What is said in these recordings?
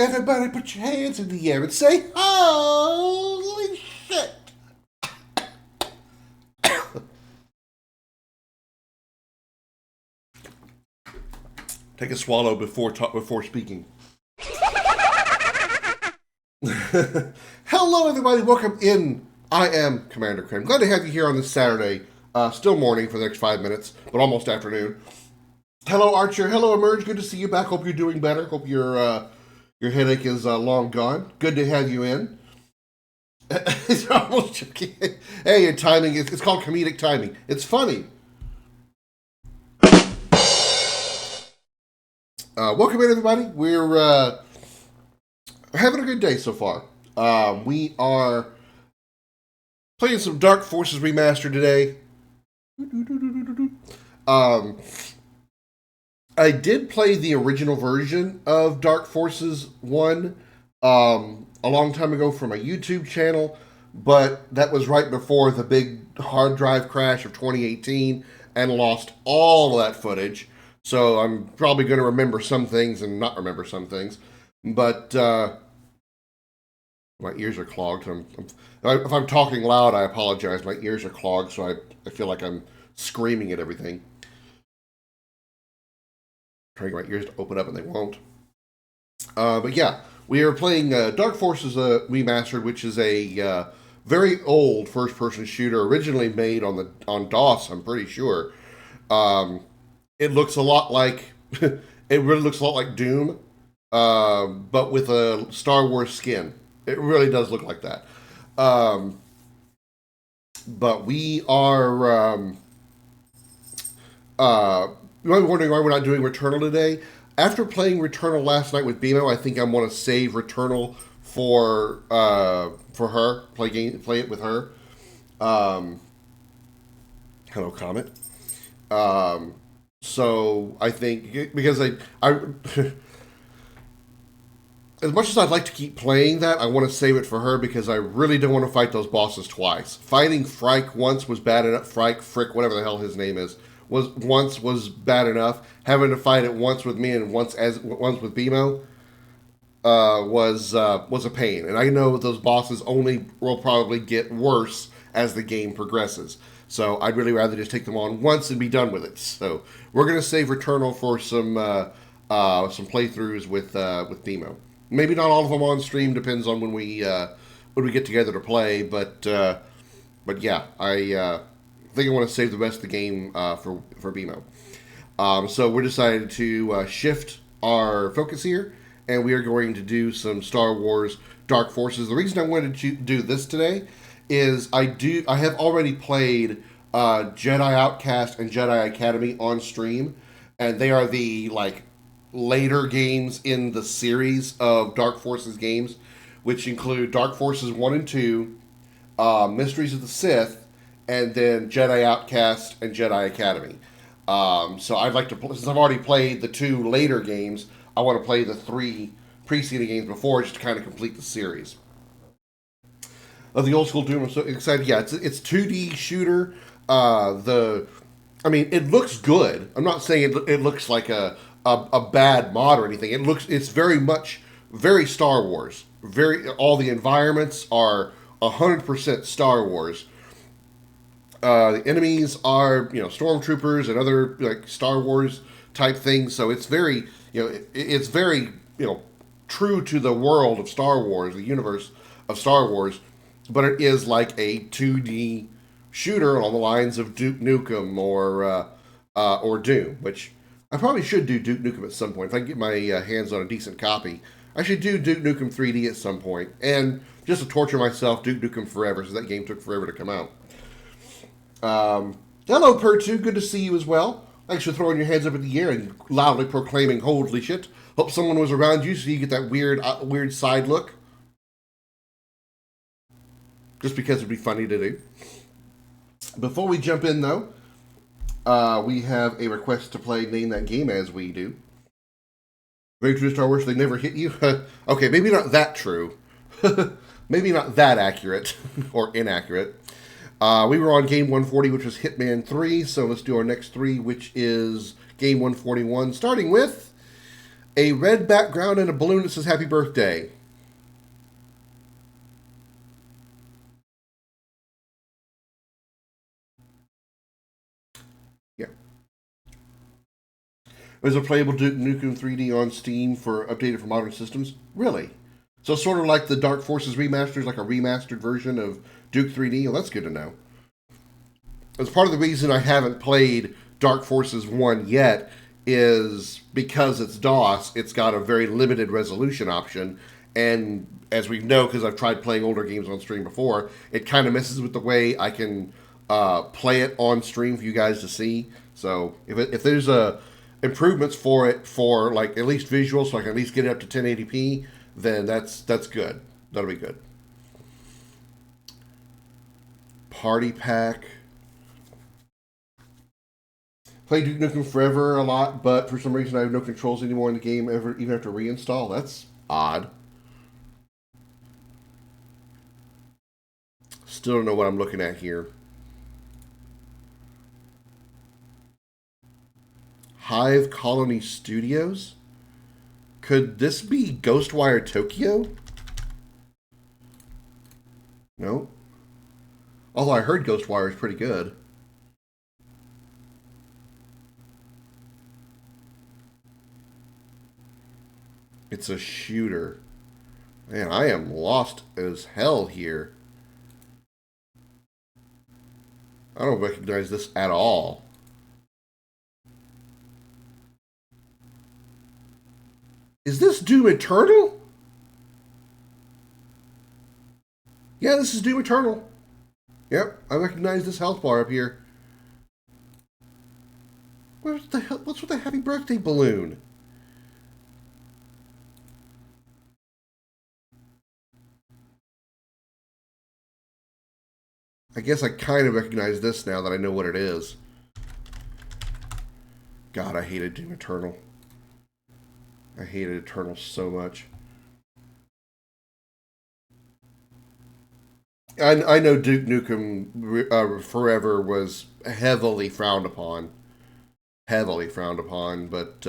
Everybody put your hands in the air and say, holy shit. Take a swallow before speaking. Hello, everybody. Welcome in. I am Commander Krim. Glad to have you here on this Saturday. Still morning for the next 5 minutes, but almost afternoon. Hello, Archer. Hello, Emerge. Good to see you back. Hope you're doing better. Hope your headache is long gone. Good to have you in. It's almost joking. Hey, your timing it's called comedic timing. It's funny. Welcome in, everybody. We're having a good day so far. We are playing some Dark Forces Remaster today. I did play the original version of Dark Forces 1 a long time ago from a YouTube channel, but that was right before the big hard drive crash of 2018 and lost all of that footage. So I'm probably going to remember some things and not remember some things. But my ears are clogged. If I'm talking loud, I apologize. My ears are clogged, so I feel like I'm screaming at everything. Trying my ears to open up and they won't. But yeah, we are playing Dark Forces Remastered, which is a very old first-person shooter, originally made on DOS, I'm pretty sure. It looks a lot like it really looks a lot like Doom, but with a Star Wars skin. It really does look like that. But we are. You might be wondering why we're not doing Returnal today. After playing Returnal last night with BMO, I think I'm going to save Returnal for her. Play it with her. Hello, Comet. So I think because I as much as I'd like to keep playing that, I want to save it for her because I really don't want to fight those bosses twice. Fighting Frike once was bad enough. Frick, whatever the hell his name is, was bad enough. Having to fight it once with me and once with BMO was a pain. And I know those bosses only will probably get worse as the game progresses. So I'd really rather just take them on once and be done with it. So we're gonna save Returnal for some playthroughs with BMO. Maybe not all of them on stream. Depends on when we get together to play. But yeah, I think I want to save the rest of the game for BMO. So we're decided to shift our focus here, and we are going to do some Star Wars Dark Forces. The reason I wanted to do this today is I have already played Jedi Outcast and Jedi Academy on stream, and they are the later games in the series of Dark Forces games, which include Dark Forces 1 and 2, Mysteries of the Sith, and then Jedi Outcast and Jedi Academy. So I'd like to, since I've already played the 2 later games, I want to play the 3 preceding games before just to kind of complete the series. Of the old school Doom, I'm so excited. Yeah, it's 2D shooter. It looks good. I'm not saying it looks like a bad mod or anything. It's very Star Wars. All the environments are 100% Star Wars. The enemies are stormtroopers and other Star Wars type things. So it's very it's very true to the world of Star Wars, the universe of Star Wars, but it is like a 2D shooter along the lines of Duke Nukem or Doom, which I probably should do Duke Nukem at some point. If I can get my hands on a decent copy, I should do Duke Nukem 3D at some point. And just to torture myself, Duke Nukem Forever, since that game took forever to come out. Hello, Per2. Good to see you as well. Thanks for throwing your hands up in the air and loudly proclaiming, holy shit. Hope someone was around you so you get that weird side look. Just because it'd be funny to do. Before we jump in, though, we have a request to play Name That Game As We Do. Very true to Star Wars, they never hit you. Okay, maybe not that true. Maybe not that accurate or inaccurate. We were on game 140, which was Hitman 3, so let's do our next 3, which is game 141, starting with A red background and a balloon that says happy birthday. Yeah. There's a playable Duke Nukem 3D on Steam for updated for modern systems. Really? So sort of like the Dark Forces remasters, like a remastered version of Duke 3D. Well, that's good to know. As part of the reason I haven't played Dark Forces 1 yet is because it's DOS, it's got a very limited resolution option. And as we know, because I've tried playing older games on stream before, it kind of messes with the way I can play it on stream for you guys to see. So if there's improvements for it for like at least visual, so I can at least get it up to 1080p, then that's good. That'll be good. Party pack. Played Duke Nukem Forever a lot, but for some reason I have no controls anymore in the game ever, even after reinstall. That's odd. Still don't know what I'm looking at here. Hive Colony Studios? Could this be Ghostwire Tokyo? No. Although I heard Ghostwire is pretty good. It's a shooter. Man, I am lost as hell here. I don't recognize this at all. Is this Doom Eternal? Yeah, this is Doom Eternal. Yep, I recognize this health bar up here. What's with the happy birthday balloon? I guess I kind of recognize this now that I know what it is. God, I hated Doom Eternal. I hated Eternal so much. I know Duke Nukem Forever was heavily frowned upon. Heavily frowned upon, but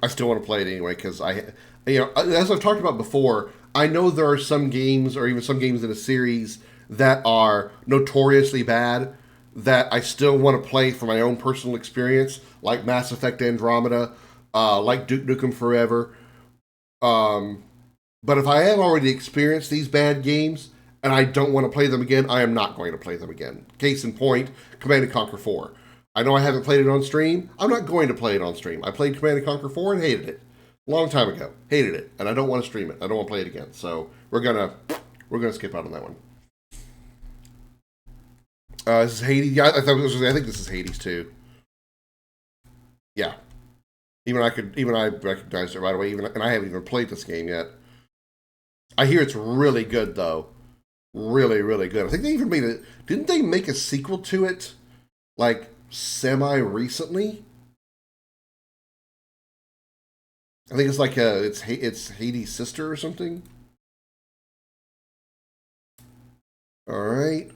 I still want to play it anyway because as I've talked about before, I know there are some games or even some games in a series that are notoriously bad that I still want to play for my own personal experience, like Mass Effect Andromeda, like Duke Nukem Forever. Um, but if I have already experienced these bad games and I don't want to play them again, I am not going to play them again. Case in point, Command and Conquer 4. I know I haven't played it on stream. I'm not going to play it on stream. I played Command and Conquer 4 and hated it. Long time ago. Hated it. And I don't want to stream it. I don't want to play it again. So we're gonna skip out on that one. This is Hades. Yeah, I think this is Hades too. Yeah. Even I recognized it right away, and I haven't even played this game yet. I hear it's really good though. Really, really good. I think they even made it. Didn't they make a sequel to it like semi recently? I think it's like it's Hades' sister or something. All right.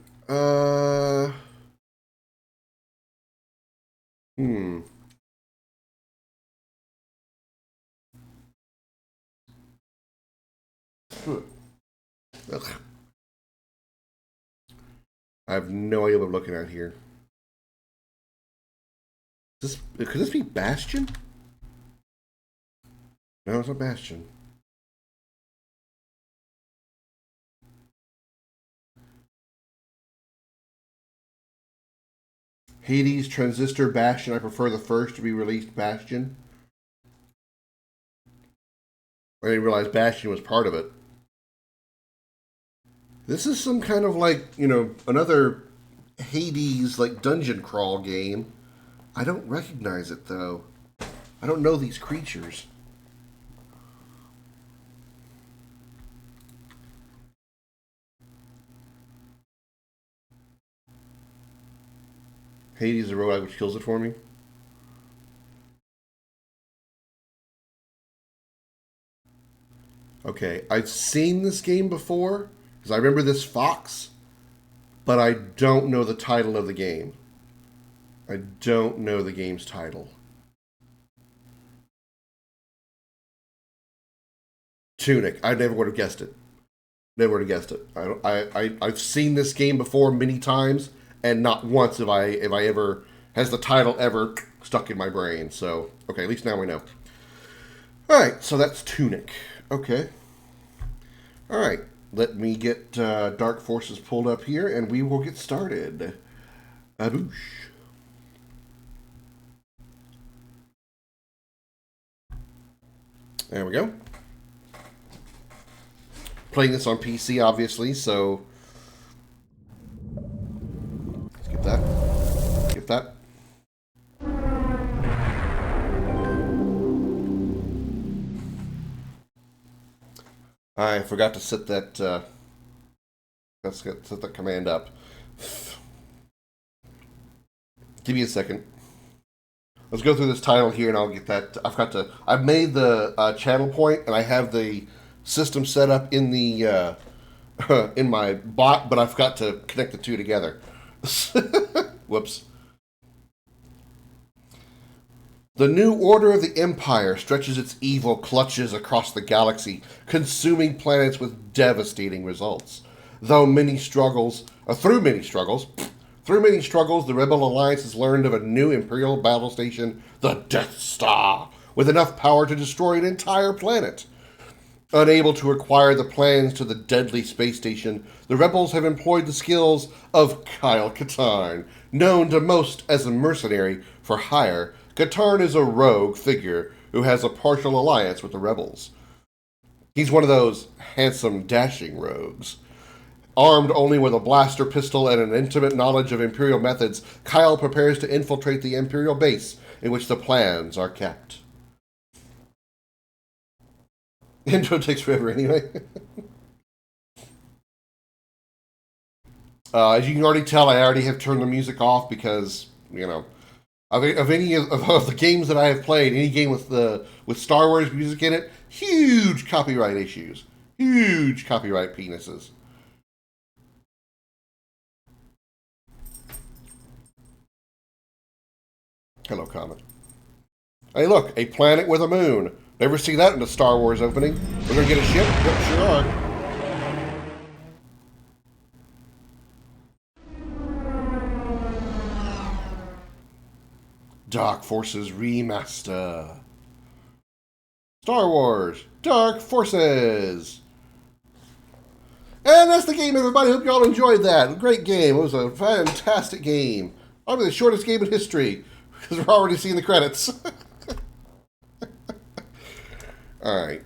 Hmm. Ugh. I have no idea what I'm looking at here. Could this be Bastion? No, it's not Bastion. Hades, Transistor, Bastion. I prefer the first to be released Bastion. I didn't realize Bastion was part of it. This is some kind of like, another Hades like dungeon crawl game. I don't recognize it though. I don't know these creatures. Hades is a robot which kills it for me. Okay, I've seen this game before because I remember this fox, but I don't know the title of the game. I don't know the game's title. Tunic. I never would have guessed it. Never would have guessed it. I've seen this game before many times, and not once have I ever has the title ever stuck in my brain. So okay, at least now we know. All right, so that's Tunic. Okay. All right. Let me get Dark Forces pulled up here, and we will get started. Aboosh. There we go. Playing this on PC, obviously, so skip that. Skip that. I forgot to set that. Let's set that command up. Give me a second. Let's go through this title here, and I'll get that. I've got to. I've made the channel point, and I have the system set up in the in my bot, but I've got to connect the two together. Whoops. The new order of the Empire stretches its evil clutches across the galaxy, consuming planets with devastating results. Though many struggles, through many struggles, the Rebel Alliance has learned of a new Imperial battle station, the Death Star, with enough power to destroy an entire planet. Unable to acquire the plans to the deadly space station, the rebels have employed the skills of Kyle Katarn. Known to most as a mercenary for hire, Katarn is a rogue figure who has a partial alliance with the rebels. He's one of those handsome, dashing rogues. Armed only with a blaster pistol and an intimate knowledge of Imperial methods, Kyle prepares to infiltrate the Imperial base in which the plans are kept. Intro takes forever anyway. As you can already tell, I already have turned the music off because, of any of the games that I have played, any game with Star Wars music in it, huge copyright issues. Huge copyright penises. Hello, Comet. Hey, look, a planet with a moon. Never see that in a Star Wars opening. We're gonna get a ship? Yep, sure are. Dark Forces Remaster. Star Wars Dark Forces. And that's the game, everybody. Hope you all enjoyed that. Great game. It was a fantastic game. Probably the shortest game in history because we're already seeing the credits. All right.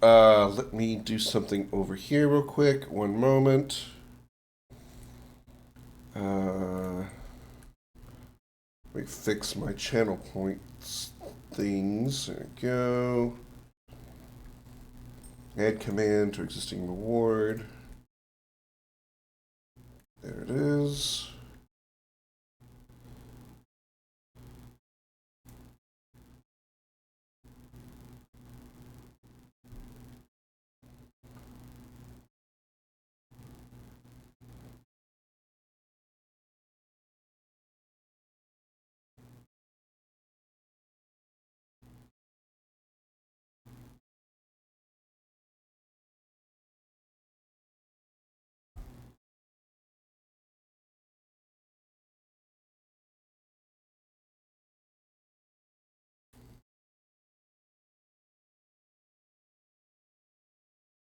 Let me do something over here real quick. One moment. Let me fix my channel points things. There we go. Add command to existing reward. There it is.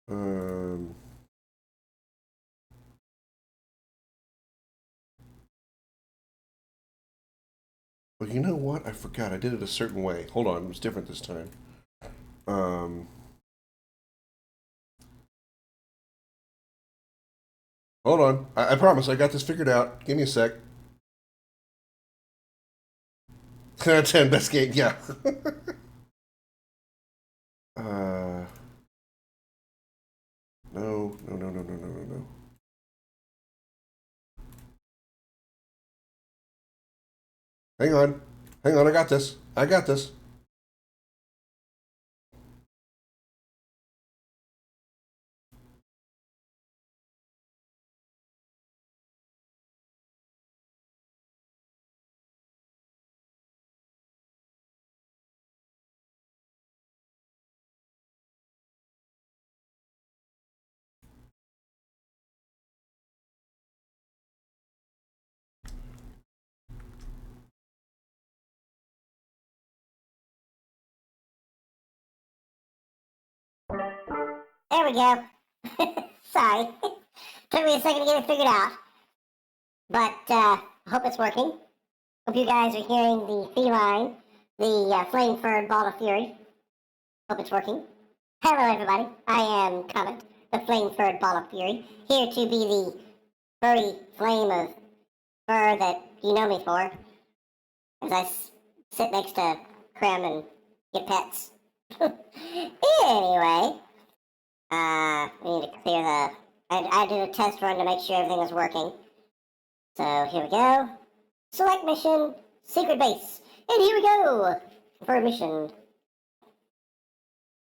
Um, well, you know what? I forgot. I did it a certain way. Hold on. It was different this time. Um, hold on. I promise. I got this figured out. Give me a sec. 10 out of 10. Best game. Yeah. uh, no. No, no, no, no, no, no, no. Hang on. Hang on. I got this. I got this. There we go. Sorry. Took me a second to get it figured out. But, hope it's working. Hope you guys are hearing the feline, the flame-furred ball of fury. Hope it's working. Hello, everybody. I am Comet, the flame-furred ball of fury, here to be the furry flame of fur that you know me for, as I sit next to Krim and get pets. Anyway, we need to clear the... I did a test run to make sure everything was working. So, here we go. Select mission, secret base. And here we go for mission.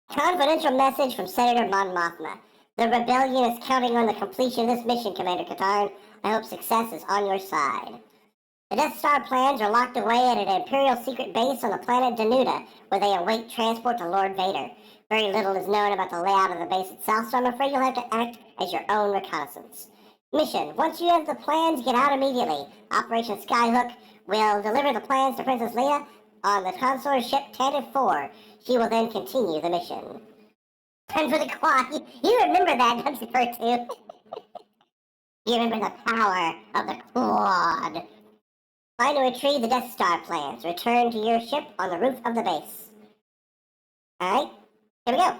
Confidential message from Senator Mon Mothma. The rebellion is counting on the completion of this mission, Commander Katarn. I hope success is on your side. The Death Star plans are locked away at an Imperial secret base on the planet Danuta, where they await transport to Lord Vader. Very little is known about the layout of the base itself, so I'm afraid you'll have to act as your own reconnaissance. Mission. Once you have the plans, get out immediately. Operation Skyhook will deliver the plans to Princess Leia on the consort ship Tantive 4. She will then continue the mission. Time for the quad. You remember that, don't you, Virtue? You remember the power of the quad. Find and retrieve the Death Star plans. Return to your ship on the roof of the base. Alright, here we go.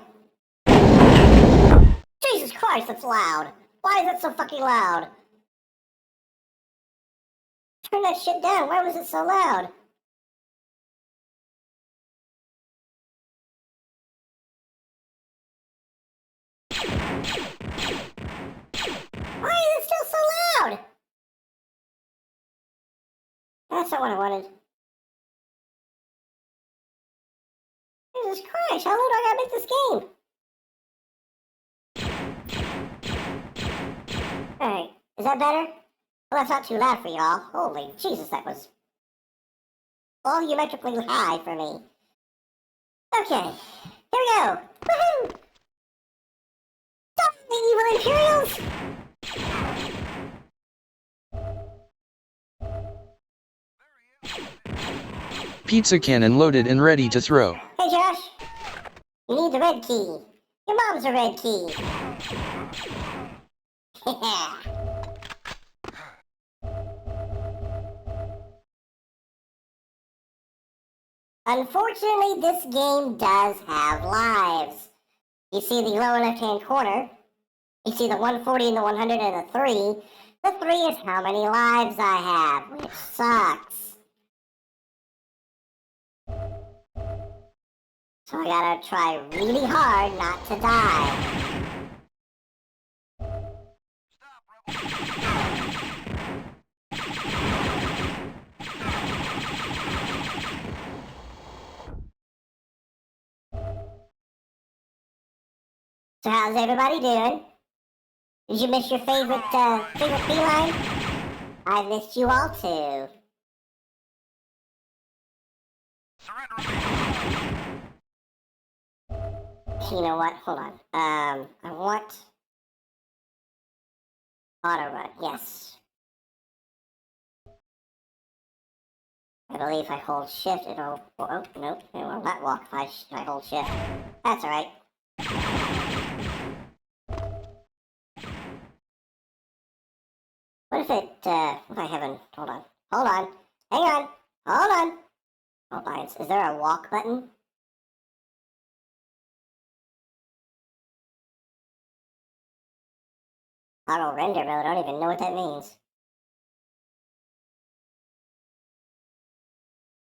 Jesus Christ, that's loud. Why is it so fucking loud? Turn that shit down. Why was it so loud? Why is it still so loud? That's not what I wanted. Jesus Christ, how loud do I gotta make this game? Alright, is that better? Well, that's not too loud for y'all. Holy Jesus, that was volumetrically high for me. Okay, here we go. Woohoo! Stop the evil Imperials! Pizza cannon loaded and ready to throw. Hey Josh, you need the red key. Your mom's a red key. Unfortunately, this game does have lives. You see the lower left-hand corner. You see the 140 and the 100 and the 3. The 3 is how many lives I have, which sucks. So I gotta try really hard not to die. So how's everybody doing? Did you miss your favorite feline? I missed you all too. You know what? Hold on. I want auto run. Yes. I believe if I hold shift, it'll. Oh nope, it will not walk if I hold shift. That's all right. What if it? What if I haven't? Hold on. Hold on. Hang on. Hold on. Hold on. Is there a walk button? Auto render mode, I don't even know what that means.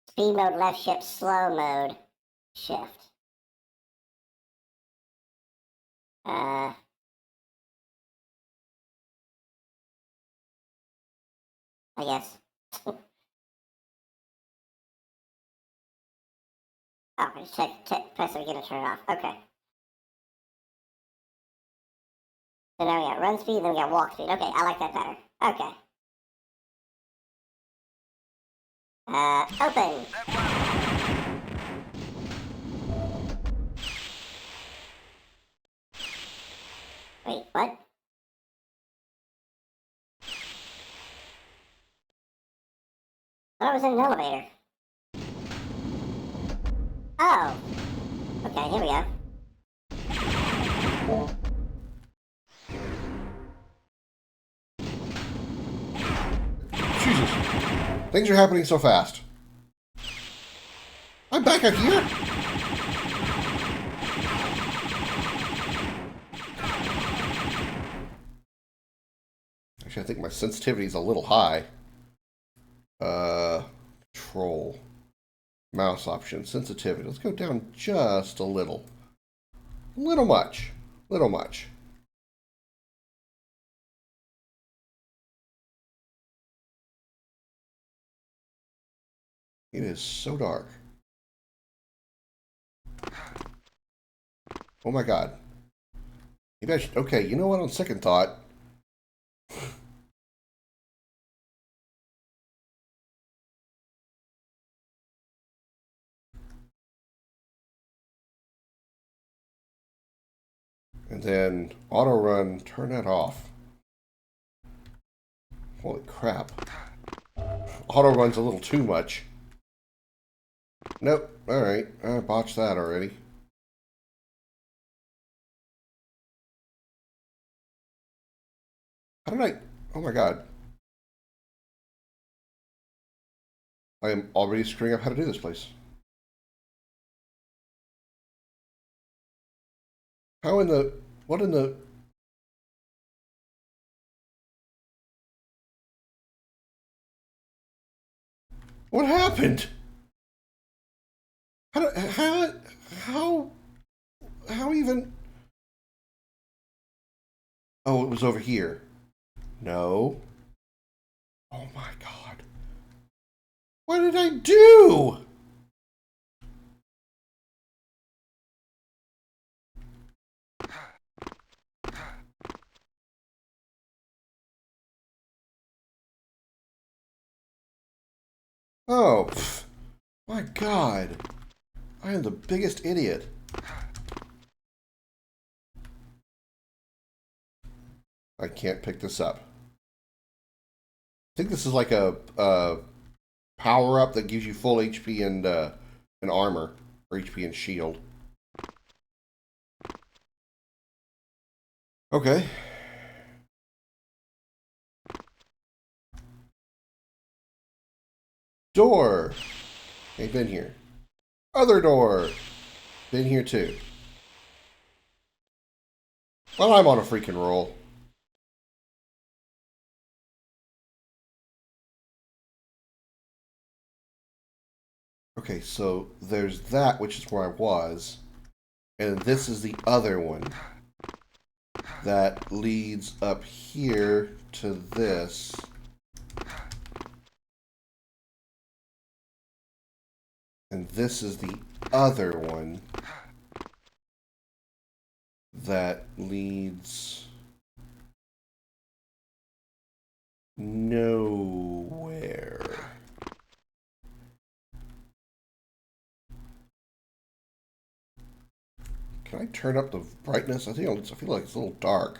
Speed mode, left shift, slow mode, shift. I guess. Oh, I just press it again to turn it off. Okay. So now we got run speed, then we got walk speed. Okay, I like that better. Okay. Open. Wait, what? I thought I was in an elevator. Oh. Okay, here we go. Things are happening so fast. I'm back out here? Actually, I think my sensitivity is a little high. Control. Mouse option. Sensitivity. Let's go down just a little. Little much. Little much. It is so dark. Oh my god. Maybe I should... Okay, you know what? On second thought... And then auto run, turn that off. Holy crap. Auto run's a little too much. Nope. Alright. I botched that already. How did I... Oh my god. I am already screwing up how to do this place. How in the... What in the... What happened? How even... Oh, it was over here. No. Oh my god. What did I do? Oh, pff, my god. I am the biggest idiot. I can't pick this up. I think this is like a power-up that gives you full HP and armor, or HP and shield. Okay. Door. Ain't been here. Other door. Been here too. Well, I'm on a freaking roll. Okay, so there's that, which is where I was. And this is the other one. That leads up here to this. And this is the other one that leads nowhere. Can I turn up the brightness? I feel like it's a little dark.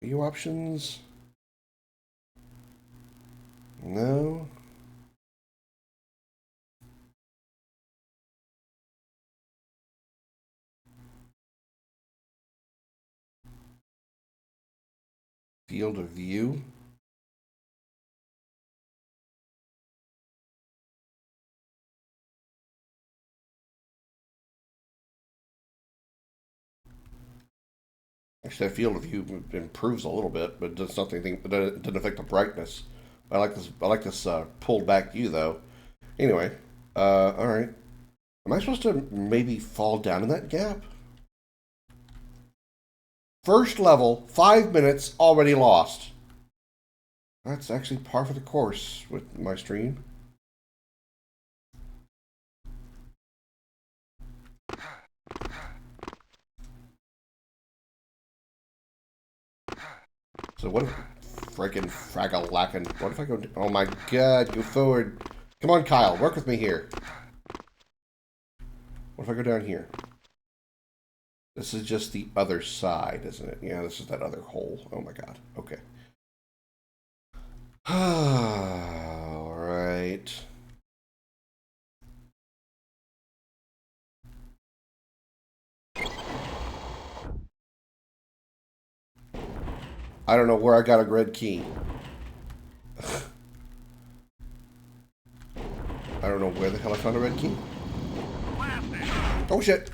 View options? No. Field of view. Actually, that field of view improves a little bit, but does something. But it doesn't affect the brightness. I like this. I like this pulled back view though. Anyway, all right. Am I supposed to maybe fall down in that gap? First level, 5 minutes, already lost. That's actually par for the course with my stream. So what if freaking fragalakin? What if I go? Oh my god, go forward. Come on, Kyle, work with me here. What if I go down here? This is just the other side, isn't it? Yeah, this is that other hole. Oh my god. Okay. All right. I don't know where I got a red key. I don't know where the hell I found a red key. Oh shit!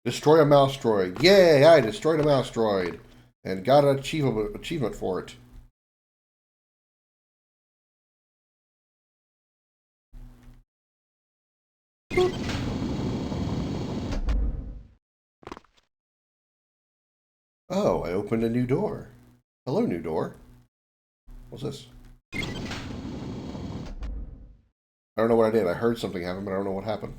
Destroy a mouse droid. Yay! I destroyed a mouse droid and got an achievement for it. Boop. Oh, I opened a new door. Hello, new door. What's this? I don't know what I did. I heard something happen, but I don't know what happened.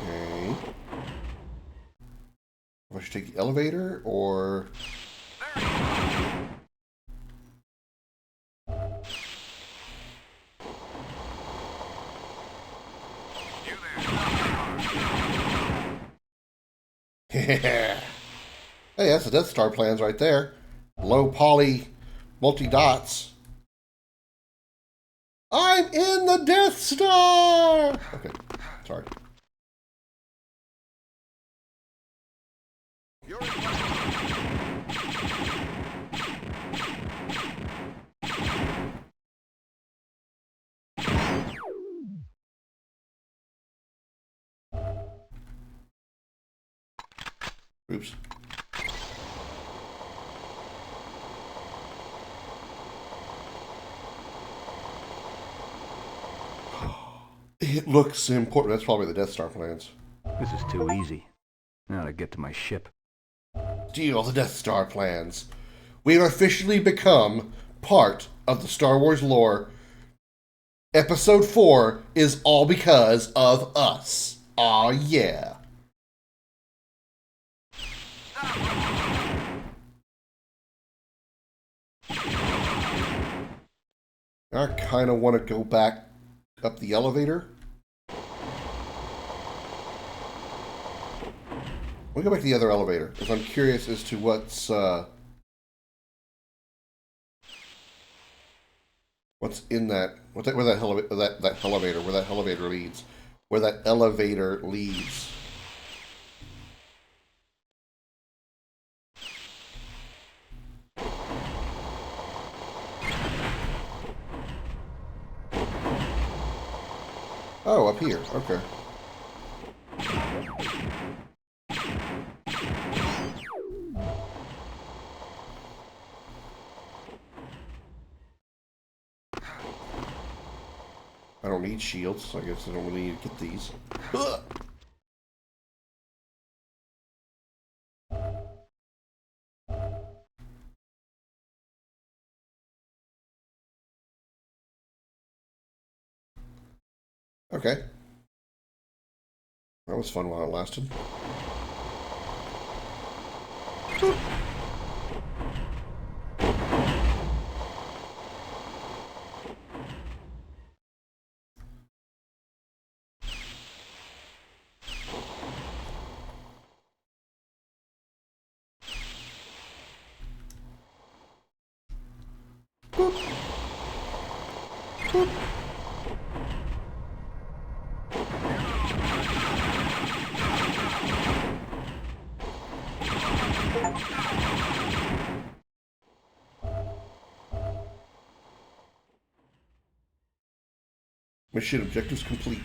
Okay. If I should take the elevator or... Yeah. Hey, that's the Death Star plans right there. Low poly multi-dots. I'm in the Death Star! Okay, sorry. Oops. It looks important. That's probably the Death Star plans. This is too easy. Now to get to my ship. Steal the Death Star plans. We have officially become part of the Star Wars lore. Episode 4 is all because of us. Aw, yeah. I kind of want to go back up the elevator. We'll go back to the other elevator, because I'm curious as to what's in that, where that elevator leads. Where that elevator leads. Oh, up here. Okay. I don't need shields, so I guess I don't really need to get these. Ugh. Okay. That was fun while it lasted. Boop. Boop. Boop. Mission objectives complete.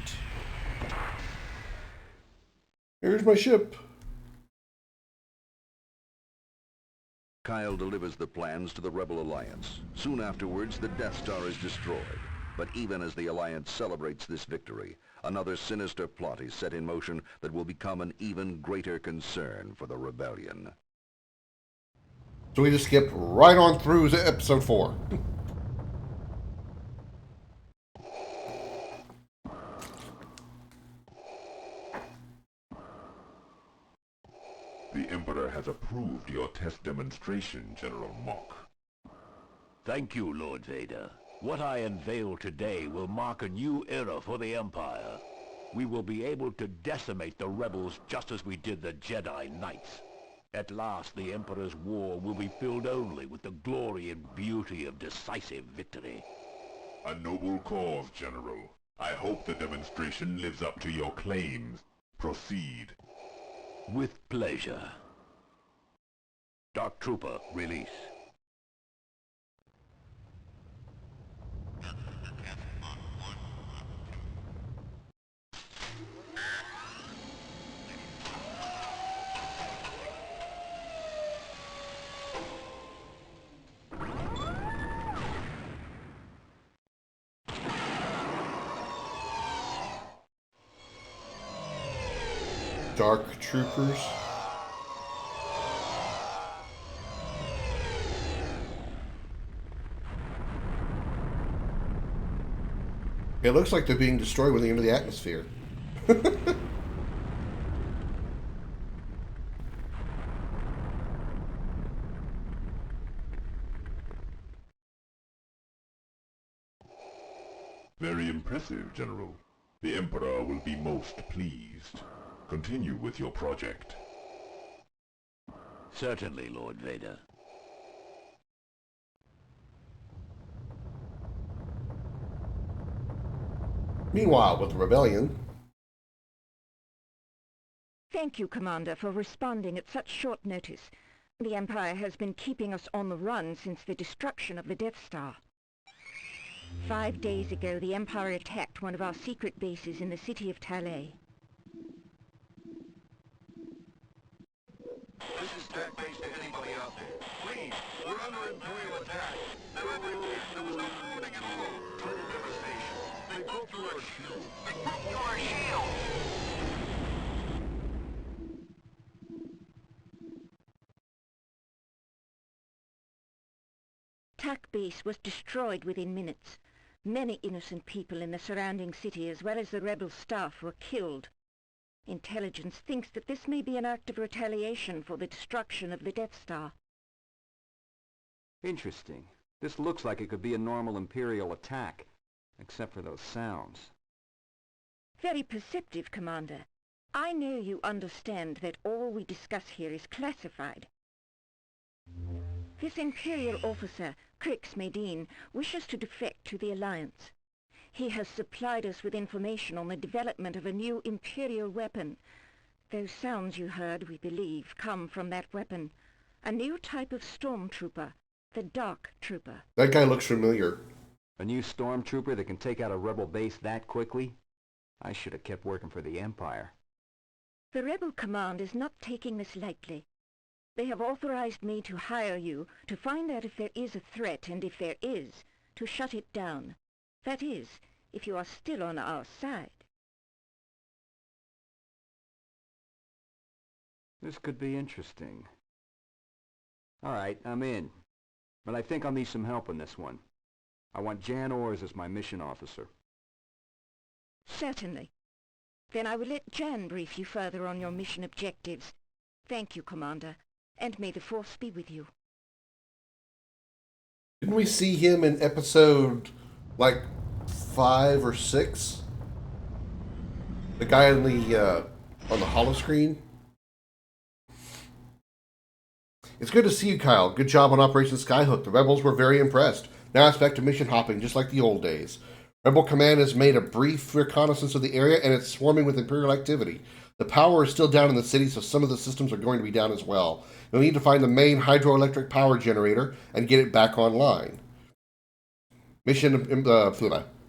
Here's my ship. Kyle delivers the plans to the Rebel Alliance. Soon afterwards, the Death Star is destroyed. But even as the Alliance celebrates this victory, another sinister plot is set in motion that will become an even greater concern for the Rebellion. So we just skipped right on through to episode 4. The Emperor has approved your test demonstration, General Mock. Thank you, Lord Vader. What I unveil today will mark a new era for the Empire. we will be able to decimate the rebels just as we did the Jedi Knights. At last, the Emperor's war will be filled only with the glory and beauty of decisive victory. A noble cause, General. I hope the demonstration lives up to your claims. Proceed. With pleasure. Dark Trooper, release. Dark Troopers. It looks like they're being destroyed when they enter the atmosphere. Very impressive, General. The Emperor will be most pleased. Continue with your project. Certainly, Lord Vader. Meanwhile, with the rebellion, Thank you, Commander, for responding at such short notice. The Empire has been keeping us on the run since the destruction of the Death Star. 5 days ago, the Empire attacked one of our secret bases in the city of Talay. This is Tech Base to anybody out there. Please, we're under Imperial attack. There was no warning at all. Total devastation. They broke through our shield. They broke through our shield! TAC base was destroyed within minutes. Many innocent people in the surrounding city, as well as the rebel staff, were killed. Intelligence thinks that this may be an act of retaliation for the destruction of the Death Star. Interesting. This looks like it could be a normal Imperial attack, except for those sounds. Very perceptive, Commander. I know you understand that all we discuss here is classified. This Imperial officer, Crix Medine, wishes to defect to the Alliance. He has supplied us with information on the development of a new Imperial weapon. Those sounds you heard, we believe, come from that weapon. A new type of stormtrooper, the Dark Trooper. that guy looks familiar. A new stormtrooper that can take out a rebel base that quickly? I should have kept working for the Empire. The Rebel Command is not taking this lightly. They have authorized me to hire you to find out if there is a threat, and if there is, to shut it down. That is, if you are still on our side. This could be interesting. All right, I'm in. But I think I'll need some help on this one. I want Jan Ors as my mission officer. Certainly. Then I will let Jan brief you further on your mission objectives. Thank you, Commander, and may the Force be with you. Didn't we see him in episode, like, 5 or 6? The guy on the holoscreen? It's good to see you, Kyle. Good job on Operation Skyhook. The rebels were very impressed. Now it's back to mission hopping, just like the old days. Rebel Command has made a brief reconnaissance of the area, and it's swarming with Imperial activity. The power is still down in the city, so some of the systems are going to be down as well. You'll need to find the main hydroelectric power generator and get it back online. Mission,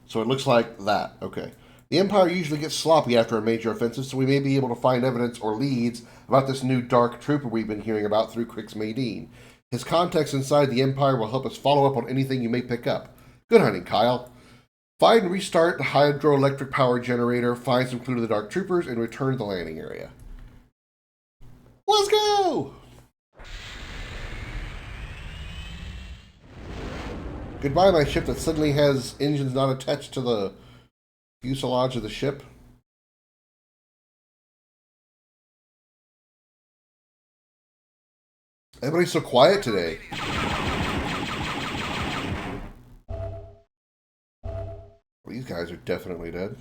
so it looks like that. Okay. The Empire usually gets sloppy after a major offensive, so we may be able to find evidence or leads about this new Dark Trooper we've been hearing about through Crix Medine. His contacts inside the Empire will help us follow up on anything you may pick up. Good hunting, Kyle. Find and restart the hydroelectric power generator, find some clue to the Dark Troopers, and return to the landing area. Let's go! Goodbye, my ship that suddenly has engines not attached to the fuselage of the ship. Everybody's so quiet today. These guys are definitely dead.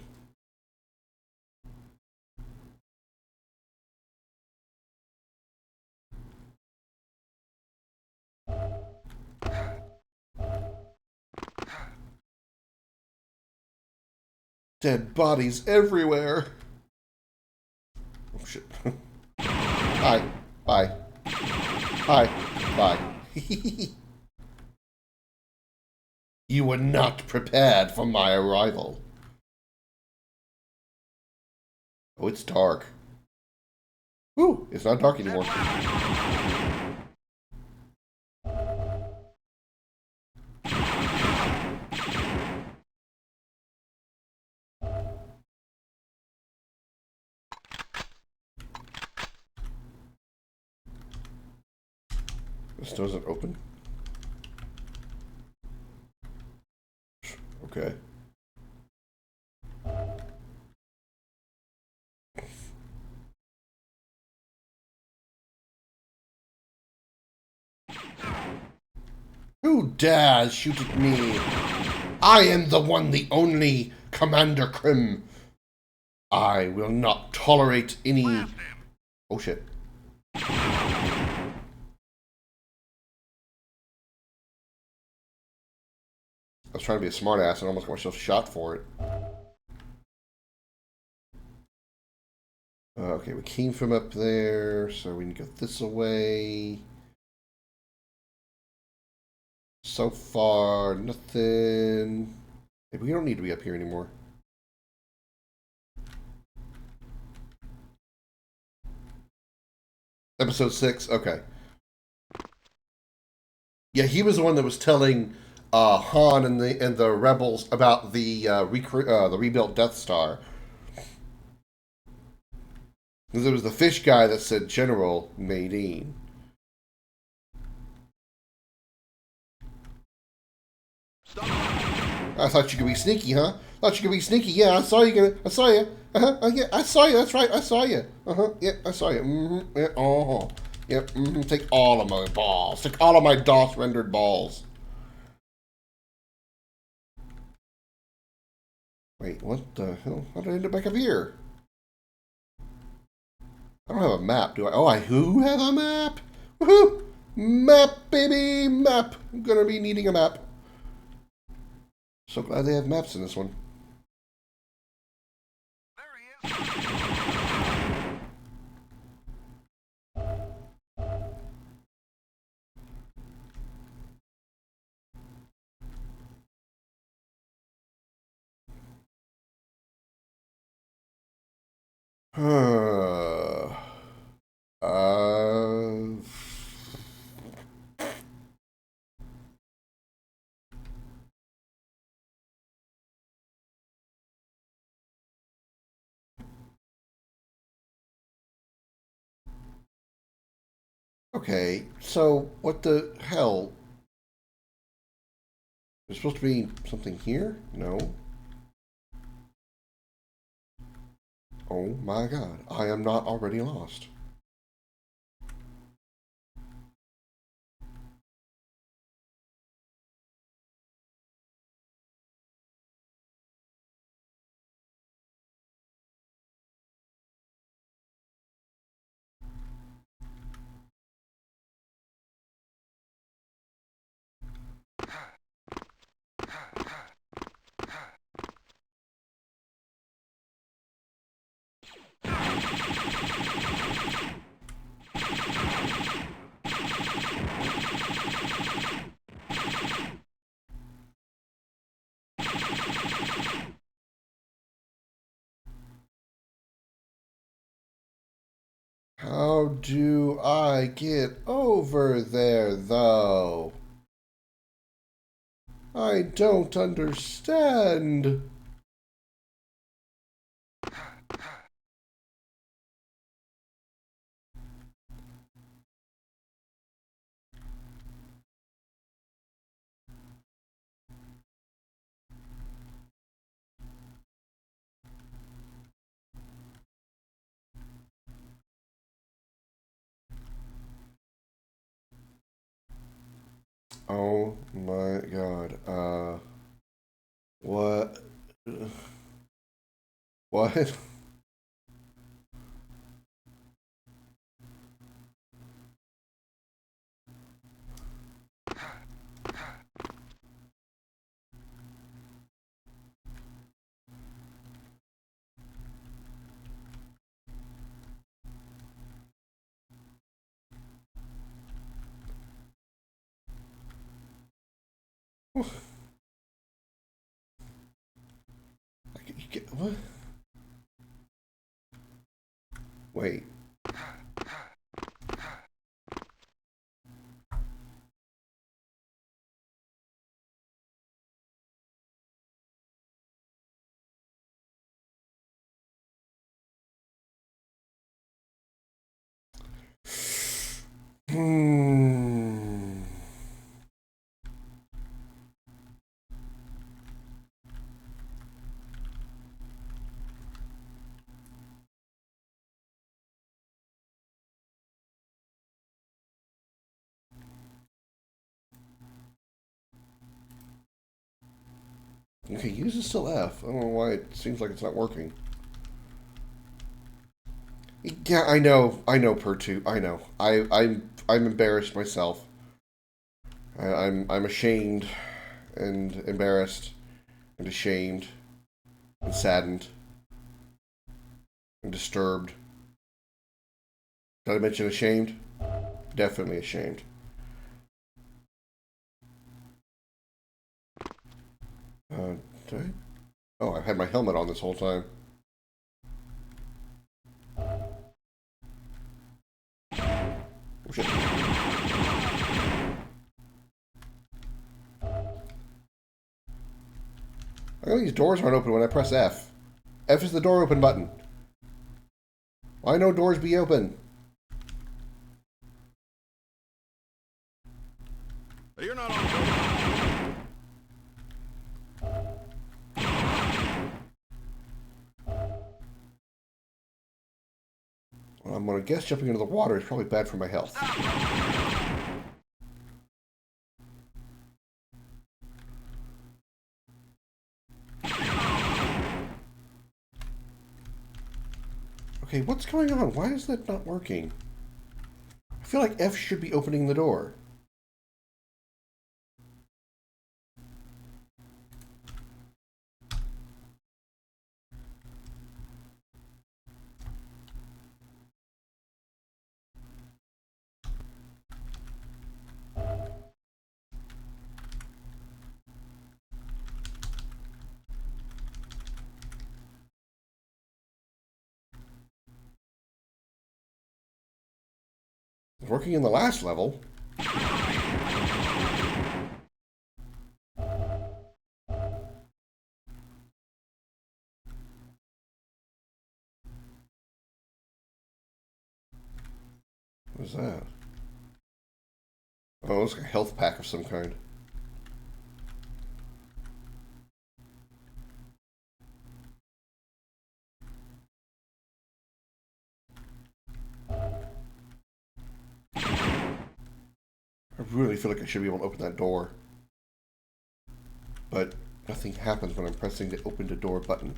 Dead bodies everywhere. Oh shit. Hi. Bye. Hi. Bye. You were not prepared for my arrival. Oh, it's dark. Ooh, it's not dark anymore. This doesn't open. Okay. Who dares shoot at me? I am the one, the only Commander Krim. I will not tolerate any... Oh shit. I was trying to be a smartass and almost got myself shot for it. Okay, we came from up there, so we can go this away. So far, nothing. Maybe we don't need to be up here anymore. Episode 6, okay. Yeah, he was the one that was telling Han and the rebels about the rebuilt Death Star. Because it was the fish guy that said General Madine. I thought you could be sneaky, huh? Thought you could be sneaky. Yeah, I saw you. I saw you. Yeah, I saw you. That's right. I saw you. Yeah, I saw you. Yeah. Yep. Take all of my balls. Take all of my DOS rendered balls. Wait, what the hell? How did I end up back up here? I don't have a map, do I? Oh, I do have a map. Woohoo! Map, baby, map. I'm gonna be needing a map. So glad they have maps in this one. There he is. Uh, okay, so what the hell? There's supposed to be something here? No. Oh my god, I am not already lost. How do I get over there, though? I don't understand. Oh my god. What? What? What? Wait. Hmm. Okay, use is still F. I don't know why it seems like it's not working. Yeah, I know, Per2. I know. I'm embarrassed myself. I'm ashamed and embarrassed and ashamed and saddened and disturbed. Did I mention ashamed? Definitely ashamed. Did I? Oh, I've had my helmet on this whole time. Oh, shit. I know these doors aren't open when I press F. F is the door open button. Why no doors be open? You're not on. Well, I'm gonna guess jumping into the water is probably bad for my health. Okay, what's going on? Why is that not working? I feel like F should be opening the door. Working in the last level. What is that? Oh, it's like a health pack of some kind. I really feel like I should be able to open that door. But nothing happens when I'm pressing the open the door button.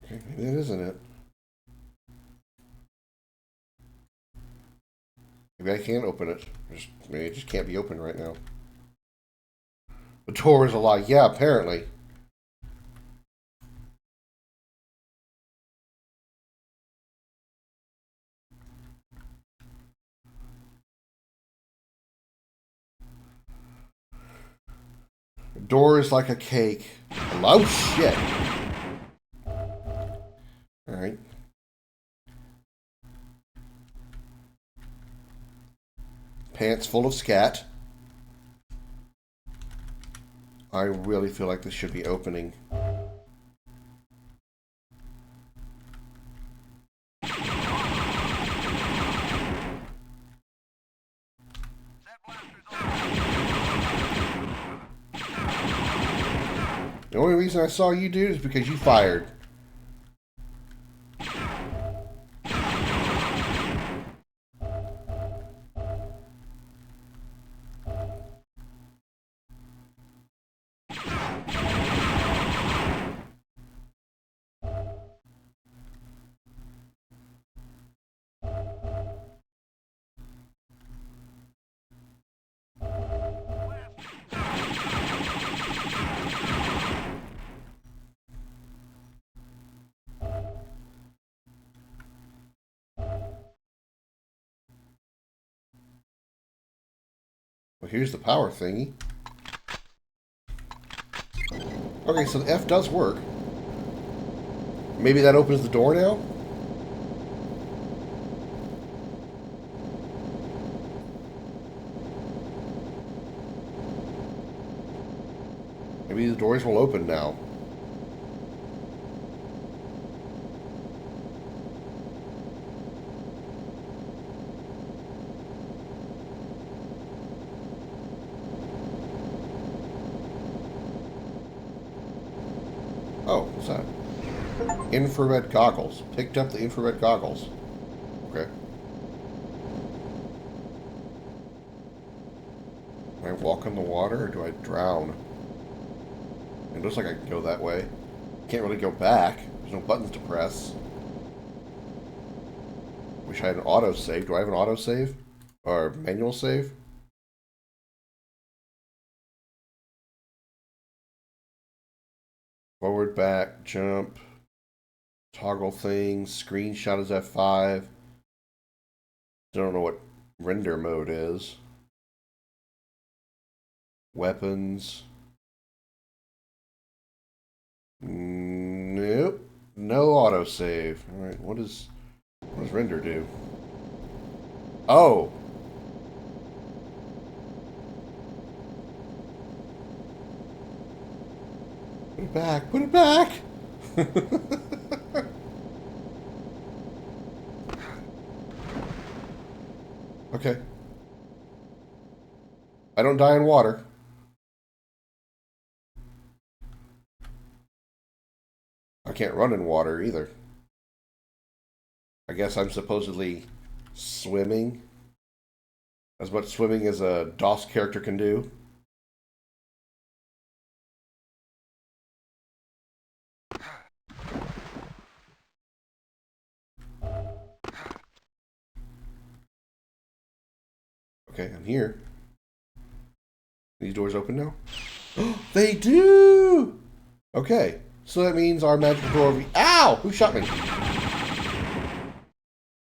Okay, maybe that isn't it. Maybe I can't open it. Maybe it just can't be opened right now. The door is a lie. Yeah, apparently. The door is like a cake. Oh, shit. Alright. Pants full of scat. I really feel like this should be opening. The only reason I saw you, dude, is because you fired. Well, here's the power thingy. Okay, so the F does work. Maybe that opens the door now? Maybe the doors will open now. Oh, what's that? Infrared goggles. Picked up the infrared goggles. Okay. Do I walk on the water or do I drown? It looks like I can go that way. Can't really go back. There's no buttons to press. Wish I had an autosave. Do I have an autosave? Or manual save? Forward, back, jump. Toggle things. Screenshot is F5. Don't know what render mode is. Weapons. Nope. No autosave. Alright, what does render do? Oh! Put it back! Put it back! Okay. I don't die in water. I can't run in water either. I guess I'm supposedly swimming. As much swimming as a DOS character can do. Okay, I'm here. These doors open now? They do! Okay, so that means our magical door... Ow! Who shot me?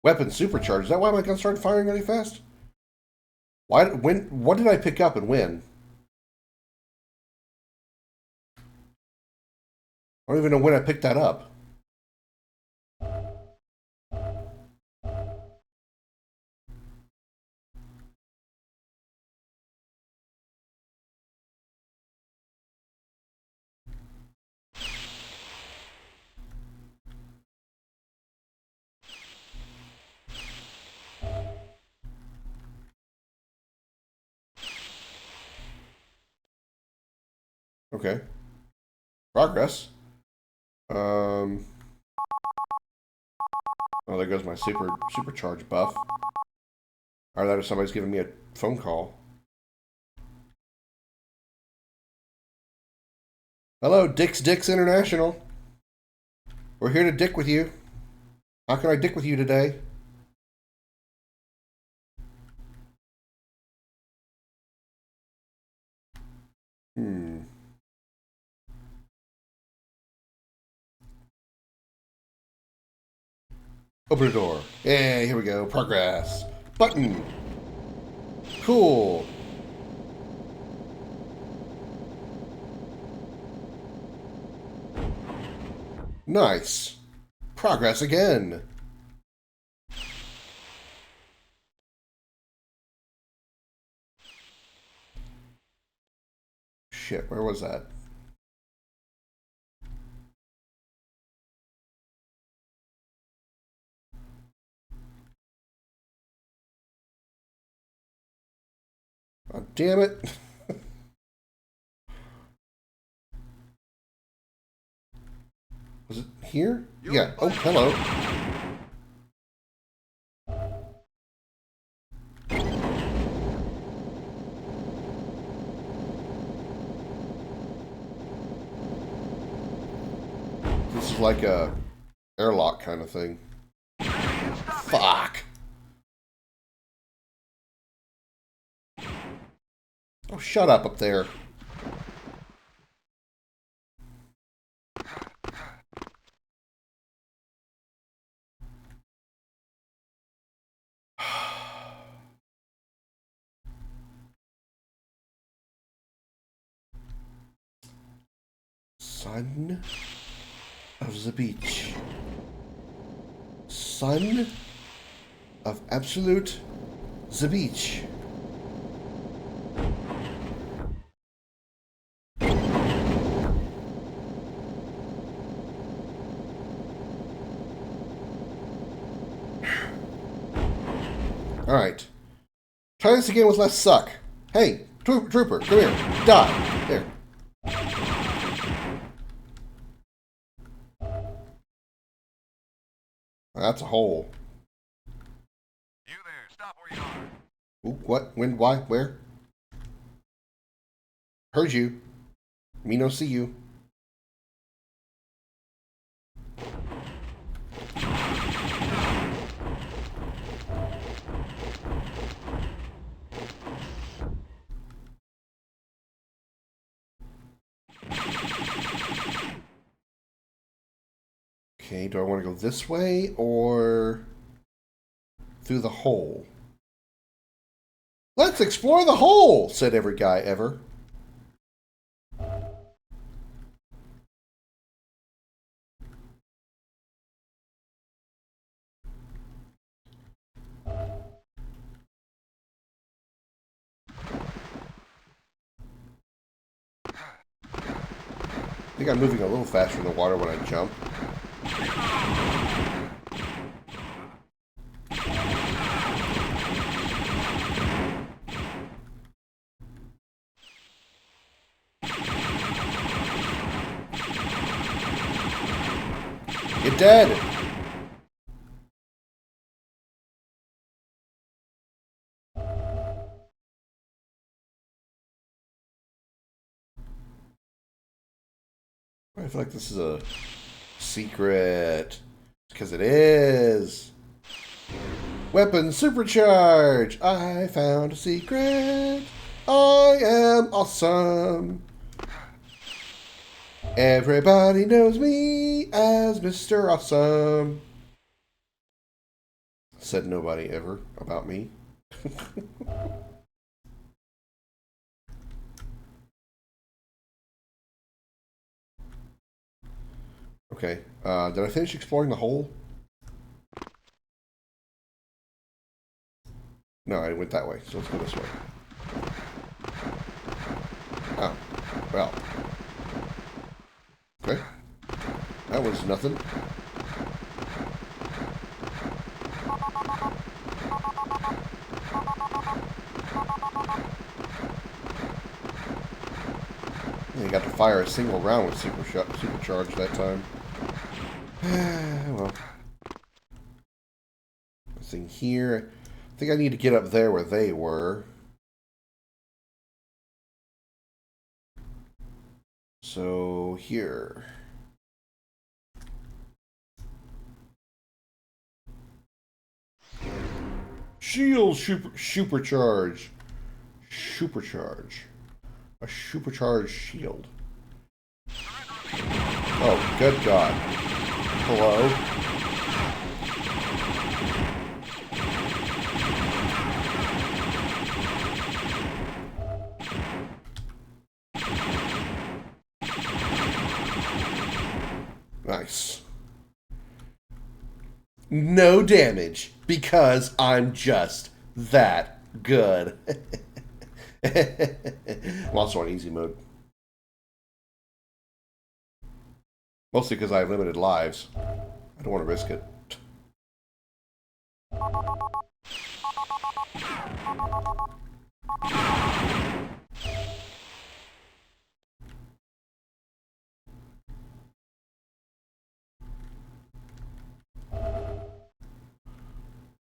Weapon supercharged. Is that why my gun started firing really fast? Why? When? What did I pick up and when? I don't even know when I picked that up. Okay. Progress. Oh, there goes my supercharge buff. Or that if somebody's giving me a phone call. Hello, Dix International. We're here to dick with you. How can I dick with you today? Open the door. Hey, here we go. Progress. Button. Cool. Nice. Progress again. Shit, where was that? Oh, damn it. here? Yeah. Oh, hello. This is like a airlock kind of thing. Fuck. Oh, shut up there. Son of the beach. Son of absolute the beach. Alright. Try this again with less suck. Hey, trooper, come here. Die. There. That's a hole. You there, stop where you are. Ooh, what? When? Why? Where? Heard you. Me no see you. Okay, do I want to go this way or through the hole? Let's explore the hole, said every guy ever. I think I'm moving a little faster in the water when I jump. You're dead! I feel like this is a secret. Because it is. Weapon supercharge! I found a secret! I am awesome! Everybody knows me as Mr. Awesome. Said nobody ever about me. Okay, did I finish exploring the hole? No, I went that way, so let's go this way. Oh, well. Okay. That was nothing. You got to fire a single round with supercharge that time. Well. Nothing here. I think I need to get up there where they were. So, here. Shield supercharge. Supercharge. A supercharged shield. Oh, good God. Hello? Nice. No damage, because I'm just that good. I'm also on easy mode. Mostly because I have limited lives. I don't want to risk it.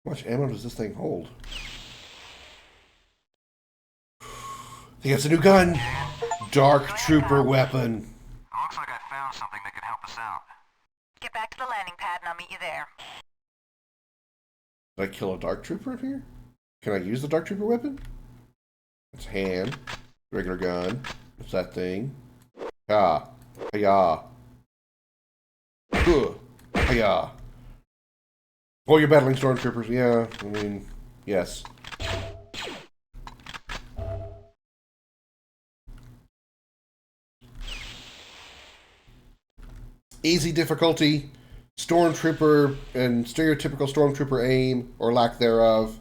How much ammo does this thing hold? I think that's a new gun. Dark Trooper weapon. Looks like I found something that can help us out. Get back to the landing pad and I'll meet you there. Did I kill a Dark Trooper in here? Can I use the Dark Trooper weapon? It's hand. Regular gun. What's that thing? Ah. Hiya. Hiya. Oh, you're battling stormtroopers. Yeah, I mean, yes. Easy difficulty, stormtrooper, and stereotypical stormtrooper aim, or lack thereof.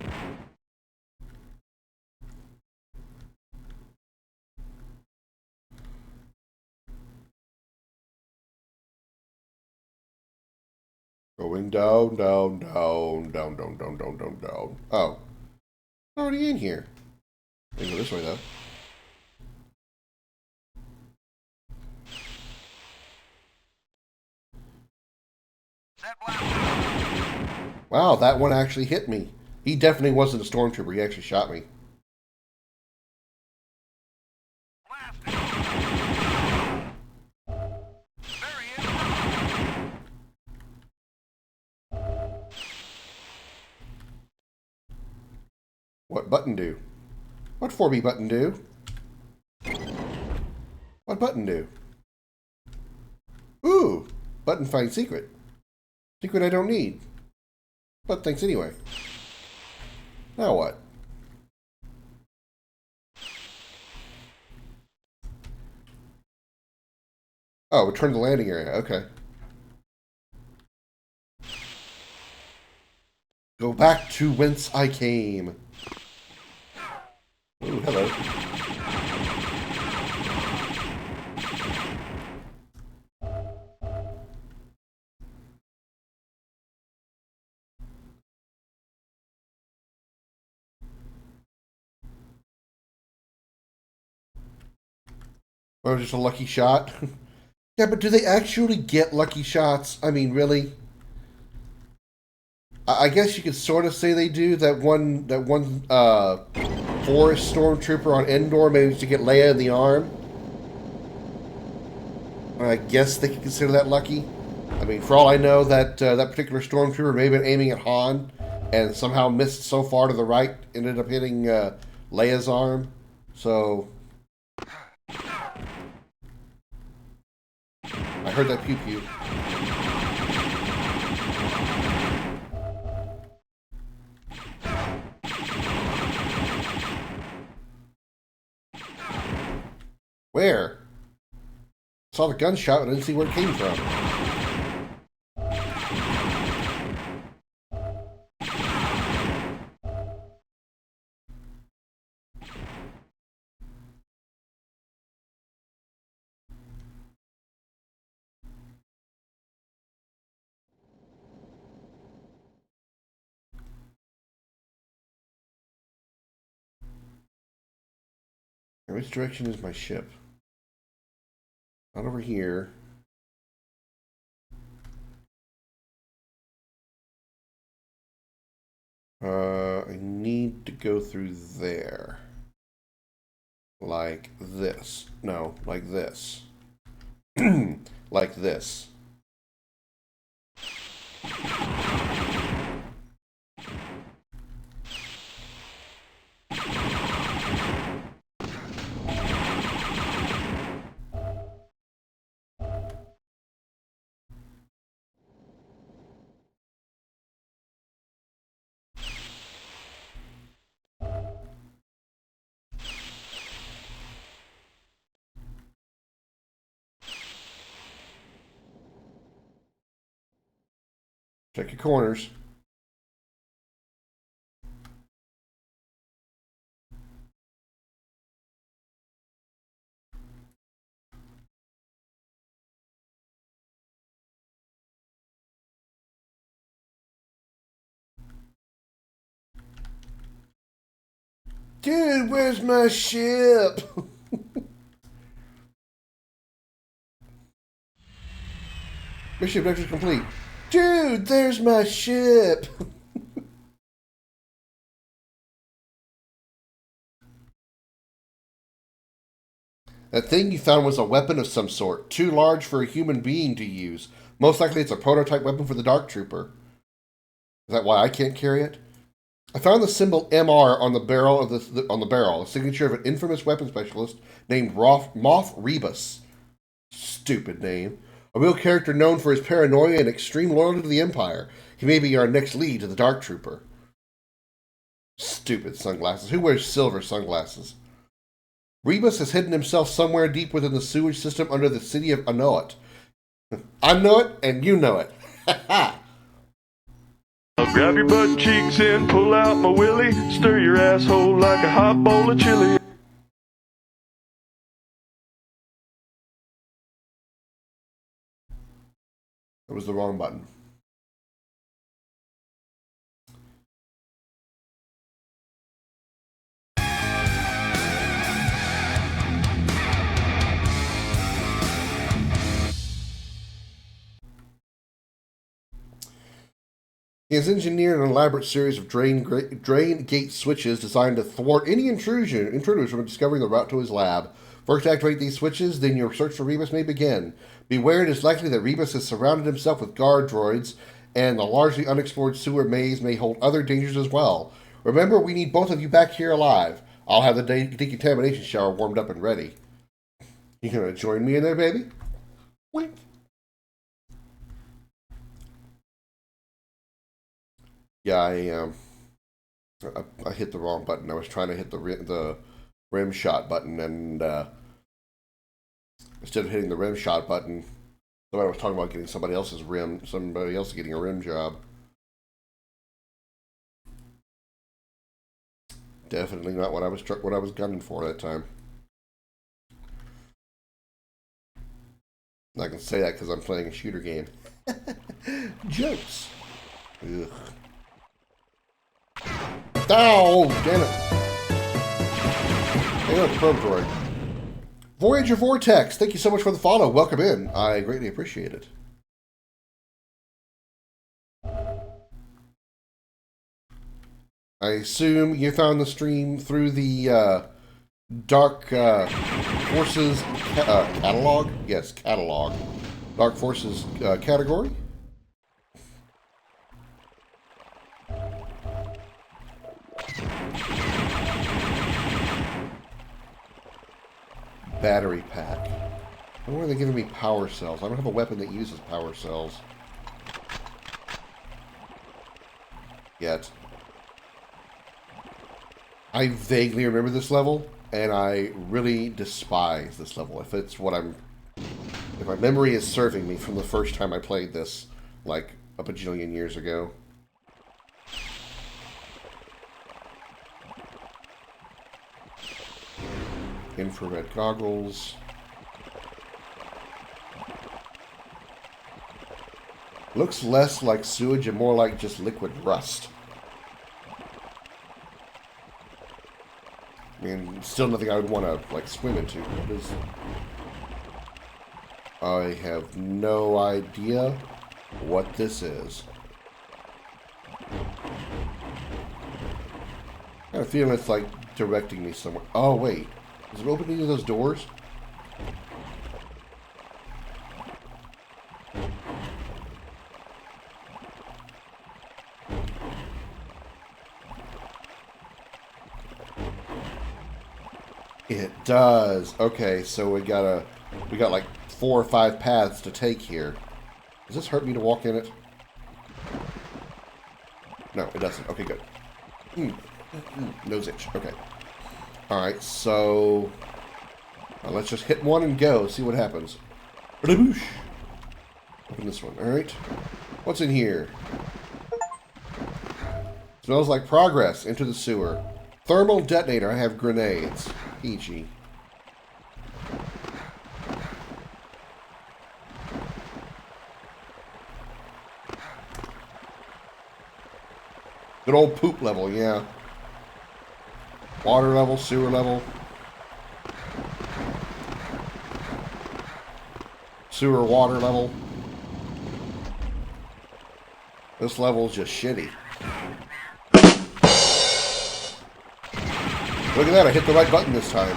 Going down, down, down, down, down, down, down, down, down. Oh. Already in here. I can go this way, though. Wow, that one actually hit me. He definitely wasn't a stormtrooper. He actually shot me. What button do? What 4B button do? What button do? Ooh! Button find secret. Secret I don't need. But thanks anyway. Now what? Oh, return to the landing area. Okay. Go back to whence I came. Ooh, hello. Or just a lucky shot? Yeah, but do they actually get lucky shots? I mean, really? I guess you could sort of say they do. That one Forest Stormtrooper on Endor managed to get Leia in the arm. I guess they could consider that lucky. I mean, for all I know, that that particular Stormtrooper may have been aiming at Han and somehow missed so far to the right, ended up hitting Leia's arm. So I heard that pew pew. Where? Saw the gunshot, but I didn't see where it came from. Which direction is my ship? Not over here. I need to go through there. Like this. No, like this. Like this. Check your corners. Dude, where's my ship? Mission objective complete. Dude, there's my ship. That thing you found was a weapon of some sort, too large for a human being to use. Most likely it's a prototype weapon for the Dark Trooper. Is that why I can't carry it? I found the symbol MR on the barrel of a signature of an infamous weapon specialist named Moff Rebus. Stupid name. A real character known for his paranoia and extreme loyalty to the Empire. He may be our next lead to the Dark Trooper. Stupid sunglasses. Who wears silver sunglasses? Rebus has hidden himself somewhere deep within the sewage system under the city of Anoat. I know it, and you know it. I'll grab your butt cheeks and pull out my willy, stir your asshole like a hot bowl of chili. That was the wrong button. He has engineered an elaborate series of drain gate switches designed to thwart any intruders from discovering the route to his lab. First activate these switches, then your search for Rebus may begin. Beware, it is likely that Rebus has surrounded himself with guard droids, and the largely unexplored sewer maze may hold other dangers as well. Remember, we need both of you back here alive. I'll have the decontamination shower warmed up and ready. You gonna join me in there, baby? Wink. Yeah, I hit the wrong button. I was trying to hit the rim shot button, and instead of hitting the rim shot button, somebody was talking about getting somebody else getting a rim job. Definitely not what I was gunning for that time. And I can say that because I'm playing a shooter game. Jokes. Ugh. Oh, damn it. Hey, look, probe droid. Voyager Vortex, thank you so much for the follow. Welcome in. I greatly appreciate it. I assume you found the stream through the Dark Forces catalog? Yes, catalog. Dark Forces category? Battery pack. Why are they giving me power cells? I don't have a weapon that uses power cells. Yet. I vaguely remember this level, and I really despise this level. If my memory is serving me from the first time I played this, like a bajillion years ago. Infrared goggles. Looks less like sewage and more like just liquid rust. I mean, still nothing I would want to, like, swim into. What is... I have no idea what this is. I have a feeling it's, like, directing me somewhere. Oh, wait. Is it open any of those doors? It does. Okay, so we got like 4 or 5 paths to take here. Does this hurt me to walk in it? No, it doesn't. Okay, good. Nose itch. Okay. Alright, so... let's just hit one and go. See what happens. Open this one. Alright. What's in here? Smells like progress. Into the sewer. Thermal detonator. I have grenades. Peachy. Good old poop level, yeah. Water level, sewer level. Sewer water level. This level's just shitty. Look at that, I hit the right button this time.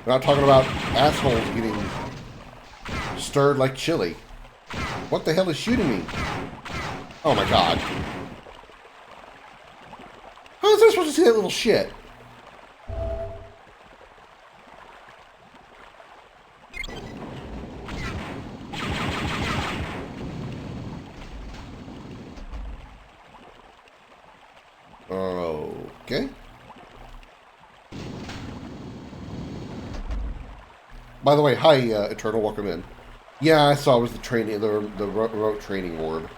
We're not talking about assholes getting stirred like chili. What the hell is shooting me? Oh my god. How was I supposed to see that little shit? Okay. By the way, hi, Eternal, welcome in. Yeah, I saw it was the training, the remote training orb.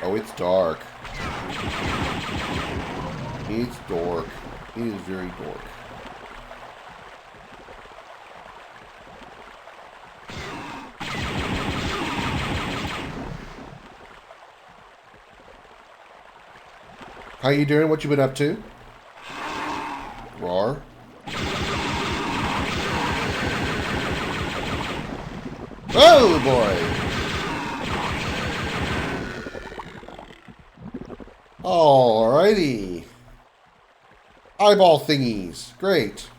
Oh, it's dark. It's dark. It is very dark. How you doing? What you been up to? Roar. Oh boy! Alrighty. Eyeball thingies. Great.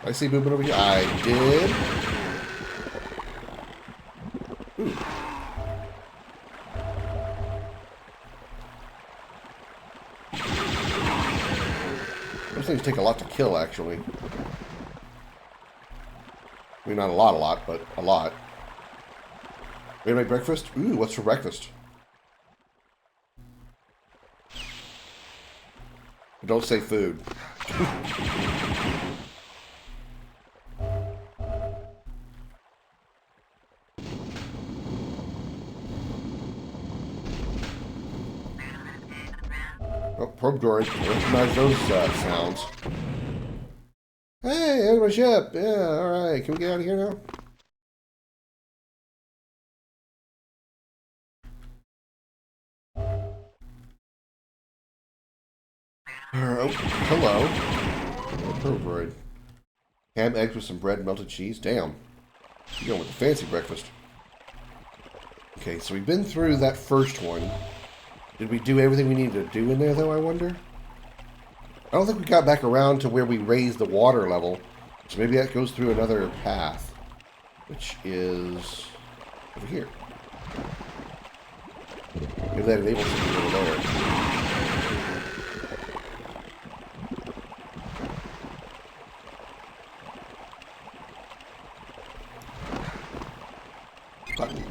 I see movement over here. I did. Ooh. Those things take a lot to kill, actually. I mean, not a lot, but a lot. Ready to make breakfast? Ooh, what's for breakfast? Don't say food. Oh, probe droid. I recognize those sounds. Hey, there's my ship. Yeah, alright. Can we get out of here now? Oh, hello. Probe droid. Ham, eggs with some bread, melted cheese. Damn. You're going with the fancy breakfast. Okay, so we've been through that first one. Did we do everything we needed to do in there, though, I wonder? I don't think we got back around to where we raised the water level. So maybe that goes through another path. Which is over here. Maybe that enables something over there. Button.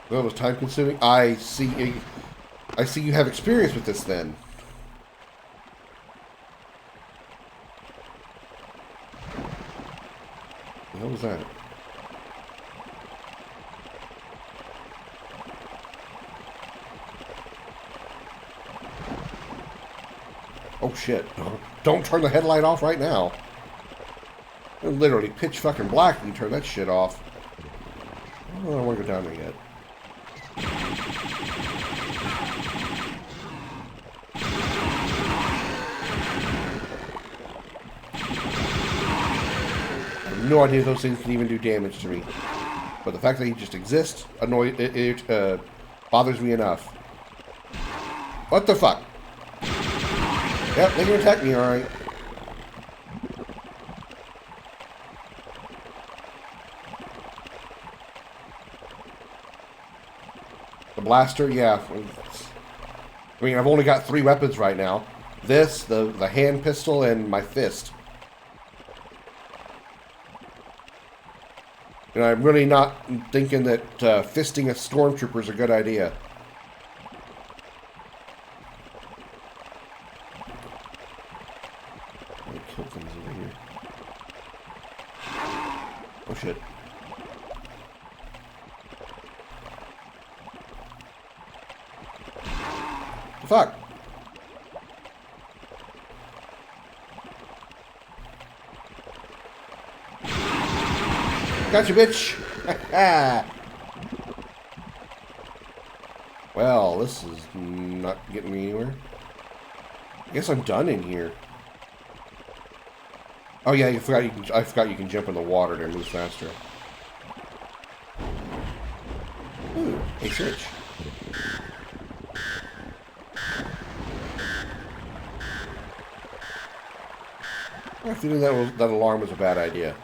Well, it was time consuming. I see you have experience with this then. What was that? Oh shit. Don't turn the headlight off right now. It's literally pitch fucking black when you turn that shit off. I don't want to go down there yet. I have no idea if those things can even do damage to me. But the fact that they just exist bothers me enough. What the fuck? Yep, they can attack me, alright. The blaster, yeah. I mean, I've only got 3 weapons right now. This, the hand pistol, and my fist. And I'm really not thinking that fisting a stormtrooper is a good idea. I'm gonna kill things over here. Oh shit. Fuck. Gotcha, bitch. Well, this is not getting me anywhere. I guess I'm done in here. Oh yeah, I forgot you can jump in the water to move faster. Ooh, a switch. I have a feeling that alarm was a bad idea.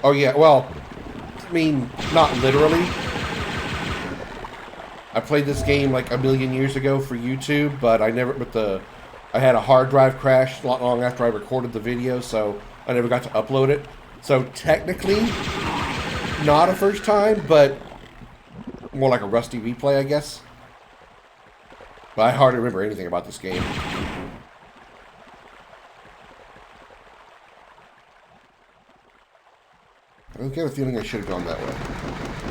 Oh yeah, well, I mean, not literally. I played this game like a million years ago for YouTube, but I had a hard drive crash not long after I recorded the video, so I never got to upload it. So technically, not a first time, but more like a rusty replay, I guess. But I hardly remember anything about this game. I get a feeling I should have gone that way.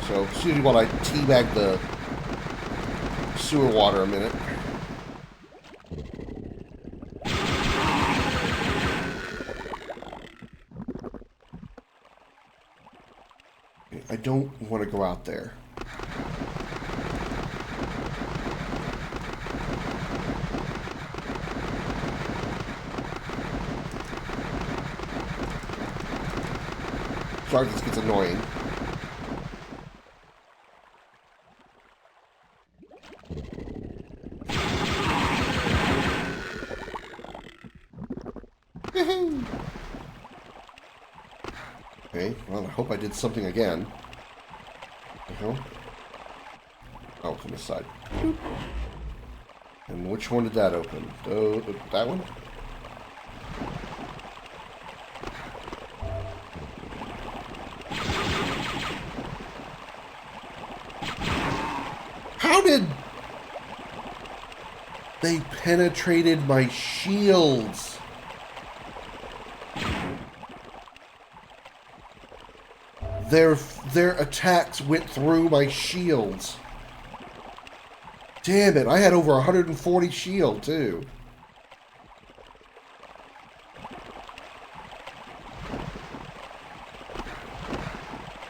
So, excuse me while I teabag the sewer water a minute. I don't want to go out there. Sorry, this gets annoying. Okay, well, I hope I did something again. The hell? Oh, it's on this side. And which one did that open? That one? How did they penetrated my shields? Their attacks went through my shields. Damn it, I had over 140 shield too.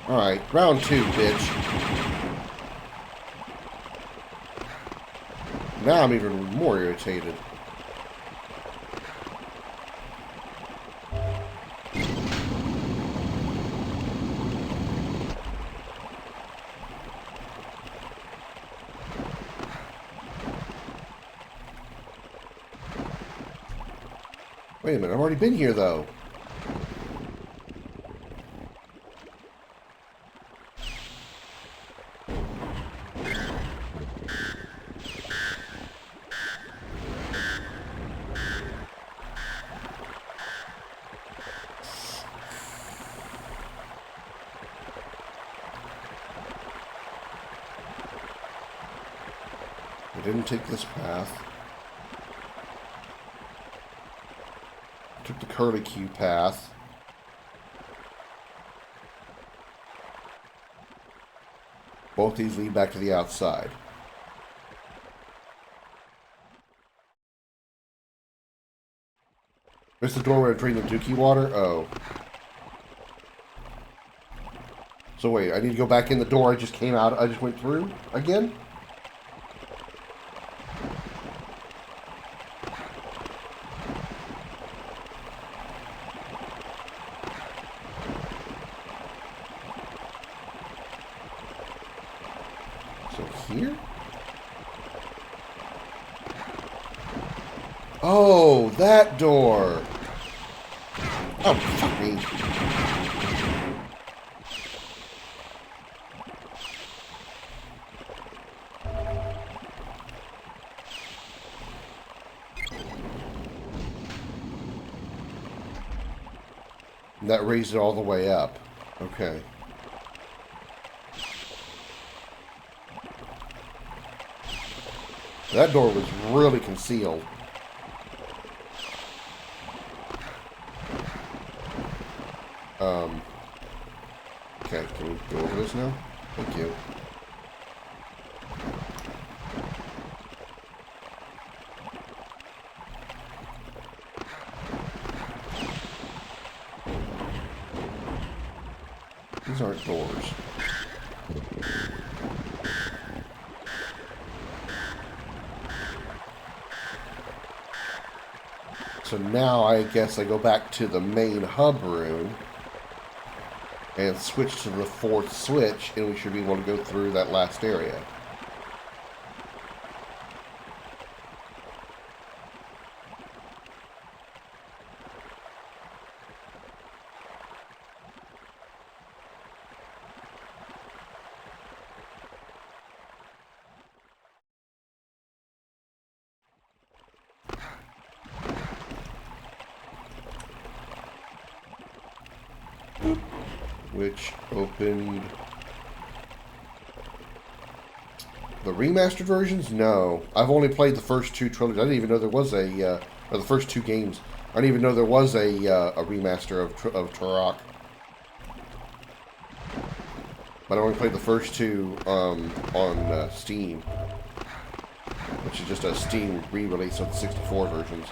Alright, round 2, bitch. Now I'm even more irritated. Wait a minute, I've already been here though. I didn't take this path. I took the curlicue path. Both these lead back to the outside. There's the door where I drained the dookie water? Oh. So wait, I need to go back in the door I just came out, I just went through again? Here? Oh, that door. Oh, fuck me. And that raised it all the way up. Okay. That door was really concealed. Okay, can we go over this now? Thank you. These aren't doors. So now I guess I go back to the main hub room and switch to the 4th switch, and we should be able to go through that last area. Which opened the remastered versions? No, I've only played the first 2 trilogies. I didn't even know there was a or the first 2 games. I didn't even know there was a remaster of Turok. But I only played the first 2 on Steam, which is just a Steam re-release of the 64 versions.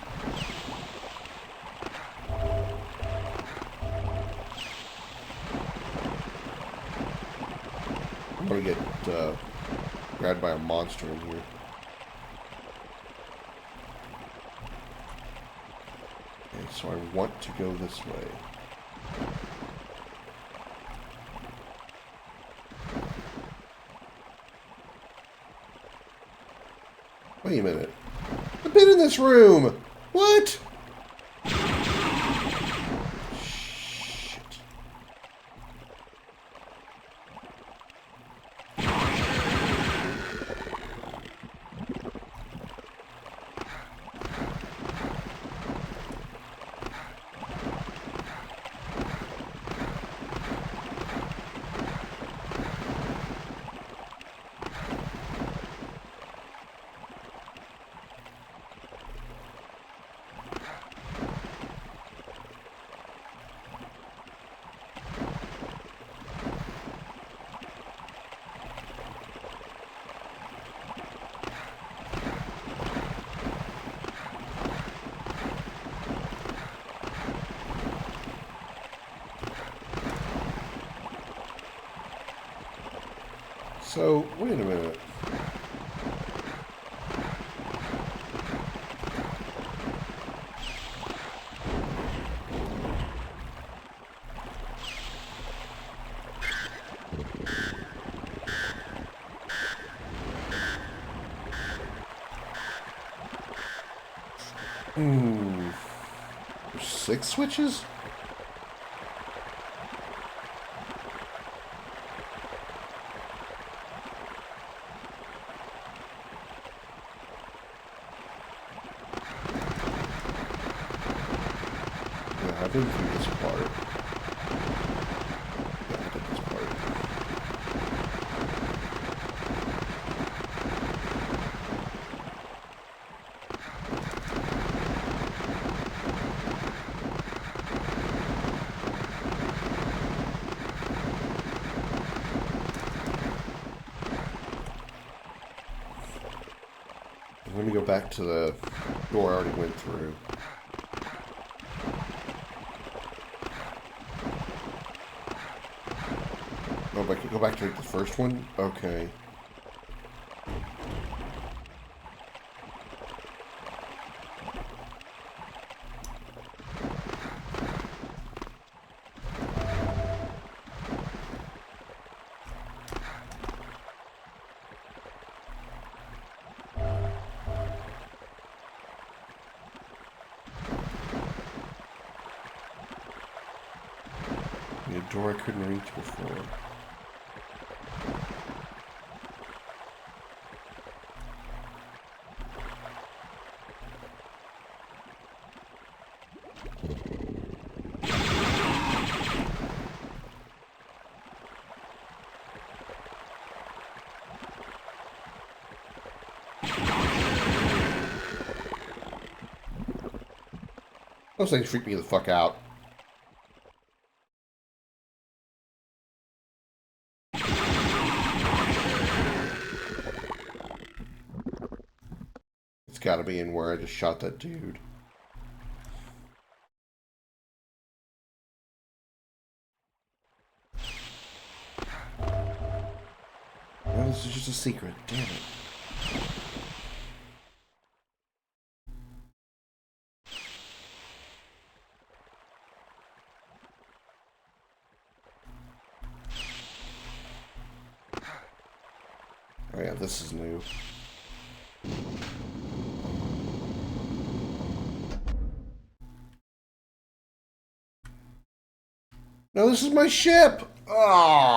I'm gonna get grabbed by a monster in here. Okay, so I want to go this way. Wait a minute. I've been in this room! What? So, wait a minute. There's 6 switches? Yeah, I've been through this part. Yeah, I did this part. Let me go back to the door I already went through. Oh, but I could go back to the first one? Okay. A door I couldn't reach before. Those things freak me the fuck out. gotta be in where I just shot that dude. No, this is just a secret. Damn it. Oh yeah, this is new. No, this is my ship! Ah!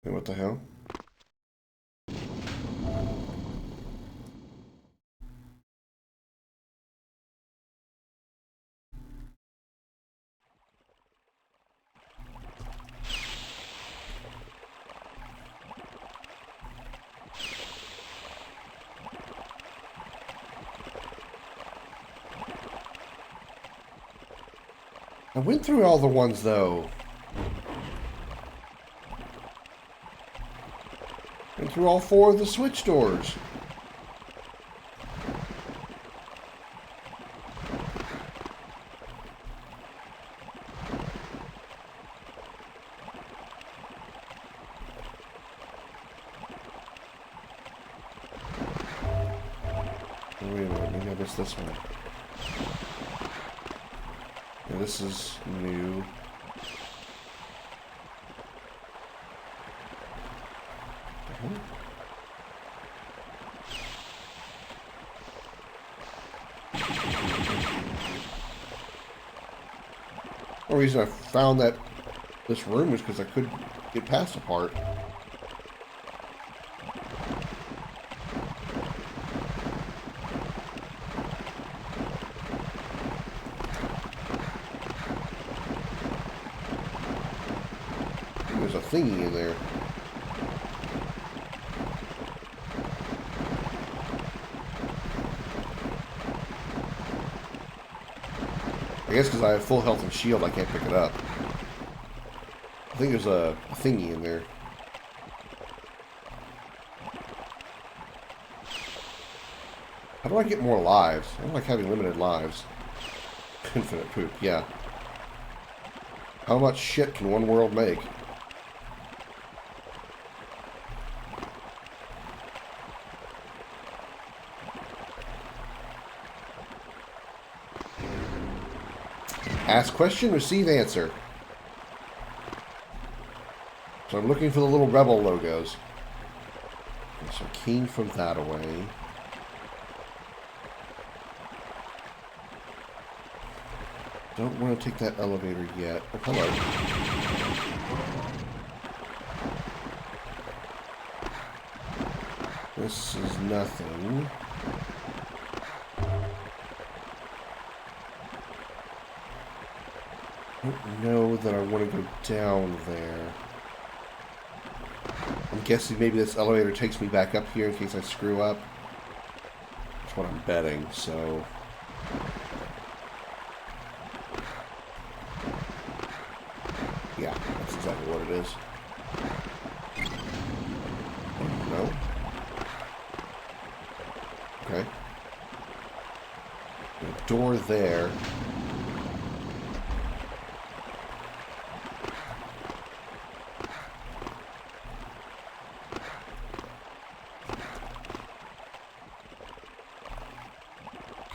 Hey, what the hell? I went through all the ones, though. Went through all 4 of the switch doors. Oh, wait a minute, maybe I missed this one. Yeah, this is new. The reason I found this room was because I couldn't get past the part. There's a thingy in there. I guess because I have full health and shield, I can't pick it up. I think there's a thingy in there. How do I get more lives? I don't like having limited lives. Infinite poop, yeah. How much shit can one world make? Ask question, receive answer. So I'm looking for the little rebel logos. Okay, so keen from that away. Don't want to take that elevator yet. Oh, hello. This is nothing. I don't know that I want to go down there. I'm guessing maybe this elevator takes me back up here in case I screw up. That's what I'm betting, so... yeah, that's exactly what it is. Oh, no. Okay. A door there.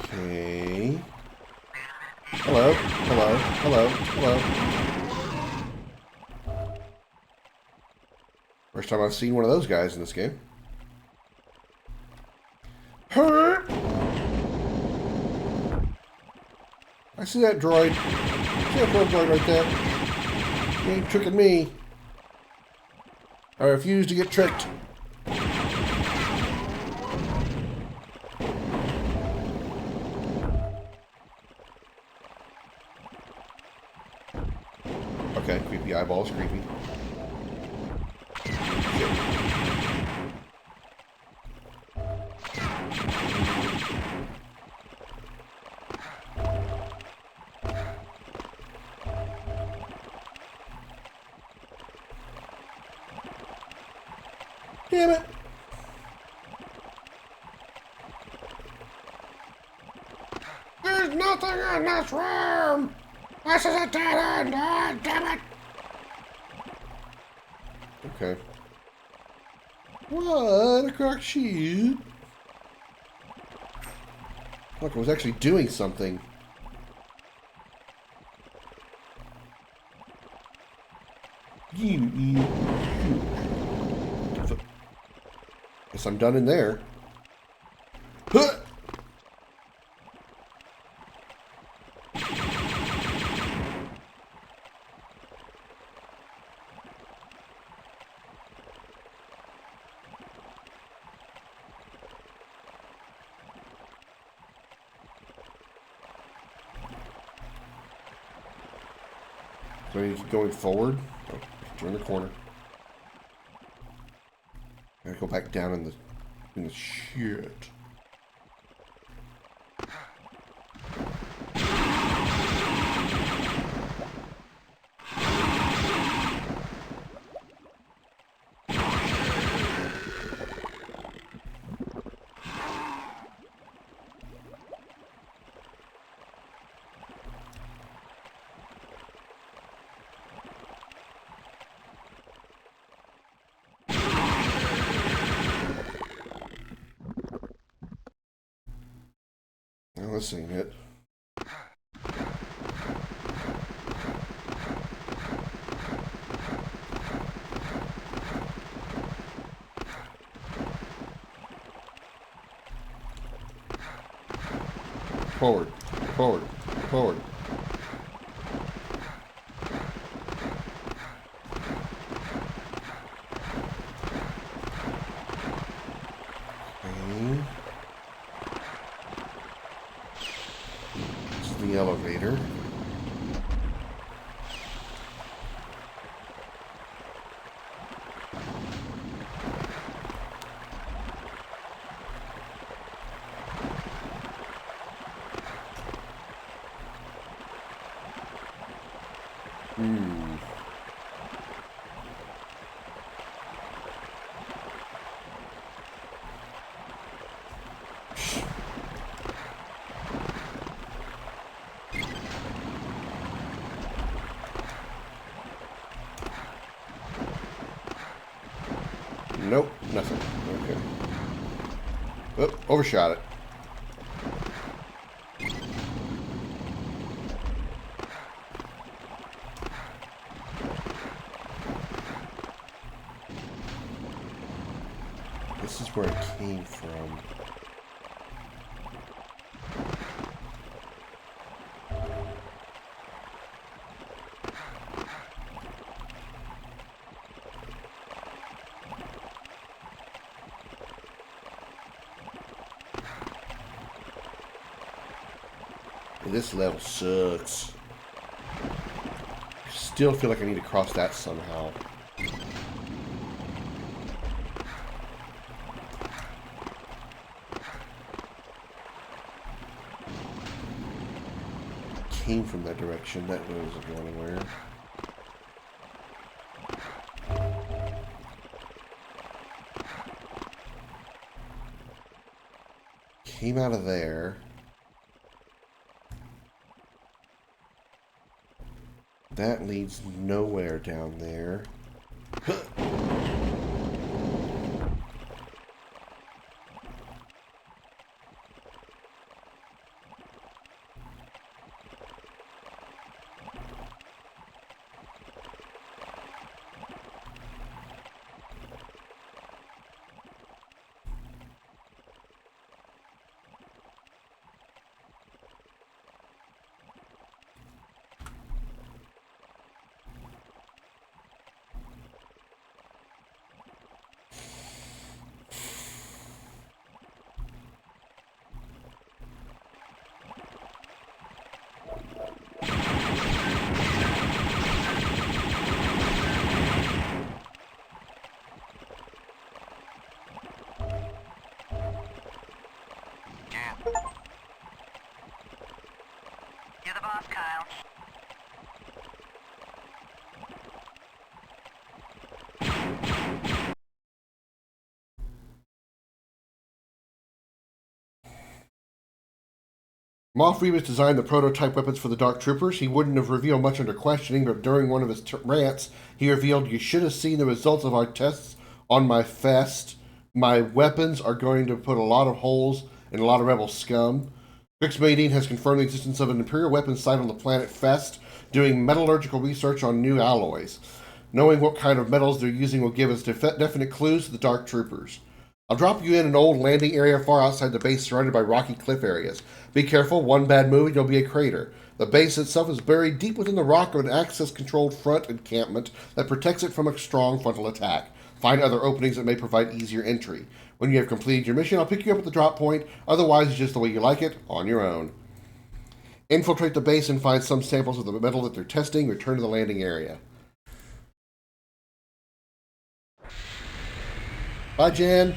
Okay. Hello, hello, hello, hello. First time I've seen one of those guys in this game. Hurt! I see that droid. See that little droid right there? He ain't tricking me. I refuse to get tricked. Okay, creepy eyeballs, creepy. Damn it. There's nothing in this room. This is a dead end. Ah, damn it. Okay. What a crack sheet. Look, I was actually doing something. Guess I'm done in there. Huh! So I need to keep going forward. Oh, turn the corner. I gotta go back down in the shit. Well, this ain't it. Forward, forward, forward. Okay. This is the elevator. Nope, nothing. Okay. Oop, overshot it. This is where it came from. This level sucks. I still feel like I need to cross that somehow. Came from that direction. That doesn't go anywhere. Came out of there. That leads nowhere down there. You're the boss, Kyle. Moff Revis designed the prototype weapons for the Dark Troopers. He wouldn't have revealed much under questioning, but during one of his rants, he revealed, "You should have seen the results of our tests on my Fest. My weapons are going to put a lot of holes in a lot of rebel scum." Krix Maydean has confirmed the existence of an Imperial weapons site on the planet Fest, doing metallurgical research on new alloys. Knowing what kind of metals they're using will give us definite clues to the Dark Troopers. I'll drop you in an old landing area far outside the base, surrounded by rocky cliff areas. Be careful, one bad move and you'll be a crater. The base itself is buried deep within the rock of an access-controlled front encampment that protects it from a strong frontal attack. Find other openings that may provide easier entry. When you have completed your mission, I'll pick you up at the drop point. Otherwise, it's just the way you like it, on your own. Infiltrate the base and find some samples of the metal that they're testing. Return to the landing area. Bye, Jan.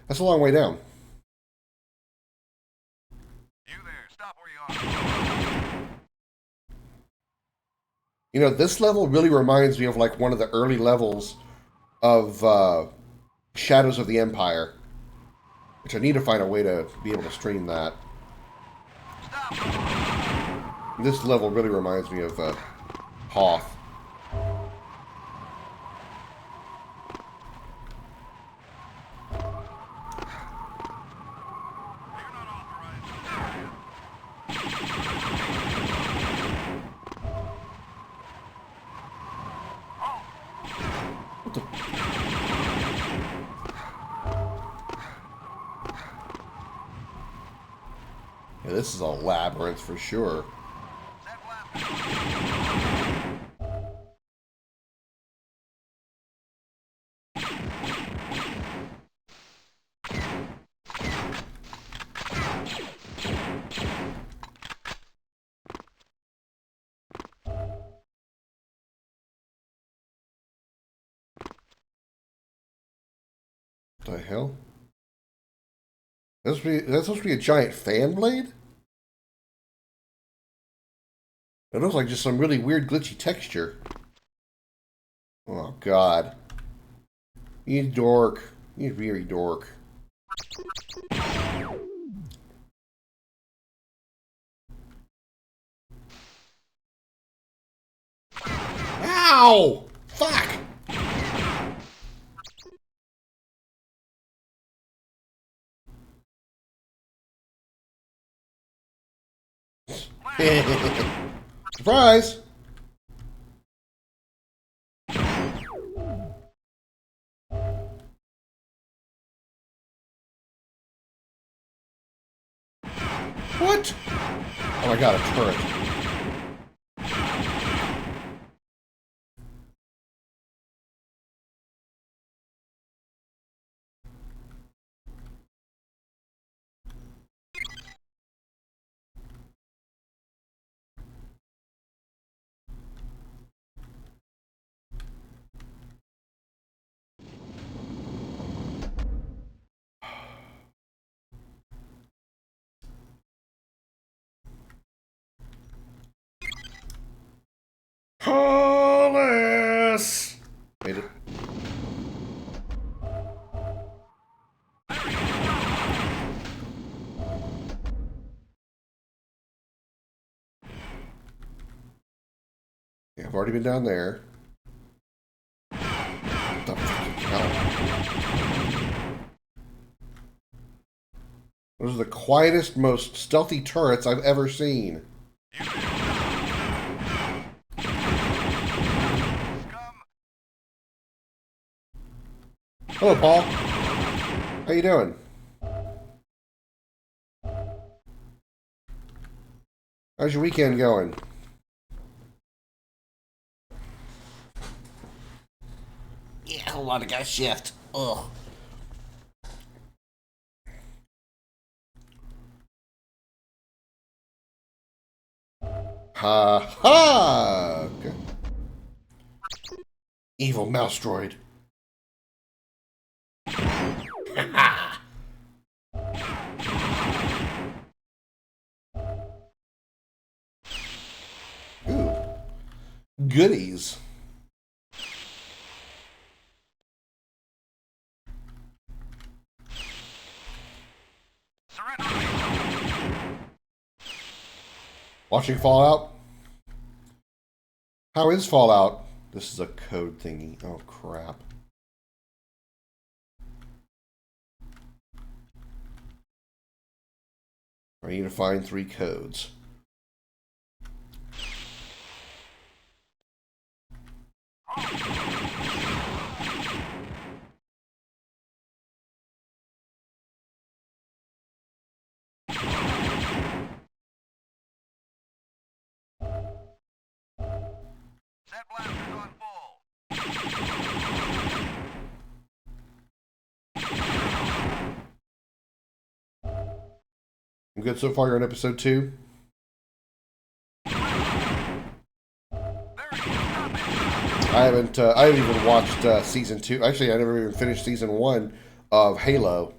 That's a long way down. You there, stop where you are. You know, this level really reminds me of like one of the early levels of Shadows of the Empire, which I need to find a way to be able to stream that. Stop. This level really reminds me of Hoth. You're not authorized in this area. What the? Yeah, this is a labyrinth for sure. Set left. What the hell? That's supposed to be a giant fan blade? It looks like just some really weird glitchy texture. Oh god. You dork. You really dork. Ow! Fuck! Surprise! What? Oh, I got a turret. Hollis! Made it. Yeah, I've already been down there. What the fucking hell? Those are the quietest, most stealthy turrets I've ever seen. Hello, Paul. How you doing? How's your weekend going? Yeah, a whole lot of guys shift. Ugh. Ha ha! Okay. Evil mouse droid. Ooh. Goodies. Watching Fallout? How is Fallout? This is a code thingy. Oh, crap. I need to find 3 codes. Set blasters on full. I'm good so far. You're on episode 2. I haven't even watched season 2. Actually, I never even finished season 1 of Halo.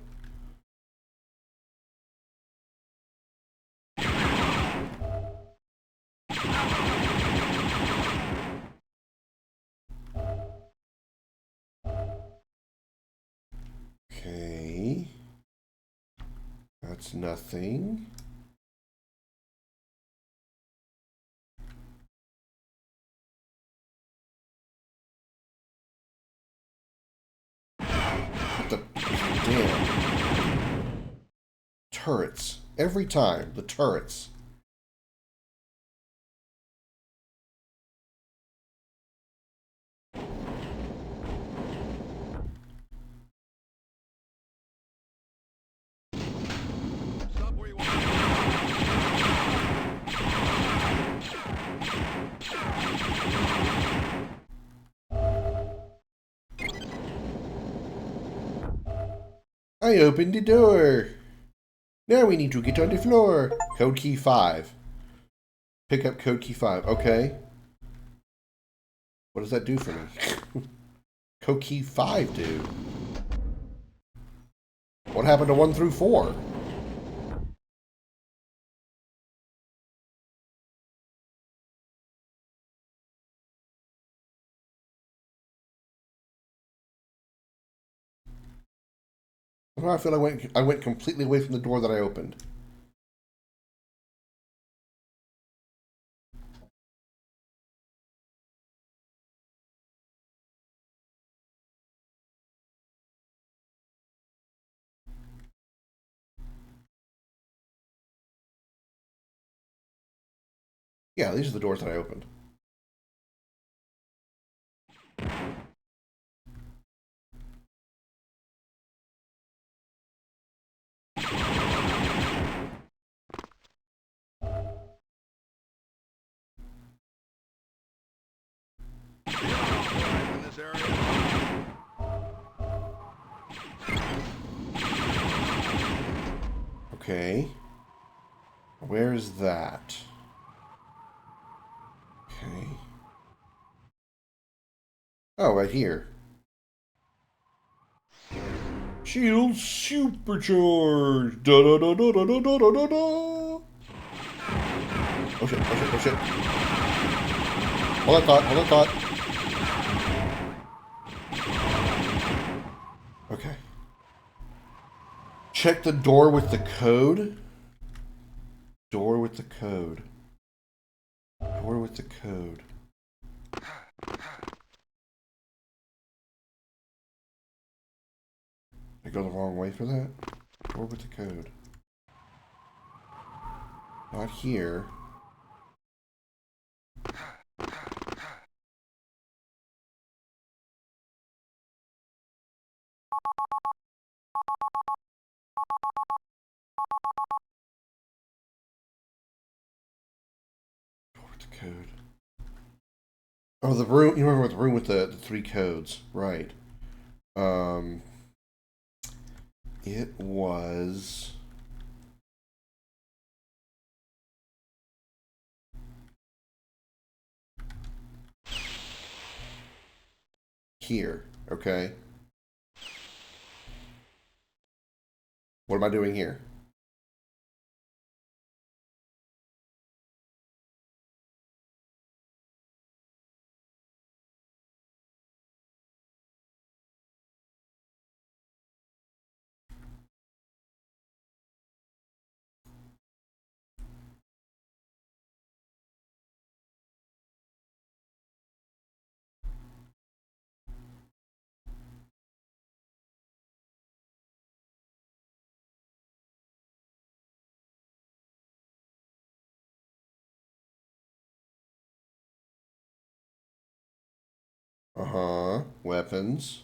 Okay. That's nothing. What the damn? Turrets. Every time, the turrets. Stop where you are. I opened the door. Now we need to get on the floor. Code key 5. Pick up code key 5. Okay. What does that do for me? Code key 5 do. What happened to 1 through 4? I feel I went completely away from the door that I opened. Yeah, these are the doors that I opened. In this area. Okay. Where is that? Okay. Oh, right here. Shield supercharged. Da da da da da da da da da da. Oh shit! Oh shit! Oh shit! Hold that thought. Hold that thought. Okay. Check the door with the code. Door with the code. Door with the code. I go the wrong way for that? Door with the code. Not here. Door with the code. Oh, the room. You remember the room with the 3 codes, right? It was here. Okay. What am I doing here? Uh-huh. Weapons.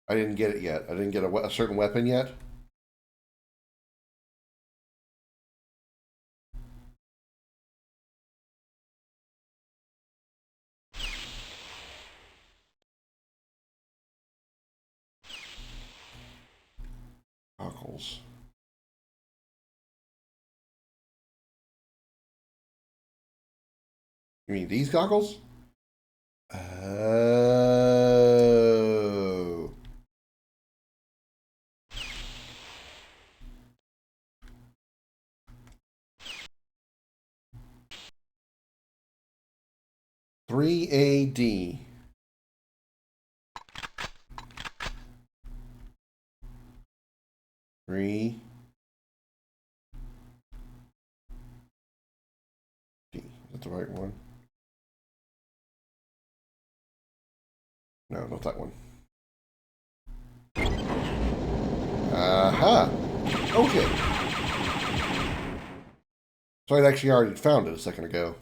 I didn't get it yet. I didn't get a certain weapon yet. Goggles. You mean these goggles? Oh. Three AD. Three. D. Is that the right one? No, not that one. Aha! Okay. So I'd actually already found it a second ago.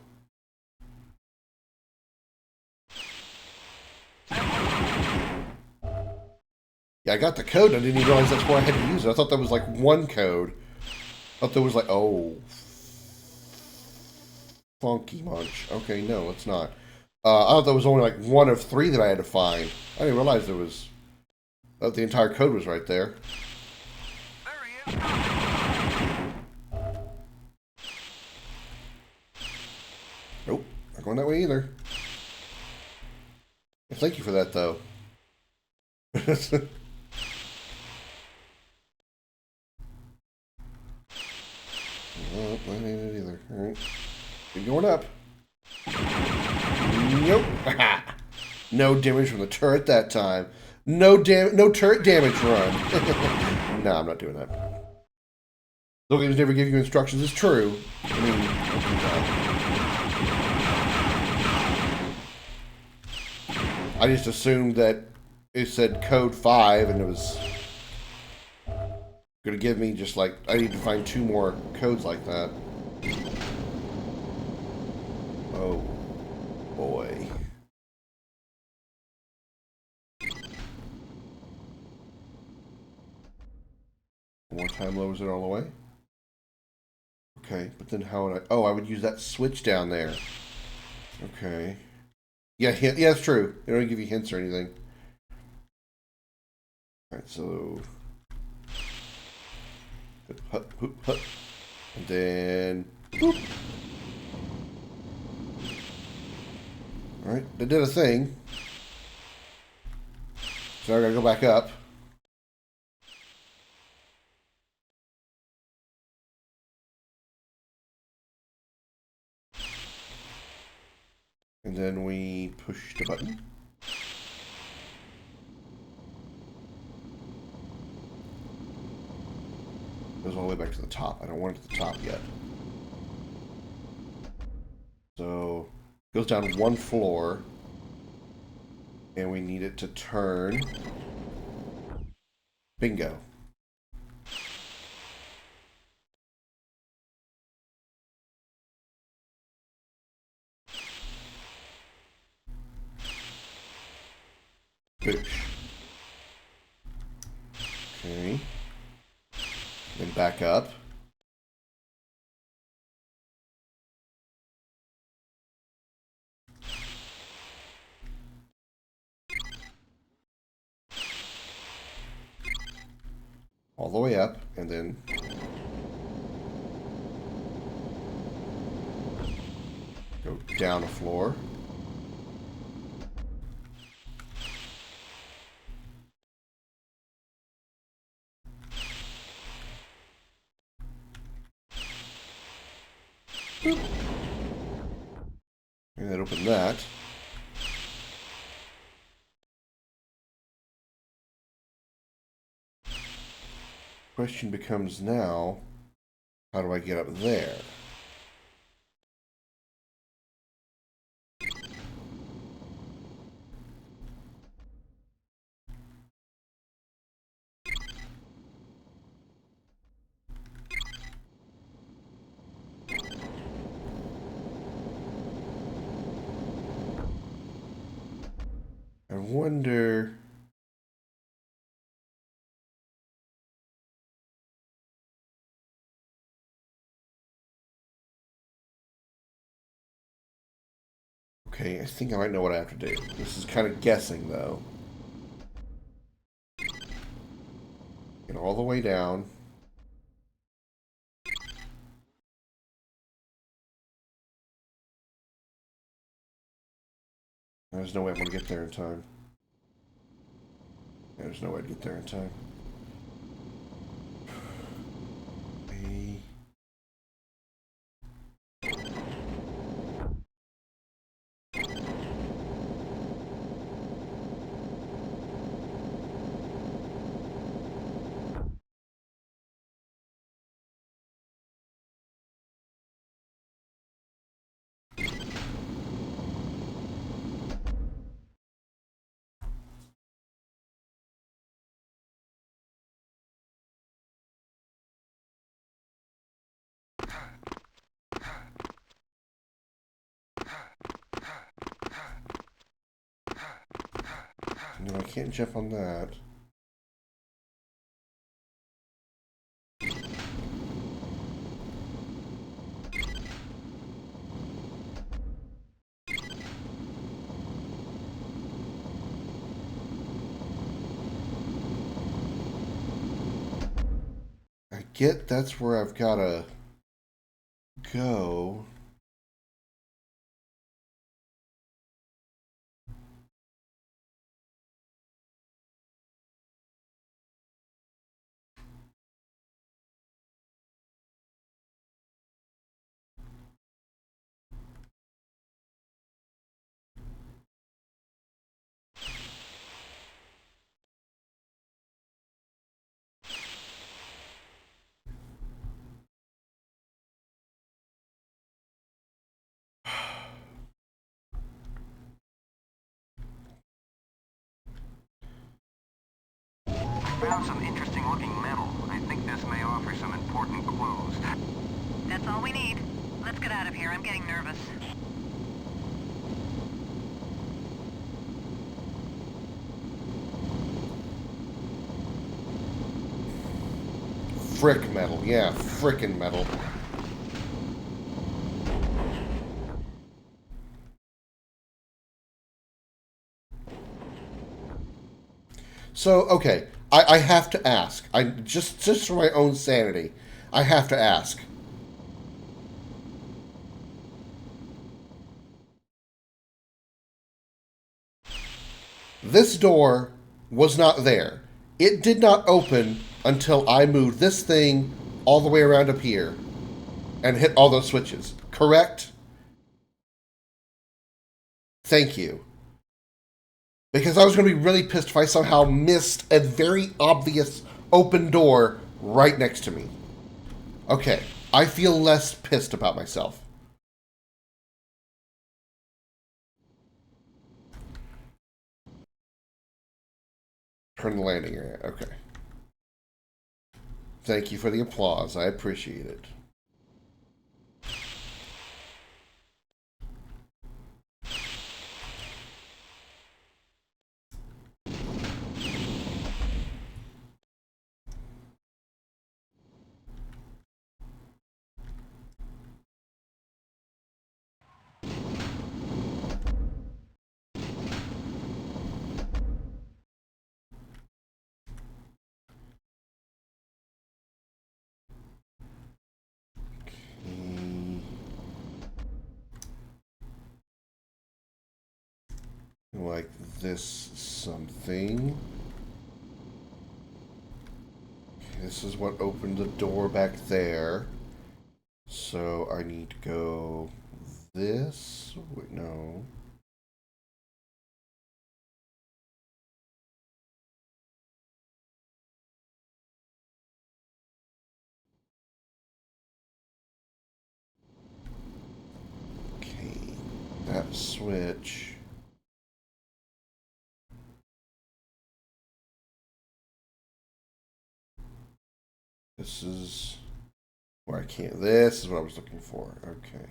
Yeah, I got the code. I didn't even realize that's why I had to use it. I thought that was like one code. I thought there was like, oh, funky munch. Okay, no, it's not. I thought there was only like one of three that I had to find. I didn't realize there was. The entire code was right there. There he is. Nope, not going that way either. Thank you for that, though. Well, I ain't it either. Alright. Been going up. Nope. No damage from the turret that time. No turret damage run. No, I'm not doing that. The games never give you instructions is true. I mean, I just assumed that it said code 5 and it was gonna give me just like, I need to find 2 more codes like that. Oh boy. One more time lowers it all the way. Okay, but then how would I... Oh, I would use that switch down there. Okay. Yeah, yeah, that's true. They don't give you hints or anything. Alright, so... Hup, hup, hup. And then... Boop. Alright, they did a thing. So I gotta go back up. And then we push the button. Goes all the way back to the top. I don't want it to the top yet. So, goes down 1 floor. And we need it to turn. Bingo. Boosh. Okay. Then back up. All the way up, and then go down a floor. Boop. And then open that. Question becomes now, how do I get up there? wonder... Okay, I think I might know what I have to do. This is kind of guessing, though. Get all the way down. There's no way I'm going to get there in time. There's no way to get there in time. No, I can't jump on that. I get that's where I've got to go. Found some interesting looking metal. I think this may offer some important clues. That's all we need. Let's get out of here. I'm getting nervous. Frick metal. Yeah, frickin' metal. So, okay, I have to ask. I just for my own sanity, I have to ask. This door was not there. It did not open until I moved this thing all the way around up here and hit all those switches. Correct? Thank you. Because I was going to be really pissed if I somehow missed a very obvious open door right next to me. Okay, I feel less pissed about myself. Turn the landing area. Okay. Thank you for the applause. I appreciate it. Like this something. This is what opened the door back there. So I need to go this. Wait, no. Okay, that switch. This is where I can't. This is what I was looking for. Okay.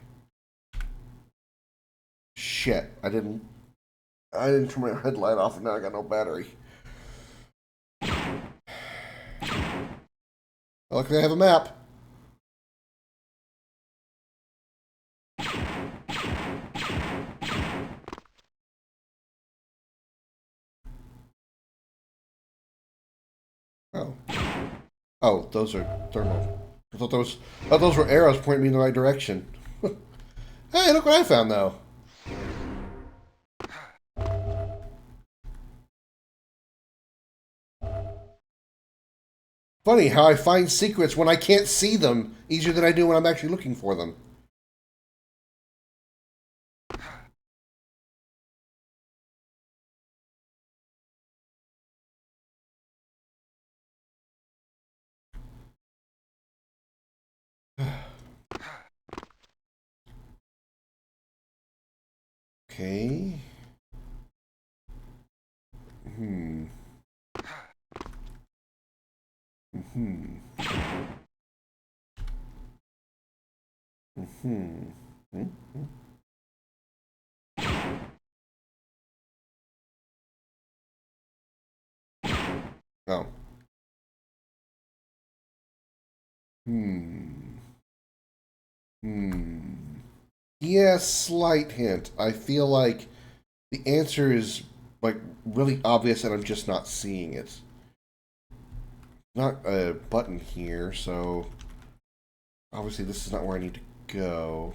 Shit, I didn't. I didn't turn my headlight off and now I got no battery. Luckily I have a map. Oh. Oh, those are thermal. I thought those were arrows pointing me in the right direction. Hey, look what I found though. Funny how I find secrets when I can't see them easier than I do when I'm actually looking for them. Okay. Hmm. Hmm. Hmm. Hmm. Oh. Hmm. Hmm. Yeah, slight hint. I feel like the answer is like really obvious and I'm just not seeing it. Not a button here, so obviously this is not where I need to go.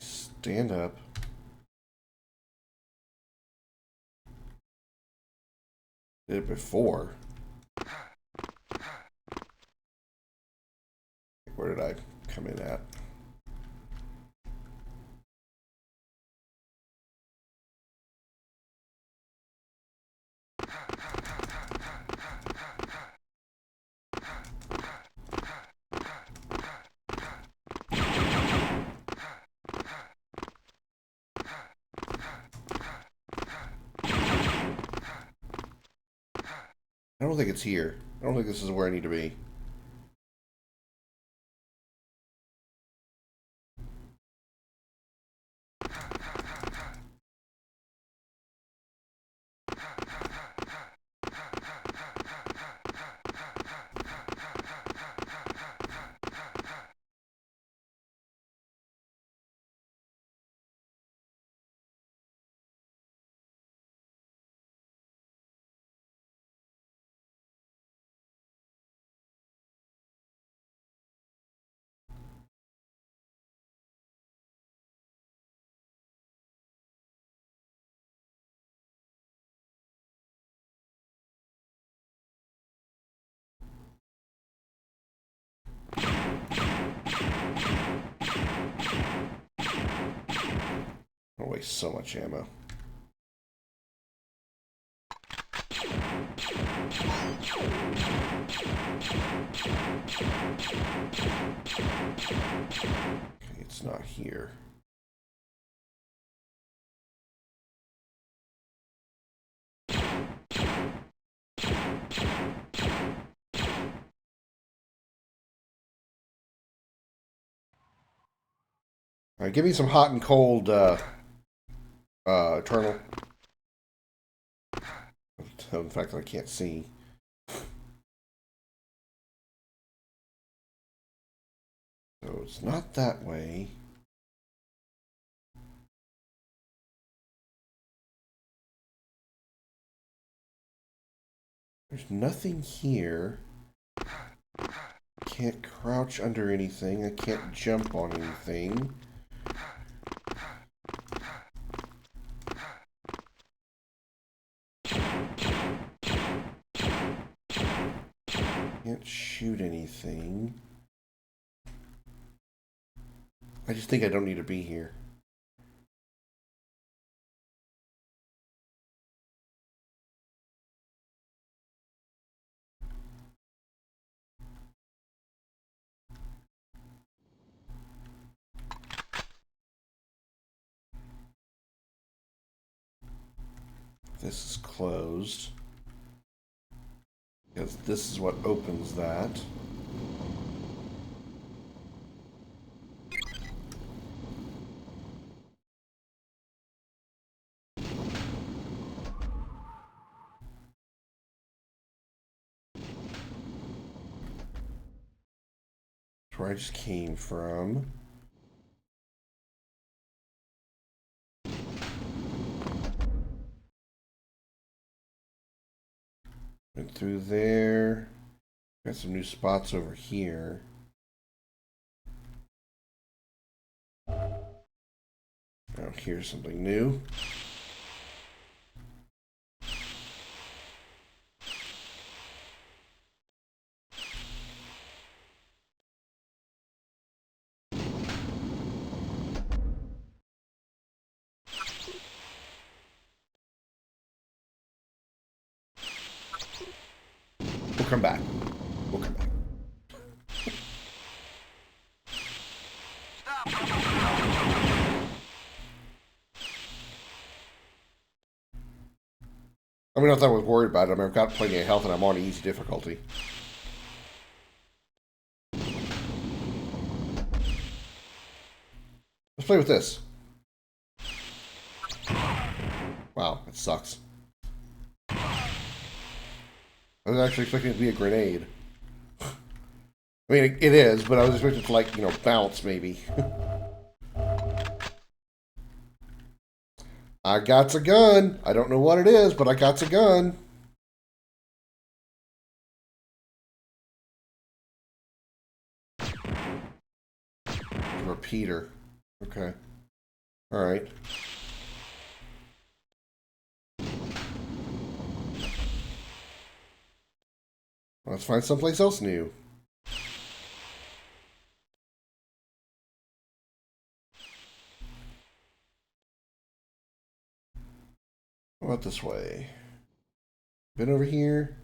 Stand up. Did it before. Where did I come in at? I don't think it's here. I don't think this is where I need to be. I waste so much ammo. Okay, it's not here. All right, give me some hot and cold, Eternal. In fact, I can't see. So it's not that way. There's nothing here. Can't crouch under anything. I can't jump on anything. Can't shoot anything. I just think I don't need to be here. This is closed. Because this is what opens that. That's where I just came from. Went through there. Got some new spots over here. Now here's something new. We'll come back. We'll come back. I mean, not that I was worried about it. I mean, I've got plenty of health and I'm on easy difficulty. Let's play with this. Wow, that sucks. I was actually expecting it to be a grenade. I mean, it is, but I was expecting it to, like, you know, bounce, maybe. I got a gun. I don't know what it is, but I got a gun. Repeater. Okay. Alright. Let's find someplace else new. How about this way? Been over here?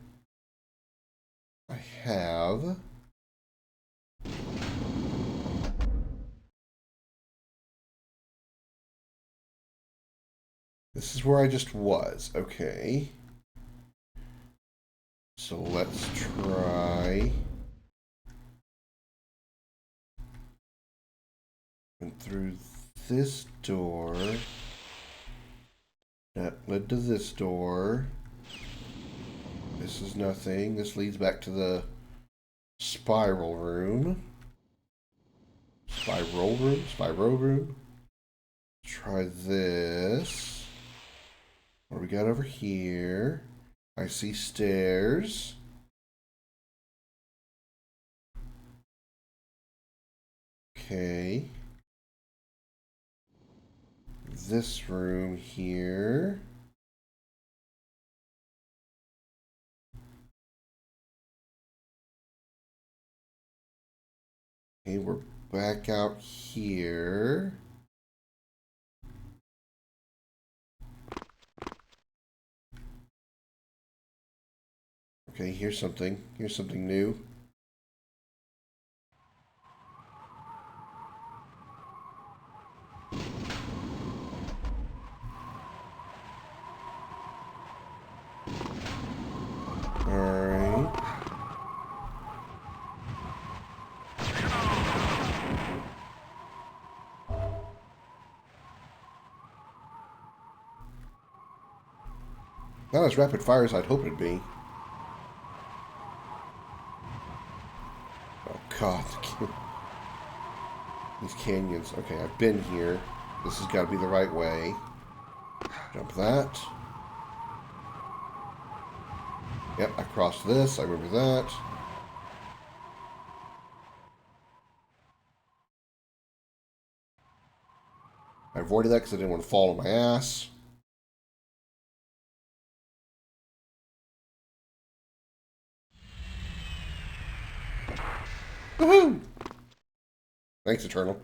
I have. This is where I just was. Okay. So let's try. Went through this door. That led to this door. This is nothing. This leads back to the spiral room. Spiral room? Spiral room. Try this. What do we got over here? I see stairs. Okay. This room here. Okay, we're back out here. Okay, here's something. Here's something new. Alright. Not as rapid fire as I'd hope it'd be. Oh god. These canyons. Okay, I've been here. This has got to be the right way. Jump that. Yep, I crossed this. I remember that. I avoided that because I didn't want to fall on my ass. Woohoo! Thanks, Eternal.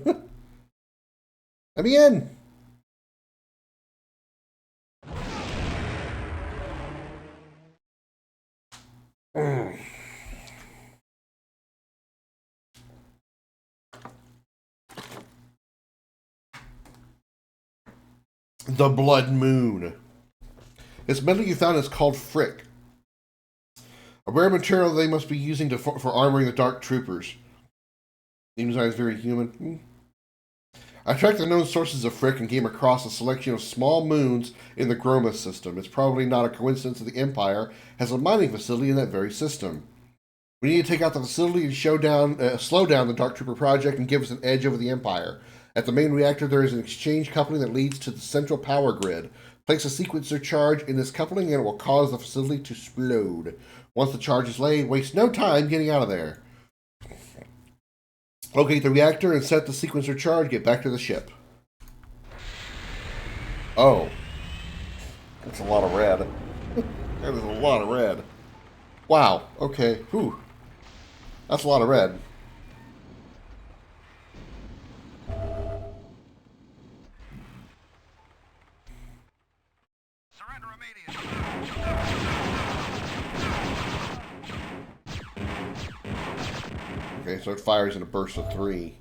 Let me in! The Blood Moon. This metal you found is called frick. A rare material they must be using for armoring the Dark Troopers. Seems like it's very human. I tracked the known sources of frick and came across a selection of small moons in the Groma system. It's probably not a coincidence that the Empire has a mining facility in that very system. We need to take out the facility and slow down the Dark Trooper project and give us an edge over the Empire. At the main reactor, there is an exchange coupling that leads to the central power grid. Place a sequencer charge in this coupling and it will cause the facility to explode. Once the charge is laid, waste no time getting out of there. Locate the reactor and set the sequencer charge. Get back to the ship. Oh. That's a lot of red. That is a lot of red. Wow. Okay. Whew. That's a lot of red. Surrender immediately. Okay, so it fires in a burst of 3.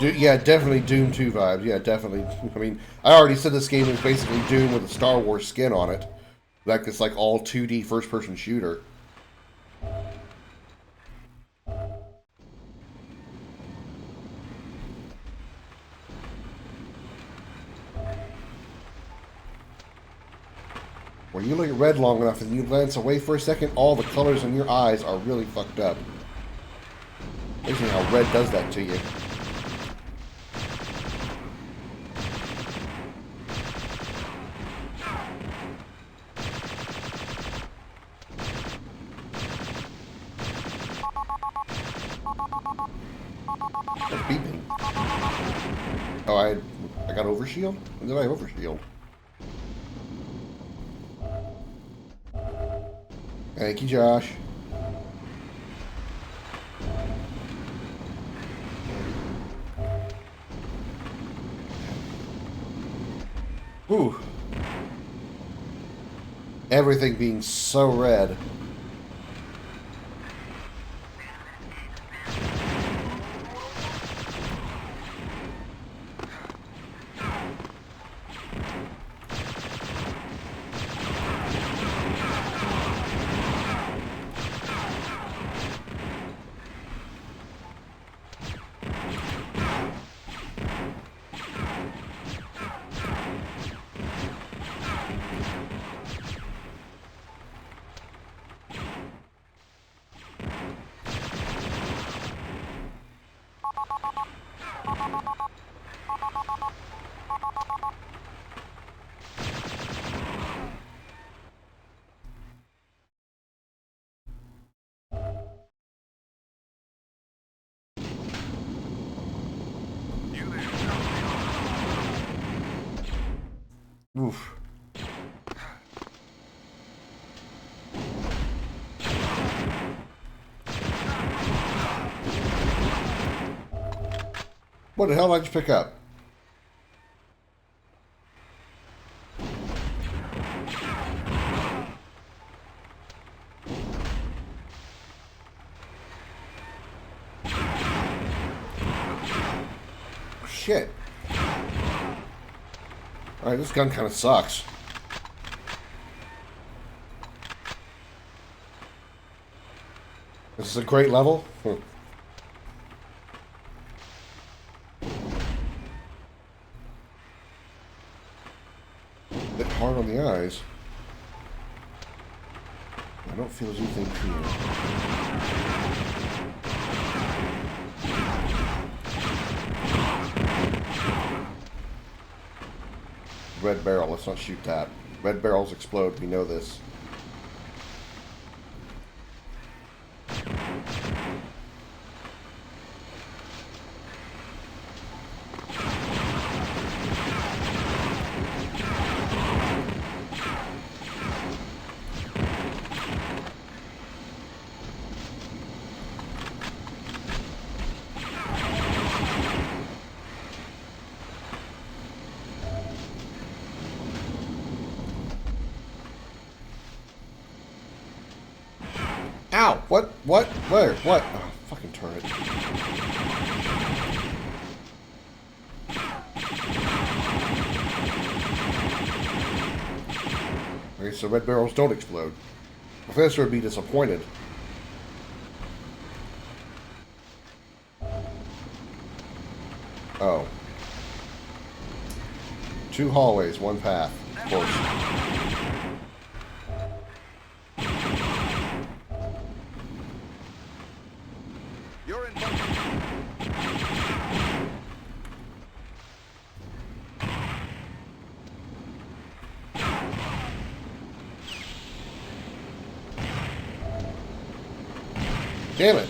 Yeah, definitely Doom 2 vibes. Yeah, definitely. I mean, I already said this game is basically Doom with a Star Wars skin on it. Like, it's like all 2D first-person shooter. When you look at red long enough and you glance away for a second, all the colors in your eyes are really fucked up. Amazing how red does that to you. What's beeping? Oh, I got overshield? When did I overshield? Thank you, Josh. Whew. Everything being so red. Oof. What the hell did I just pick up? Shit. Alright, this gun kind of sucks. This is a great level? Bit hard on the eyes. I don't feel anything here. Red barrel, let's not shoot that. Red barrels explode, we know this. What? Where? What? Oh, fucking turret. Okay, so red barrels don't explode. Professor would be disappointed. Oh. 2 hallways, 1 path. Of course. You're in. Damn it.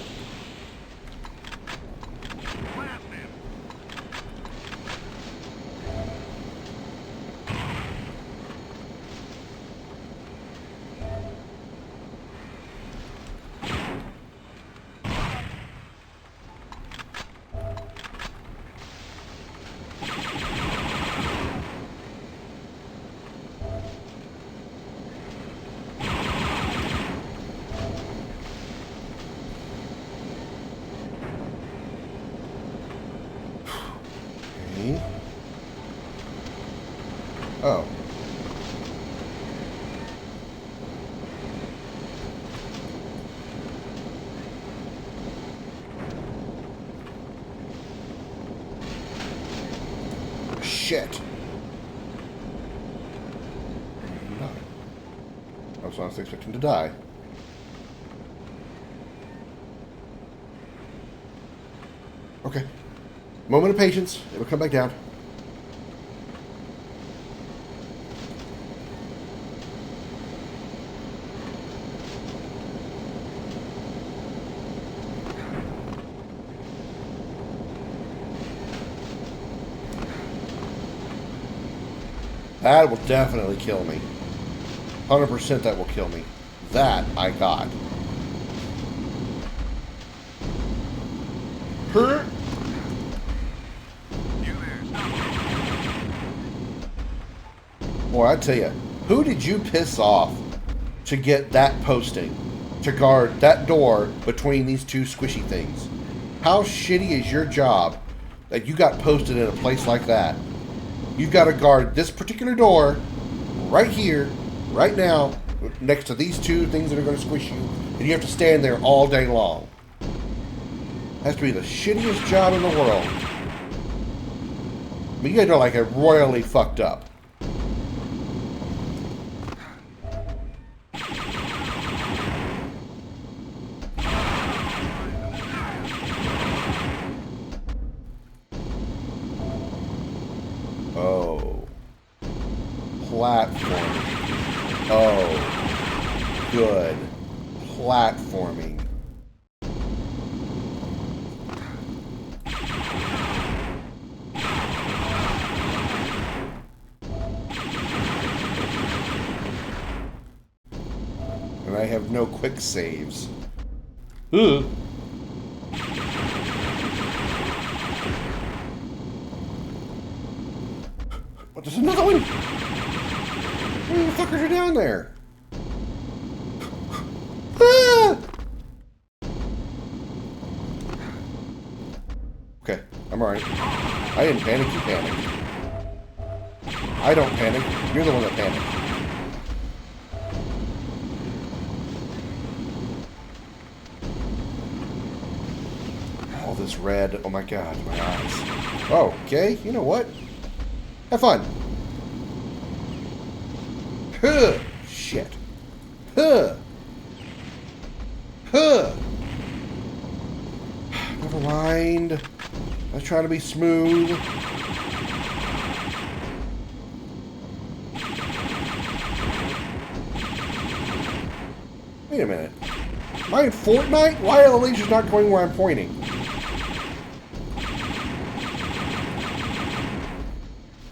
Oh. Shit. I was honestly expecting to die. Okay. Moment of patience. It'll come back down. That will definitely kill me. 100% that will kill me. That I got. Hurt. Boy, I tell you, who did you piss off to get that posting to guard that door between these 2 squishy things? How shitty is your job that you got posted in a place like that? You've got to guard this particular door right here, right now, next to these 2 things that are going to squish you, and you have to stand there all day long. Has to be the shittiest job in the world. But you guys are like a royally fucked up. Oh. Platforming. Oh. Good. Platforming. And I have no quick saves. Ugh. But there's another one! How many fuckers are down there? Ah! Okay, I'm alright. I didn't panic, you panicked. I don't panic, you're the one that panicked. All this red, oh my god, my eyes. Oh, okay, you know what? Have fun. Huh. Shit. Huh. Huh. Never mind. I was trying to be smooth. Wait a minute. Am I in Fortnite? Why are the lasers not going where I'm pointing?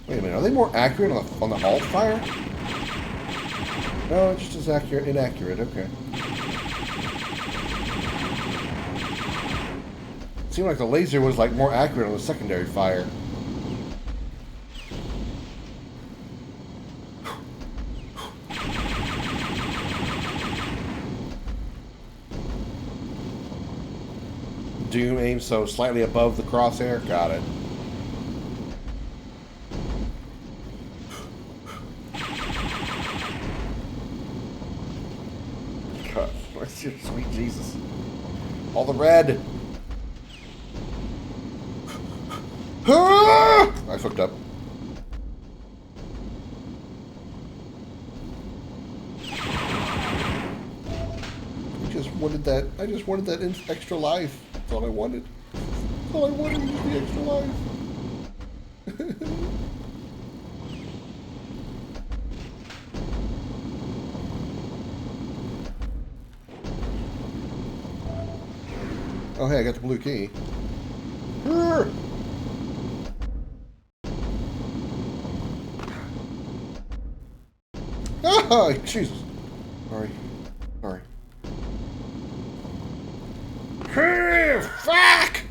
Wait a minute, are they more accurate on the alt fire? No, it's just as accurate, inaccurate, okay. It seemed like the laser was like more accurate on the secondary fire. Doom aim, so slightly above the crosshair. Got it. God, sweet Jesus. All the red. I fucked up. I just wanted that extra life. That's all I wanted. That's all I wanted was the extra life. Oh hey, I got the blue key. Ah, Jesus. Sorry. Sorry. Fuck!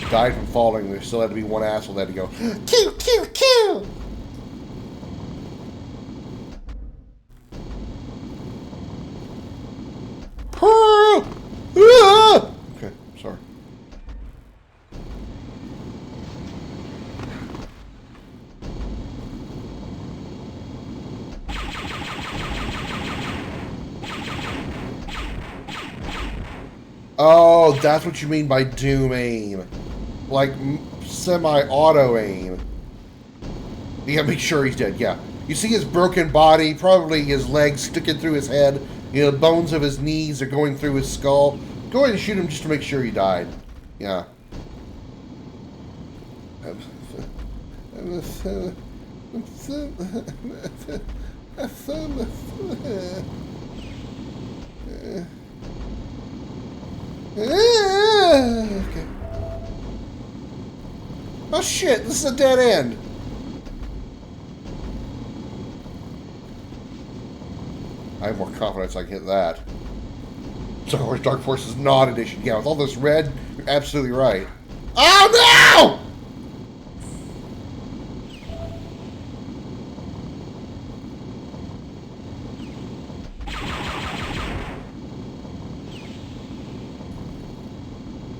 Died from falling. There still had to be one asshole that had to go, kill, kill, kill! Okay, sorry. Oh, that's what you mean by Doom aim. Like, semi-auto aim. You gotta make sure he's dead, yeah. You see his broken body, probably his legs sticking through his head. You know, the bones of his knees are going through his skull. Go ahead and shoot him just to make sure he died. Yeah. Okay. Oh shit, this is a dead end. I have more confidence I can hit that. Star Wars Dark Forces not edition. Yeah, with all this red, you're absolutely right. Oh no!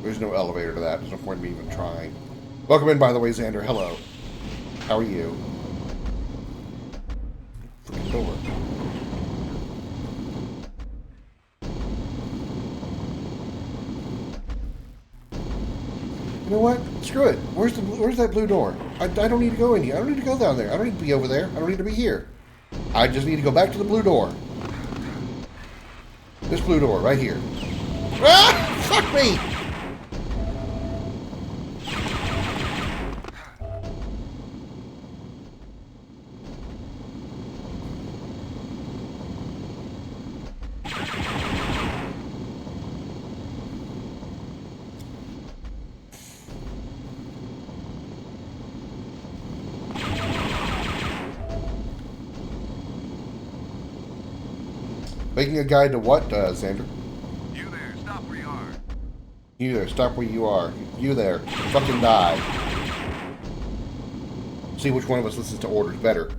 There's no elevator to that. There's no point in me even trying. Welcome in, by the way, Xander. Hello. How are you? Freaking door. You know what? Screw it. Where's that blue door? I don't need to go in here. I don't need to go down there. I don't need to be over there. I don't need to be here. I just need to go back to the blue door. This blue door, right here. Ah! Fuck me! Making a guide to what, Xander? You there, stop where you are. You there, stop where you are. You there, fucking die. See which one of us listens to orders better.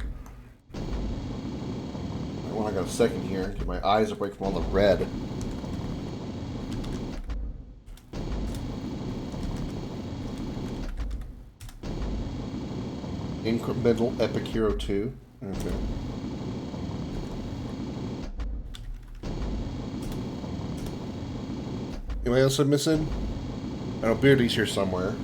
When I got a second here, get my eyes away from all the red. Incremental Epic Hero 2. Okay. Anybody else I'm missing? I know Beardy's here somewhere.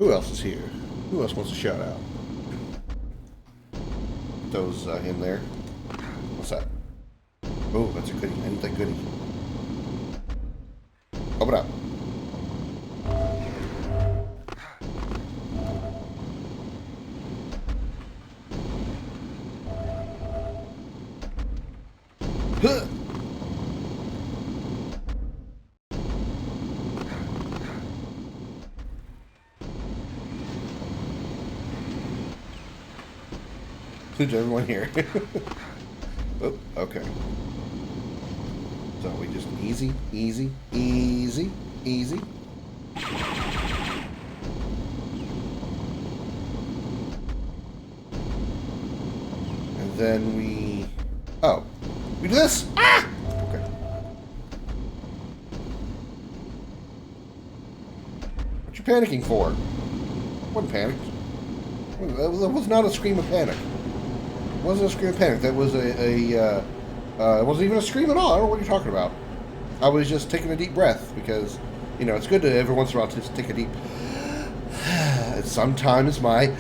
Who else is here? Who else wants a shout out? Those in there. What's that? Oh, that's a goodie. I need that goodie. Open up. Huh. Includes everyone here. Oh, okay. So we just easy, easy, easy, easy. And then we... Oh. We do this? Ah! Okay. What you panicking for? I wasn't panicked. That was not a scream of panic. It wasn't a scream of panic. That was it wasn't even a scream at all. I don't know what you're talking about. I was just taking a deep breath because, you know, it's good to every once in a while just take a deep... And sometimes my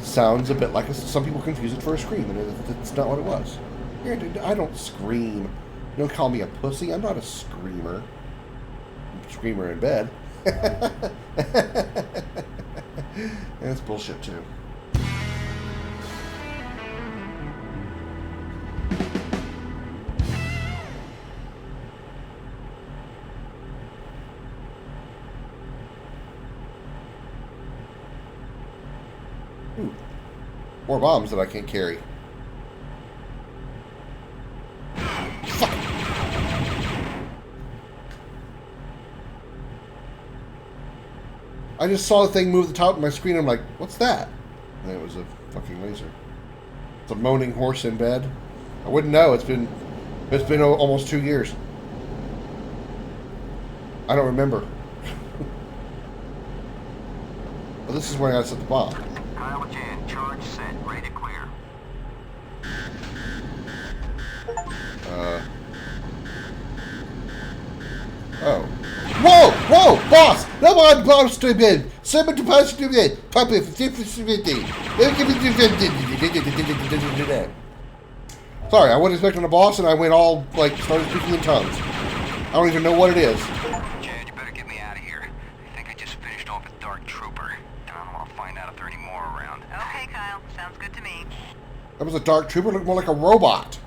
sounds a bit like some people confuse it for a scream, and it's not what it was. Here, dude, I don't scream. You don't call me a pussy. I'm not a screamer. I'm a screamer in bed. That's bullshit too. More bombs that I can't carry. Fuck. I just saw the thing move the top of my screen. I'm like, what's that? And it was a fucking laser. It's a moaning horse in bed. I wouldn't know. It's been almost 2 years. I don't remember. But this is where I gotta set the bomb. Kyle Jan, charge set, ready to clear. Oh. Whoa! Whoa! Boss! No one bombs to bed! Summon to pass to bed! Puppy for 50. Sorry, I wasn't expecting a boss and I went all, like, started speaking in tongues. I don't even know what it is. Chad, you better get me out of here. I think I just finished off a Dark Trooper. And I don't want to find out if there are any more around. Okay, Kyle. Sounds good to me. That was a Dark Trooper, looked more like a robot.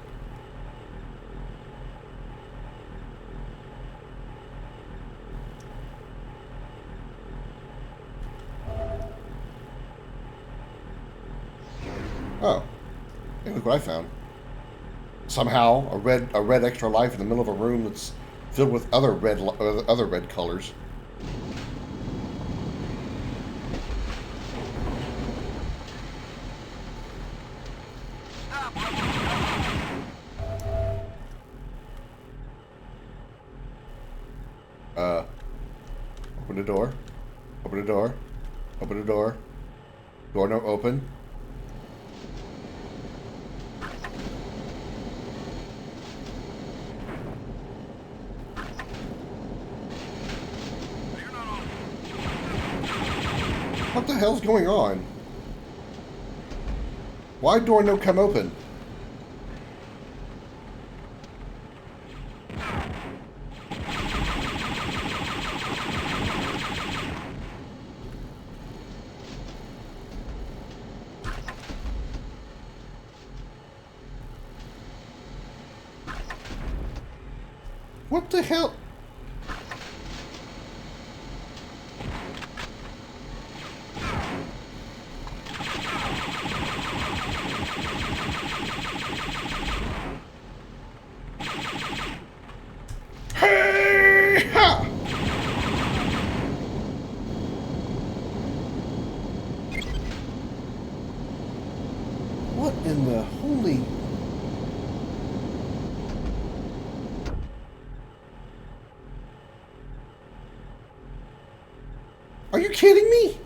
Oh. Hey, look what I found. Somehow, a red extra life in the middle of a room that's filled with other red colors. Open the door. Open the door. Open the door. Door no open. What the hell's going on? Why door no come open? What the hell? Hey! Ha! What in the holy... Are you kidding me?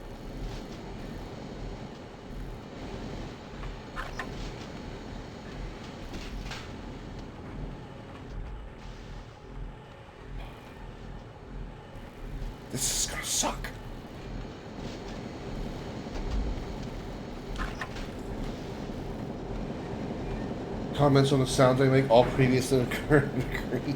This is gonna suck. Comments on the sounds I make, all previous and current agree.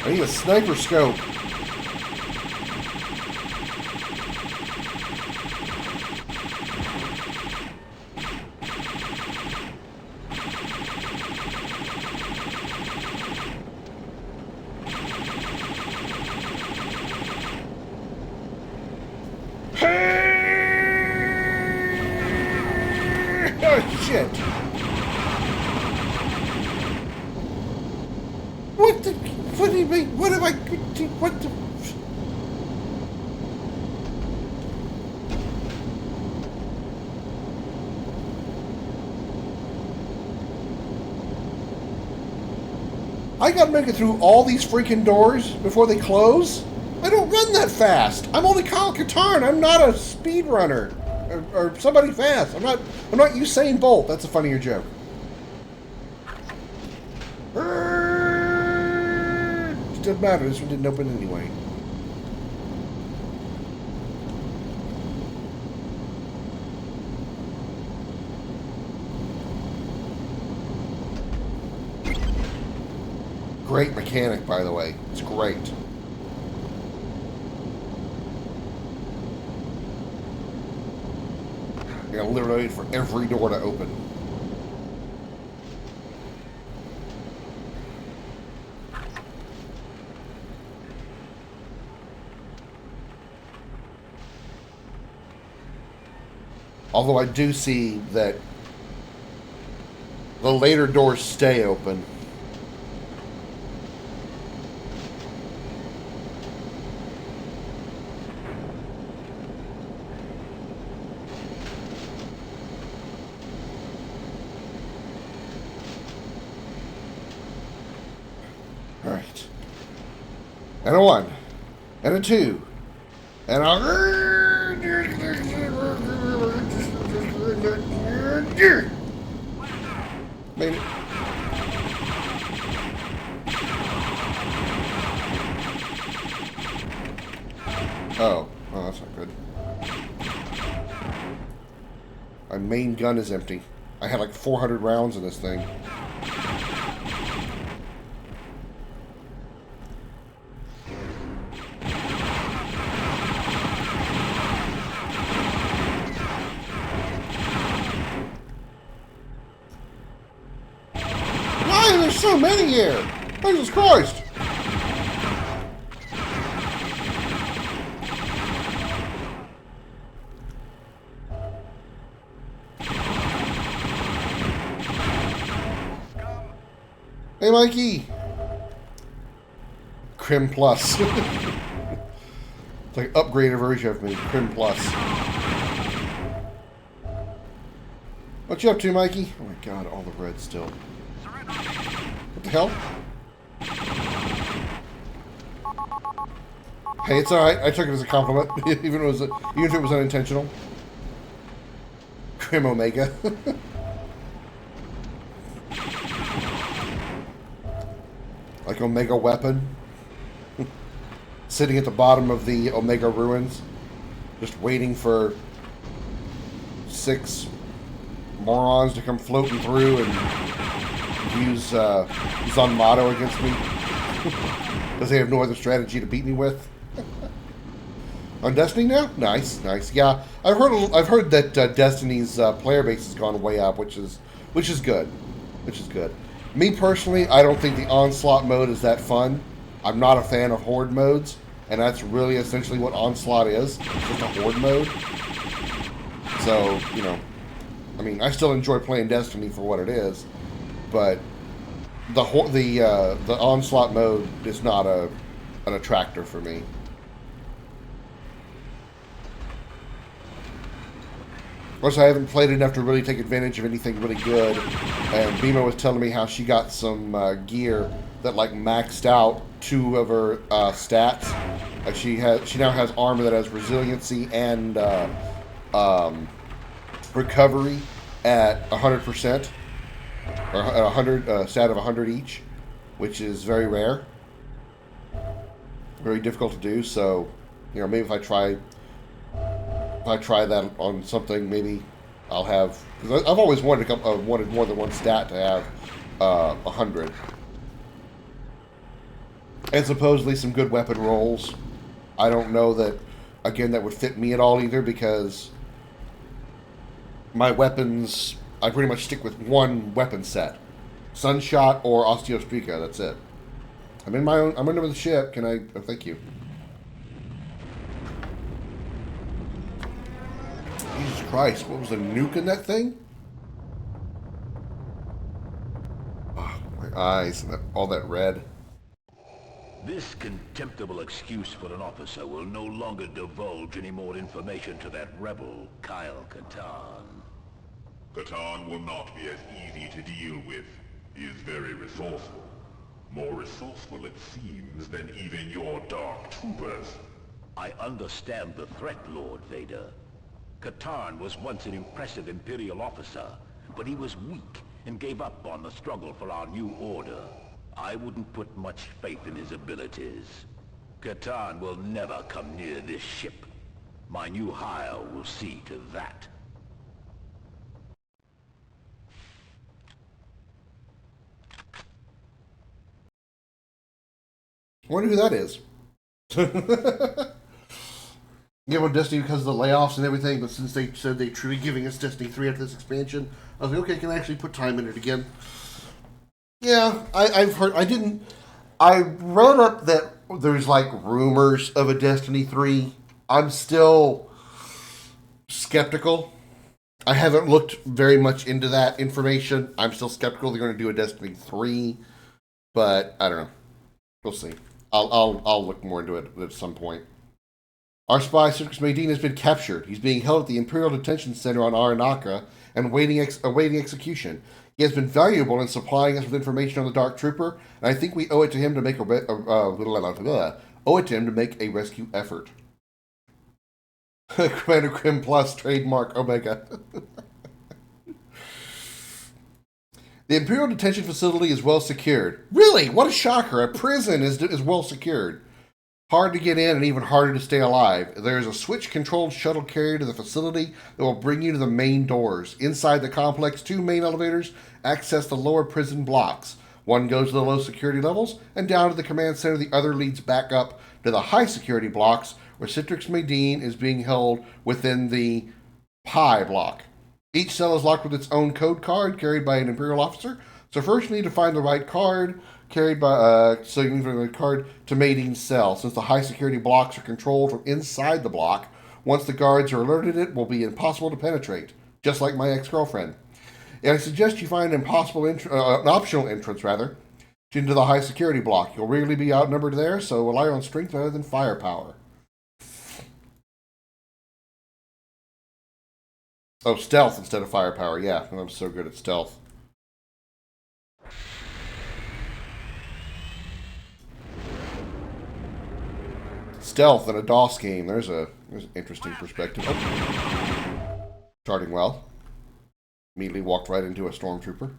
I need a sniper scope. Oh, shit. What do you mean? What have I... What the... I gotta make it through all these freaking doors before they close? I don't run that fast. I'm only Kyle Katarn. I'm not a speed runner. Or somebody fast. I'm not Usain Bolt. That's a funnier joke. It doesn't matter. This one didn't open anyway. Great mechanic, by the way. It's great. You gotta literally wait for every door to open. Although I do see that the later doors stay open. Alright. And a 1. And a 2. And a... Made it. Oh, that's not good. My main gun is empty. I had like 400 rounds in this thing. Why are there so many here? Jesus Christ! Hey, Mikey! Krim Plus. It's like an upgraded version of me. Krim Plus. What you up to, Mikey? Oh my god, all the red still. What the hell? Hey, it's alright. I took it as a compliment. even if it was unintentional. Krim Omega. Like Omega Weapon. Sitting at the bottom of the Omega Ruins. Just waiting for 6 morons to come floating through and use Zanmato against me. Because they have no other strategy to beat me with. On Destiny now? Nice, nice. Yeah, I've heard that Destiny's player base has gone way up, which is good. Which is good. Me personally, I don't think the Onslaught mode is that fun. I'm not a fan of Horde modes, and that's really essentially what Onslaught is. It's just a Horde mode. So, you know, I mean, I still enjoy playing Destiny for what it is, but the Onslaught mode is not an attractor for me. Plus, I haven't played enough to really take advantage of anything really good. And Bima was telling me how she got some gear that like maxed out 2 of her stats. She now has armor that has resiliency and recovery at 100%, or 100 stat of 100 each, which is very rare, very difficult to do. So, you know, maybe if I try that on something, maybe I'll have, because I've always wanted more than one stat to have 100. And supposedly some good weapon rolls. I don't know that, again, that would fit me at all either, because my weapons, I pretty much stick with one weapon set. Sunshot or Osteostrica, that's it. I'm in the ship, can I, oh, thank you. Jesus Christ, what was the nuke in that thing? their eyes and all that red. This contemptible excuse for an officer will no longer divulge any more information to that rebel, Kyle Katarn. Katarn will not be as easy to deal with. He is very resourceful. More resourceful, it seems, than even your dark troopers. I understand the threat, Lord Vader. Katarn was once an impressive Imperial officer, but he was weak and gave up on the struggle for our new order. I wouldn't put much faith in his abilities. Katarn will never come near this ship. My new hire will see to that. I wonder who that is. Yeah, well, Destiny because of the layoffs and everything, but since they said they're truly giving us Destiny 3 after this expansion, I was like, okay, can I actually put time in it again? Yeah, I've heard, I read up that there's like rumors of a Destiny 3. I'm still skeptical. I haven't looked very much into that information. I'm still skeptical they're going to do a Destiny 3, but I don't know. We'll see. I'll look more into it at some point. Our spy, Citrix Medine, has been captured. He's being held at the Imperial Detention Center on Aranaka and awaiting execution. He has been valuable in supplying us with information on the Dark Trooper, and I think we owe it to him to make a rescue effort. Commander Krim Plus, trademark Omega. The Imperial Detention Facility is well secured. Really? What a shocker. A prison is well secured. Hard to get in and even harder to stay alive. There is a switch-controlled shuttle carrier to the facility that will bring you to the main doors. Inside the complex, 2 main elevators access the lower prison blocks. One goes to the low security levels and down to the command center. The other leads back up to the high security blocks where Citrix Medine is being held within the Pi block. Each cell is locked with its own code card carried by an Imperial officer. So first you need to find the right card carried by, so you need to find the right card to Madine's cell. Since the high security blocks are controlled from inside the block, once the guards are alerted, it will be impossible to penetrate, just like my ex-girlfriend. And I suggest you find an optional entrance, into the high security block. You'll really be outnumbered there, so rely on strength rather than firepower. Oh, stealth instead of firepower. Yeah, I'm so good at stealth. Stealth in a DOS game. There's an interesting perspective. Oh. Starting well. Immediately walked right into a stormtrooper.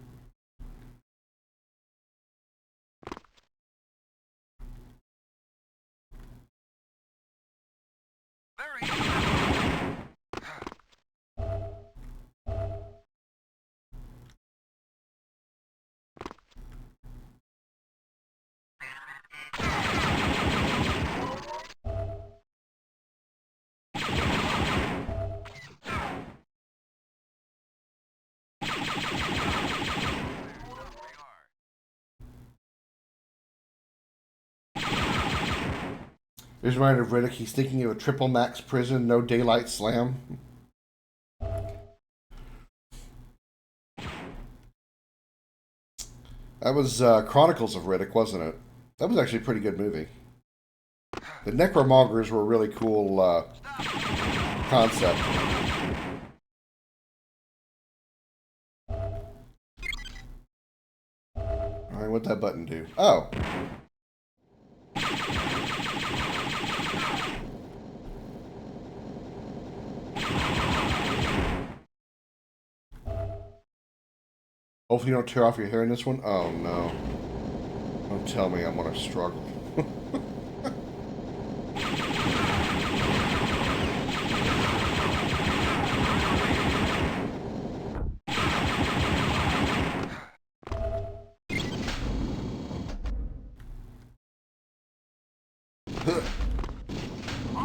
There's a reminder of Riddick. He's thinking of a triple max prison, no daylight slam. That was Chronicles of Riddick, wasn't it? That was actually a pretty good movie. The Necromongers were a really cool concept. Alright, what'd that button do? Oh. Hopefully you don't tear off your hair in this one. Oh no. Don't tell me I'm gonna struggle.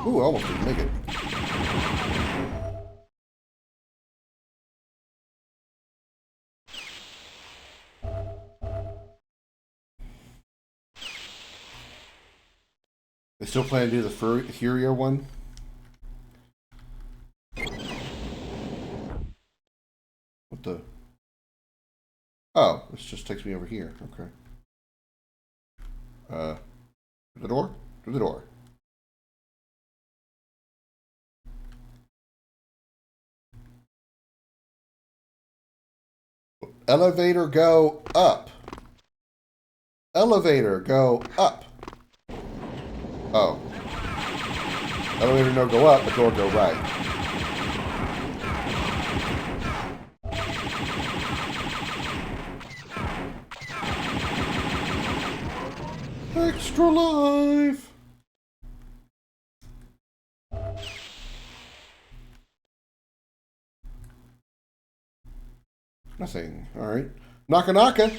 Ooh, I almost didn't make it. They still plan to do the Furia one? What the? Oh, this just takes me over here. Okay. To the door? To the door. Elevator go up. Elevator go up. Oh. Elevator no go up, but door go right. Extra life. Nothing. Alright. Naka naka.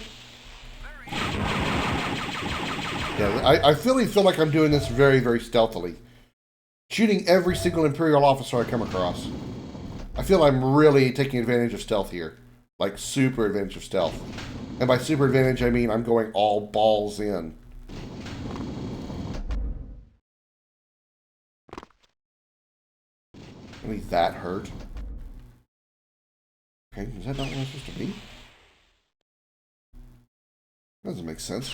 Yeah, I really feel like I'm doing this very, very stealthily. Shooting every single Imperial officer I come across. I feel I'm really taking advantage of stealth here. Like, super advantage of stealth. And by super advantage, I mean I'm going all balls in. Only that hurt. Okay, is that not where I'm supposed to be? Doesn't make sense.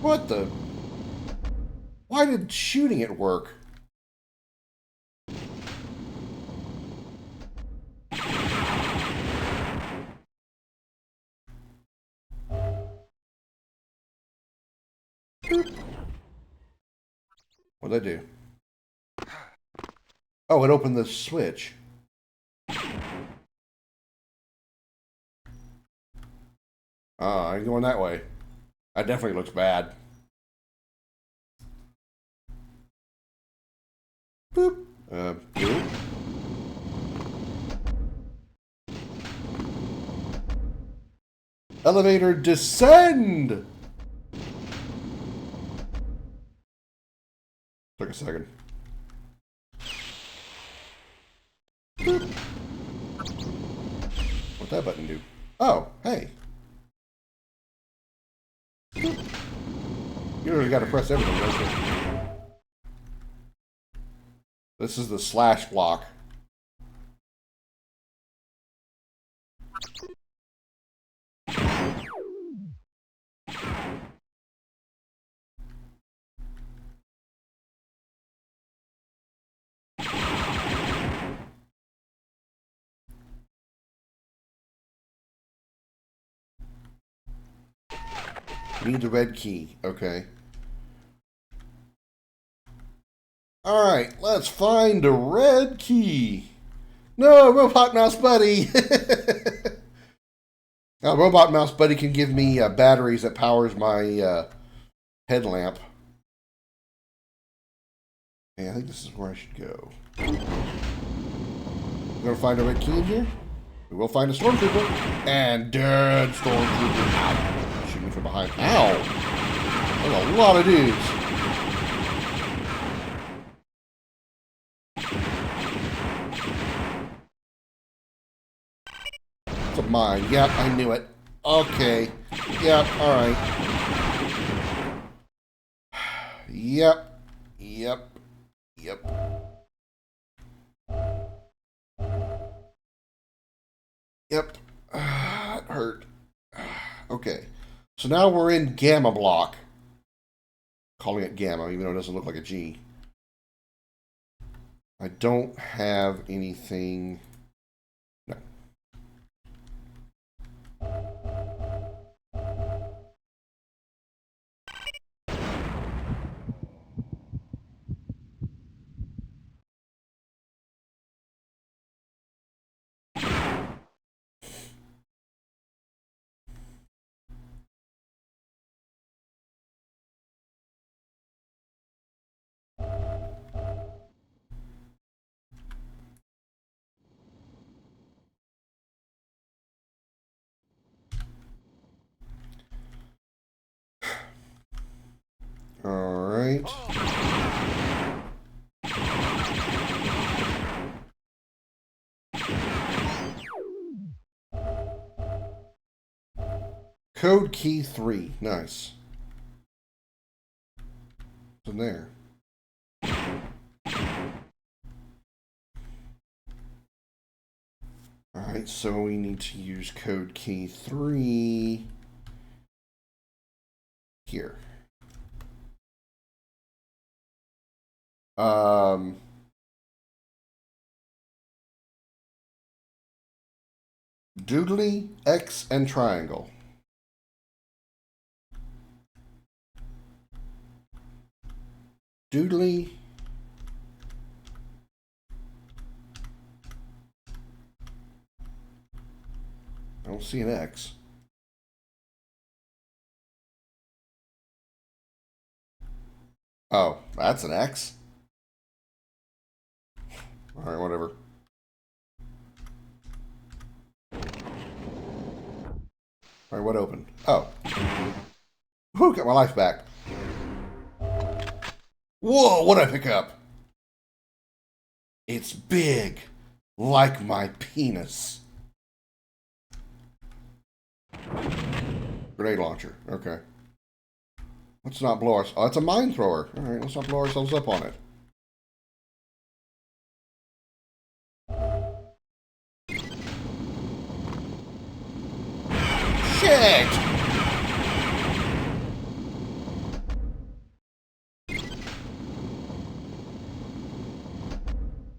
What the? Why did shooting it work? What'd I do? Oh, it opened the switch. I ain't going that way. That definitely looks bad. Boop. Boop. Elevator descend! Took a second. Boop. What'd that button do? Oh, hey. Boop. You really gotta press everything, don't you? This is the slash block. Need the red key. Okay. Alright, let's find the red key. No, Robot Mouse Buddy! Now, Robot Mouse Buddy can give me batteries that powers my headlamp. Yeah, I think this is where I should go. We're gonna find a red key in here. We will find a stormtrooper. And dead stormtrooper. Ow. Shoot me from behind. Ow! There's a lot of dudes. It's a mine. Yep, I knew it. Okay. Yep, alright. Yep. Yep. Yep. Yep. It hurt. Okay. So now we're in Gamma Block. Calling it Gamma, even though it doesn't look like a G. I don't have anything... No. Alright. Code key 3. Nice. What's in there? Alright, so we need to use code key 3 here. Doodly, X, and triangle. Doodly. I don't see an X. Oh, that's an X? Alright, whatever. Alright, what opened? Oh. Whew, got my life back. Whoa, what'd I pick up? It's big. Like my penis. Grenade launcher. Okay. Let's not blow our... Oh, it's a mine thrower. Alright, let's not blow ourselves up on it. Shit!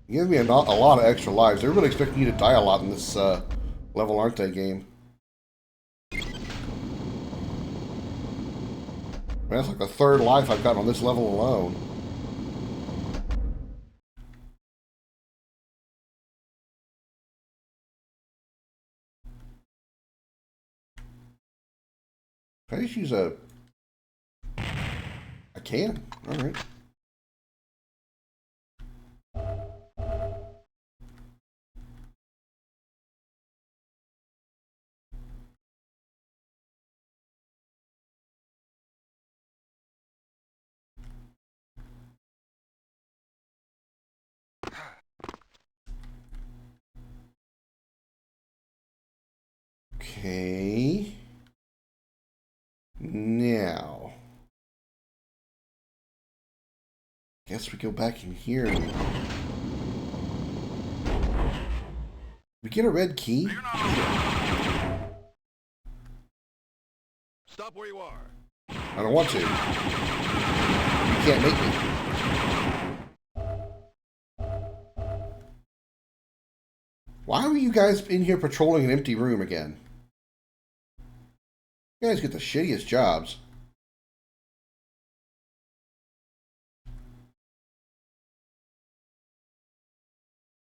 You give me a lot of extra lives. They're really expecting you to die a lot in this level, aren't they, game? Man, that's like the third life I've gotten on this level alone. Can I just use a... I can. Alright. Okay. Now. Guess we go back in here and... We get a red key? Stop where you are. I don't want to. You can't make me. Why were you guys in here patrolling an empty room again? You guys get the shittiest jobs.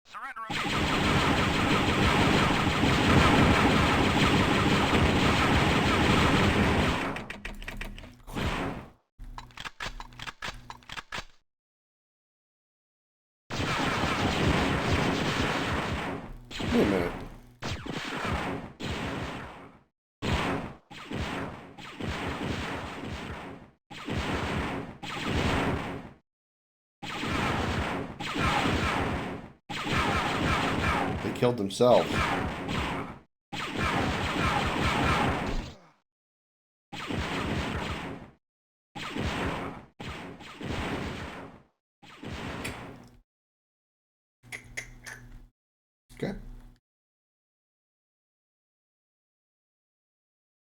Surrender. Wait a minute. They killed themselves. Okay.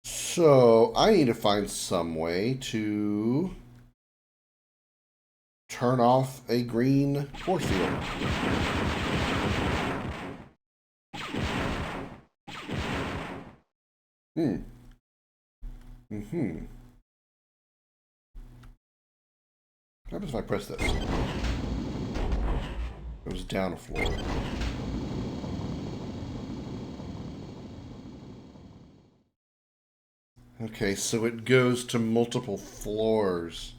So, I need to find some way to turn off a green force field. What happens if I press this? It goes down a floor. Okay, so it goes to multiple floors.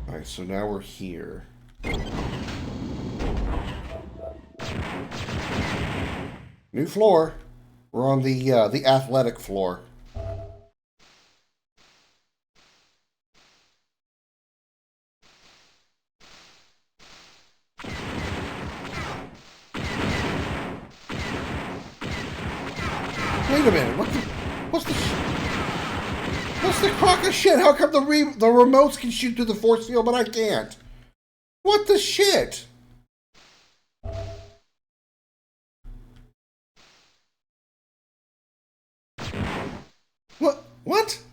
Alright, so now we're here. New floor. We're on the athletic floor. Wait a minute, what What's the crock of shit? How come the remotes can shoot through the force field, but I can't? What the shit? What? What?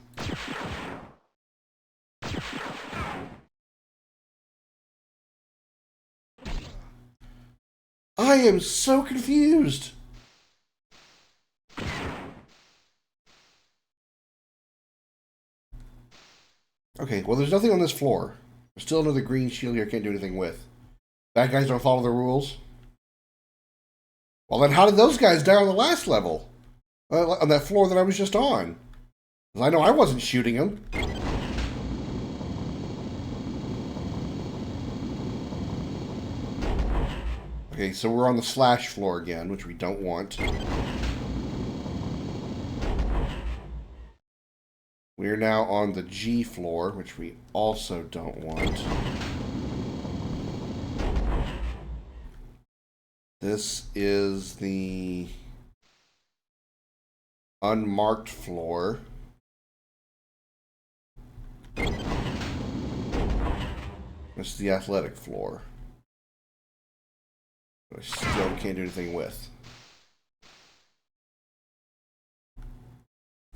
I am so confused. Okay, well, there's nothing on this floor. There's still another green shield here I can't do anything with. Bad guys don't follow the rules. Well, then how did those guys die on the last level? On that floor that I was just on? 'Cause I know I wasn't shooting them. Okay, so we're on the slash floor again, which we don't want. We are now on the G floor, which we also don't want. This is the unmarked floor. This is the athletic floor. I still can't do anything with.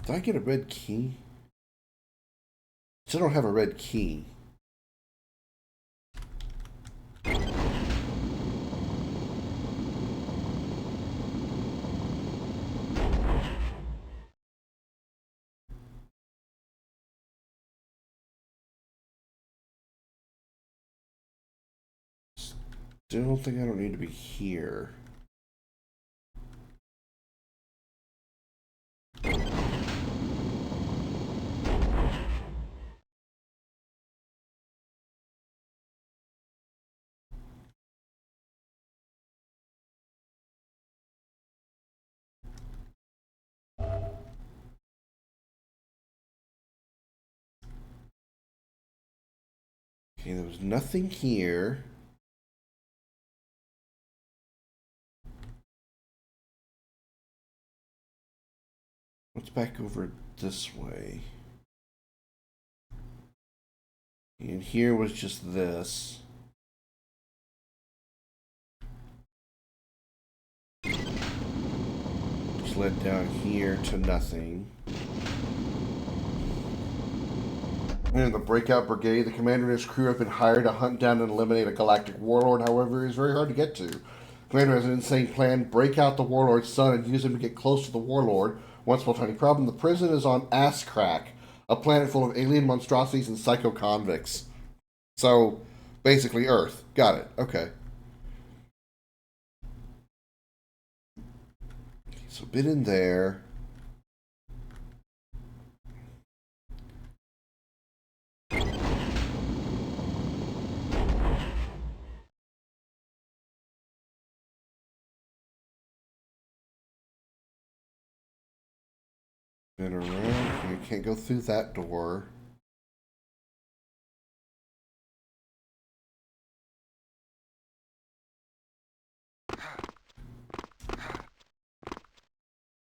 Did I get a red key? Still don't have a red key. Still think I don't need to be here. Okay, there was nothing here. What's back over this way? And here was just this. Just led down here to nothing. And the Breakout Brigade, the commander and his crew have been hired to hunt down and eliminate a galactic warlord. However, it is very hard to get to. The commander has an insane plan: break out the warlord's son and use him to get close to the warlord. One small tiny problem: the prison is on Ass Crack, a planet full of alien monstrosities and psycho convicts. So, basically Earth. Got it. Okay. So, been in there. Been around. You can't go through that door.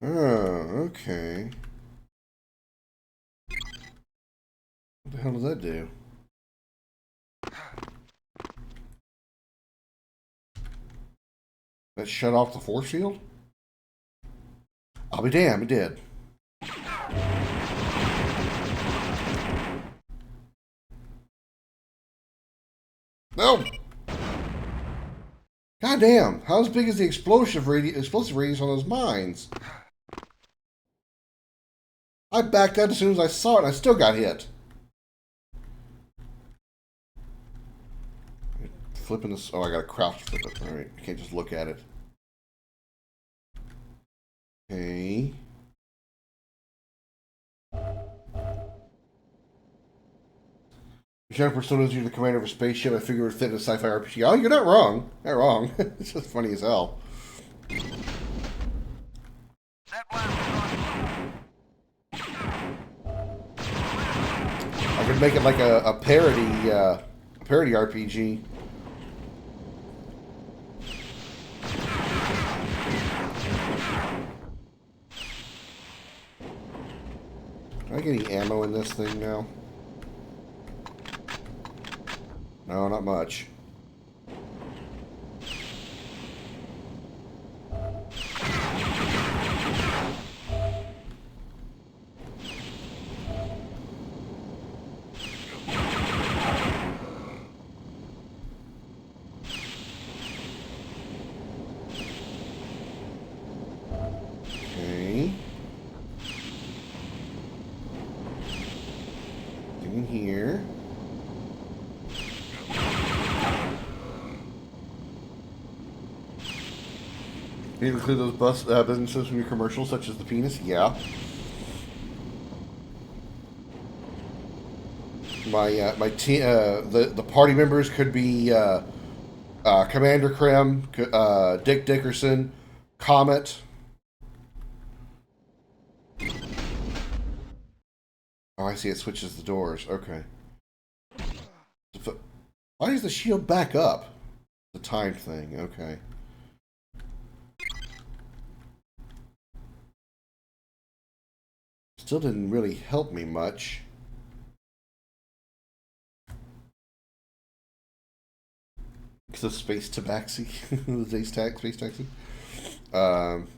Oh, okay. What the hell does that do? That shut off the force field? I'll be damned, it did. No! God damn! How big is the explosive radius on those mines? I backed out as soon as I saw it and I still got hit. Flipping this. Oh, I gotta crouch flip it. Alright, I can't just look at it. Okay. Shadow Personas, you're the commander of a spaceship. I figure it would fit in a sci-fi RPG. Oh, you're not wrong. Not wrong. It's just funny as hell. I could make it like a parody RPG. I get any ammo in this thing now? No, not much. Okay. In here. You need to include those businesses from your commercials, such as the penis? Yeah. My team, the party members could be Commander Krim, Dick Dickerson, Comet. Oh, I see. It switches the doors. Okay. Why does the shield back up? The time thing. Okay. Still didn't really help me much. Because of space tabaxi. The space taxi.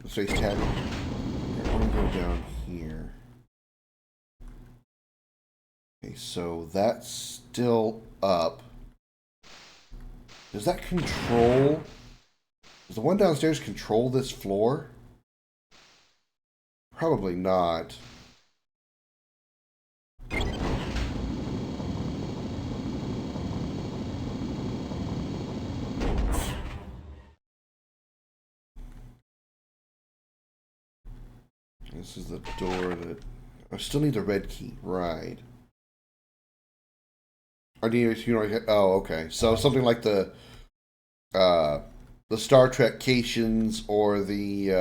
Space tab. I'm going to go down here. Okay, so that's still up. Does that control... Does the one downstairs control this floor? Probably not. This is the door that... I still need the red key. Right. I need, you know... Oh, okay. So something like the Star Trek Cations or the...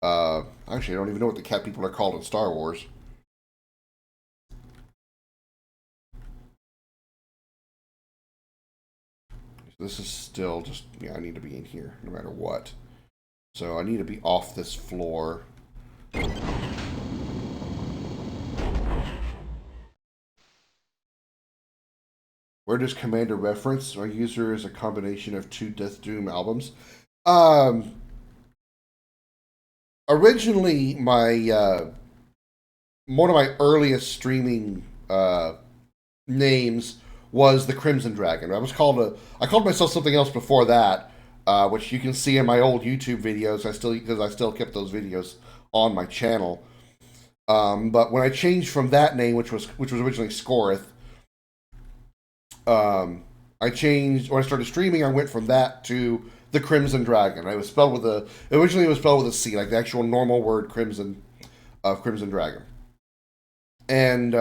actually, I don't even know what the cat people are called in Star Wars. This is still just... Yeah, I need to be in here, no matter what. So I need to be off this floor. Where does Commander reference? Our user is a combination of two Death Doom albums. Originally, my one of my earliest streaming names was the Crimson Dragon. I called myself something else before that, which you can see in my old YouTube videos. Because I still kept those videos on my channel. But when I changed from that name, which was originally Scoreth, I changed when I started streaming. I went from that to the Crimson Dragon. Originally it was spelled with a C, like the actual normal word Crimson Dragon. And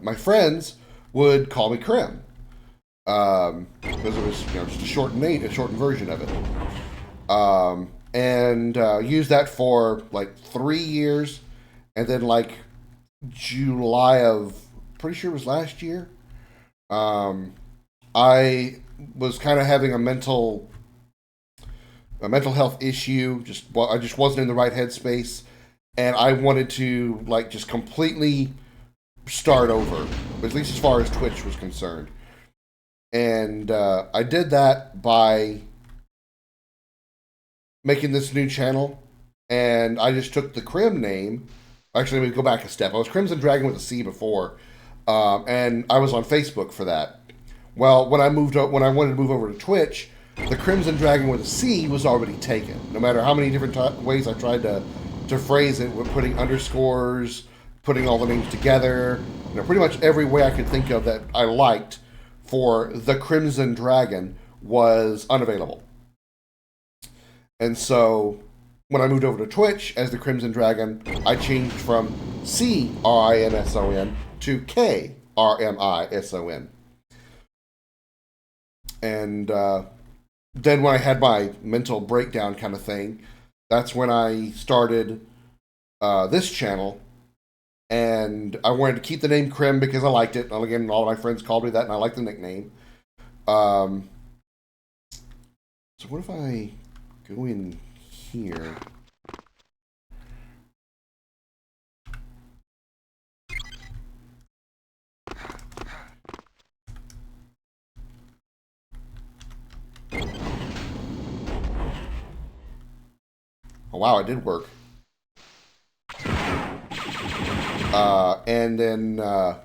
my friends would call me Krim because it was just a shortened version of it. And used that for like 3 years, and then like July of pretty sure it was last year. I was kind of having a mental health issue. I just wasn't in the right headspace, and I wanted to like just completely start over, at least as far as Twitch was concerned. And I did that by making this new channel, and I just took the Krim name. Actually, let me go back a step. I was Crimson Dragon with a C before, and I was on Facebook for that. Well, when I wanted to move over to Twitch, the Crimson Dragon with a C was already taken. No matter how many different ways I tried to phrase it, with putting underscores, putting all the names together, pretty much every way I could think of that I liked for the Crimson Dragon was unavailable. And so when I moved over to Twitch as the Crimson Dragon, I changed from CRIMSON to KRMISON. And then when I had my mental breakdown kind of thing, that's when I started this channel. And I wanted to keep the name Krim because I liked it. And again, all of my friends called me that, and I liked the nickname. So what if I go in here? Oh, wow, it did work. And then I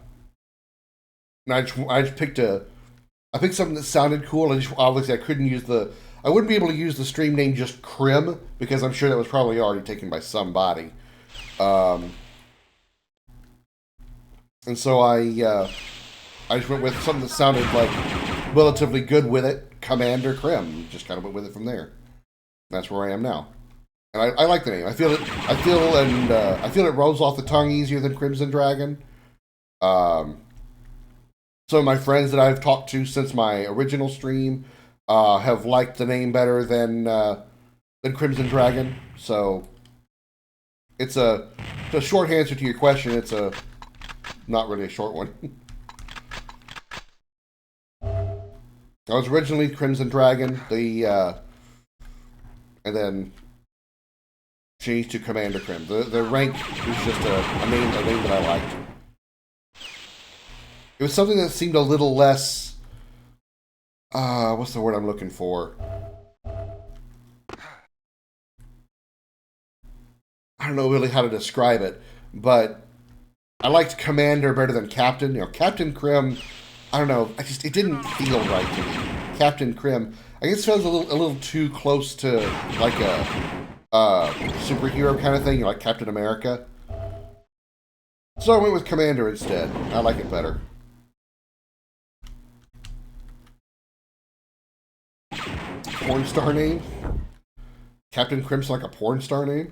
just picked something that sounded cool. Obviously I couldn't use I wouldn't be able to use the stream name just Krim because I'm sure that was probably already taken by somebody. And so I just went with something that sounded like relatively good with it, Commander Krim. Just kind of went with it from there. That's where I am now. And I like the name. I feel it rolls off the tongue easier than Crimson Dragon. Some of my friends that I've talked to since my original stream have liked the name better than Crimson Dragon. So it's a short answer to your question. It's not really a short one. I was originally Crimson Dragon, and then changed to Commander Krim. The rank was just a name that I liked. It was something that seemed a little less. What's the word I'm looking for? I don't know really how to describe it, but I liked Commander better than Captain. You know, Captain Krim. I don't know. It didn't feel right to me. Captain Krim. I guess it feels a little too close to like a superhero kind of thing, like Captain America. So I went with Commander instead. I like it better. Porn star name? Captain Krim's like a porn star name?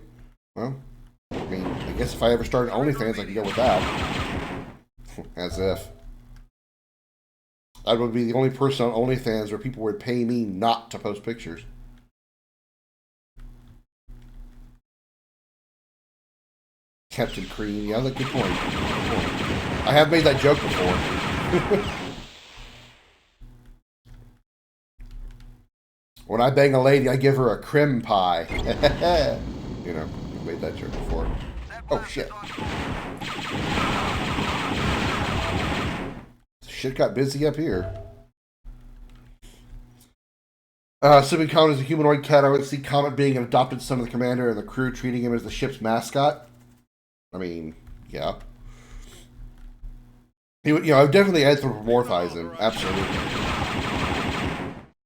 Well, I mean, I guess if I ever started OnlyFans, I could go with that. As if. I would be the only person on OnlyFans where people would pay me not to post pictures. Captain Cream, yeah, that's a good point. I have made that joke before. When I bang a lady, I give her a Krim pie. You know, I've made that joke before. Oh, shit. Shit got busy up here. Assuming Comet is a humanoid cat, I would see Comet being an adopted son of the commander and the crew treating him as the ship's mascot. I mean, yeah. He would, I would definitely anthropomorphize him. Absolutely.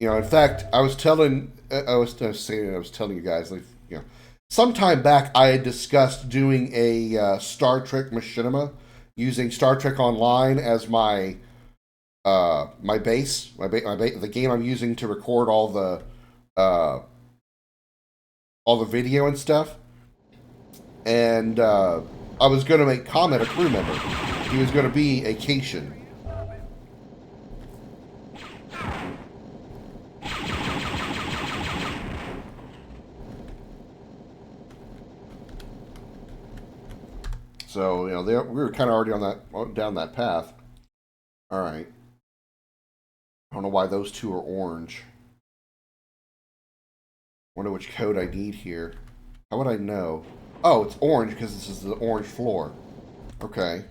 In fact, I was telling you guys, like, sometime back I had discussed doing a Star Trek machinima using Star Trek Online as my base, the game I'm using to record all the video and stuff. And I was going to make Comet a crew member. He was going to be a Cation. So, we were kind of already down that path. All right. I don't know why those two are orange. Wonder which code I need here. How would I know? Oh, it's orange because this is the orange floor. Okay.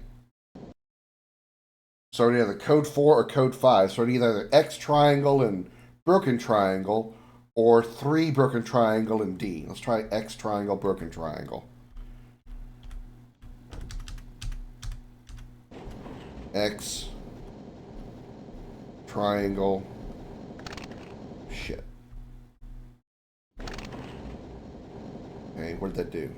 So I need either code 4 or code 5. So I need either X triangle and broken triangle or 3 broken triangle and D. Let's try X triangle, broken triangle. X triangle. Shit. Okay, what did that do?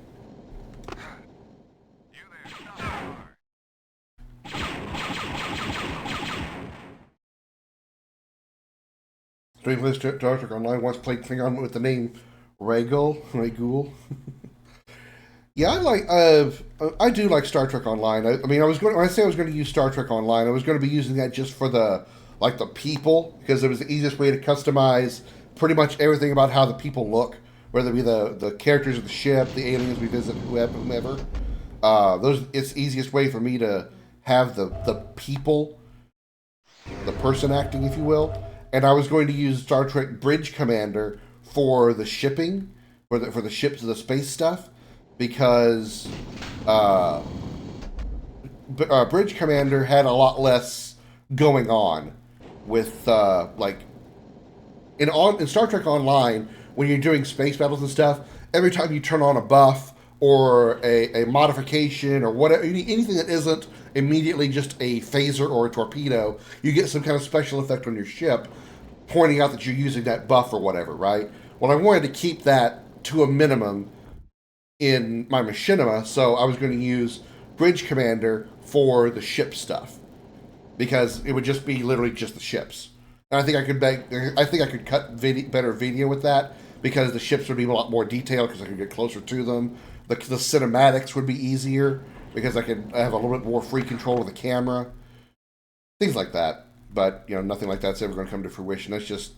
Streamless Star Trek Online once played Klingon with the name Ragul. Yeah, I do like Star Trek Online. When I say I was going to use Star Trek Online, I was going to be using that just for the people, because it was the easiest way to customize pretty much everything about how the people look, whether it be the characters of the ship, the aliens we visit, whoever. It's the easiest way for me to have the people, the person acting, if you will. And I was going to use Star Trek Bridge Commander for the shipping, for the ships of the space stuff, because Bridge Commander had a lot less going on with in Star Trek Online, when you're doing space battles and stuff, every time you turn on a buff or a modification or whatever, anything that isn't immediately just a phaser or a torpedo, you get some kind of special effect on your ship pointing out that you're using that buff or whatever, right? Well, I wanted to keep that to a minimum in my machinima, so I was going to use Bridge Commander for the ship stuff because it would just be literally just the ships. And I think I could cut better video with that because the ships would be a lot more detailed because I could get closer to them. The cinematics would be easier because I have a little bit more free control of the camera, things like that. But nothing like that's ever going to come to fruition. I just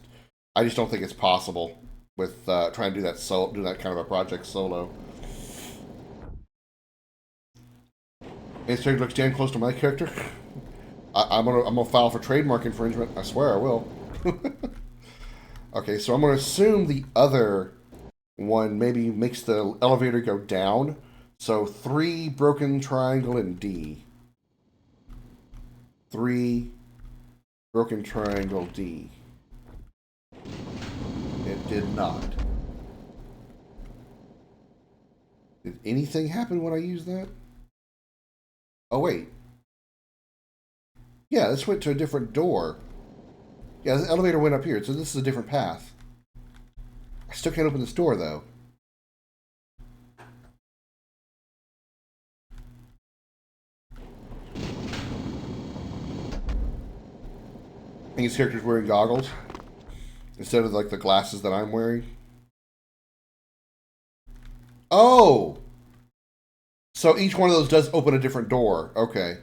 don't think it's possible with trying to do that kind of a project solo. This character looks damn close to my character. I'm gonna file for trademark infringement. I swear I will. Okay, so I'm gonna assume the other one maybe makes the elevator go down. So 3 broken triangle in D. 3 broken triangle D. It did not. Did anything happen when I used that? Oh wait. Yeah, this went to a different door. Yeah, the elevator went up here, so this is a different path. I still can't open this door, though. I think his character's wearing goggles instead of like the glasses that I'm wearing. Oh! So each one of those does open a different door. Okay.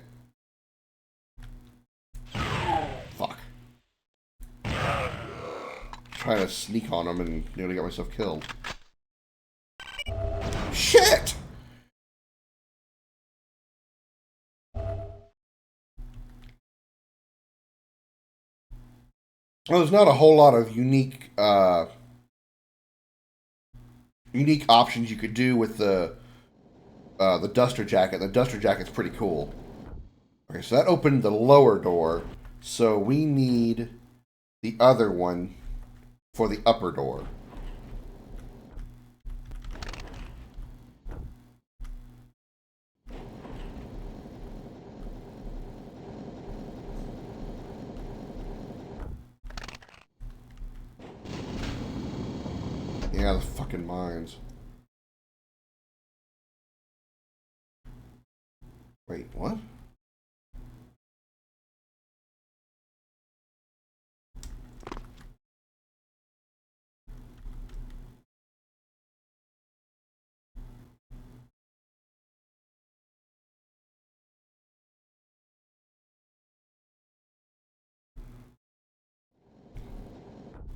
Fuck. Trying to sneak on him and nearly got myself killed. Shit! Well, there's not a whole lot of unique options you could do with the duster jacket. The duster jacket's pretty cool. Okay, so that opened the lower door. So we need the other one for the upper door. Yeah, the fucking mines. Wait, what?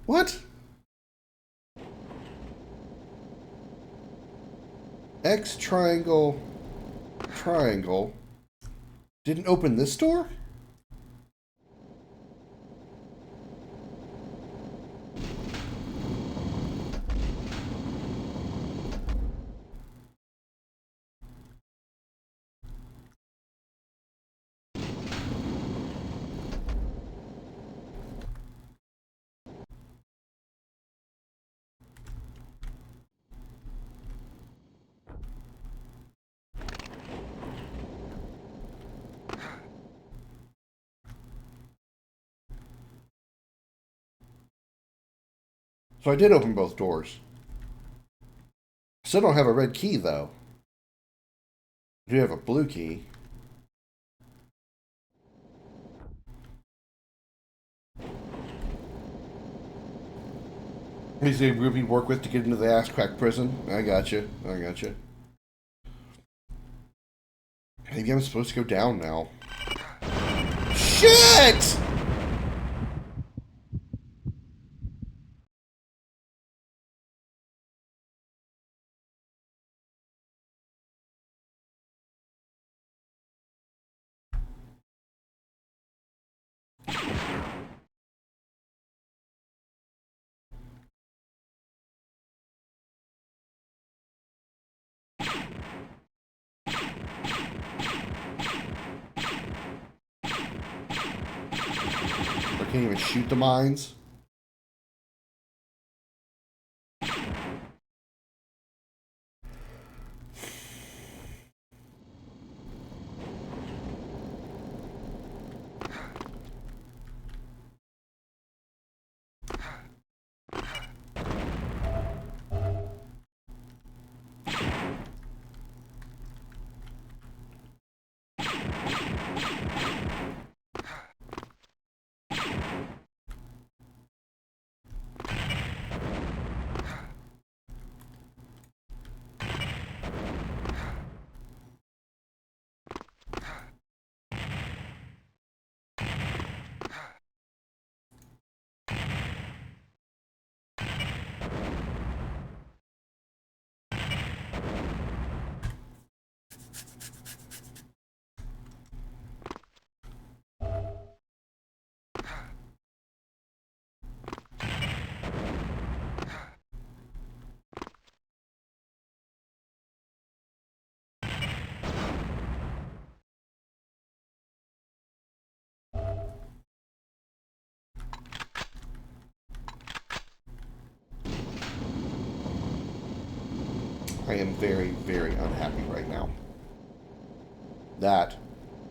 What? X triangle triangle didn't open this door? So I did open both doors. Still don't have a red key, though. I do have a blue key. He's a group you work with to get into the ass crack prison. I gotcha. I gotcha. Maybe I'm supposed to go down now. Shit! I can't even shoot the mines. I am very, very unhappy right now. That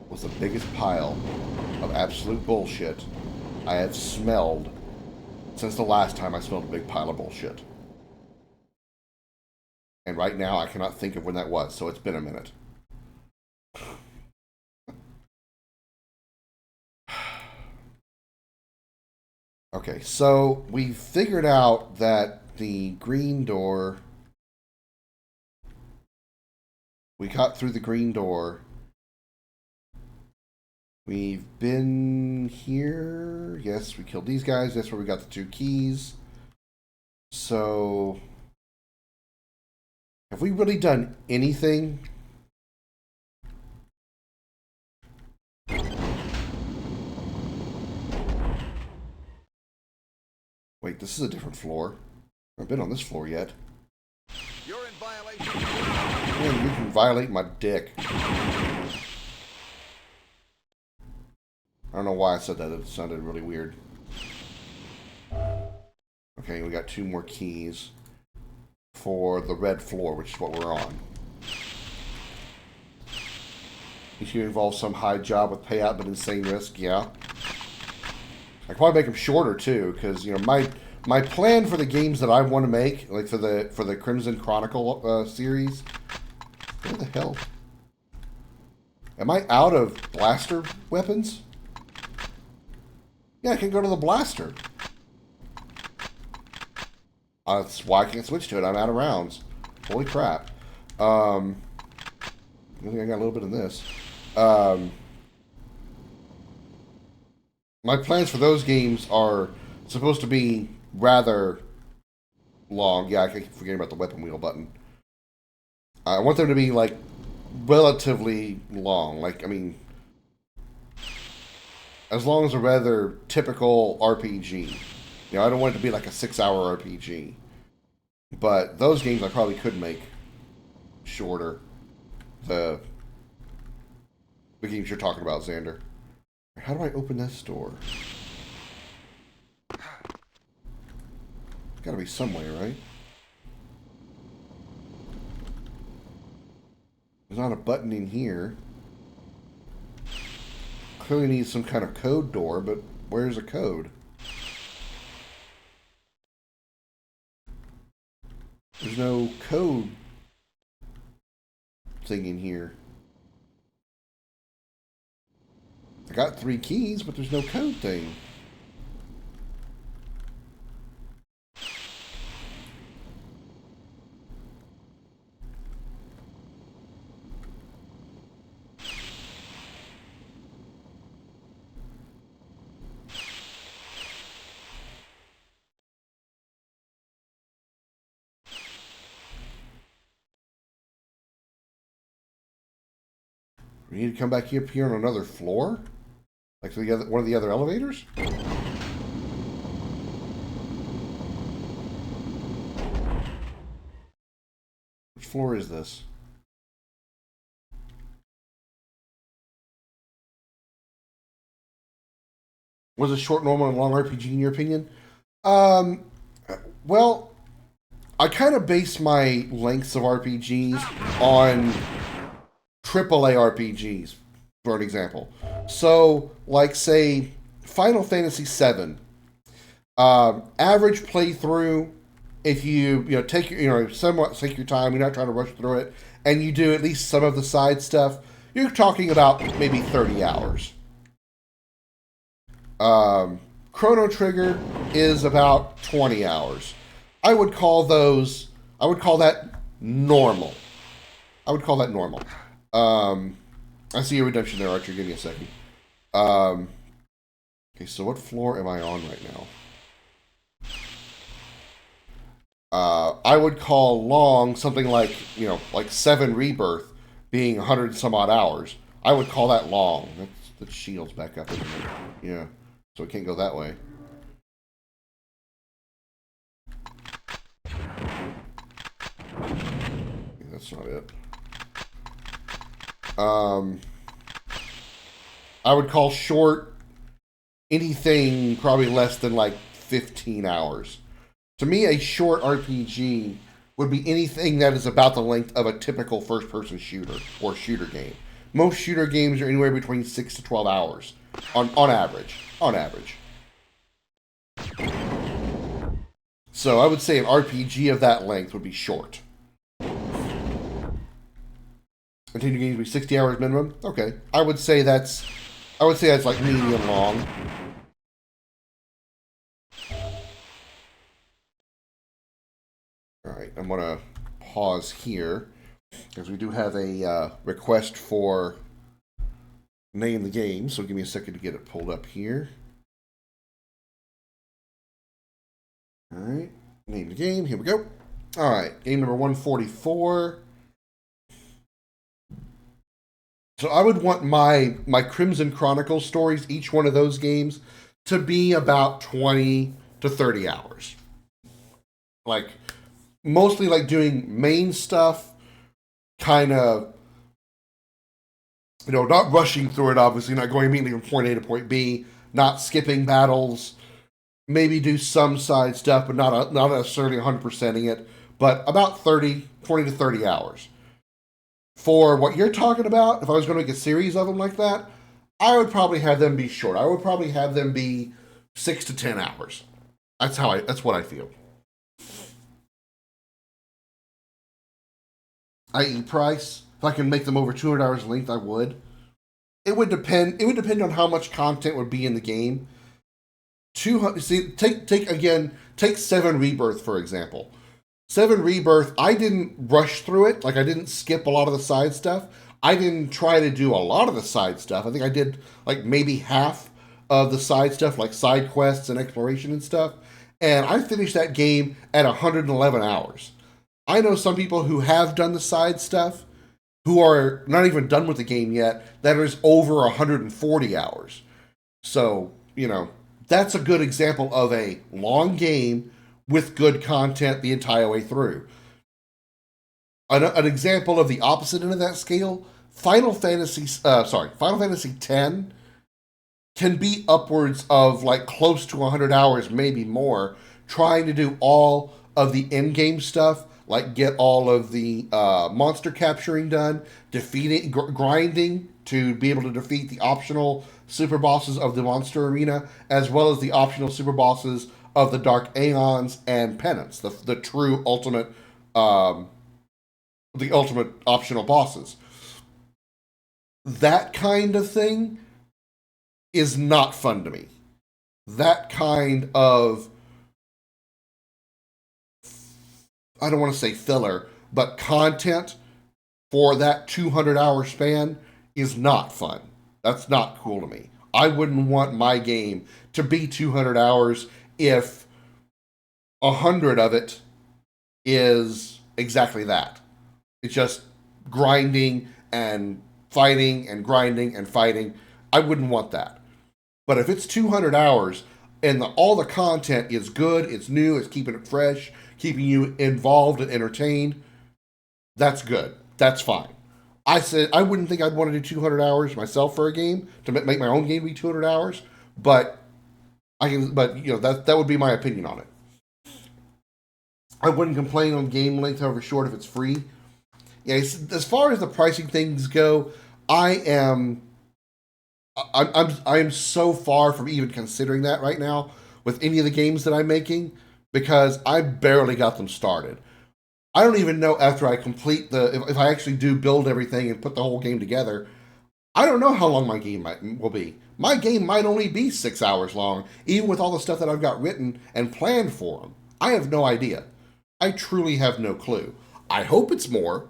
was the biggest pile of absolute bullshit I have smelled since the last time I smelled a big pile of bullshit. And right now, I cannot think of when that was, so it's been a minute. Okay, so we figured out that the green door... We got through the green door. We've been here. Yes, we killed these guys. That's where we got the 2 keys. So... have we really done anything? Wait, this is a different floor. I haven't been on this floor yet. You're in violation. Man, you can violate my dick. I don't know why I said that. It sounded really weird. Okay, we got 2 more keys for the red floor, which is what we're on. Each here involves some high job with payout but insane risk. Yeah. I could probably make them shorter too, because you know my plan for the games that I want to make, like for the Crimson Chronicle series. Where the hell? Am I out of blaster weapons? Yeah, I can go to the blaster. That's why I can't switch to it. I'm out of rounds. Holy crap. I think I got a little bit in this. My plans for those games are supposed to be rather long. Yeah, I keep forgetting about the weapon wheel button. I want them to be, like, relatively long. Like, I mean, as long as a rather typical RPG. You know, I don't want it to be like a 6-hour RPG. But those games I probably could make shorter. The games you're talking about, Xander. How do I open this door? Gotta be somewhere, right? There's not a button in here. Clearly needs some kind of code door, but where's a code? There's no code thing in here. I got 3 keys, but there's no code thing. We need to come back up here on another floor? Like to the other, one of the other elevators? Which floor is this? Was it short, normal, and long RPG in your opinion? Well, I kind of base my lengths of RPGs on AAA RPGs, for an example. So, like, say, Final Fantasy VII. Average playthrough, if you take your somewhat take your time, you're not trying to rush through it, and you do at least some of the side stuff, you're talking about maybe 30 hours. Chrono Trigger is about 20 hours. I would call that normal. I see your redemption there, Archer. Give me a second. Okay, so what floor am I on right now? I would call long something like, like 7 Rebirth being 100 and some odd hours. I would call that long. The shield's back up, isn't it? Yeah. So it can't go that way. That's not it. I would call short anything probably less than like 15 hours. To me, a short RPG would be anything that is about the length of a typical first-person shooter or shooter game. Most shooter games are anywhere between 6 to 12 hours on average. On average. So I would say an RPG of that length would be short. Continue games would be 60 hours minimum. Okay, I would say that's like medium long. All right, I'm gonna pause here because we do have a request for name the game. So give me a second to get it pulled up here. All right, name the game. Here we go. All right, game number 144. So I would want my Crimson Chronicles stories, each one of those games, to be about 20 to 30 hours. Like, mostly like doing main stuff, kind of, not rushing through it, obviously, not going immediately from point A to point B, not skipping battles, maybe do some side stuff, but not necessarily 100%ing it, but about 20 to 30 hours. For what you're talking about, if I was going to make a series of them like that, I would probably have them be short. I would probably have them be 6 to 10 hours. That's what I feel. I.e. price. If I can make them over 200 hours in length, I would. It would depend on how much content would be in the game. 200. See, take 7 Rebirth for example. 7 Rebirth, I didn't rush through it. Like, I didn't skip a lot of the side stuff. I didn't try to do a lot of the side stuff. I think I did, like, maybe half of the side stuff, like side quests and exploration and stuff. And I finished that game at 111 hours. I know some people who have done the side stuff who are not even done with the game yet that is over 140 hours. So, that's a good example of a long game with good content the entire way through. An example of the opposite end of that scale, Final Fantasy X can be upwards of like close to 100 hours, maybe more, trying to do all of the in-game stuff, like get all of the monster capturing done, grinding to be able to defeat the optional super bosses of the monster arena, as well as the optional super bosses of the Dark Aeons and Penance, the true ultimate, the ultimate optional bosses. That kind of thing is not fun to me. That kind of, I don't want to say filler, but content for that 200-hour span is not fun. That's not cool to me. I wouldn't want my game to be 200 hours if 100 of it is exactly that. It's just grinding and fighting and grinding and fighting. I wouldn't want that. But if it's 200 hours and all the content is good, it's new, it's keeping it fresh, keeping you involved and entertained, that's good. That's fine. I said I wouldn't think I'd want to do 200 hours myself for a game to make my own game be 200 hours, but that would be my opinion on it. I wouldn't complain on game length, however short, if it's free. Yeah, as far as the pricing things go, I am so far from even considering that right now with any of the games that I'm making because I barely got them started. I don't even know after I complete if I actually do build everything and put the whole game together, I don't know how long my game will be. My game might only be 6 hours long, even with all the stuff that I've got written and planned for them. I have no idea. I truly have no clue. I hope it's more,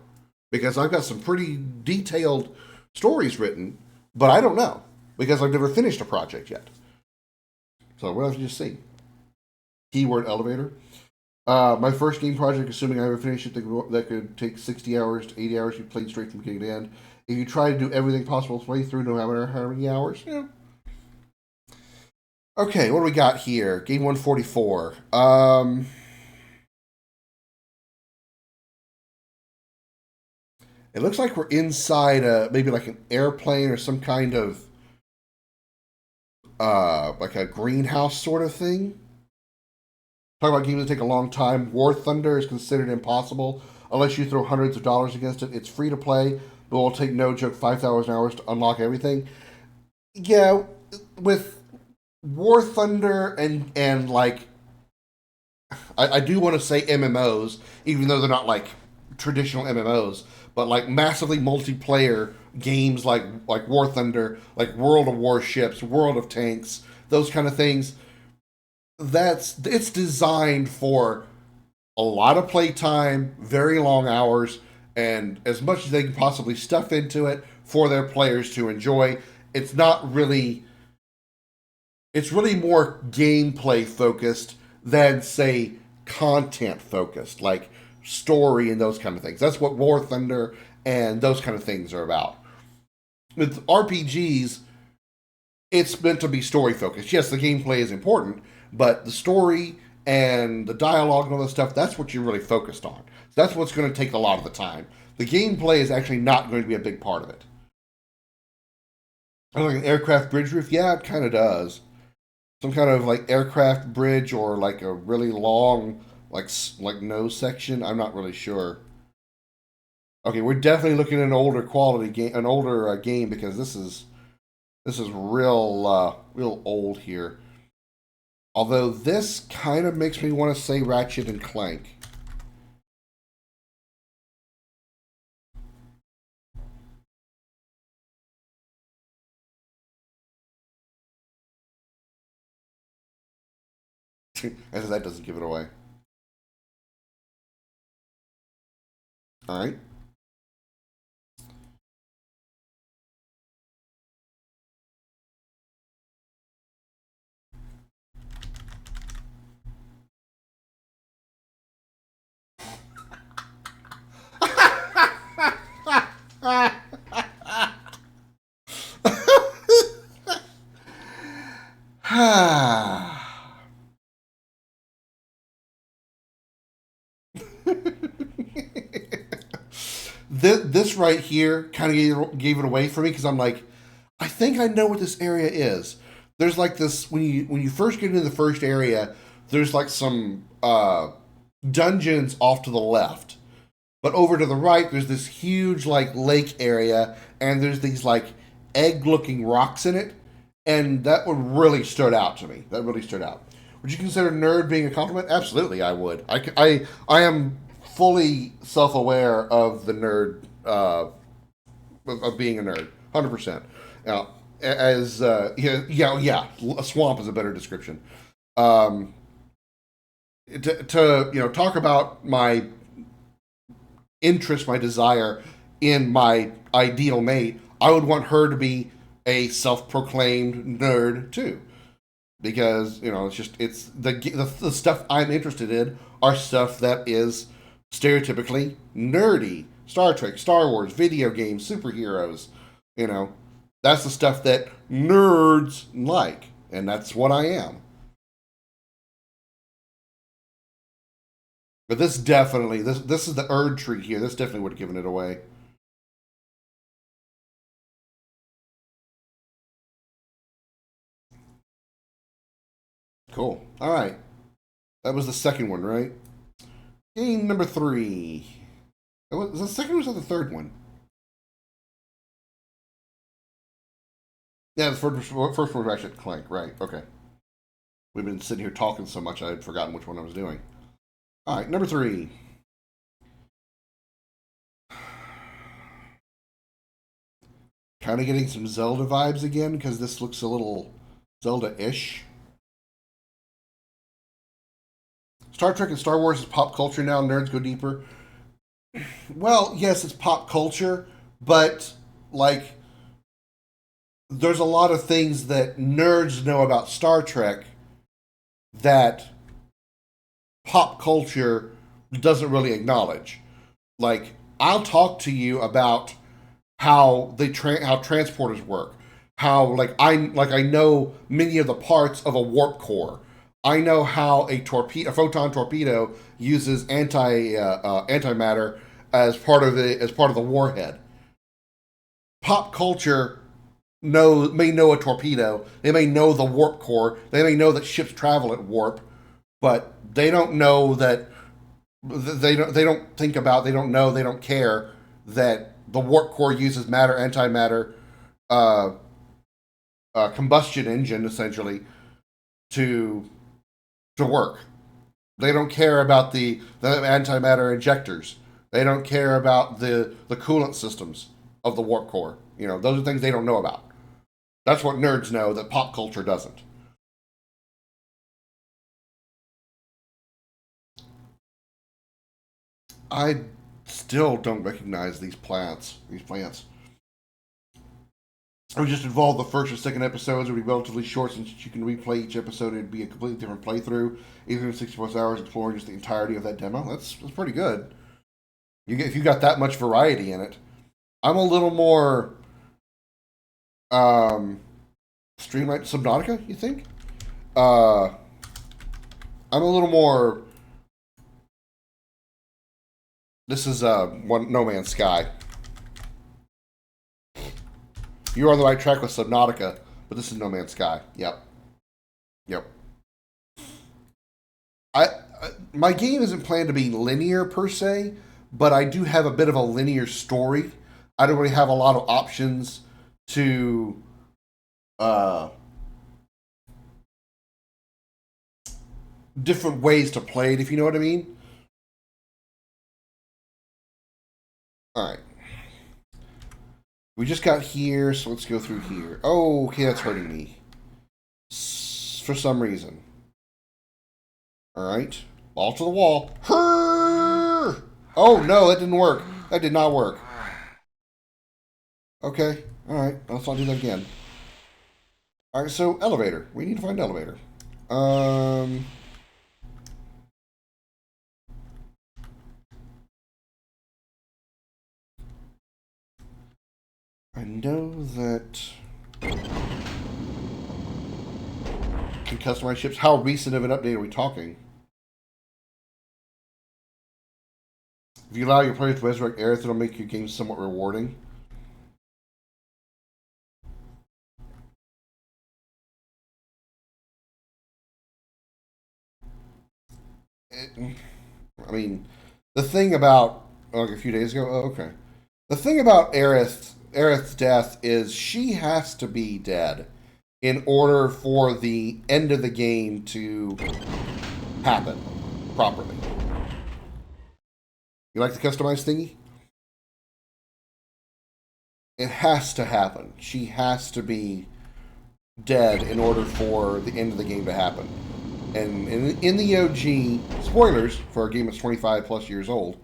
because I've got some pretty detailed stories written, but I don't know, because I've never finished a project yet. So we'll have to just see. Keyword elevator. My first game project, assuming I ever finish it, that could take 60 hours to 80 hours. You played straight from beginning to end. If you try to do everything possible to play through, no matter how many hours, yeah. Okay, what do we got here? Game 144. It looks like we're inside maybe like an airplane or some kind of like a greenhouse sort of thing. talk about games that take a long time. War Thunder is considered impossible unless you throw hundreds of dollars against it. It's free to play, but will take no joke 5,000 hours to unlock everything. Yeah, with War Thunder and like, I do want to say MMOs, even though they're not like traditional MMOs, but like massively multiplayer games like War Thunder, like World of Warships, World of Tanks, those kind of things. It's designed for a lot of playtime, very long hours, and as much as they can possibly stuff into it for their players to enjoy. It's not really. It's really more gameplay focused than, say, content focused, like story and those kind of things. That's what War Thunder and those kind of things are about. With RPGs, it's meant to be story focused. Yes, the gameplay is important, but the story and the dialogue and all that stuff, that's what you're really focused on. So that's what's going to take a lot of the time. The gameplay is actually not going to be a big part of it. Like an aircraft bridge roof, yeah, it kind of does. Some kind of like aircraft bridge or like a really long like nose section. I'm not really sure. Okay, we're definitely looking at an older quality game, an older game, because this is real old here. Although this kind of makes me want to say Ratchet and Clank. As that doesn't give it away. All right. This right here kind of gave it away for me, because I'm like, I think I know what this area is. There's like this when you first get into the first area, there's like some dungeons off to the left, but over to the right there's this huge like lake area, and there's these like egg-looking rocks in it, and that one really stood out to me. That really stood out. Would you consider nerd being a compliment? Absolutely, I would. I am fully self-aware of the nerd, of being a nerd, 100%. Now, as yeah, a swamp is a better description. To talk about my interest, my desire in my ideal mate, I would want her to be a self-proclaimed nerd too, because it's the stuff I'm interested in are stuff that is stereotypically nerdy. Star Trek, Star Wars, video games, superheroes. That's the stuff that nerds like, and that's what I am. But this definitely, this is the Erd tree here. This definitely would have given it away. Cool. All right. That was the second one, right? Game number 3. Was the second one, or was that the third one? Yeah, the first one was Ratchet and Clank, right? Okay. We've been sitting here talking so much I had forgotten which one I was doing. All right, number 3. Kind of getting some Zelda vibes again, because this looks a little Zelda-ish. Star Trek and Star Wars is pop culture now. Nerds go deeper. Well, yes, it's pop culture, but like, there's a lot of things that nerds know about Star Trek that pop culture doesn't really acknowledge. Like, I'll talk to you about how how transporters work, how I know many of the parts of a warp core. I know how a photon torpedo uses antimatter as part of the warhead. Pop culture may know a torpedo. They may know the warp core. They may know that ships travel at warp, but they don't know that they don't think about, they don't know, they don't care that the warp core uses matter antimatter combustion engine essentially to work. They don't care about the antimatter injectors. They don't care about the coolant systems of the warp core. You know, those are things they don't know about. That's what nerds know that pop culture doesn't. I still don't recognize these plants. I would just involve the first or second episodes. It would be relatively short since you can replay each episode. It'd be a completely different playthrough. Even in 60+ hours, exploring just the entirety of that demo. That's pretty good. If you got that much variety in it. I'm a little more streamlined. Subnautica, you think? I'm a little more. This is No Man's Sky. You're on the right track with Subnautica, but this is No Man's Sky. Yep. My game isn't planned to be linear per se, but I do have a bit of a linear story. I don't really have a lot of options to different ways to play it, if you know what I mean. Alright. We just got here, so let's go through here. Oh, okay, that's hurting me. For some reason. Alright. Ball to the wall. Hurr! Oh, no, that didn't work. That did not work. Okay, alright. Let's not do that again. Alright, so elevator. We need to find elevator. I know that can customize ships. How recent of an update are we talking? If you allow your players to resurrect Aerith, it'll make your game somewhat rewarding. I mean, the thing about a few days ago. Oh, okay. The thing about Aerith's death is she has to be dead in order for the end of the game to happen properly. You like the customized thingy? It has to happen. She has to be dead in order for the end of the game to happen. And in the OG, spoilers for a game that's 25 plus years old,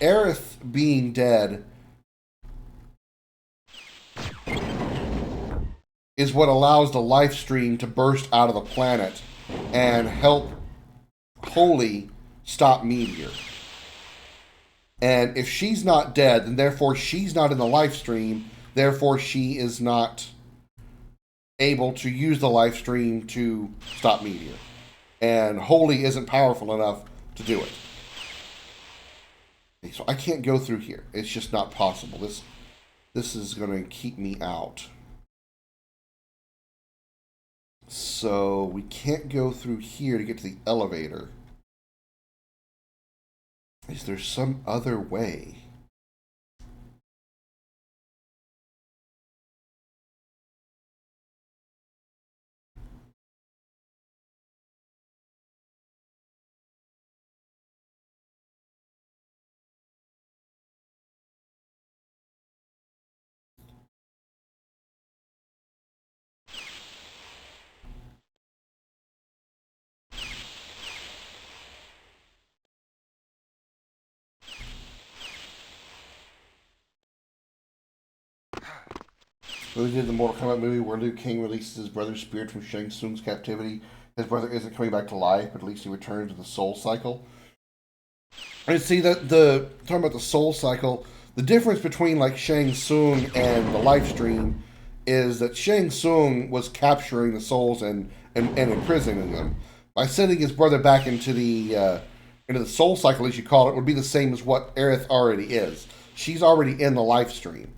Aerith being dead is what allows the life stream to burst out of the planet and help Holy stop Meteor. And if she's not dead, then therefore she's not in the life stream, therefore she is not able to use the life stream to stop Meteor. And Holy isn't powerful enough to do it. So I can't go through here. It's just not possible. This is going to keep me out. So we can't go through here to get to the elevator. Is there some other way? They did the Mortal Kombat movie where Liu Kang releases his brother's spirit from Shang Tsung's captivity. His brother isn't coming back to life, but at least he returns to the soul cycle. And see that talking about the soul cycle, the difference between like Shang Tsung and the live stream is that Shang Tsung was capturing the souls and imprisoning them. By sending his brother back into the soul cycle, as you call it, would be the same as what Aerith already is. She's already in the live stream.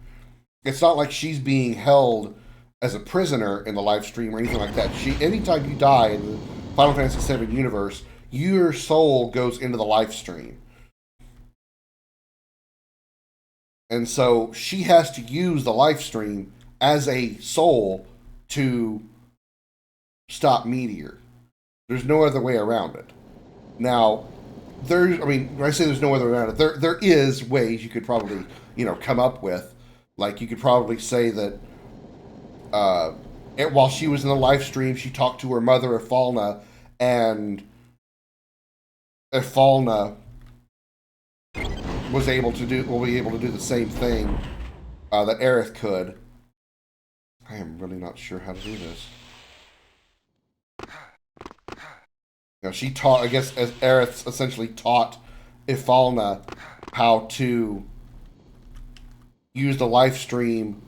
It's not like she's being held as a prisoner in the live stream or anything like that. Anytime you die in the Final Fantasy VII universe, your soul goes into the live stream. And so she has to use the live stream as a soul to stop Meteor. There's no other way around it. Now, when I say there's no other way around it, there is ways you could probably, come up with. Like, you could probably say that while she was in the live stream, she talked to her mother, Ifalna, and Ifalna will be able to do the same thing that Aerith could. I am really not sure how to do this. She taught, I guess, as Aerith essentially taught Ifalna how to use the live stream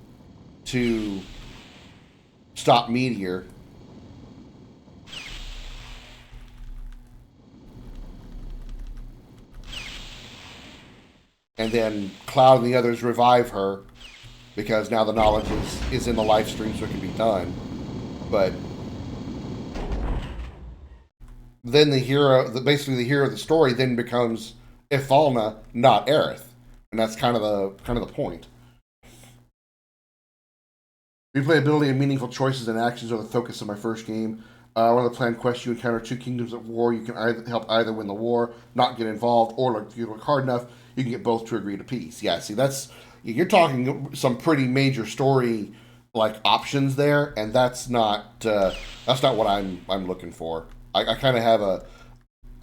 to stop Meteor. And then Cloud and the others revive her because now the knowledge is in the live stream, so it can be done. But then basically the hero of the story then becomes Ifalna, not Aerith. And that's kind of the point. Replayability and meaningful choices and actions are the focus of my first game. One of the planned quests, you encounter two kingdoms at war. You can help either win the war, not get involved, or if you look hard enough, you can get both to agree to peace. Yeah, see, you're talking some pretty major story options there, and that's not what I'm looking for. I kind of have a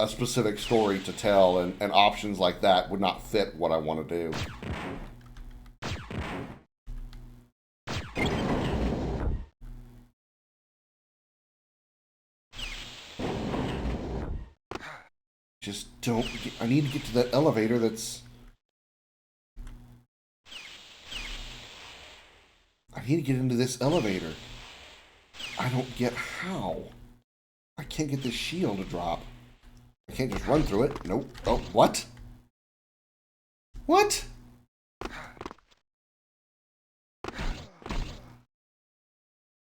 specific story to tell, and options like that would not fit what I want to do. Just don't. I need to get to that elevator I need to get into this elevator. I don't get how. I can't get this shield to drop. I can't just run through it. Nope. Oh, what? What?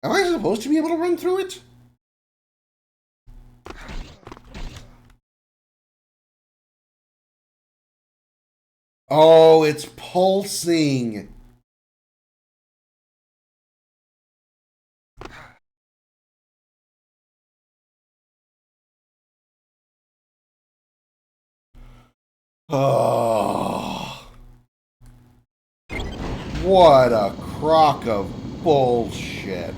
Am I supposed to be able to run through it? Oh, it's pulsing. Oh. What a crock of bullshit.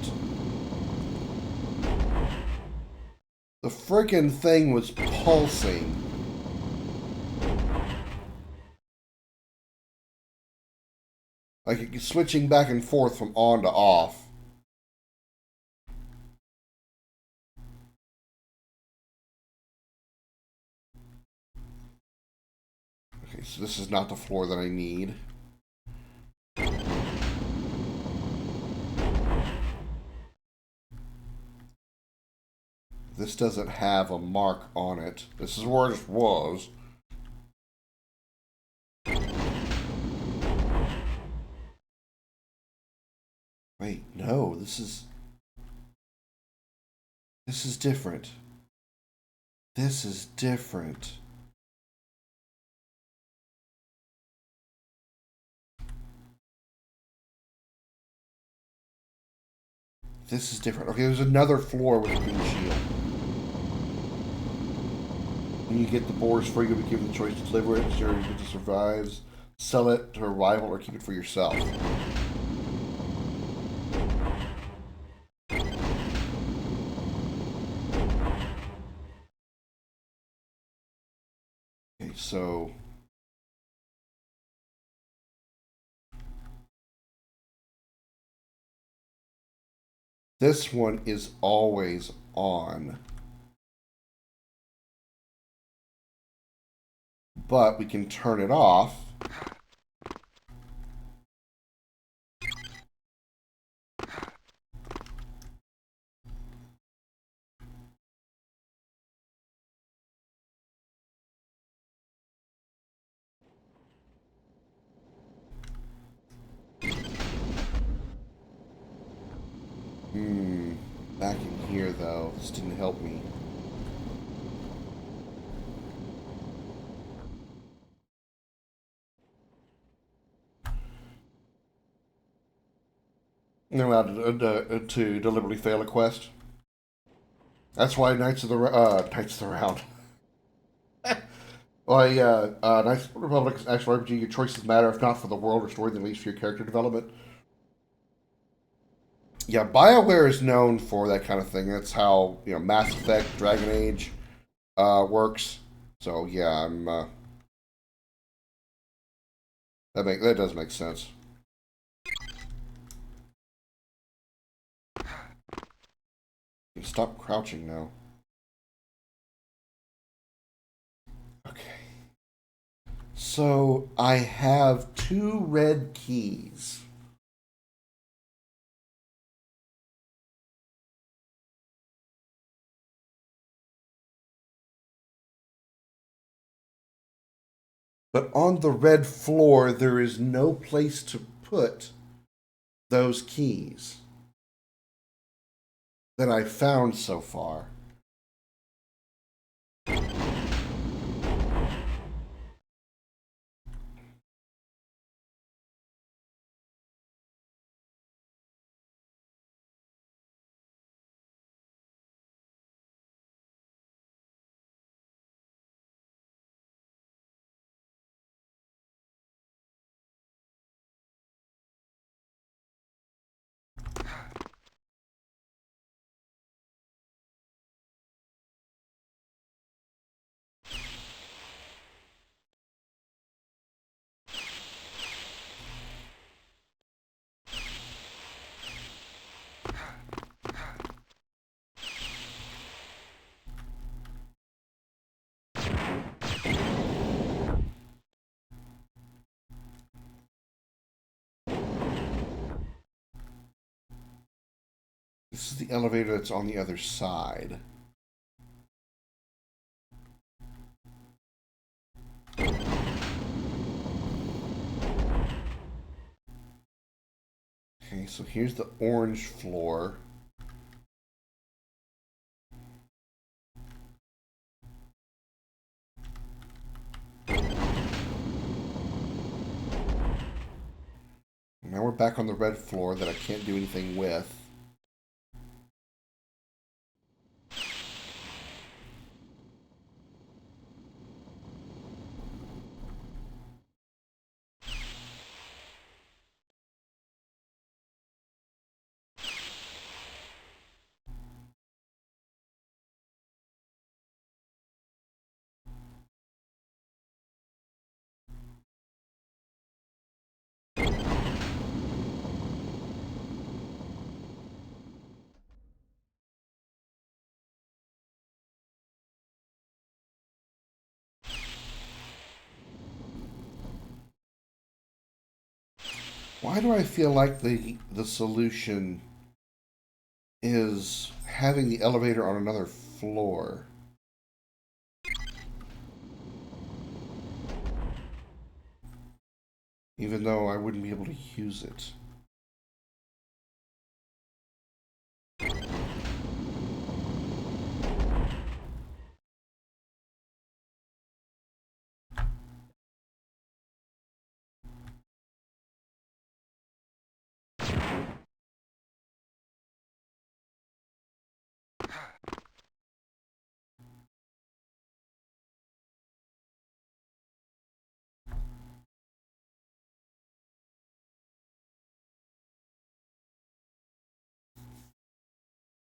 The frickin' thing was pulsing. Like switching back and forth from on to off. Okay, so this is not the floor that I need. This doesn't have a mark on it. This is where it was. Wait, no, this is different. This is different. This is different. Okay, there's another floor with a green shield. When you get the boars free, you'll be given the choice to deliver it, share it to survives, sell it to a rival, or keep it for yourself. Okay, so this one is always on. But we can turn it off. though. This didn't help me. You're allowed to deliberately fail a quest. That's why Knights of the Round. Why Knights of the Republic is actual RPG. Your choices matter, if not for the world or story, then at least for your character development. Yeah, BioWare is known for that kind of thing. That's how Mass Effect, Dragon Age works. So yeah, I'm that does make sense. You can stop crouching now. Okay. So I have 2 red keys. But on the red floor, there is no place to put those keys that I found so far. This is the elevator that's on the other side. Okay, so here's the orange floor. Now we're back on the red floor that I can't do anything with. Why do I feel like the solution is having the elevator on another floor? Even though I wouldn't be able to use it.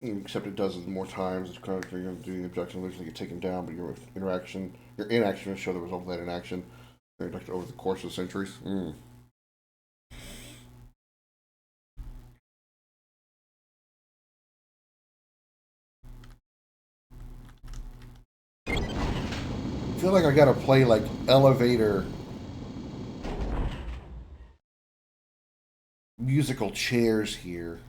Except it does it more times. It's kind of you're doing the objection, literally get taken down, but your inaction will show the result of that inaction over the course of centuries. I feel like I gotta play like elevator musical chairs here.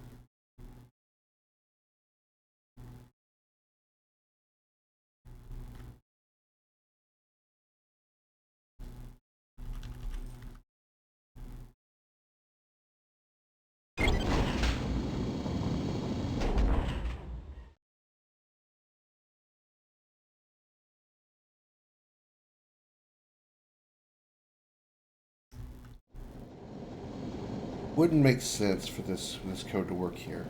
Wouldn't make sense for this code to work here.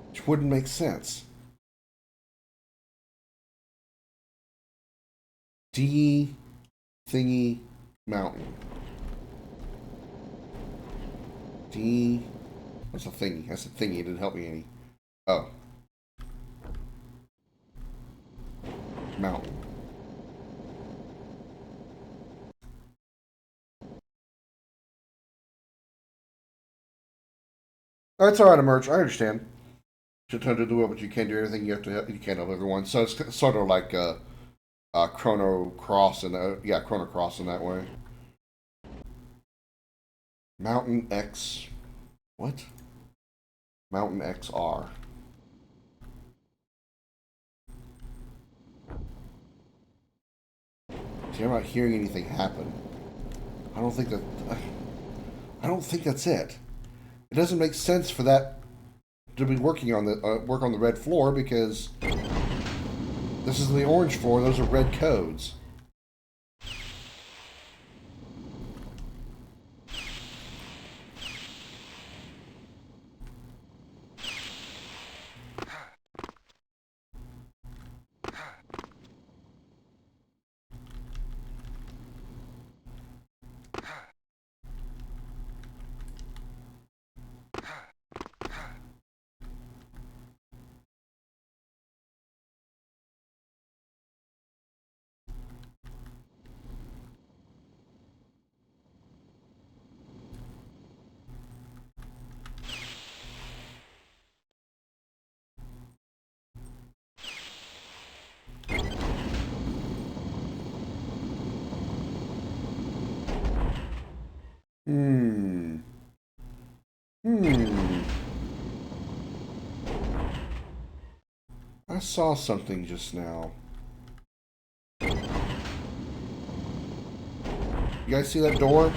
Which wouldn't make sense. D thingy mountain. D. What's a thingy? That's a thingy. It didn't help me any. Oh. Mountain. That's alright, Emerge. I understand. You're trying to do what you can do. Everything you have to. You can't help everyone. So it's sort of like Chrono Cross and Chrono Cross in that way. Mountain X. What? Mountain XR. See, I'm not hearing anything happen. I don't think that's it. It doesn't make sense for that to be working on the work on the red floor because this is the orange floor. Those are red codes. I saw something just now. You guys see that door?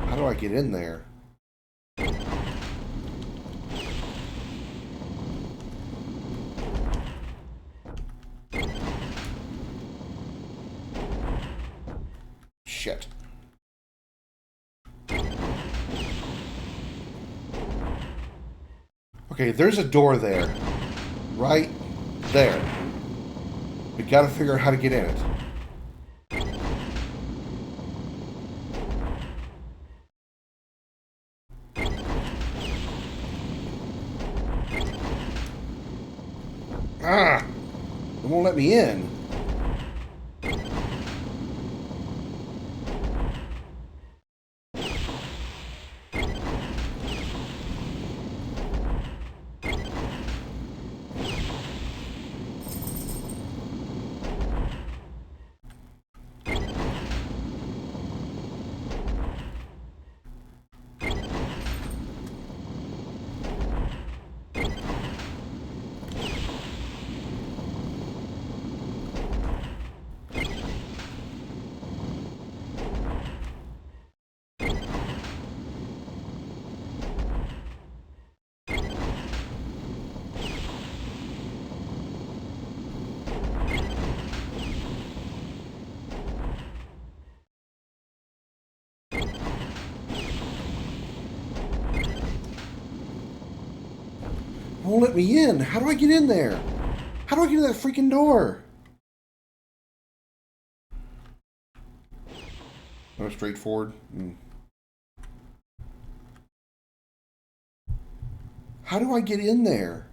How do I get in there? Shit. Okay, there's a door there. Right there. We gotta figure out how to get in it. Ah! It won't let me in. Won't let me in. How do I get in there? How do I get in that freaking door? No, straightforward. How do I get in there?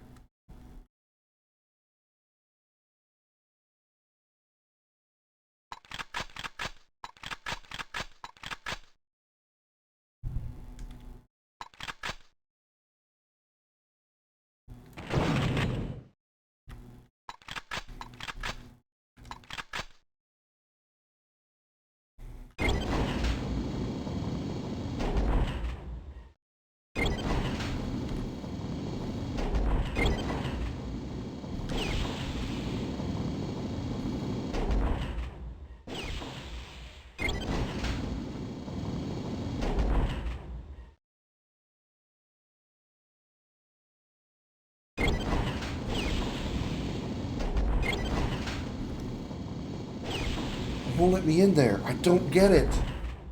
won't let me in there. I don't get it.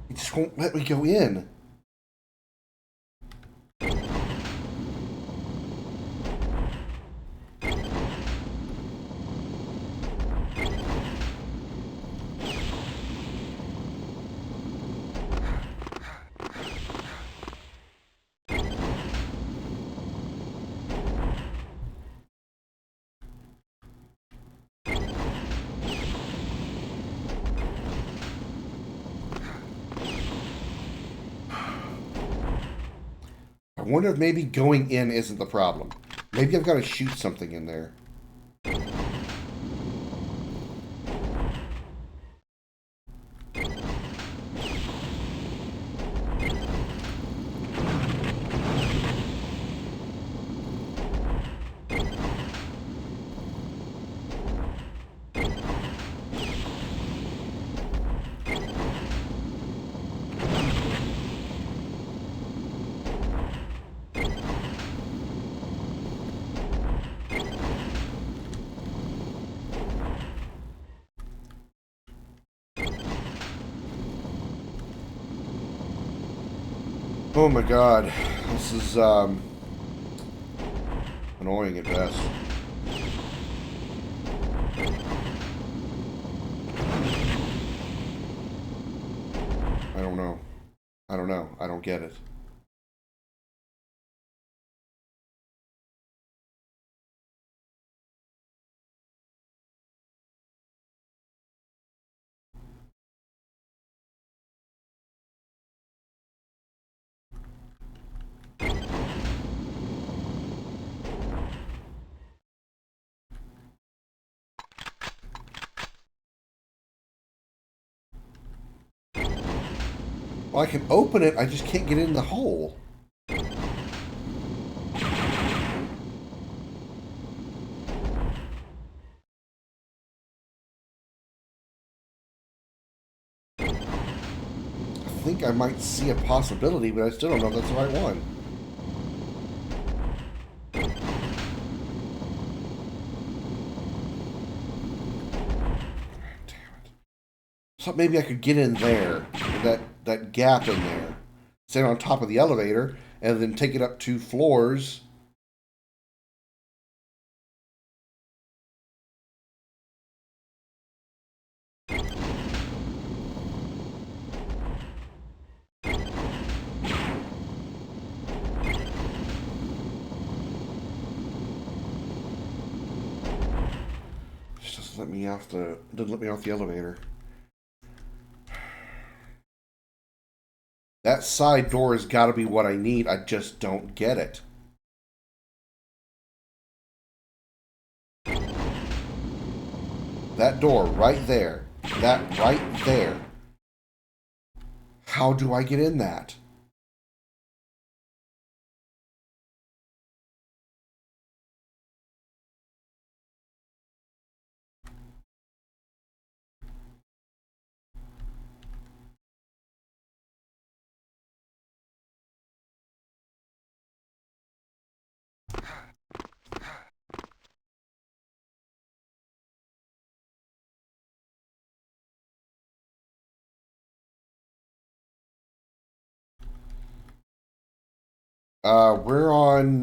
It just won't let me go in. I wonder if maybe going in isn't the problem. Maybe I've got to shoot something in there. Oh my god, this is annoying at best. I don't know. I don't know. I don't get it. Well, I can open it, I just can't get in the hole. I think I might see a possibility, but I still don't know if that's the right one. Damn it. So maybe I could get in there, that gap in there, stand on top of the elevator, and then take it up 2 floors. Just doesn't let me off the elevator. That side door has got to be what I need. I just don't get it. That door right there. That right there. How do I get in that? We're on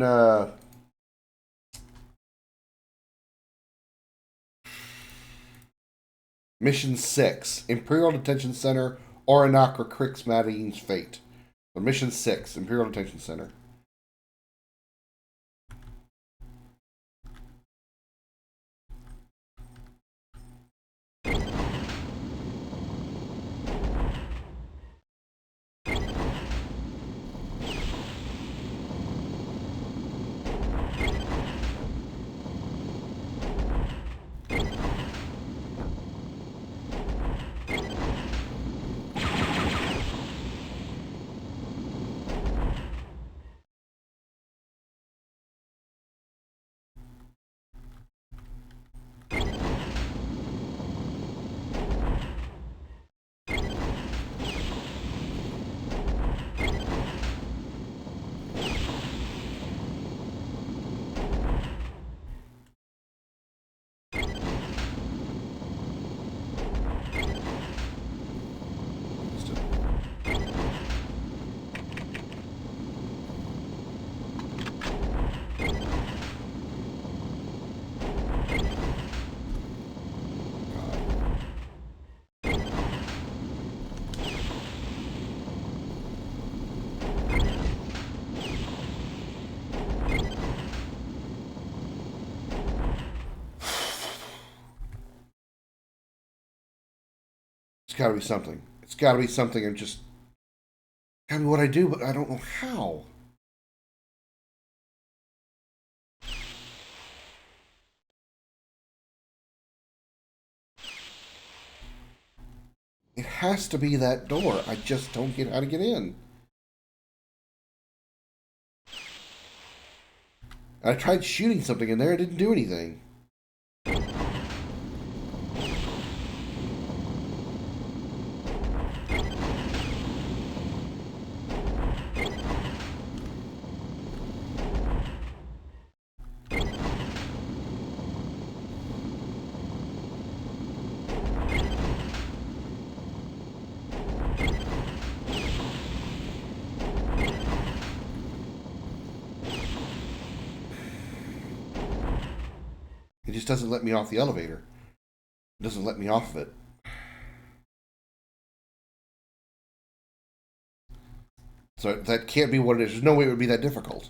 Mission 6, Imperial Detention Center, Oranakra Crix Madine's Fate. So Mission 6, Imperial Detention Center. got to be something. It's got to be something, and just got to be what I do, but I don't know how. It has to be that door. I just don't get how to get in. I tried shooting something in there. It didn't do anything. It just doesn't let me off the elevator. It doesn't let me off of it. So that can't be what it is. There's no way it would be that difficult.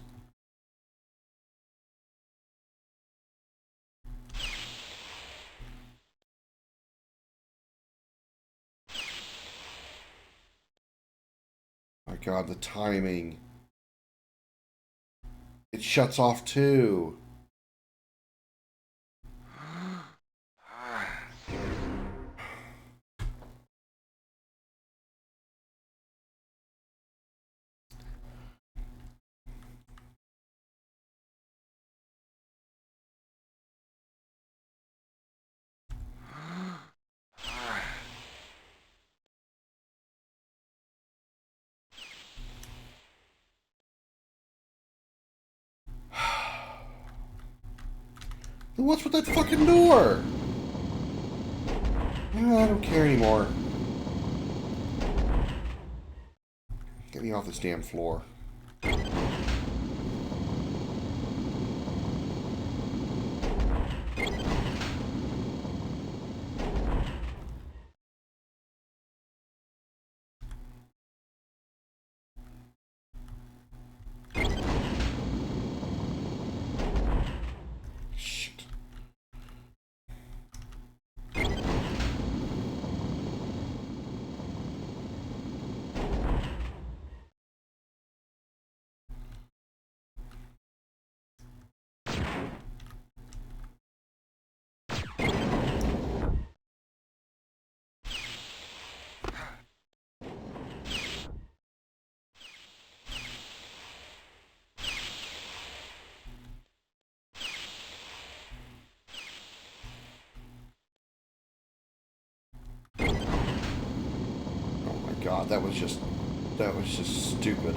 My God, the timing. It shuts off too. Then what's with that fucking door? I don't care anymore. Get me off this damn floor. Shit. God, that was just stupid.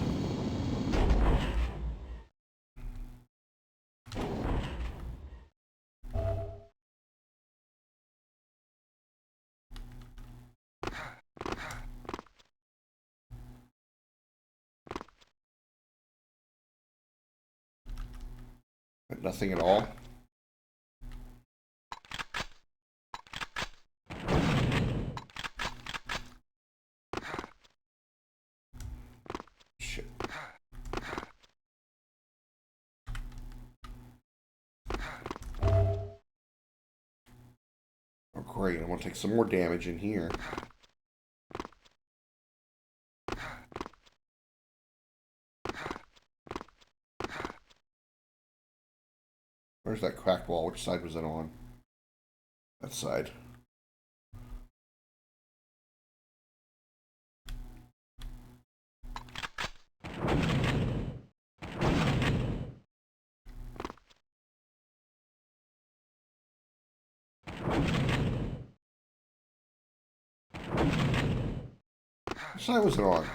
But nothing at all. Shit. Oh great, I want to take some more damage in here. Where's that cracked wall? Which side was it on? That side. Which side was it on?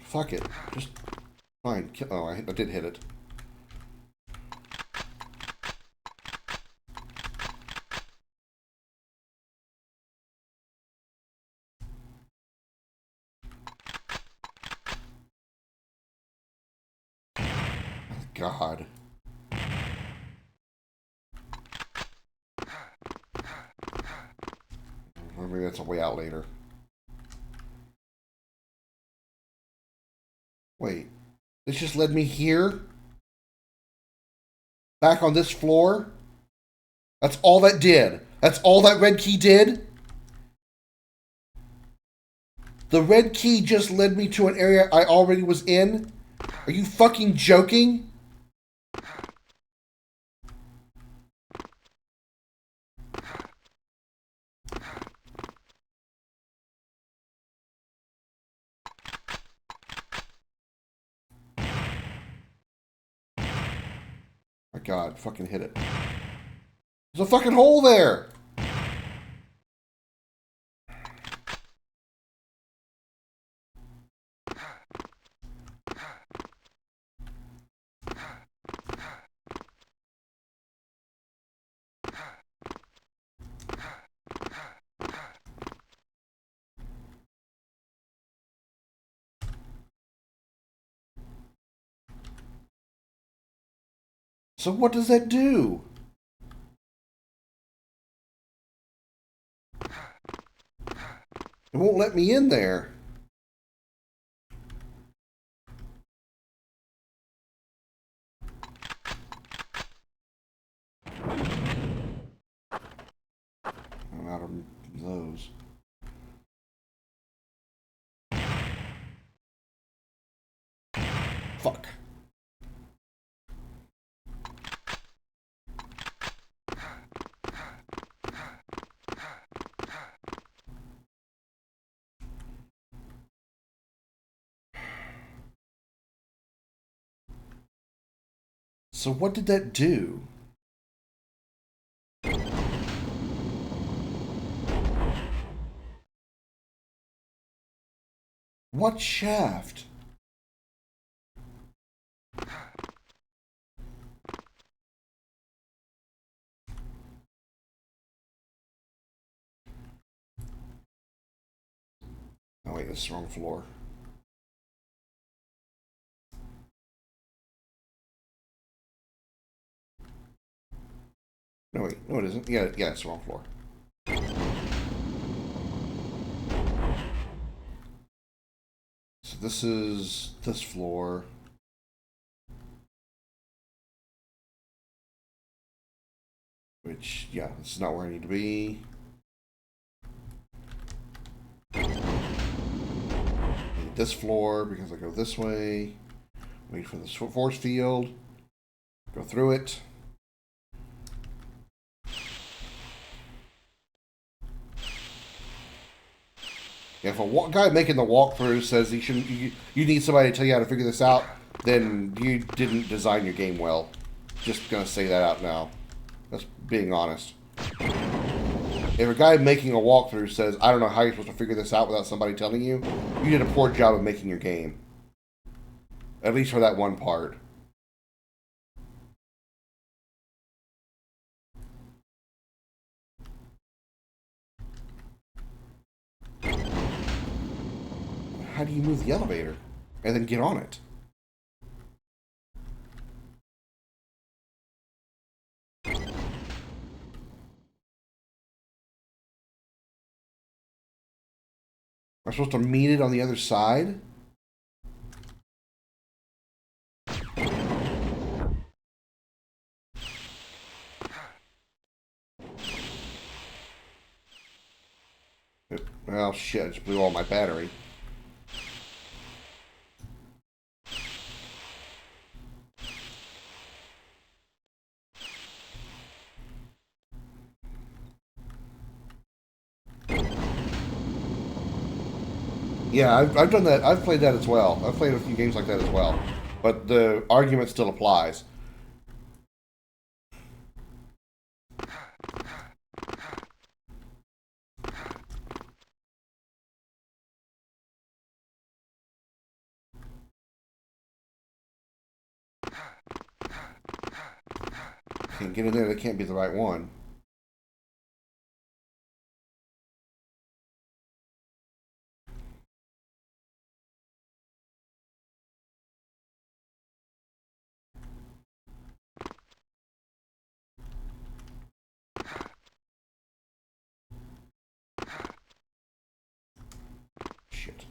Fuck it. Just fine. Oh, I did hit it. God. Or maybe that's a way out later. Wait. This just led me here? Back on this floor? That's all that did. That's all that red key did? The red key just led me to an area I already was in? Are you fucking joking? My God, fucking hit it. There's a fucking hole there! So what does that do? It won't let me in there. I'm out of those. Fuck. So what did that do? What shaft? Oh wait, this is the wrong floor. No wait, no it isn't. Yeah, it's the wrong floor. So this is this floor. Which, yeah, this is not where I need to be. I need this floor because I go this way. Wait for the force field. Go through it. If a guy making the walkthrough says he shouldn't, you need somebody to tell you how to figure this out, then you didn't design your game well. Just gonna say that out now. That's being honest. If a guy making a walkthrough says, I don't know how you're supposed to figure this out without somebody telling you, you did a poor job of making your game. At least for that one part. How do you move the elevator? And then get on it? Am I supposed to meet it on the other side? Well, shit, I just blew all my battery. Yeah, I've done that. I've played that as well. I've played a few games like that as well. But the argument still applies. Can't get in there, that can't be the right one. Shit.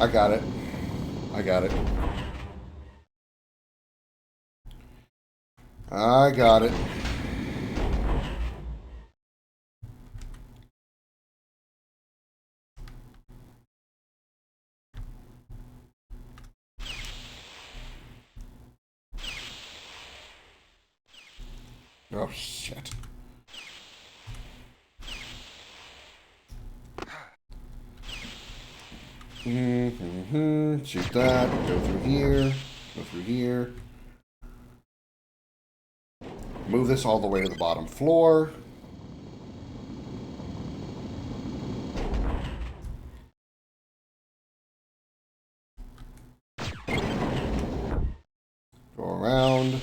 I got it. I got it. I got it. Oh, shit. Shoot that. Go through here. Go through here. Move this all the way to the bottom floor. Go around.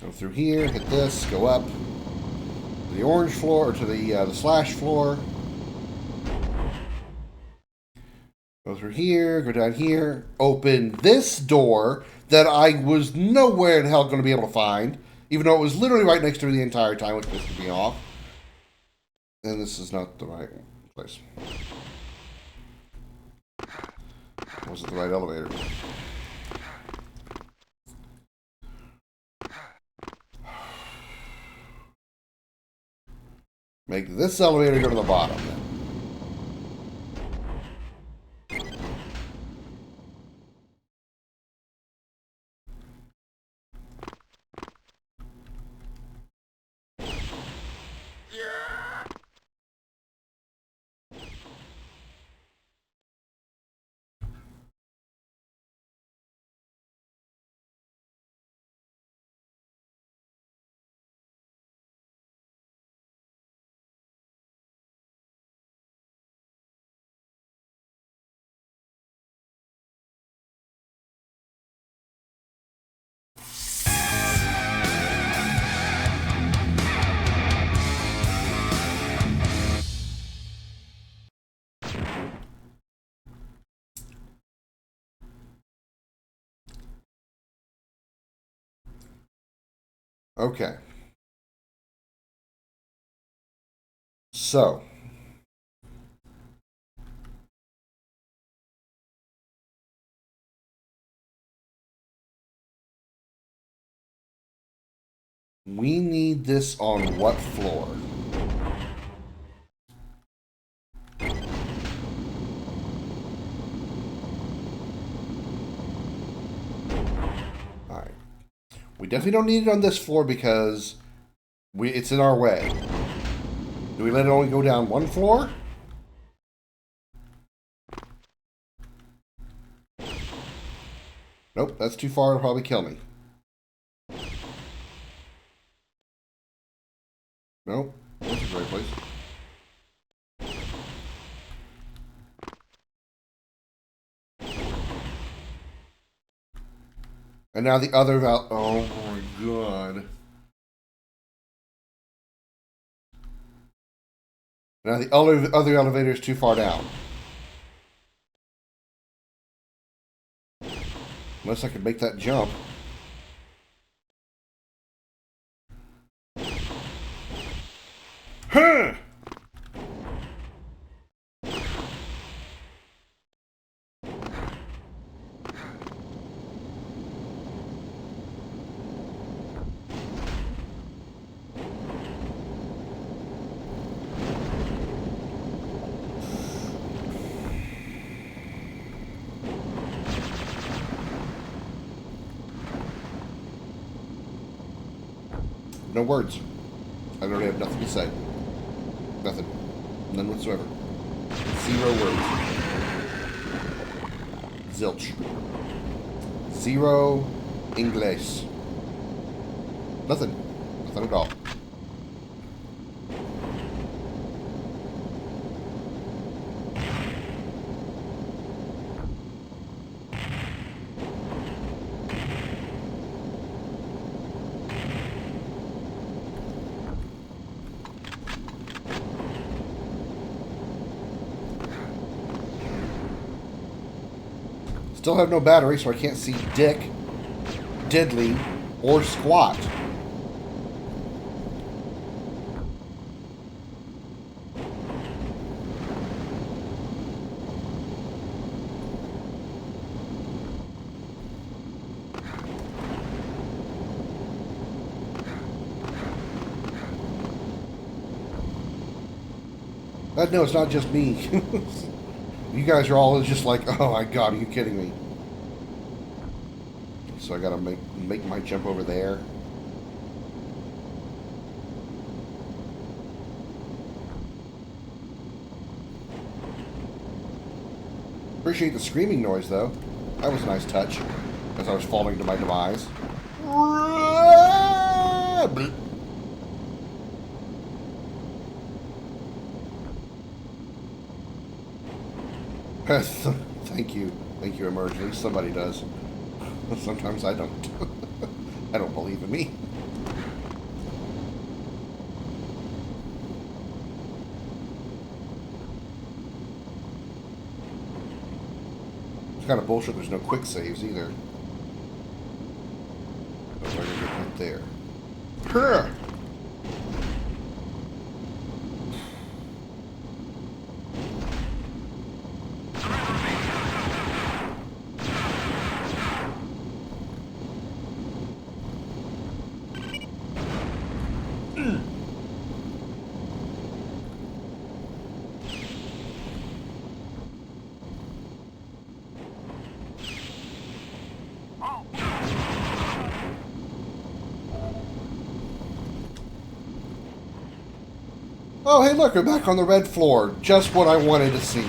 Go through here, hit this, go up to the orange floor, or to the slash floor. Go through here, go down here, open this door that I was nowhere in hell going to be able to find, even though it was literally right next to me the entire time, which pissed me off. And this is not the right place. It wasn't the right elevator. Make this elevator go to the bottom then. Okay. So. We need this on what floor? Alright. We definitely don't need it on this floor because it's in our way. Do we let it only go down one floor? Nope, that's too far. It'll probably kill me. Nope, that's the right place. And now the other oh my god. Now the other elevator is too far down. Unless I can make that jump. Huh! No words. I literally have nothing to say. Nothing. None whatsoever. 0 words. Zilch. 0 English. Nothing. Nothing at all. Still have no battery, so I can't see dick. diddly, or squat. No, it's not just me. You guys are all just like, oh my god, are you kidding me? So I gotta make my jump over there. Appreciate the screaming noise, though. That was a nice touch as I was falling to my demise. Thank you, Emerge. At least somebody does. Sometimes I don't. I don't believe in me. It's kind of bullshit. There's no quick saves either. So I gotta get right there. Huh. Oh, hey, look, we're back on the red floor. Just what I wanted to see.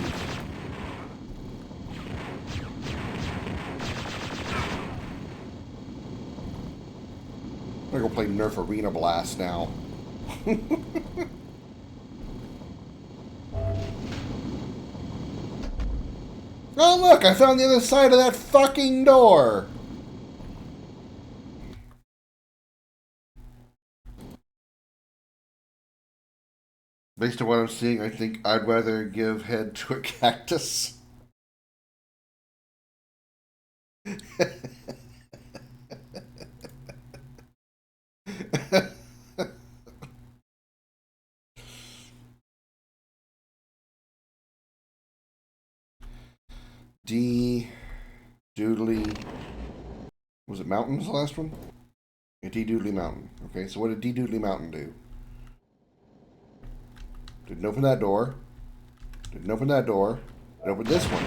I'm gonna go play Nerf Arena Blast now. Oh, look, I found the other side of that fucking door. Based on what I'm seeing, I think I'd rather give head to a cactus. D. Doodly. Was it Mountain was the last one? Yeah, D. Doodly Mountain. Okay, so what did D. Doodly Mountain do? Didn't open that door. Didn't open that door. It opened this one.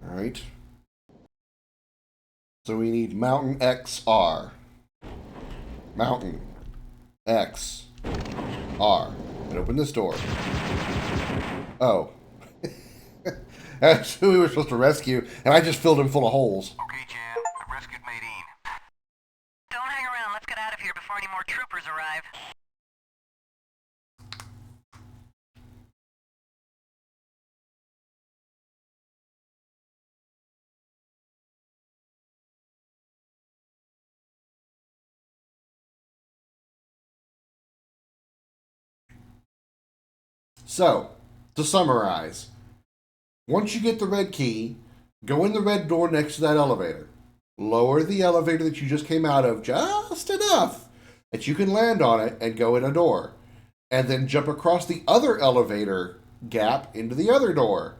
Alright. So we need Mountain XR. Mountain X R. And open this door. Oh. That's who we were supposed to rescue, and I just filled him full of holes. Okay, Jan, I rescued Maydeen. Don't hang around, let's get out of here before any more troopers arrive. So, to summarize, once you get the red key, go in the red door next to that elevator. Lower the elevator that you just came out of just enough that you can land on it and go in a door. And then jump across the other elevator gap into the other door.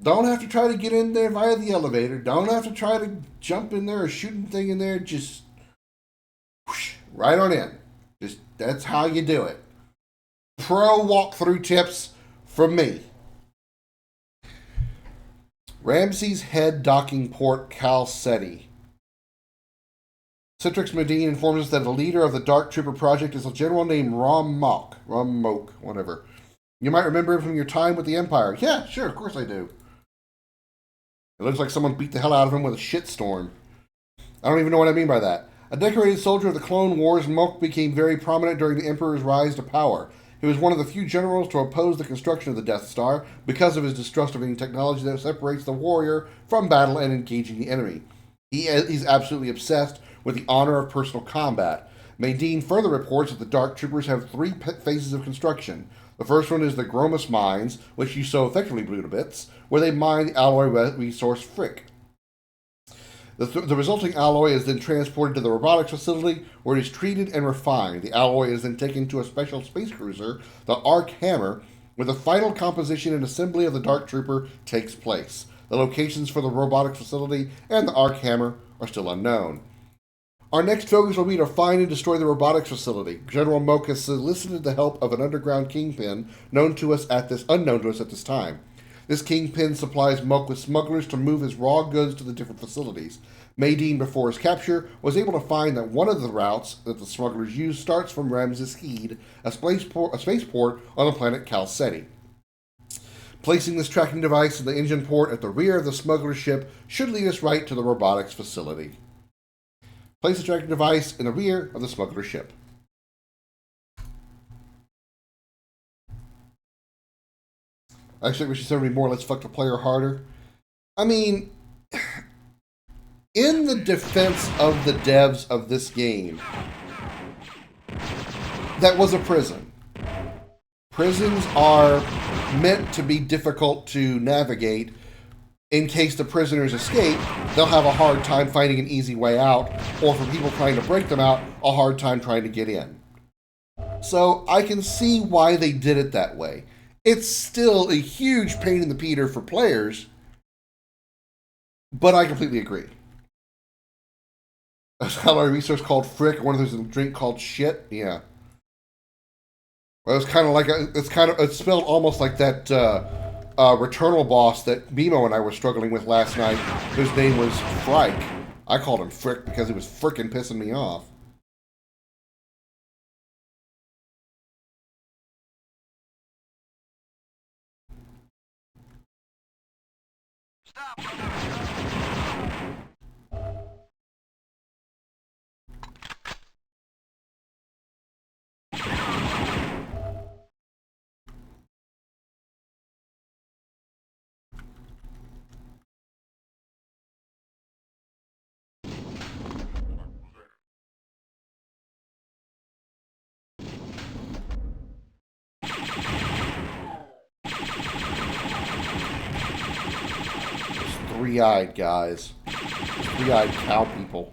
Don't have to try to get in there via the elevator. Don't have to try to jump in there or shoot anything in there. Just whoosh, right on in. Just that's how you do it. Pro walkthrough tips from me. Ramsey's Head Docking Port Calcetti. Citrix Medine informs us that the leader of the Dark Trooper project is a general named Rom Mock, whatever. You might remember him from your time with the Empire. Yeah, sure, of course I do. It looks like someone beat the hell out of him with a shitstorm. I don't even know what I mean by that. A decorated soldier of the Clone Wars, Mock became very prominent during the Emperor's rise to power. He was one of the few generals to oppose the construction of the Death Star because of his distrust of any technology that separates the warrior from battle and engaging the enemy. He's absolutely obsessed with the honor of personal combat. Maydeen further reports that the Dark Troopers have three phases of construction. The first one is the Gromus Mines, which you so effectively blew to bits, where they mine the alloy resource Frick. The resulting alloy is then transported to the robotics facility, where it is treated and refined. The alloy is then taken to a special space cruiser, the Arc Hammer, where the final composition and assembly of the Dark Trooper takes place. The locations for the robotics facility and the Arc Hammer are still unknown. Our next focus will be to find and destroy the robotics facility. General Moak has solicited the help of an underground kingpin unknown to us at this time. This kingpin supplies Moak with smugglers to move his raw goods to the different facilities. Maydeen, before his capture, was able to find that one of the routes that the smugglers use starts from Ramses Heed, a spaceport on the planet Calceti. Placing this tracking device in the engine port at the rear of the smuggler's ship should lead us right to the robotics facility. Place the tracking device in the rear of the smuggler's ship. I think we should send me more Let's Fuck the Player harder. I mean, in the defense of the devs of this game, that was a prison. Prisons are meant to be difficult to navigate. In case the prisoners escape, they'll have a hard time finding an easy way out, or for people trying to break them out, a hard time trying to get in. So I can see why they did it that way. It's still a huge pain in the Peter for players, but I completely agree. A alloy resource called Frick, one of those a drink called shit. Yeah. Well, it's kind of like it's spelled almost like that Returnal boss that Bimo and I were struggling with last night, whose name was Frike. I called him Frick because he was frickin' pissing me off. Stop! Three-eyed guys. Three-eyed cow people.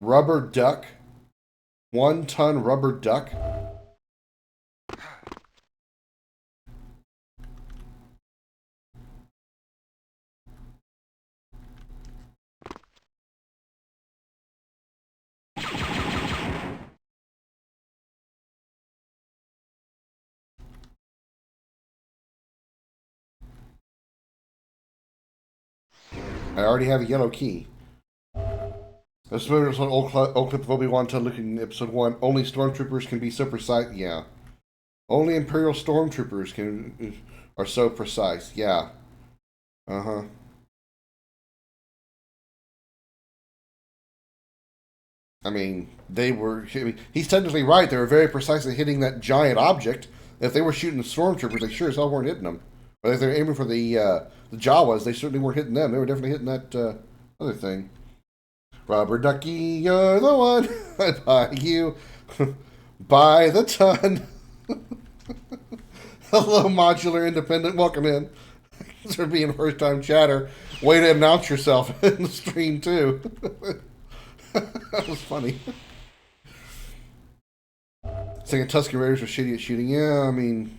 Rubber duck? 1 ton rubber duck? I already have a yellow key. This is an old clip of Obi-Wan looking at episode 1. Only stormtroopers can be so precise. Yeah. Only Imperial stormtroopers are so precise. Yeah. Uh-huh. I mean, he's technically right. They were very precisely hitting that giant object. If they were shooting the stormtroopers, they sure as hell weren't hitting them. But if they were aiming for the Jawas, they certainly weren't hitting them. They were definitely hitting that other thing. Rubber ducky, you're the one. I buy you by the ton. Hello, modular independent. Welcome in. Thanks for being first-time chatter. Way to announce yourself in the stream, too. That was funny. Saying Tusken Raiders were shitty at shooting. Yeah, I mean...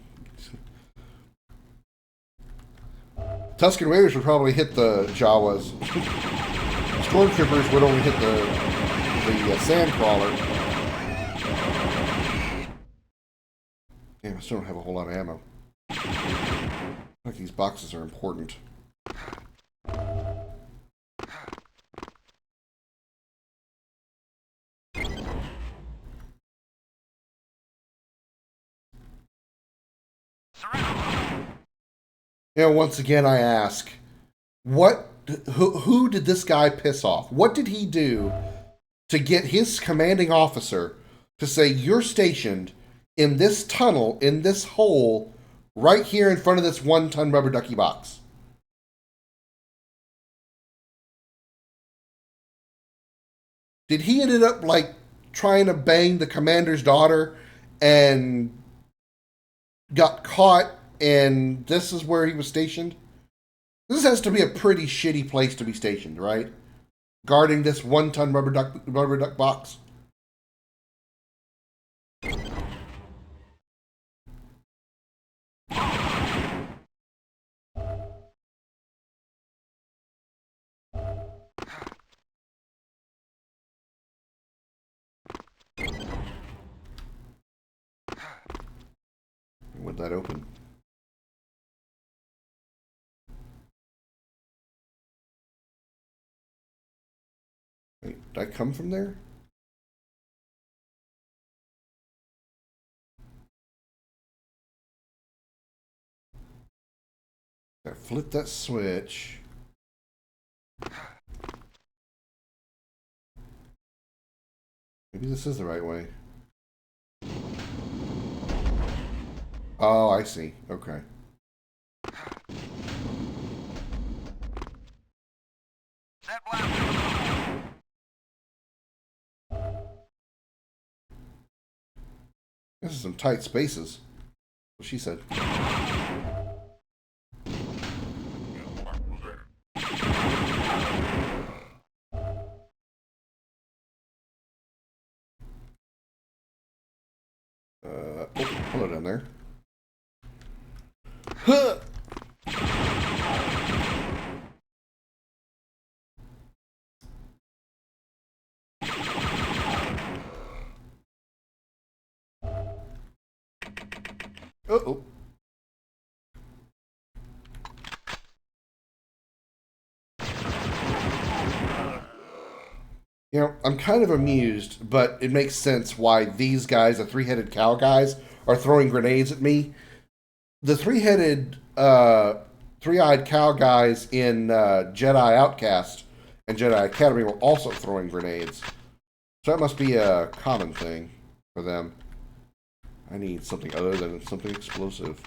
Tusken Raiders would probably hit the Jawas. Stormtroopers would only hit the Sandcrawler. Damn, I still don't have a whole lot of ammo. I think these boxes are important. Sir, You know, once again, I ask, who did this guy piss off? What did he do to get his commanding officer to say, you're stationed in this tunnel, in this hole, right here in front of this 1-ton rubber ducky box? Did he ended up, like, trying to bang the commander's daughter and got caught, and this is where he was stationed? This has to be a pretty shitty place to be stationed, right? Guarding this 1-ton rubber duck box. Would that open? Wait, did I come from there? I flip that switch. Maybe this is the right way. Oh, I see. Okay. Set blast. This is some tight spaces. What she said. Oh, hello down there. Huh! Uh-oh. You know, I'm kind of amused, but it makes sense why these guys, the three-headed cow guys, are throwing grenades at me. The three-eyed cow guys in Jedi Outcast and Jedi Academy were also throwing grenades. So that must be a common thing for them. I need something other than something explosive.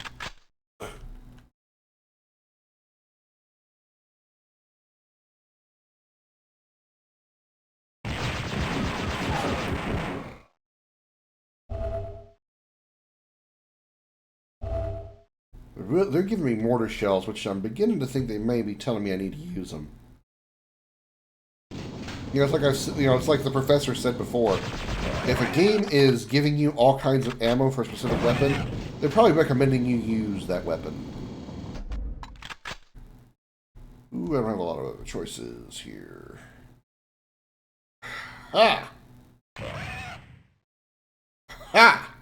They're giving me mortar shells, which I'm beginning to think they may be telling me I need to use them. You know, it's like the professor said before. If a game is giving you all kinds of ammo for a specific weapon, they're probably recommending you use that weapon. Ooh, I don't have a lot of other choices here. Ha! Ha!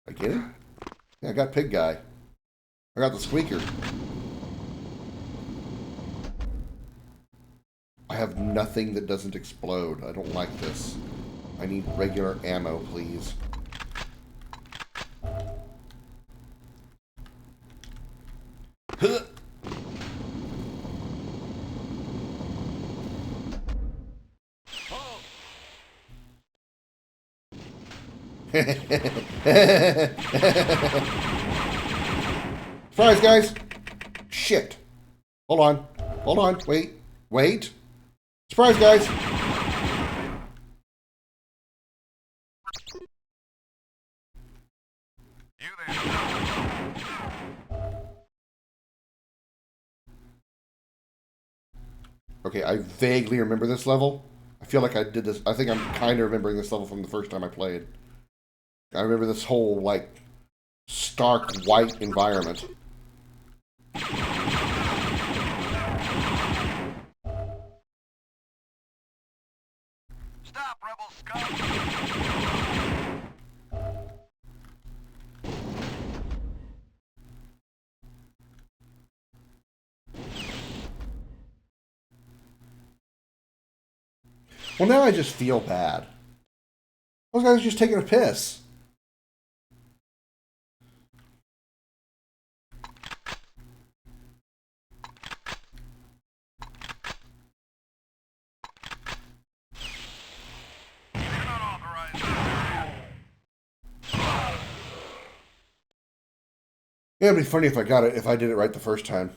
I get it? Yeah, I got Pig Guy. I got the Squeaker. I have nothing that doesn't explode. I don't like this. I need regular ammo, please. Huh. Surprise, guys! Shit. Hold on. Hold on. Wait. Wait. Surprise, guys! You there. Okay, I vaguely remember this level. I feel like I did this. I think I'm kind of remembering this level from the first time I played. I remember this whole, like, stark white environment. Stop, rebel scum! Well, now I just feel bad. Those guys are just taking a piss. Yeah, it'd be funny if I did it right the first time.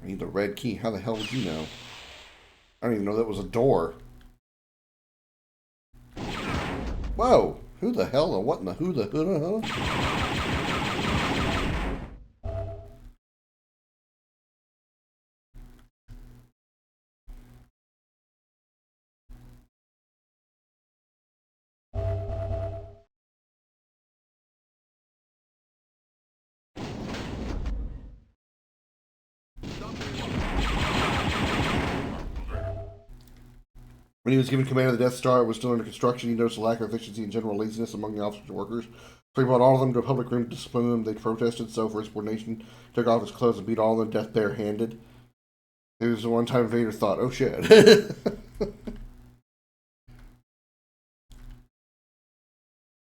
I need the red key. How the hell would you know? I don't even know that was a door. Whoa! Who the hell and what in the who the huh? When he was given command of the Death Star, it was still under construction. He noticed a lack of efficiency and general laziness among the officers and workers. So he brought all of them to a public room to discipline them. They protested, so for his subordination, took off his clothes and beat all of them to death barehanded. It was the one time Vader thought, oh shit.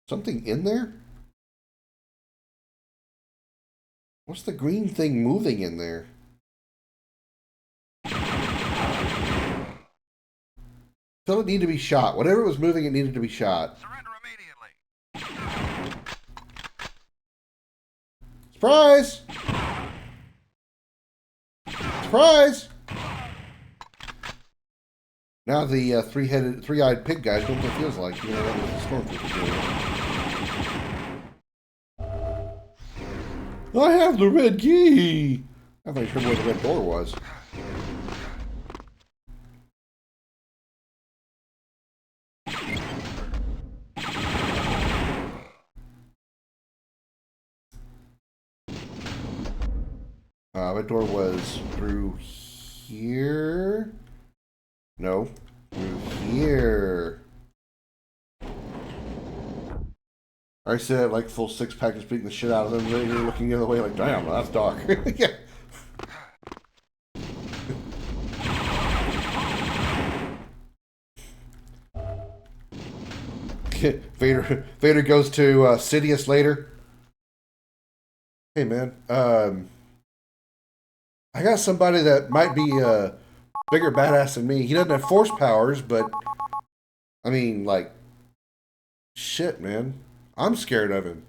Something in there? What's the green thing moving in there? Still, it needed to be shot. Whatever was moving, it needed to be shot. Surrender immediately. Surprise! Surprise! Now the three-eyed pig guys know what it feels like. You know, that was the stormtrooper. I have the red key! I thought you heard where the red door was. Red door was through here. No, through here. I said like full six pack is beating the shit out of them. You're looking the other way like, damn, that's dark. Yeah. Vader goes to Sidious later. Hey man, I got somebody that might be a bigger badass than me. He doesn't have force powers, but I mean, like, shit, man. I'm scared of him.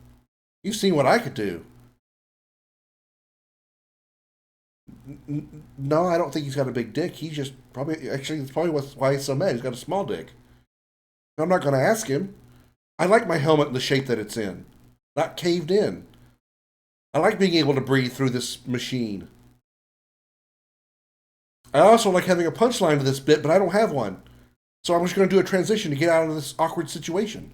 You've seen what I could do. No, I don't think he's got a big dick. He's just it's probably why he's so mad. He's got a small dick. I'm not going to ask him. I like my helmet in the shape that it's in, not caved in. I like being able to breathe through this machine. I also like having a punchline to this bit, but I don't have one. So I'm just going to do a transition to get out of this awkward situation.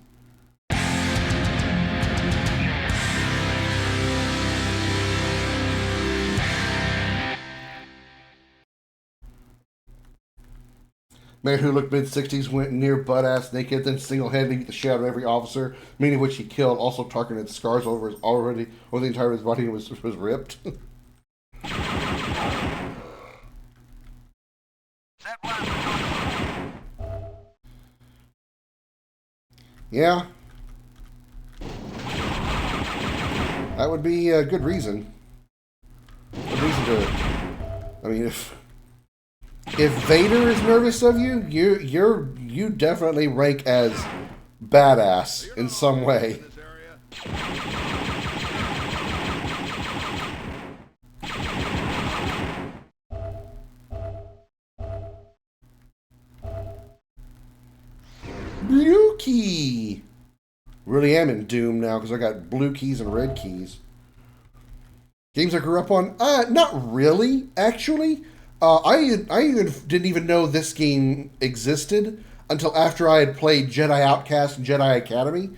Man who looked mid-60s went near butt-ass naked, then single-handedly beat the shit out of every officer, many of which he killed. Also, Tarkin had scars over the entire of his body and was ripped. Yeah. That would be a good reason. A reason to... I mean, if Vader is nervous of you, you definitely rank as badass in some way. Blue key. Really am in Doom now because I got blue keys and red keys. Games I grew up on? Not really, actually. I didn't even know this game existed until after I had played Jedi Outcast and Jedi Academy.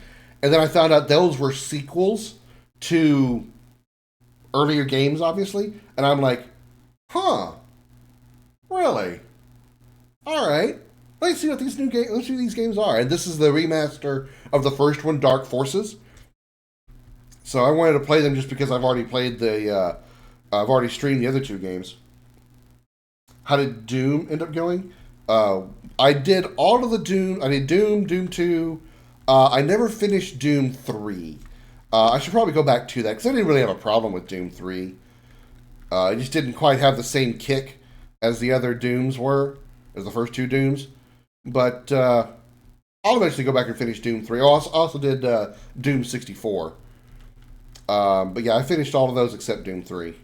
And then I found out those were sequels to earlier games, obviously. And I'm like, huh, really? All right. Let's see what these these games are. And this is the remaster of the first one, Dark Forces. So I wanted to play them just because I've already played I've already streamed the other two games. How did Doom end up going? I did all of the Doom. I did Doom, Doom 2. I never finished Doom 3. I should probably go back to that because I didn't really have a problem with Doom 3. It just didn't quite have the same kick as the other Dooms were, as the first two Dooms. But I'll eventually go back and finish Doom 3. I also did Doom 64. But yeah, I finished all of those except Doom 3.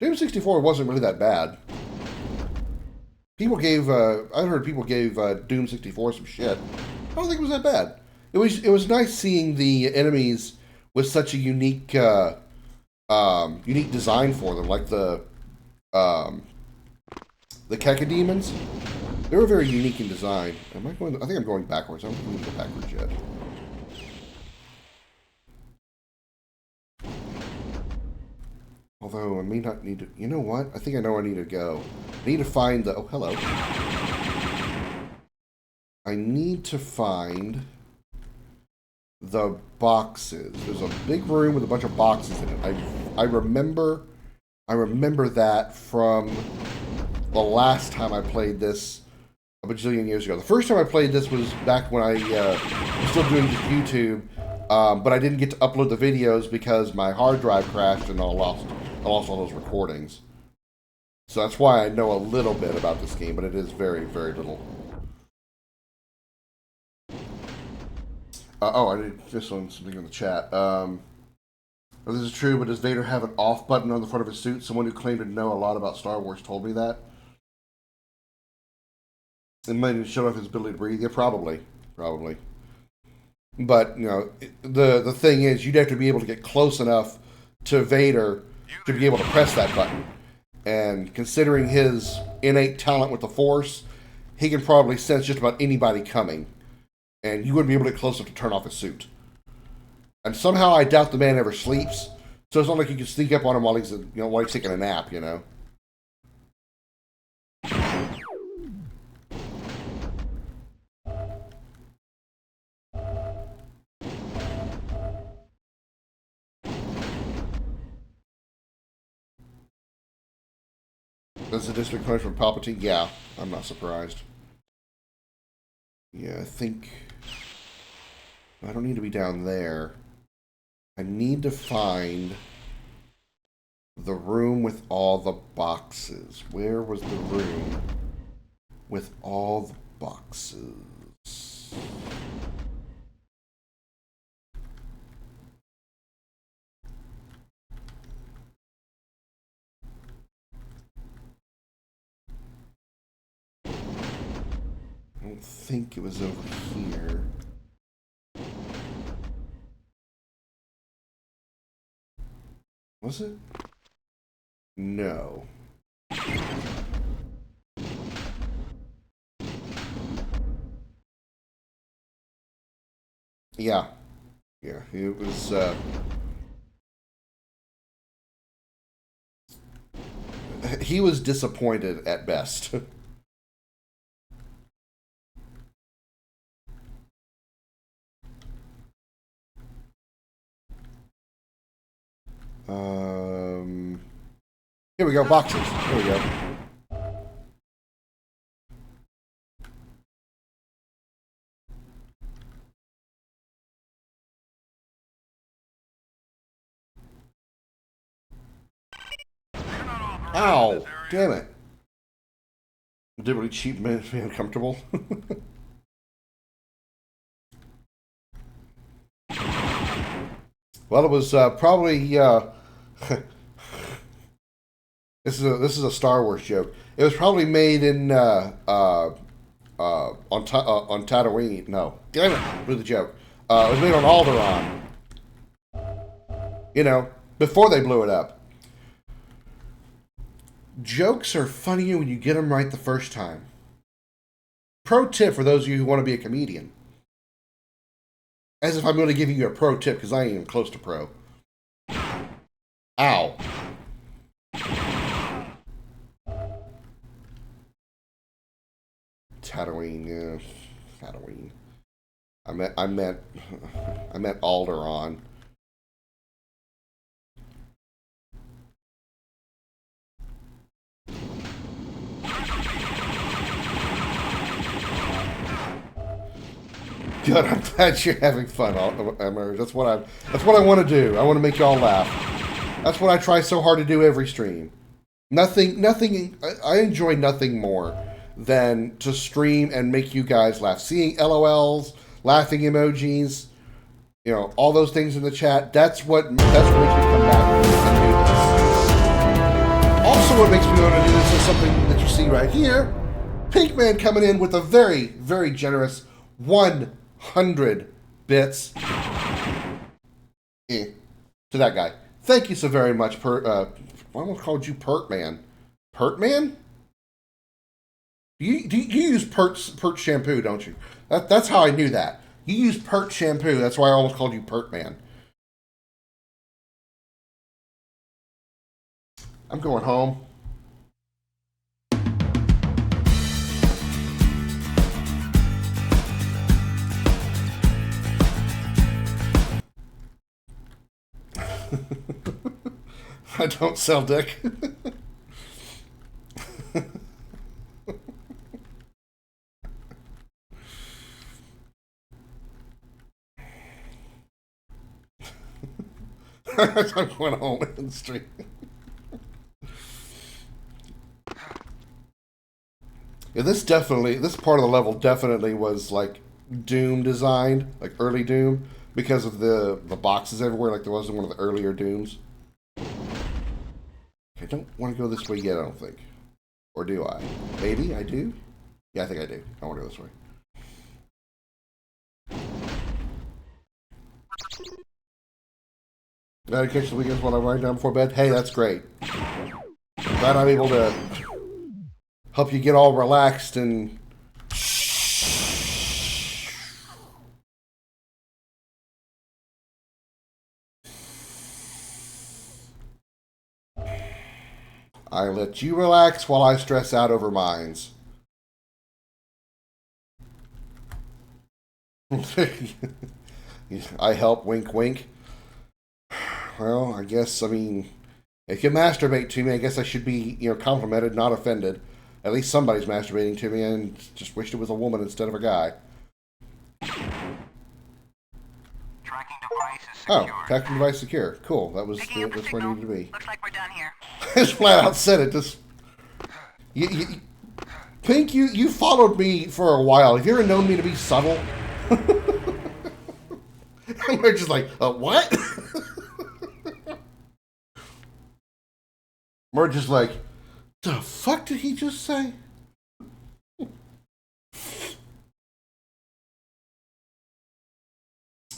Doom 64 wasn't really that bad. People gave, I heard people gave Doom 64 some shit. I don't think it was that bad. It was nice seeing the enemies with such a unique unique design for them, like the Keka demons. They were very unique in design. Am I going? I think I'm going backwards. I don't think we can go backwards yet. Although I may not need to. You know what? I think I know where I need to go. I need to find the. Oh, hello. I need to find the boxes. There's a big room with a bunch of boxes in it. I remember that from the last time I played this a bajillion years ago. The first time I played this was back when I was still doing just YouTube, but I didn't get to upload the videos because my hard drive crashed and I lost all those recordings. So that's why I know a little bit about this game, but it is very, very little. I did just on something in the chat. This is true, but does Vader have an off button on the front of his suit? Someone who claimed to know a lot about Star Wars told me that. It might have showed off his ability to breathe. Yeah, probably. But, you know, the thing is, you'd have to be able to get close enough to Vader to be able to press that button. And considering his innate talent with the Force, he can probably sense just about anybody coming. And you wouldn't be able to get close enough to turn off his suit. And somehow I doubt the man ever sleeps. So it's not like you can sneak up on him while he's taking a nap, you know. Does the district punish from Palpatine? Yeah, I'm not surprised. Yeah, I think I don't need to be down there. I need to find the room with all the boxes. Where was the room with all the boxes? I don't think it was over here. Was it? No. Yeah. Yeah, it was, he was disappointed at best. Here we go, boxes. Here we go. Ow! Damn it. Deliberately cheap makes me uncomfortable. Well, it was probably this is a Star Wars joke. It was probably made in on Tatooine. No, damn it, blew the joke. It was made on Alderaan. You know, before they blew it up. Jokes are funnier when you get them right the first time. Pro tip for those of you who want to be a comedian. As if I'm going to give you a pro tip, because I ain't even close to pro. Ow. Tatooine, yeah. Tatooine. I meant Alderaan. Good. I'm glad you're having fun, Emma. That's what I want to do. I want to make y'all laugh. That's what I try so hard to do every stream. Nothing. I enjoy nothing more than to stream and make you guys laugh. Seeing LOLs, laughing emojis, you know, all those things in the chat. That's what makes me come back and do this. Also, what makes me want to do this is something that you see right here. Pinkman coming in with a very, very generous 100 bits to that guy. Thank you so very much, I almost called you Pert Man. Pert Man? You use Pert shampoo, don't you? That's how I knew that. You use Pert shampoo. That's why I almost called you Pert Man. I'm going home. I don't sell dick. I'm going home in the street. Yeah, this part of the level definitely was like Doom designed, like early Doom, because of the boxes everywhere, like there was in one of the earlier Dooms. I don't want to go this way yet, I don't think. Or do I? Maybe I do? Yeah, I think I do. I want to go this way. Glad to catch the weekends while I'm lying down before bed. Hey, that's great. Glad I'm able to help you get all relaxed and... I let you relax while I stress out over mines. I help, wink, wink. Well, I guess, I mean, if you masturbate to me, I guess I should be, you know, complimented, not offended. At least somebody's masturbating to me and just wished it was a woman instead of a guy. Tracking device is secure. Oh, tracking device secure. Cool. That's where I needed to be. Looks like we're done here. I just flat out said it. Just Pink, you followed me for a while. Have you ever known me to be subtle? We're just like, what? We're just like, the fuck did he just say?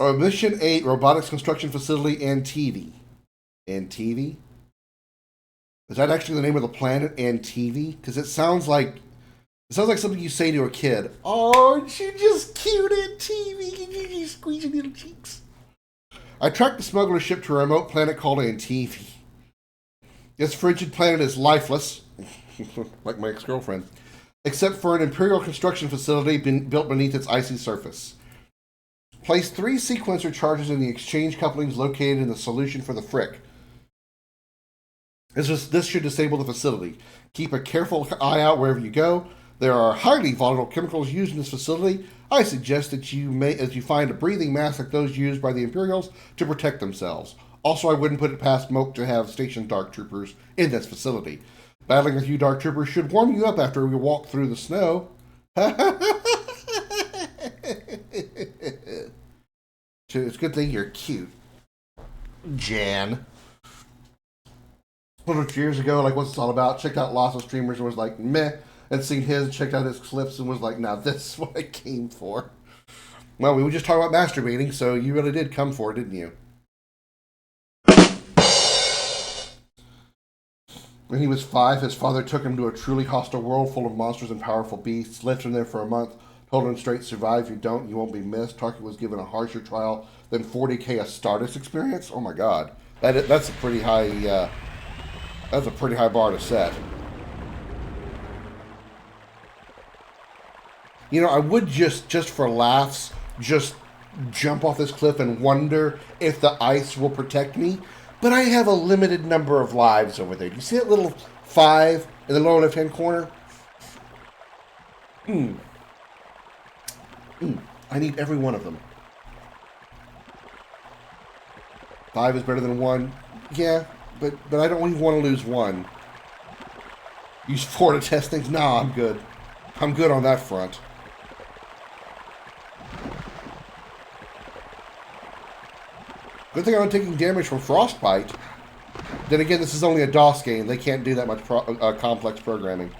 Mission 8, Robotics Construction Facility, Antivi. Antivi? Is that actually the name of the planet, Antivi? Because it sounds like something you say to a kid. Oh, aren't you just cute, Antivi? You squeeze your little cheeks. I tracked the smuggler ship to a remote planet called Antivi. This frigid planet is lifeless, like my ex-girlfriend, except for an Imperial construction facility built beneath its icy surface. Place 3 sequencer charges in the exchange couplings located in the solution for the frick. This should disable the facility. Keep a careful eye out wherever you go. There are highly volatile chemicals used in this facility. I suggest that as you find a breathing mask like those used by the Imperials to protect themselves. Also, I wouldn't put it past Moke to have stationed Dark Troopers in this facility. Battling with you Dark Troopers should warm you up after we walk through the snow. It's a good thing you're cute, Jan. Years ago, like, what's this all about? Checked out lots of streamers and was like, meh. And seen his, checked out his clips and was like, now this is what I came for. Well, we were just talking about masturbating, so you really did come for it, didn't you? When he was 5, his father took him to a truly hostile world full of monsters and powerful beasts, left him there for a month, told him straight, survive, you don't, you won't be missed. Tarkin was given a harsher trial than 40k Astartes experience. Oh my god. That's a pretty high, that's a pretty high bar to set. You know, I would just for laughs, just jump off this cliff and wonder if the ice will protect me. But I have a limited number of lives over there. Do you see that little 5 in the lower left-hand corner? I need every one of them. 5 is better than 1. Yeah, but I don't even want to lose 1. Use 4 to test things? Nah, I'm good. I'm good on that front. Good thing I'm not taking damage from frostbite. Then again, this is only a DOS game. They can't do that much complex programming.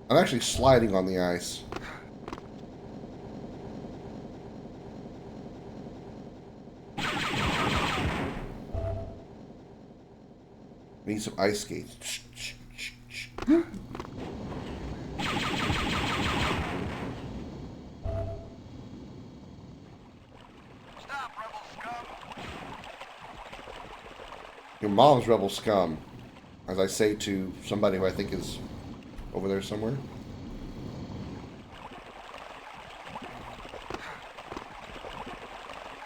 I'm actually sliding on the ice. Need some ice skates. Stop, rebel scum! Your mom's rebel scum. As I say to somebody who I think is over there somewhere.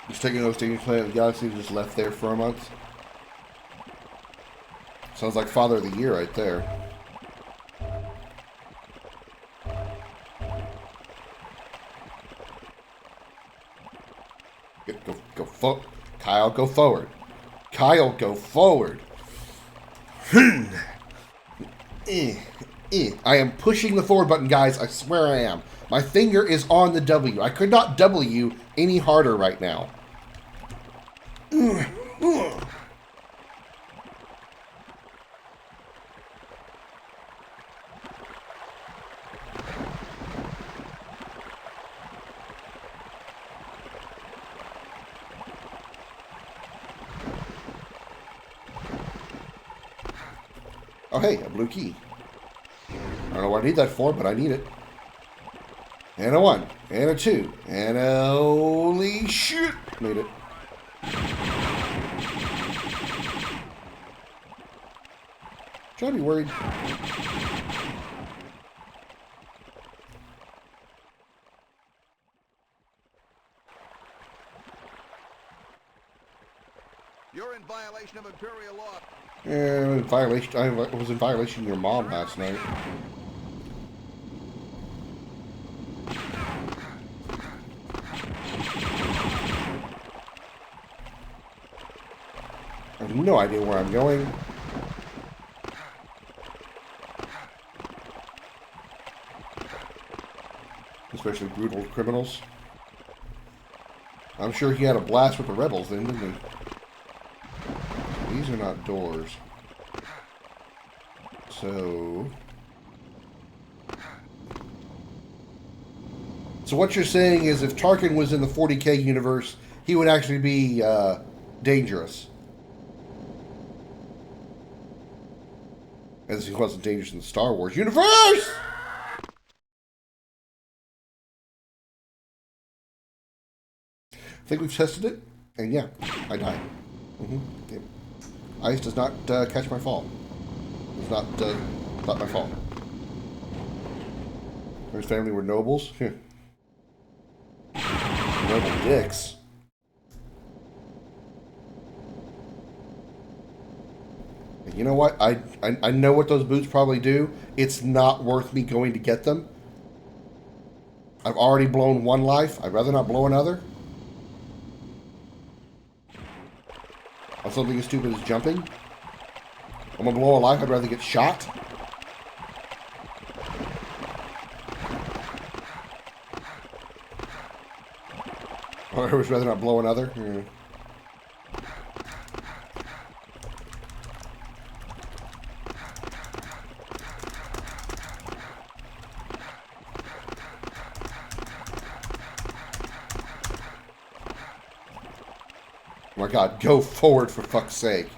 He's taking those things Planet of the Galaxy and just left there for a month. Sounds like Father of the Year right there. Kyle, go forward. Kyle, go forward. I am pushing the forward button, guys. I swear I am. My finger is on the W. I could not W any harder right now. Oh, hey, a blue key. I don't know what I need that for, but I need it. And a 1. And a 2. And a... Holy shit! Made it. Should I be worried? You're in violation of Imperial law. Yeah, violation. I was in violation of your mom last night. I have no idea where I'm going. Especially brutal criminals. I'm sure he had a blast with the rebels then, didn't he? These are not doors. So what you're saying is if Tarkin was in the 40K universe, he would actually be dangerous. As he wasn't dangerous in the Star Wars universe! I think we've tested it, and yeah, I died. Yep. Ice does not catch my fall. It's not my fault. His family were nobles. Noble dicks. And you know what? I know what those boots probably do. It's not worth me going to get them. I've already blown 1 life. I'd rather not blow another. On something as stupid as jumping. I'm gonna blow a life, I'd rather get shot. Or I would rather not blow another. Yeah. Oh my god, go forward for fuck's sake.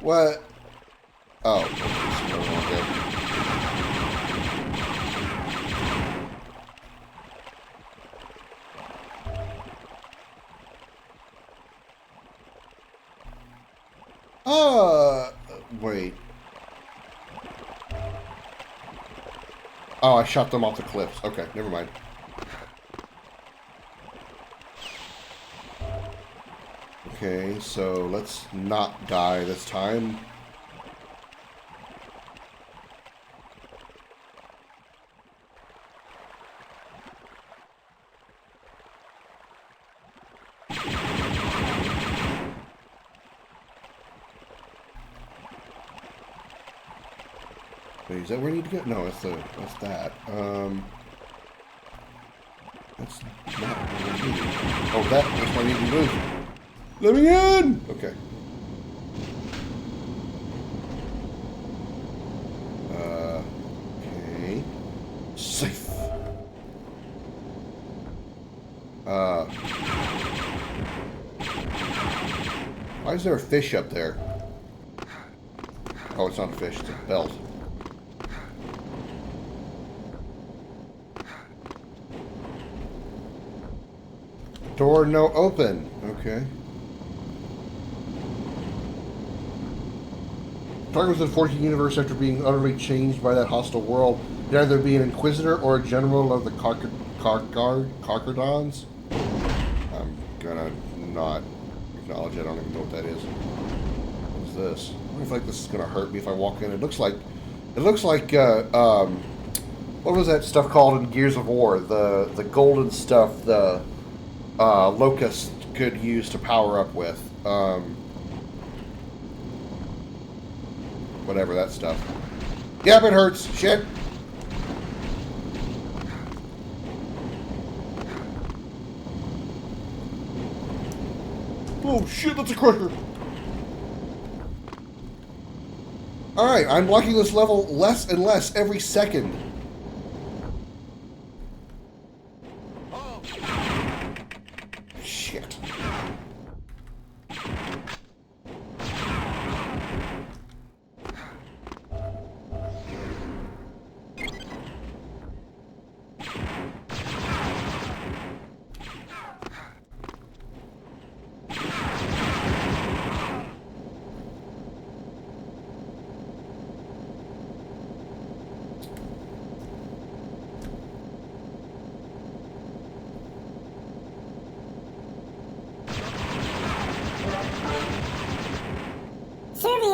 What? Oh. Wait. Oh, I shot them off the cliffs. Okay, never mind. Okay, so let's not die this time. Wait, is that where I need to go? No, that's that. That's not what I need. Oh, that's what I need to do. Let me in! Okay. Okay. Safe. Why is there a fish up there? Oh, it's not a fish, it's a belt. Door no open. Okay. Target was in the 14th universe after being utterly changed by that hostile world. He'd either be an inquisitor or a general of the Carcardons. I'm gonna not acknowledge it. I don't even know what that is. What is this? I wonder if like this is gonna hurt me if I walk in. It looks like what was that stuff called in Gears of War? The golden stuff the Locust could use to power up with. Whatever that stuff. Yep, it hurts. Shit. Oh shit, that's a crusher. Alright, I'm blocking this level less and less every second. Shit.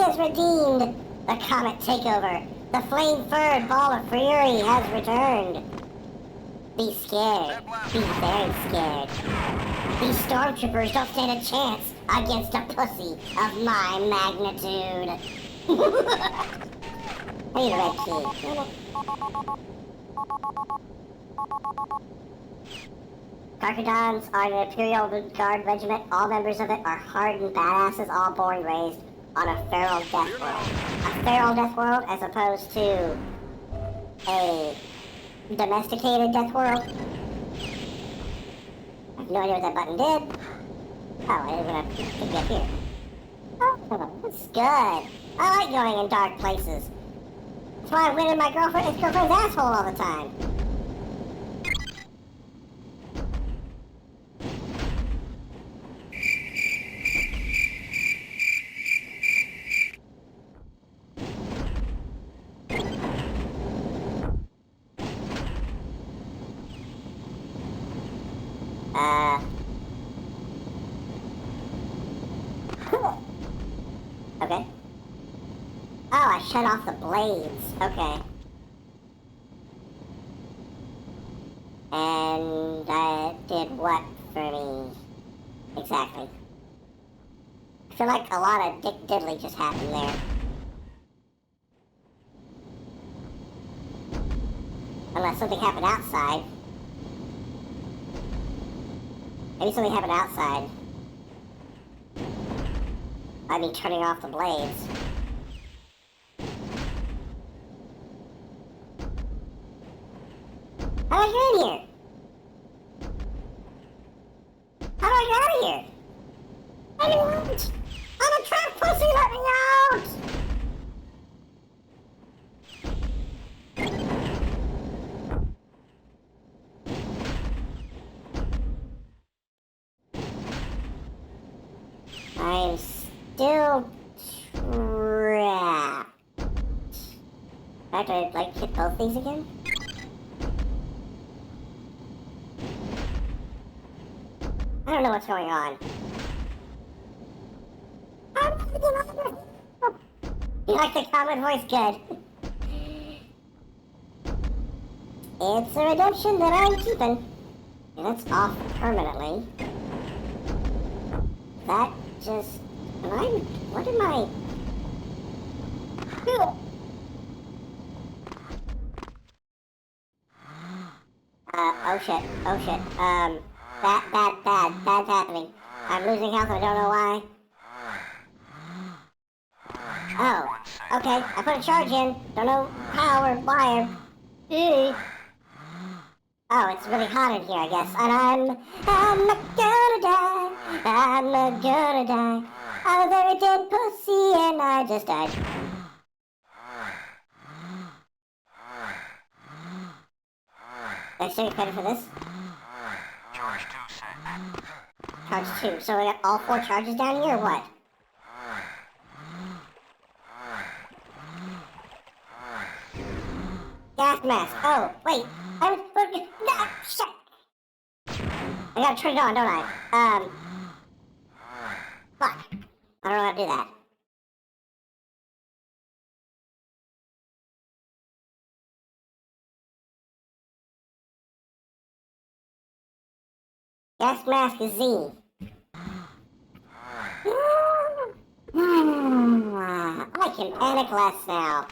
Has redeemed the comet takeover. The flame-furred ball of fury has returned. Be scared. Be very scared. These stormtroopers don't stand a chance against a pussy of my magnitude. I need a red key. Carcardons are an Imperial Guard regiment. All members of it are hardened badasses, all born and raised on a feral death world. A feral death world as opposed to a domesticated death world. I have no idea what that button did. Oh, I didn't want to get here. Oh, that's good. I like going in dark places. That's why I went in my girlfriend's asshole all the time. Okay. Oh, I shut off the blades. Okay. And that did what for me? Exactly. I feel like a lot of dick diddly just happened there. Unless something happened outside. Maybe something happened outside. I mean, turning off the blades. How do I get in here? How do I get out of here? Anyone? I'm a trap pussy, let me out! still trapped. I have to, like, hit both these again? I don't know what's going on. You like the common voice? Good. It's a redemption that I'm keeping. And that's off permanently. That just... What am I... oh shit. Bad's happening. I'm losing health, I don't know why. Oh, okay, I put a charge in. Don't know how or why or... Oh, it's really hot in here, I guess. And I'm not gonna die. I'm not gonna die. I'm a very dead pussy and I just died. Next, are you ready for this? Charge 2 set. Charge 2. So we got all 4 charges down here, or what? Gas mask. Oh, wait. No, shit. I gotta turn it on, don't I? Fuck. I don't know how to do that. Gas mask is Z. I can panic less now.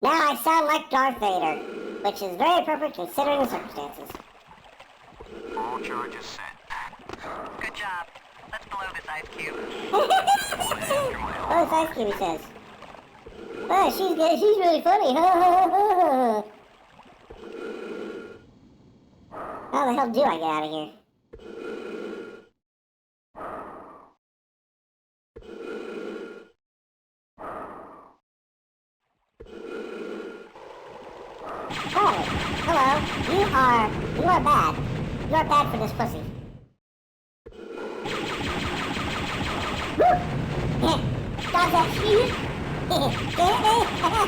Now I sound like Darth Vader, which is very appropriate considering the circumstances. All charges set. Good job. Let's blow this ice cube. Oh, this ice cube, he says. Oh, she's good. She's really funny. How the hell do I get out of here? Oh, hello. You are bad. You are bad for this pussy. Woo! Dodge that shoot! Get me! You can hit me! Come on,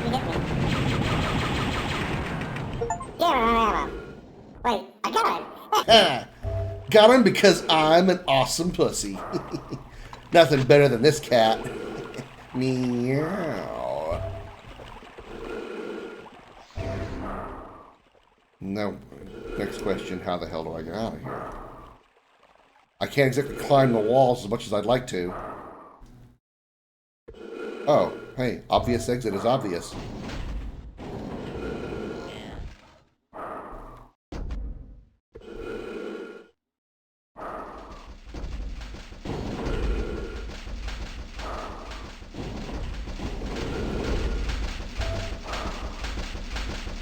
you hit me. Damn it, I'm ammo. Wait, I got him! Got him because I'm an awesome pussy. Nothing better than this cat. Meow. Now, next question, how the hell do I get out of here? I can't exactly climb the walls as much as I'd like to. Oh, hey, obvious exit is obvious.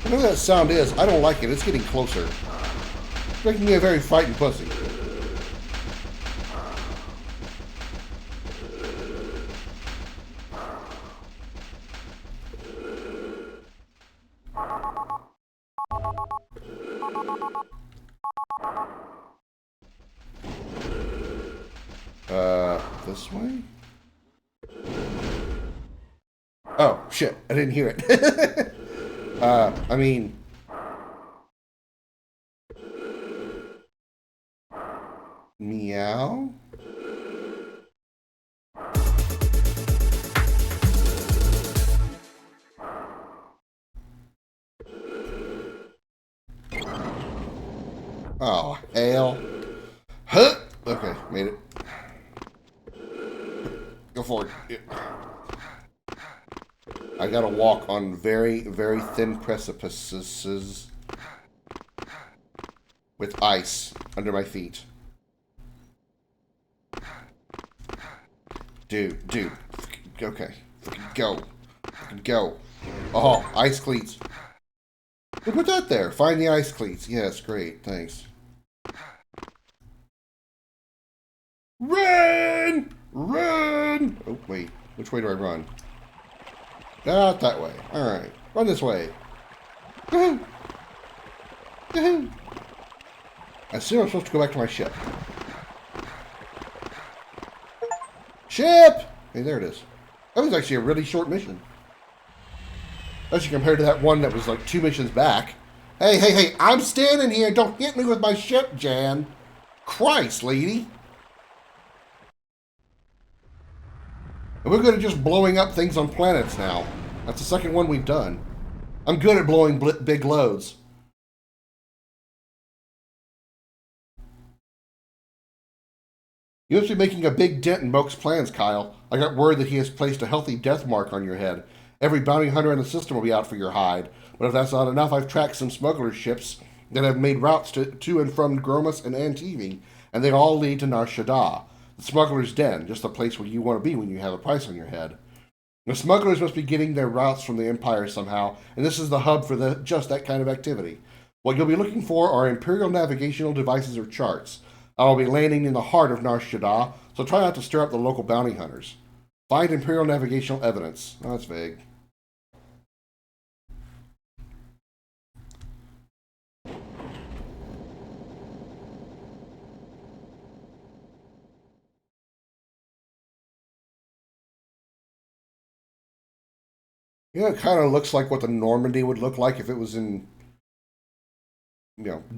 Whatever that sound is, I don't like it. It's getting closer. It's making me a very frightened pussy. This way? Oh, shit. I didn't hear it. I mean... Meow? Oh, hell. Huh! Okay, made it. Go forward. Yeah. I gotta walk on very, very thin precipices with ice under my feet. Dude. Okay. Go. Go. Oh, ice cleats. Who put that there? Find the ice cleats. Yes, great. Thanks. Run! Run! Oh, wait. Which way do I run? Not that way. Alright. Run this way. Woohoo! Woohoo! I assume I'm supposed to go back to my ship. Ship! Hey, there it is. That was actually a really short mission. Especially compared to that one that was like 2 missions back. Hey, hey, hey, I'm standing here. Don't hit me with my ship, Jan. Christ, lady. And we're good at just blowing up things on planets now. That's the second one we've done. I'm good at blowing big loads. You must be making a big dent in Moke's plans, Kyle. I got word that he has placed a healthy death mark on your head. Every bounty hunter in the system will be out for your hide. But if that's not enough, I've tracked some smuggler ships that have made routes to and from Gromus and Antivi, and they all lead to Nar Shaddaa, the smuggler's den, just the place where you want to be when you have a price on your head. The smugglers must be getting their routes from the Empire somehow, and this is the hub for just that kind of activity. What you'll be looking for are Imperial navigational devices or charts. I will be landing in the heart of Nar Shaddaa, so try not to stir up the local bounty hunters. Find Imperial navigational evidence. Oh, that's vague. Yeah, it kind of looks like what the Normandy would look like if it was in,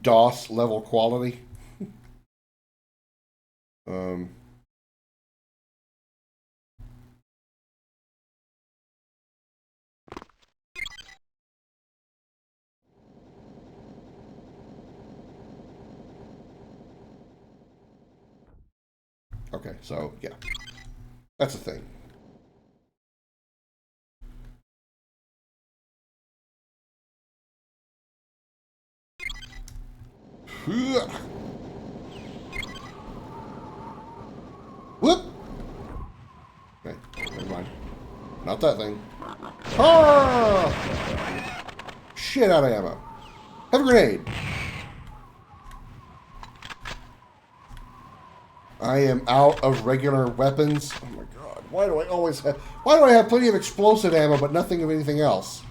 DOS level quality. Okay, so, yeah. That's the thing. Whoop! Okay, never mind. Not that thing. Ah! Shit out of ammo. Have a grenade. I am out of regular weapons. Oh my god. Why do I have plenty of explosive ammo but nothing of anything else?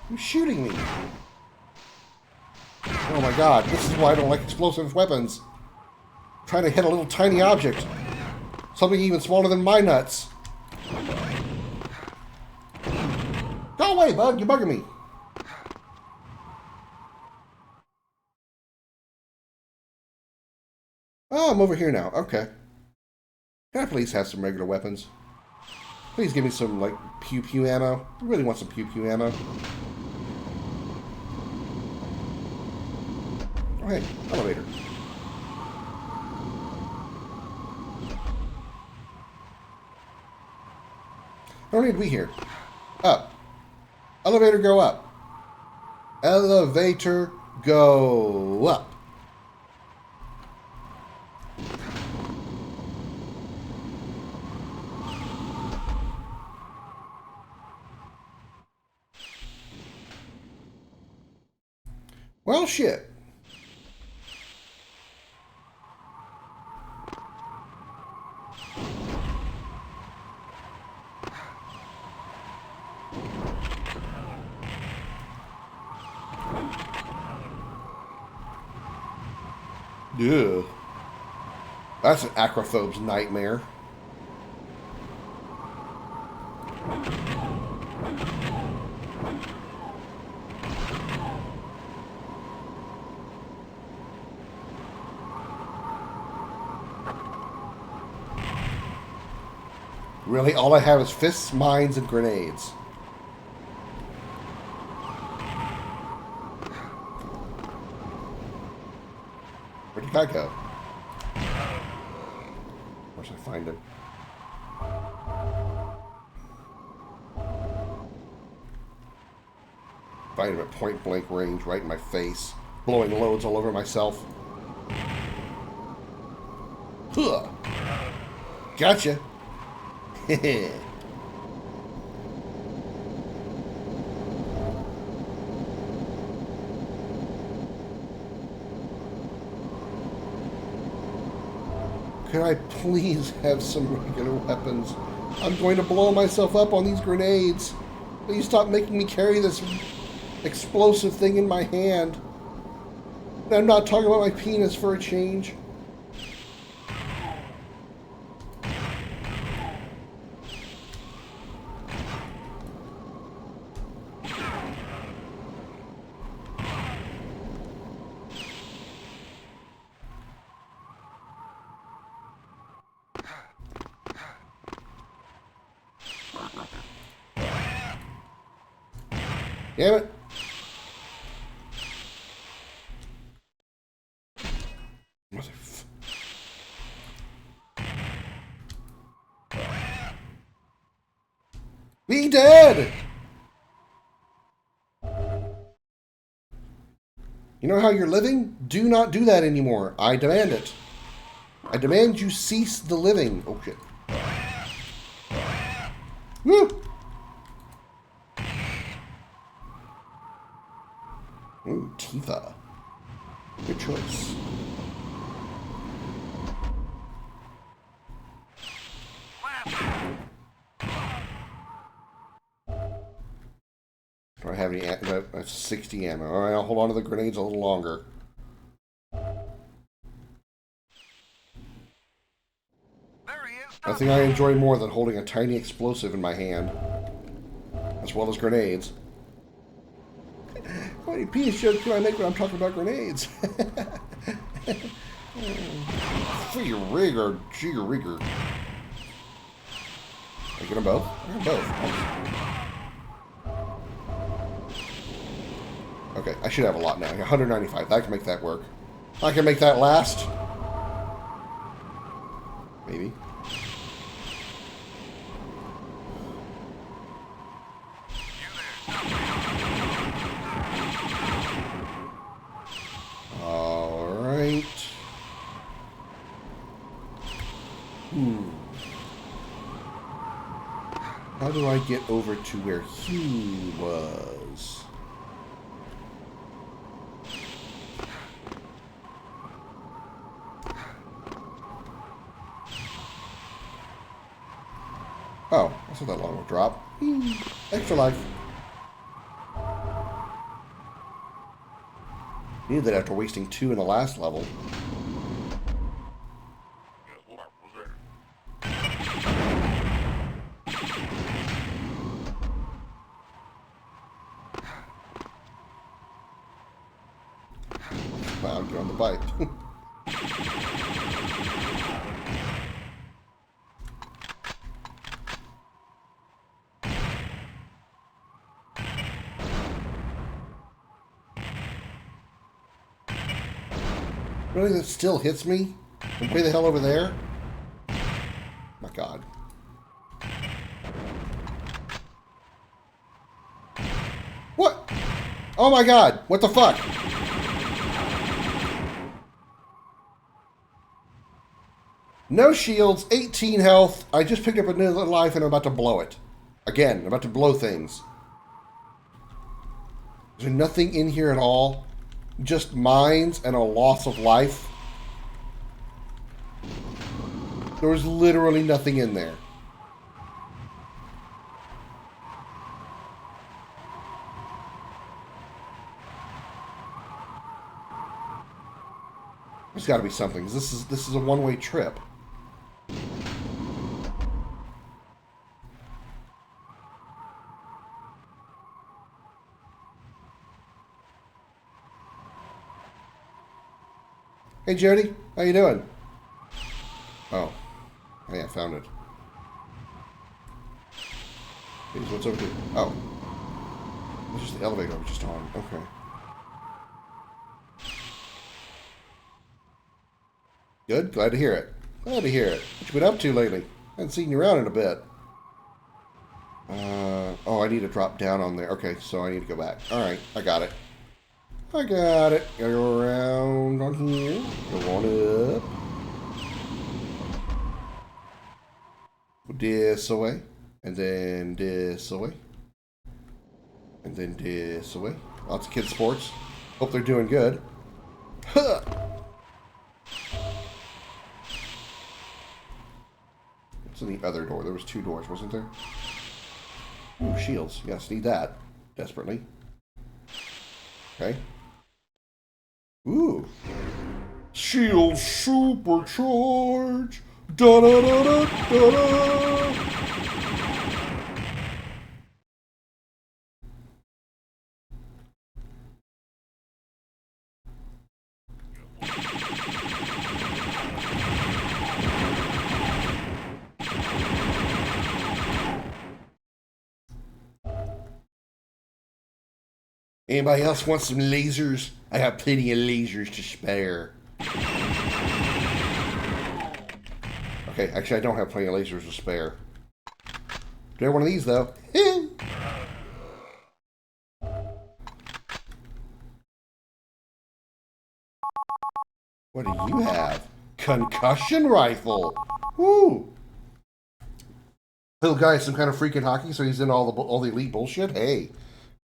Who's shooting me? Oh my god, this is why I don't like explosive weapons. I'm trying to hit a little tiny object. Something even smaller than my nuts. Go away, bud, you're bugging me. Oh, I'm over here now. Okay. Can I please have some regular weapons? Please give me some, like, pew-pew ammo. I really want some pew-pew ammo. Oh, hey, elevator. I don't need to be here. Up. Elevator, go up. Elevator, go up. Well, shit. Yeah. That's an acrophobe's nightmare. Really, all I have is fists, mines, and grenades. Where did that go? Where should I find him? Find him at point blank range, right in my face, blowing loads all over myself. Huh. Gotcha. Could I please have some regular weapons? I'm going to blow myself up on these grenades. Please stop making me carry this explosive thing in my hand. And I'm not talking about my penis for a change. Damn it. Be dead! You know how you're living? Do not do that anymore. I demand it. I demand you cease the living. Oh shit. Woo! Ooh, Tifa. Good choice. Do I have any? That's 60 ammo. All right, I'll hold on to the grenades a little longer. Nothing I enjoy more than holding a tiny explosive in my hand, as well as grenades. How many penis jokes can I make when I'm talking about grenades? Free rigger, jigger rigger. I get them both? I get them both. Okay, I should have a lot now. 195. I can make that work. I can make that last. Maybe. Alright. How do I get over to where he was? Oh, that's not that long of a drop. Extra life. Needed that after wasting 2 in the last level. Wow, get on the bike. Really, that still hits me? I'm way the hell over there? My God. What? Oh my God! What the fuck? No shields, 18 health. I just picked up another life and I'm about to blow it. Again, I'm about to blow things. Is there nothing in here at all? Just mines and a loss of life? There was literally nothing in there. There's got to be something. This is a one-way trip. Hey Jody, how you doing? Oh, hey, I found it. What's over here? Oh, this is the elevator I was just on. Okay. Good, glad to hear it. Glad to hear it. What you been up to lately? I haven't seen you around in a bit. Oh, I need to drop down on there. Okay, so I need to go back. All right, I got it. I got it. Gotta go around on here. Go on up. This away. And then this away. And then this away. Lots of kids' sports. Hope they're doing good. Huh. What's in the other door? There was 2 doors, wasn't there? Ooh, shields. Yes, need that. Desperately. Okay. Ooh. Shield supercharge! Da-da-da-da-da-da! Anybody else want some lasers? I have plenty of lasers to spare. Okay, actually I don't have plenty of lasers to spare. Do I have one of these though? What do you have? Concussion rifle. Woo! Little guy is some kind of freaking hockey, so he's in all the elite bullshit. Hey,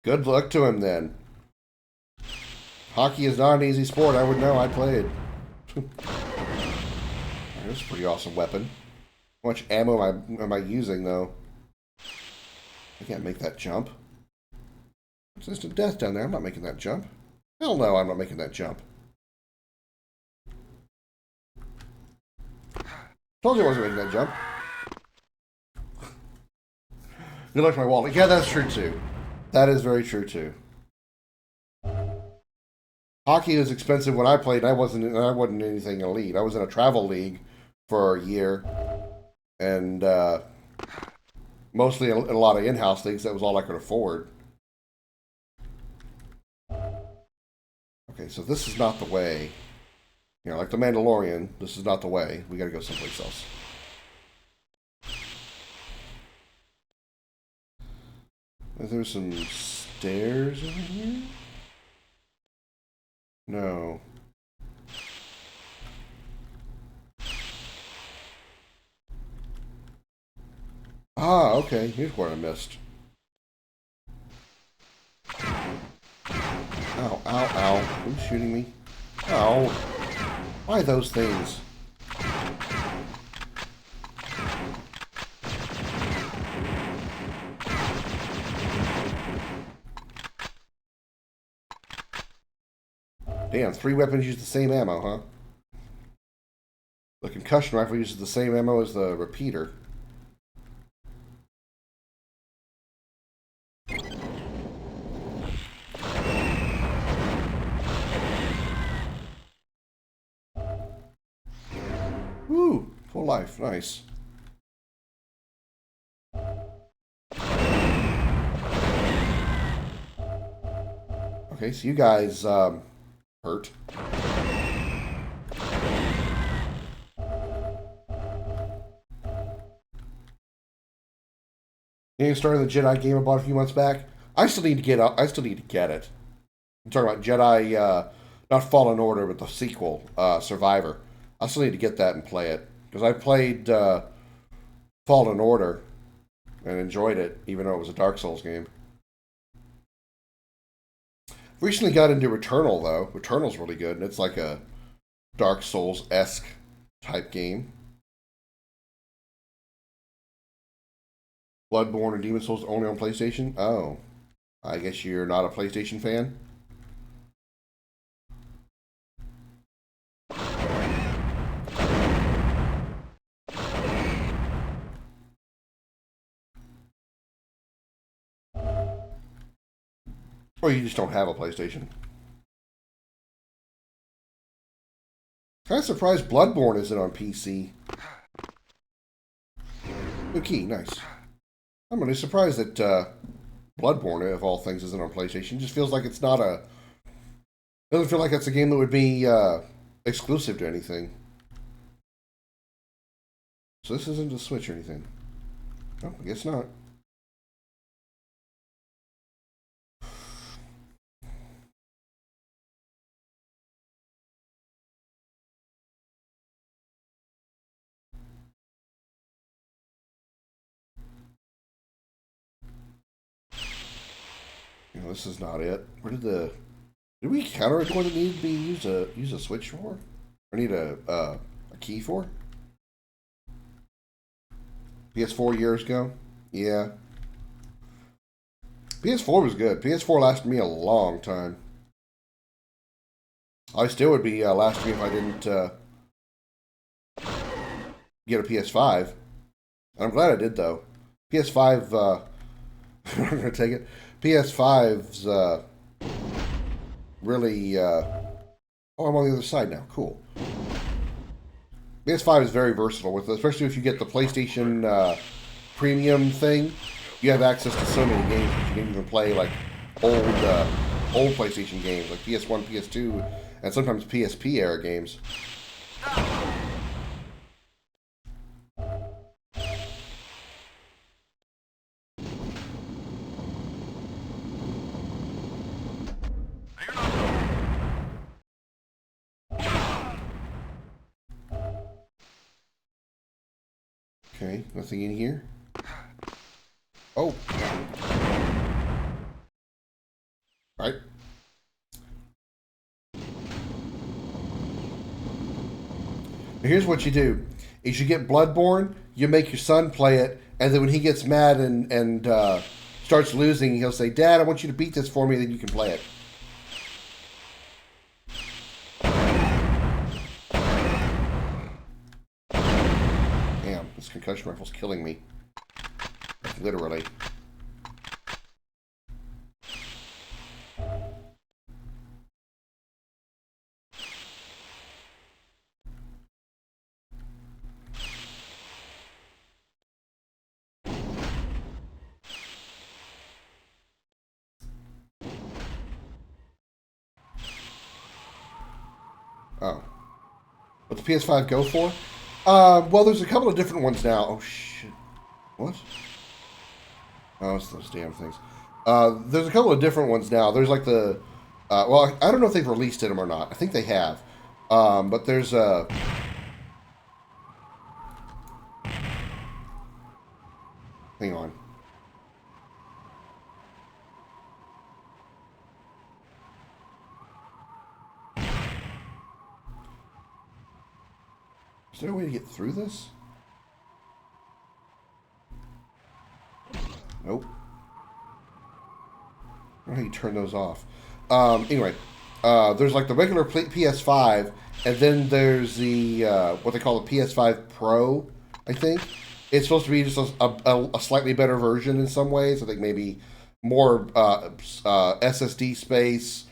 good luck to him then. Hockey is not an easy sport. I would know. I played. That's a pretty awesome weapon. How much ammo am I using though? I can't make that jump. It's instant death down there. I'm not making that jump. Hell no, I'm not making that jump. Told you I wasn't making that jump. Good luck to my wallet. Yeah, that's true too. That is very true too. Hockey was expensive when I played. I wasn't anything elite. I was in a travel league for a year, and mostly a lot of in-house leagues. That was all I could afford. Okay, so this is not the way. You know, like the Mandalorian, this is not the way. We gotta go someplace else. Is there some stairs in here? No. Ah, okay. Here's what I missed. Ow, ow, ow. Who's shooting me? Ow. Why those things? Damn, 3 weapons use the same ammo, huh? The concussion rifle uses the same ammo as the repeater. Woo! Full life. Nice. Okay, so you guys, hurt. You started the Jedi game I bought a few months back. I still need to get it. I'm talking about Jedi, not Fallen Order, but the sequel, Survivor. I still need to get that and play it because I played Fallen Order and enjoyed it, even though it was a Dark Souls game. Recently got into Returnal though. Returnal's really good, and it's like a Dark Souls-esque type game. Bloodborne or Demon Souls only on PlayStation? Oh. I guess you're not a PlayStation fan? Or you just don't have a PlayStation? Kind of surprised Bloodborne isn't on PC. New key, nice. I'm really surprised that Bloodborne, of all things, isn't on PlayStation. It just feels like it's not a... Doesn't feel like it's a game that would be exclusive to anything. So this isn't a Switch or anything. Oh, I guess not. You know, this is not it. Where did we counter it? What it need to be use a switch for? Or need a key for? PS4 years ago? Yeah. PS4 was good. PS4 lasted me a long time. I still would be lasting me if I didn't get a PS5. I'm glad I did, though. PS5, I'm going to take it. PS5's really... oh, I'm on the other side now. Cool. PS5 is very versatile, with especially if you get the PlayStation Premium thing. You have access to so many games that you can even play like old PlayStation games, like PS1, PS2, and sometimes PSP era games. Okay, nothing in here. Oh. Right. Here's what you do. Is you get Bloodborne, you make your son play it, and then when he gets mad and starts losing, he'll say, Dad, I want you to beat this for me, then you can play it. Damn, this concussion rifle's killing me. Literally. Oh. What's the PS5 go for? Well, there's a couple of different ones now. Oh, shit. What? Oh, it's those damn things. There's a couple of different ones now. There's like the... well, I don't know if they've released them or not. I think they have. But there's a... hang on. Is there a way to get through this? Nope. I don't know how you turn those off. Anyway, there's like the regular PS5, and then there's the what they call the PS5 Pro, I think. It's supposed to be just a slightly better version in some ways. I think maybe more SSD space,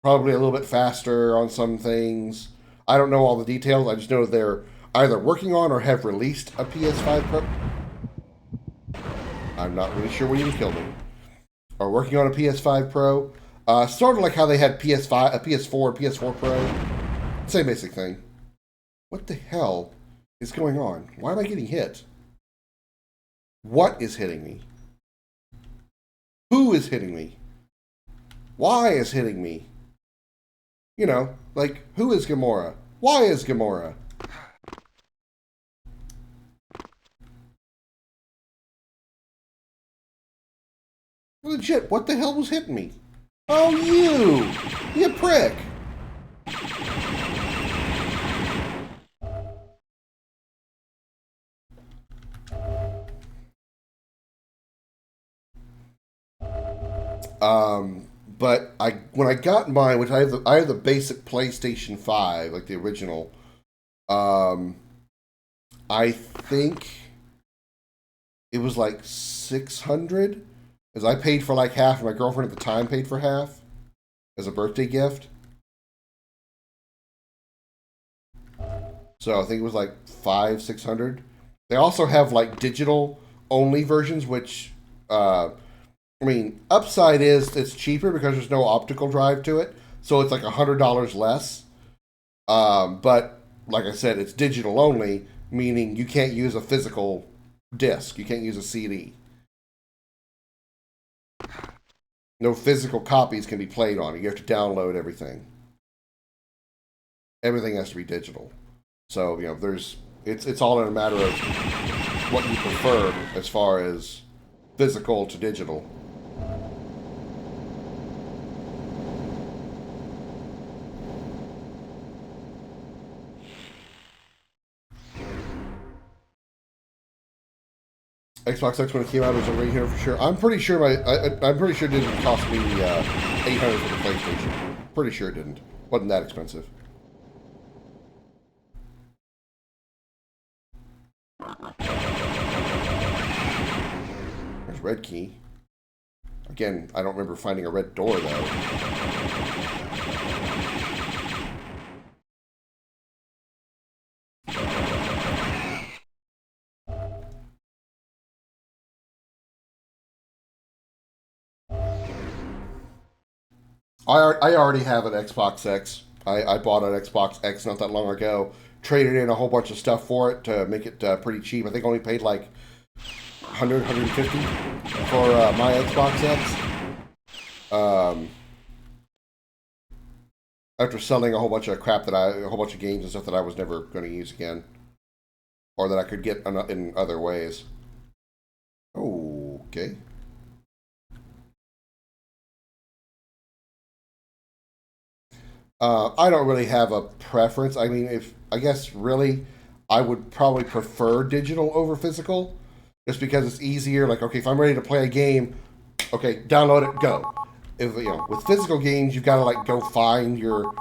probably a little bit faster on some things. I don't know all the details. I just know they're either working on or have released a PS5 Pro. I'm not really sure what even killed me. Are working on a PS5 Pro. Sort of like how they had PS5, a PS4, and PS4 Pro. Same basic thing. What the hell is going on? Why am I getting hit? What is hitting me? Who is hitting me? Why is hitting me? You know, like, who is Gamora? Why is Gamora? Legit, what the hell was hitting me? Oh, you prick! But when I got mine, which I have the basic PlayStation 5, like the original. I think it was like 600, as I paid for like half, and my girlfriend at the time paid for half as a birthday gift. So I think it was like 600. They also have like digital only versions, which I mean, upside is it's cheaper because there's no optical drive to it, so it's like $100 less. But like I said, it's digital only, meaning you can't use a physical disc. You can't use a CD. No physical copies can be played on it. You have to download everything. Everything has to be digital. So, you know, it's all in a matter of what you prefer as far as physical to digital. Xbox X when it came out was over 800 for sure. I'm pretty sure I'm pretty sure it didn't cost me 800 for the PlayStation. Pretty sure it didn't. Wasn't that expensive. There's red key. Again, I don't remember finding a red door though. I already have an Xbox X. I bought an Xbox X not that long ago. Traded in a whole bunch of stuff for it to make it pretty cheap. I think I only paid like 100, 150 for my Xbox X. After selling a whole bunch of crap a whole bunch of games and stuff that I was never going to use again. Or that I could get in other ways. Okay. I don't really have a preference. I mean, I guess really, I would probably prefer digital over physical, just because it's easier. Like, okay, if I'm ready to play a game, okay, download it, go. If with physical games, you've got to like go find your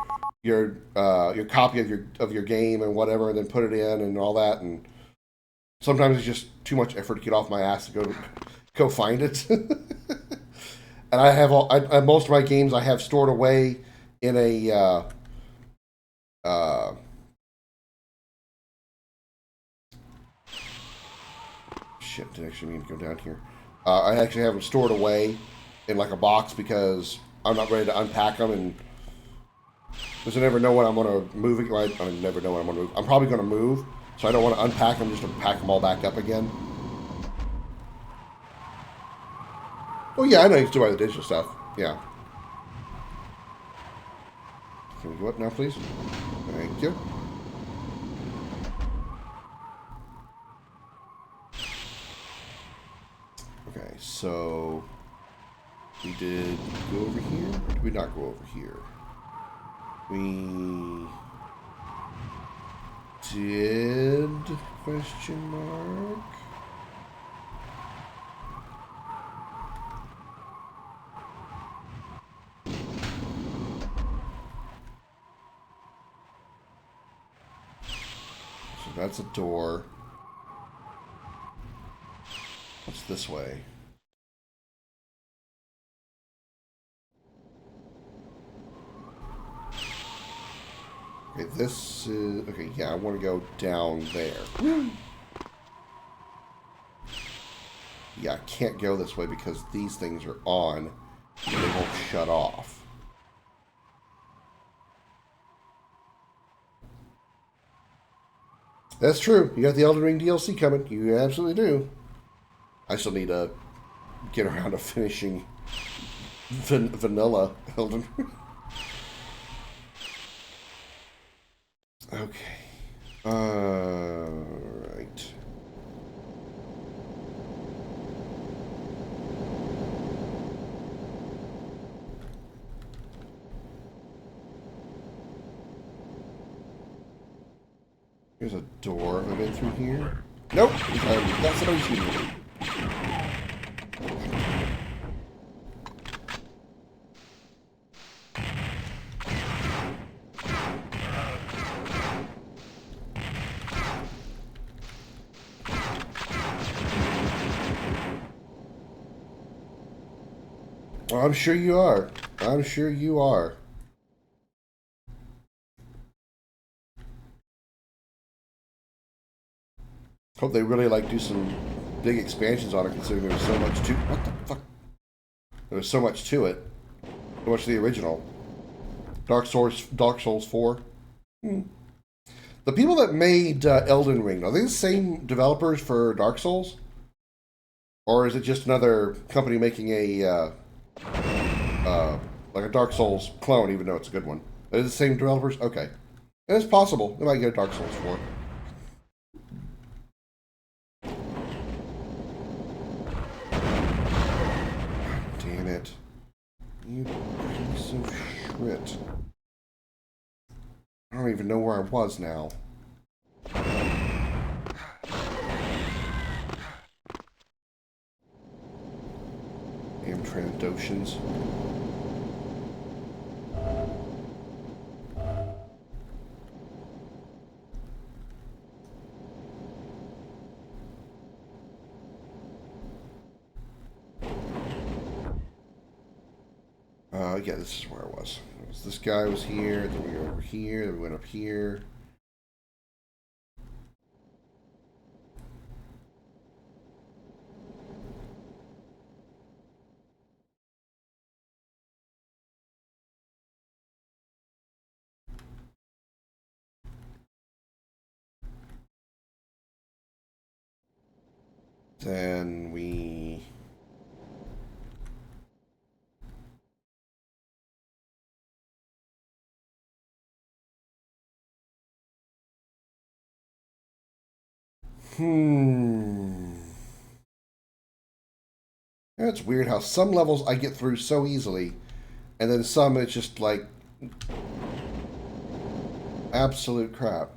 copy of your game and whatever, and then put it in and all that. And sometimes it's just too much effort to get off my ass to go find it. And I have most of my games I have stored away in a shit, didn't actually mean to go down here. I actually have them stored away in like a box because I'm not ready to unpack them, and because I never know when I'm going to move it. I never know when I'm going to move. I'm probably going to move, so I don't want to unpack them just to pack them all back up again. Oh yeah, I know you can do all the digital stuff. Yeah. Can we go up now, please? Thank you. Okay, so we did go over here, or did we not go over here? We did, question mark. So that's a door. What's this way? Okay, this is... Okay, yeah, I want to go down there. Yeah, I can't go this way because these things are on and they won't shut off. That's true. You got the Elden Ring DLC coming. You absolutely do. I still need to get around to finishing vanilla Elden Ring. Okay. Right. Here's a door. Have I been through here? Nope. That's somebody shooting me. I'm sure you are. I'm sure you are. Hope they really like do some big expansions on it, considering there's so much to. What the fuck? There's so much to it. So much to the original. Dark Souls 4. The people that made Elden Ring, are they the same developers for Dark Souls? Or is it just another company making a like a Dark Souls clone, even though it's a good one? Are they the same developers? Okay. And it's possible. They might get a Dark Souls 4. Damn it. You piece of shit. I don't even know where I was now. Trandoshans. Yeah, this is where I was. This guy was here, then we were over here, then we went up here. Then we... Yeah, it's weird how some levels I get through so easily, and then some it's just like absolute crap.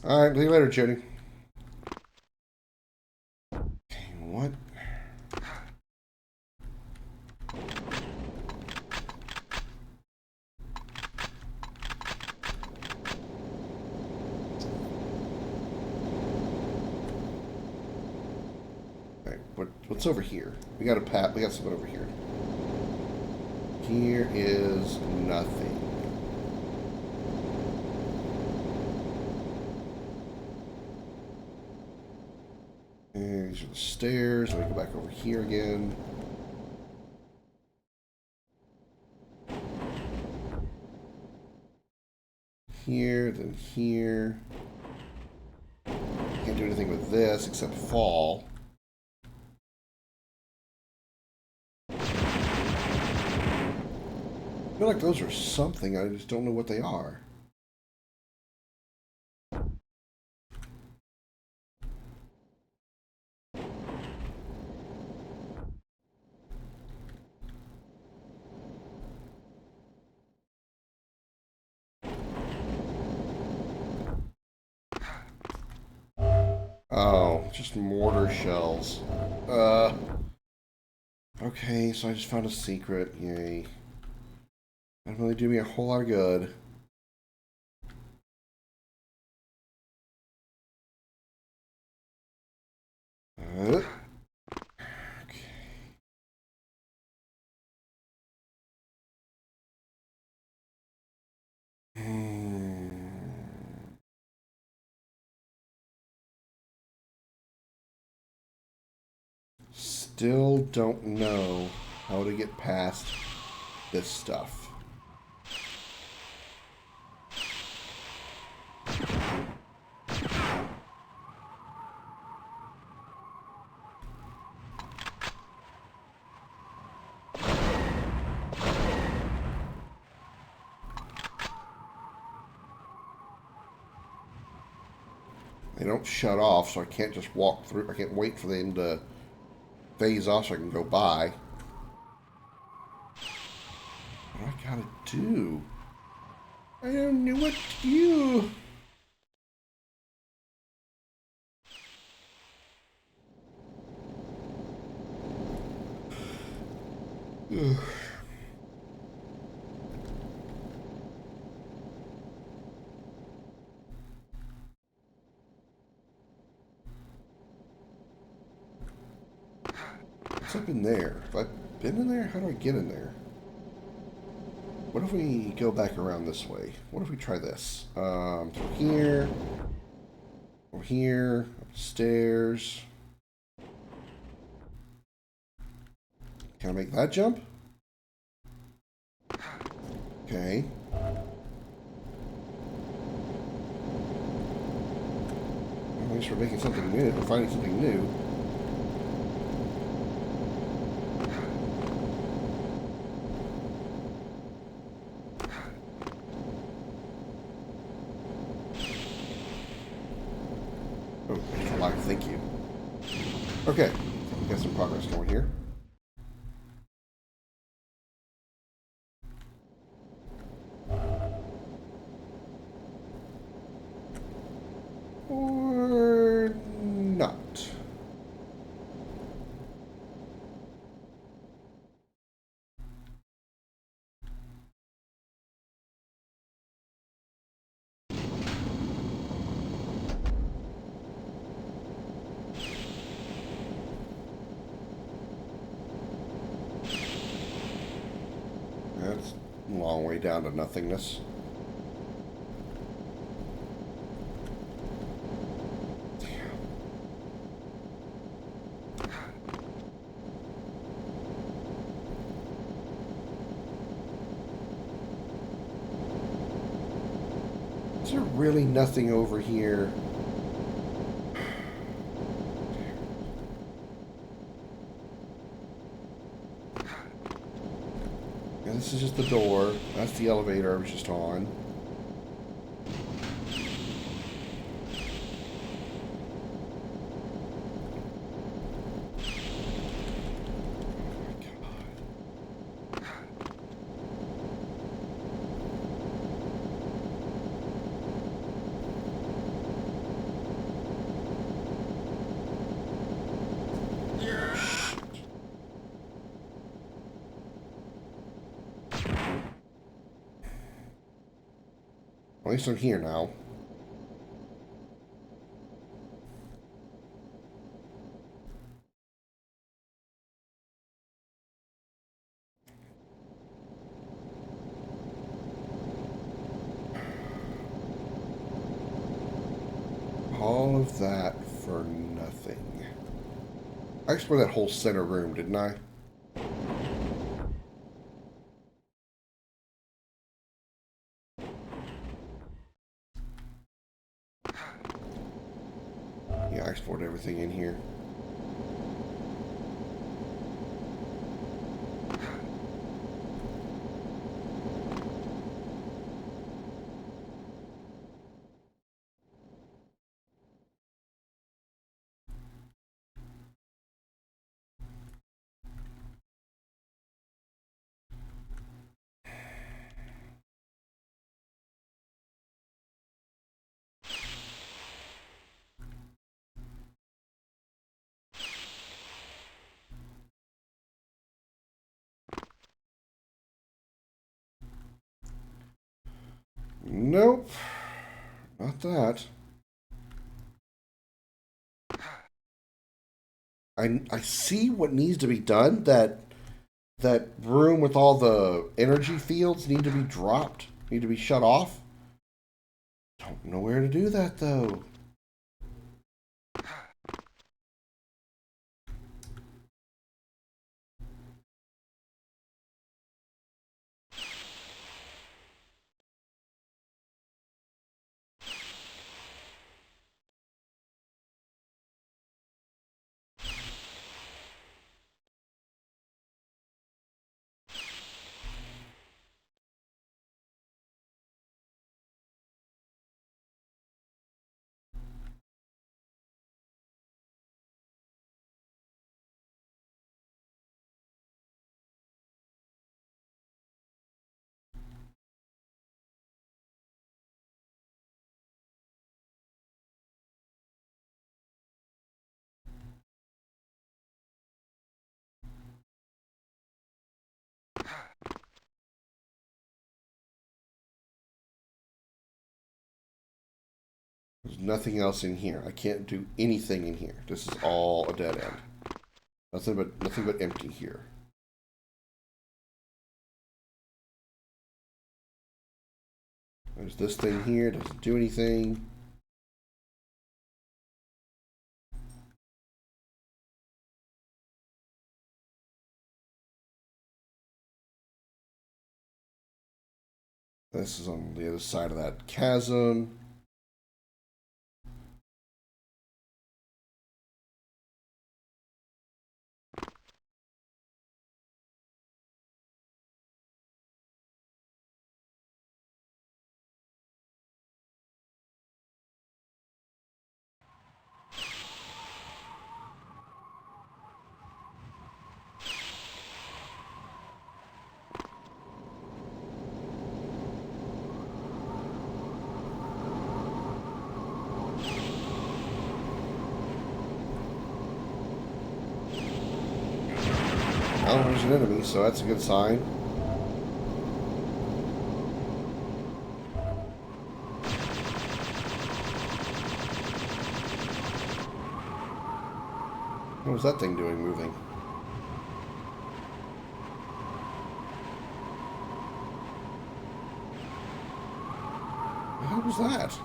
All right, see you later, Jody. Okay, what? All right, what's over here? We got a pat. We got something over here. Here is nothing. And these are the stairs. Let me go back over here again. Here, then here. Can't do anything with this except fall. I feel like those are something, I just don't know what they are. Oh, just mortar shells. Okay, so I just found a secret. Yay. That really do me a whole lot of good. Okay. Still don't know how to get past this stuff. They don't shut off, so I can't just walk through. I can't wait for them to phase off so I can go by. What do I gotta do? I don't know what to do. Ugh. What's up in there? Have I been in there? How do I get in there? What if we go back around this way? What if we try this? Through here. Over here. Upstairs. Can I make that jump? Okay. At least we're making something new. We're finding something new. Oh, extra life, thank you. Okay, we got some progress going here. Or not. That's a long way down to nothingness. Is there really nothing over here? Yeah, this is just the door. That's the elevator I was just on. At least I'm here now. All of that for nothing. I explored that whole center room, didn't I? Yeah, I explored everything in here. Nope. Not that. I see what needs to be done. That room with all the energy fields need to be dropped. Need to be shut off. Don't know where to do that though. There's nothing else in here. I can't do anything in here. This is all a dead end. Nothing but empty here. There's this thing here, doesn't do anything. This is on the other side of that chasm. Oh, there's an enemy, so that's a good sign. What was that thing doing moving? What the hell was that?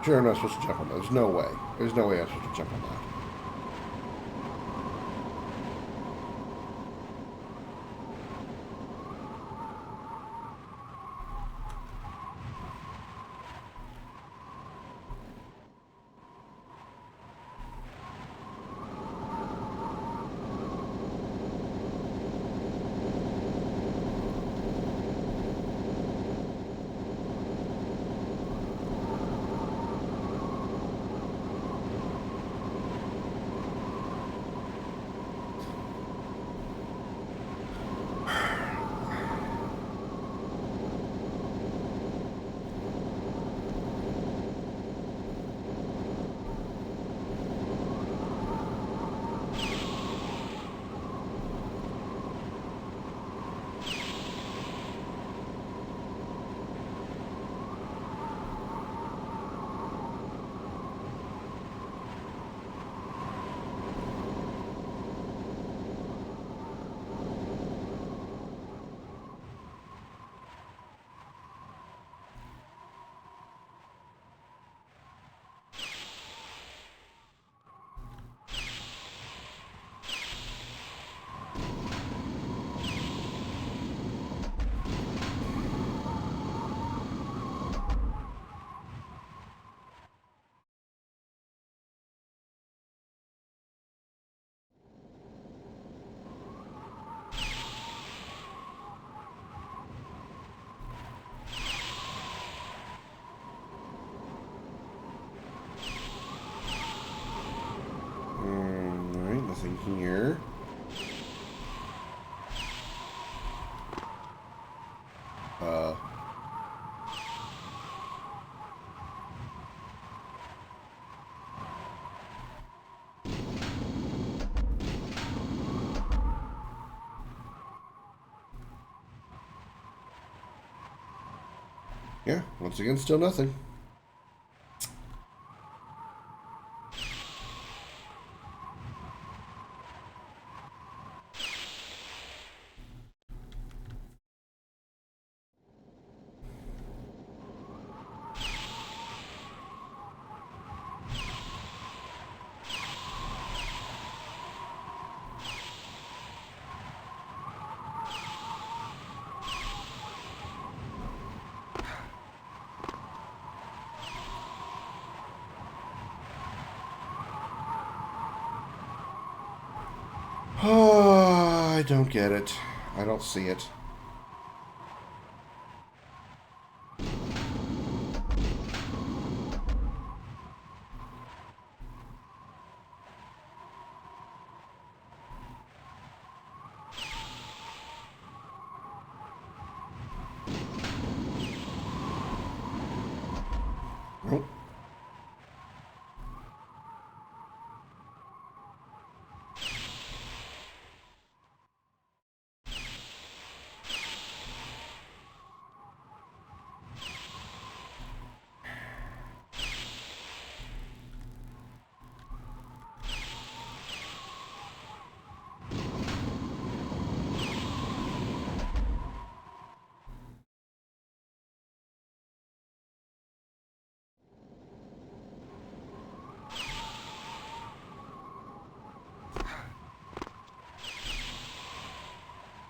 Sure, I'm not supposed to jump on that. There's no way. There's no way I'm supposed to jump on that. Alright, nothing here. Yeah, once again, still nothing. Oh, I don't get it. I don't see it. Nope.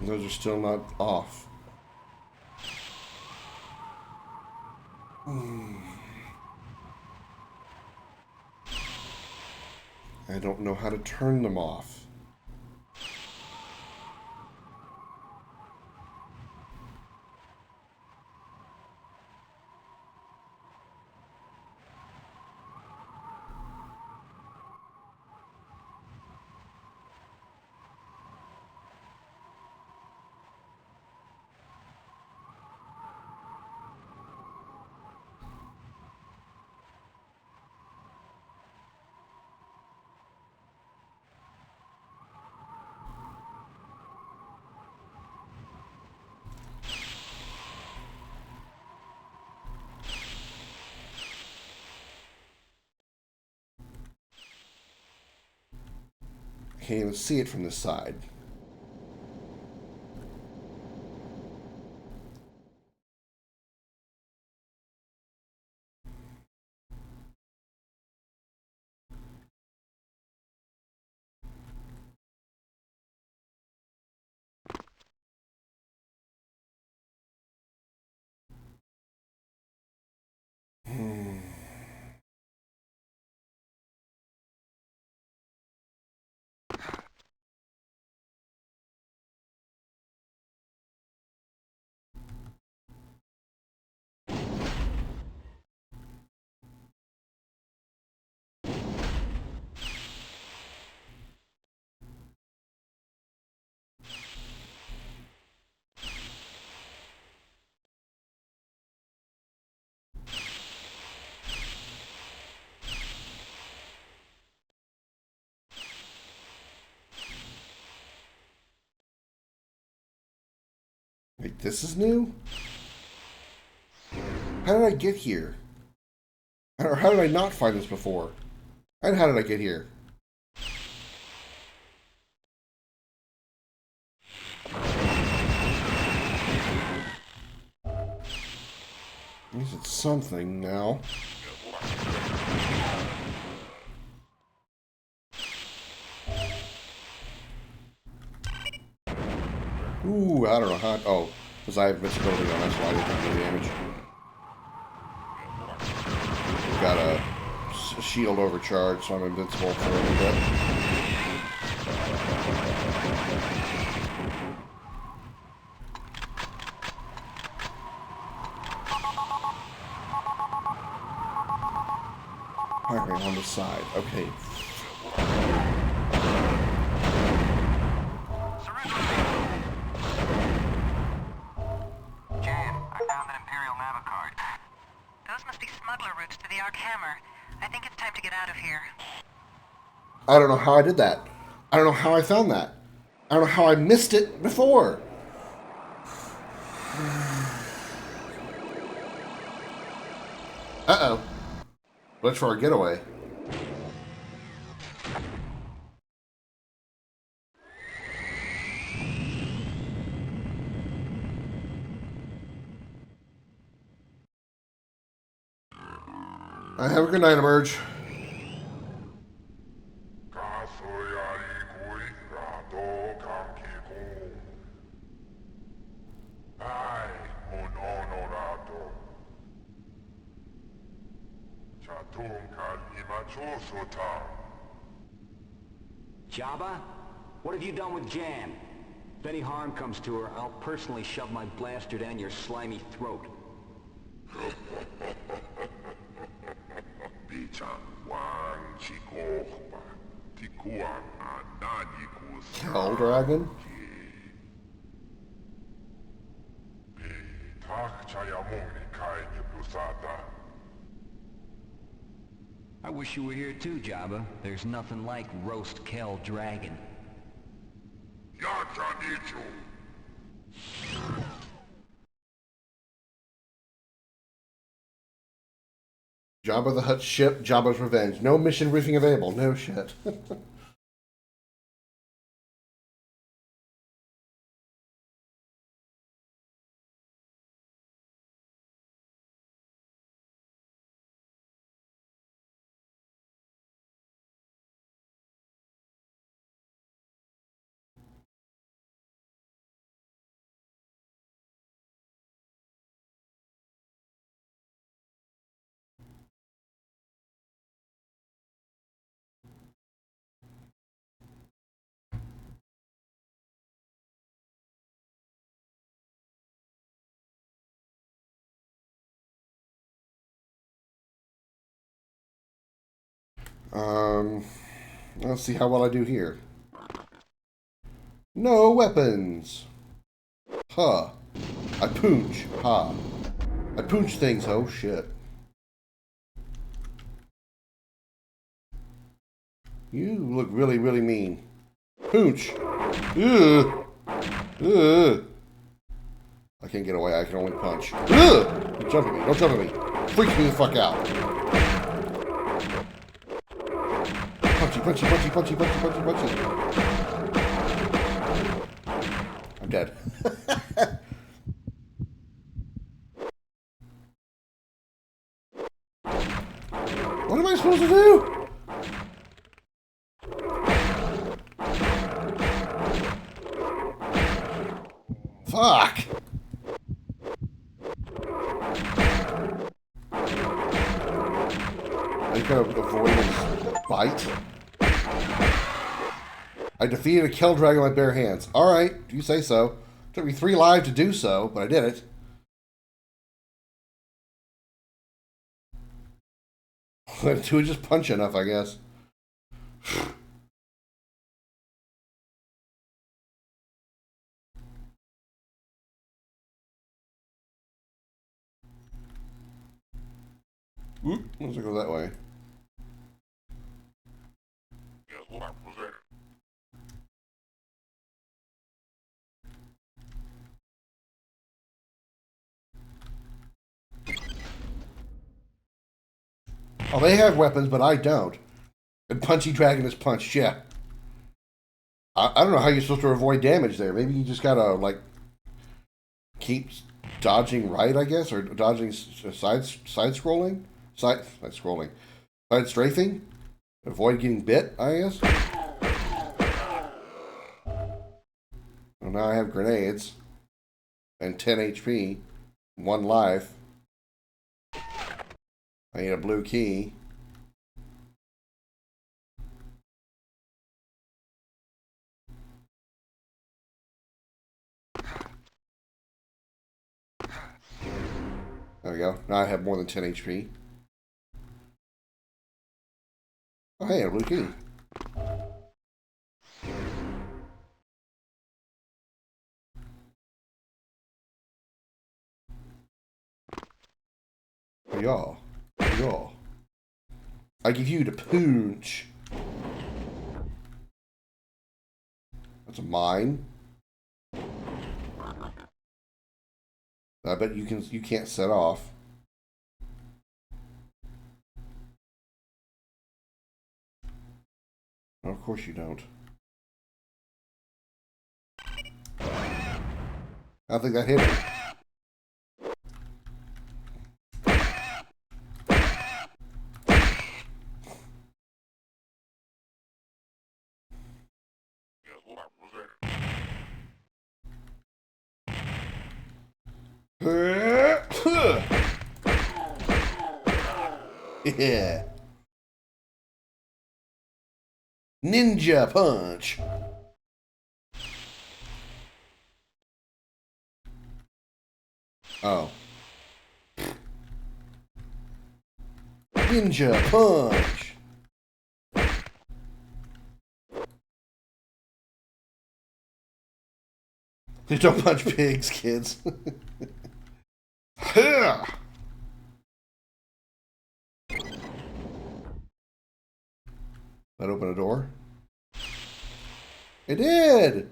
Those are still not off. I don't know how to turn them off. Can't even see it from this side. Wait, this is new? How did I get here? Or how did I not find this before? And how did I get here? At least it's something now. Ooh, I don't know how. Oh, because I have invincibility on, that's why I didn't take any damage. Got a shield overcharge, so I'm invincible for a little bit. Alright, on the side. Okay. Jan, I found an Imperial Navicard. Those must be smuggler routes to the Arc Hammer. I think it's time to get out of here. I don't know how I did that. I don't know how I found that. I don't know how I missed it before. Uh-oh. Let's for our getaway. Have a good night, Emerge. Jabba? What have you done with Jan? If any harm comes to her, I'll personally shove my blaster down your slimy throat. Hell Dragon? I wish you were here too, Jabba. There's nothing like roast Kel Dragon. Jabba the Hutt ship, Jabba's Revenge. No mission briefing available. No shit. Let's see how well I do here. No weapons. Huh. I poonch. Ha. I poonch things. Oh, shit. You look really, really mean. Poonch. Ugh. Ugh. I can't get away. I can only punch. Ugh. Don't jump at me. Don't jump at me. Freak me the fuck out. Punchy, punchy, punchy, punchy, punchy, punchy, punchy. I'm dead. What am I supposed to do? Fuck. I gotta avoid his bite. I defeated a kill dragon with my bare hands. Alright, you say so. Took me 3 lives to do so, but I did it. Two just punch enough, I guess. Oop, let's go that way. Oh, they have weapons, but I don't. And Punchy Dragon is punched, yeah. I don't know how you're supposed to avoid damage there. Maybe you just gotta, like, keep dodging right, I guess, or dodging side-scrolling? Side-scrolling. Side-strafing? Avoid getting bit, I guess? Well, now I have grenades. And 10 HP. 1 life. I need a blue key. There we go. Now I have more than 10 HP. Oh, hey, a blue key. Y'all. Y'all. I give you the pooch. That's a mine. I bet you can't set off. Oh, of course you don't. I think that hit me. Yeah. Ninja punch. Oh. Ninja punch. Please don't punch pigs, kids. That open a door? It did!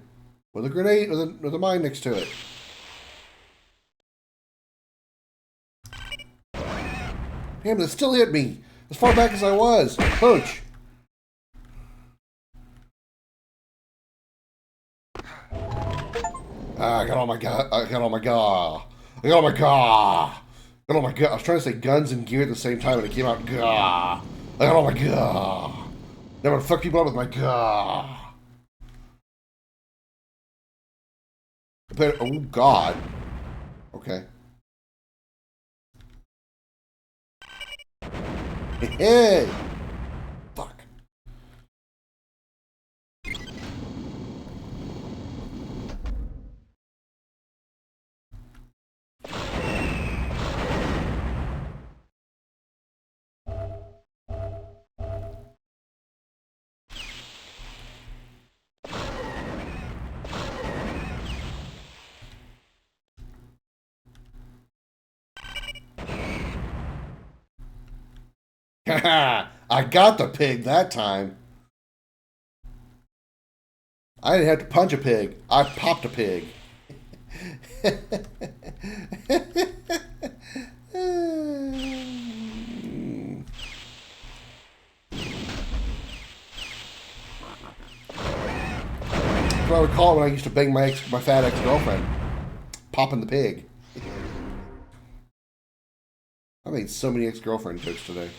With a grenade, with a mine next to it. Damn, it still hit me. As far back as I was. Punch. I got all my god. I got all my god. I got all my god. I got all my god. I was trying to say guns and gear at the same time and it came out gah. I got all my gah. Never fuck people up with my gah. Oh god. Okay. Hey. Fuck. I got the pig that time. I didn't have to punch a pig. I popped a pig. That's what I recall when I used to bang my fat ex-girlfriend. Popping the pig. I made so many ex-girlfriend jokes today.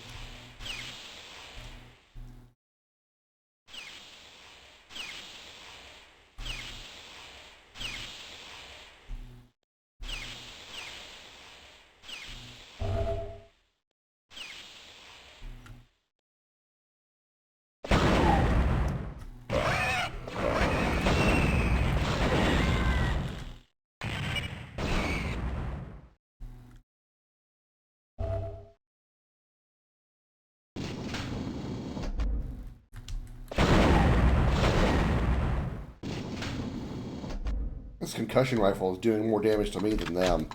This concussion rifle is doing more damage to me than them.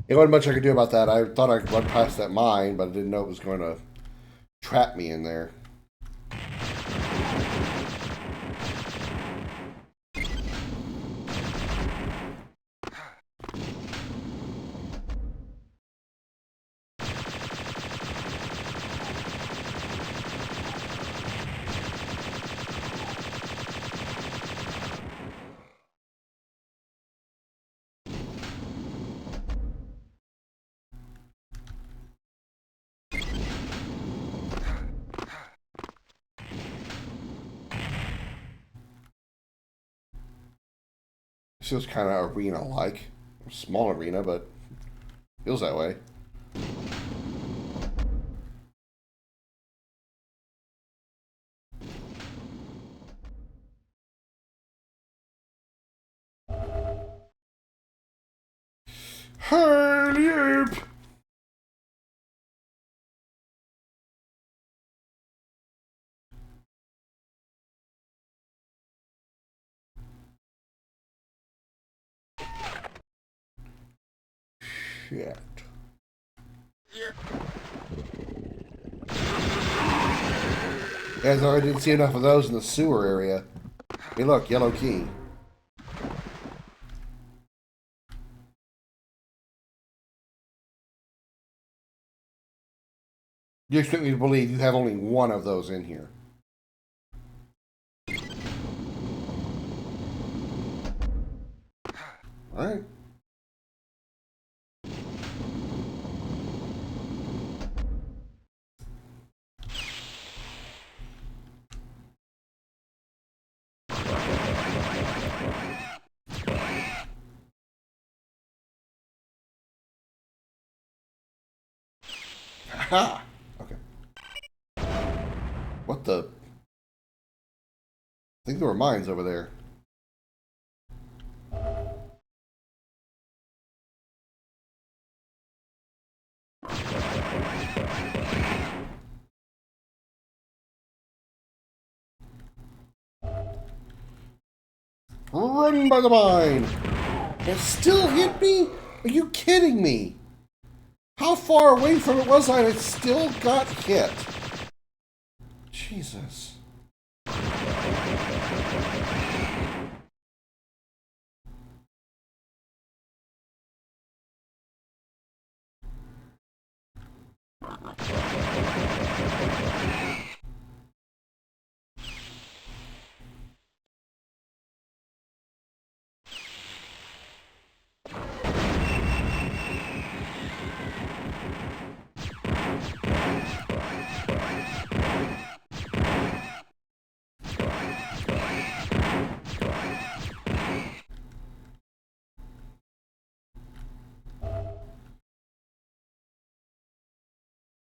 There wasn't much I could do about that. I thought I could run past that mine, but I didn't know it was going to trap me in there. This feels kind of arena-like. Small arena, but feels that way. Hurry up! Shit. Guys, I didn't see enough of those in the sewer area. Hey, look, yellow key. You expect me to believe you have only one of those in here? All right. Ha! Okay. What the? I think there were mines over there. Run by the mine! It still hit me? Are you kidding me? How far away from it was I and it still got hit? Jesus.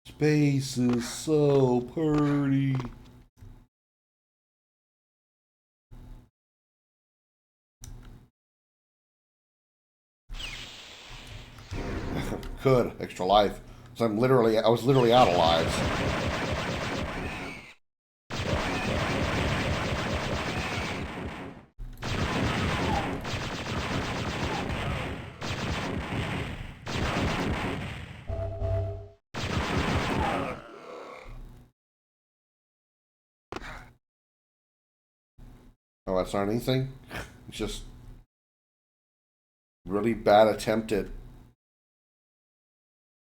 Space is so pretty. Good, extra life. So I was literally out of lives. Oh, that's not anything? It's just really bad attempt at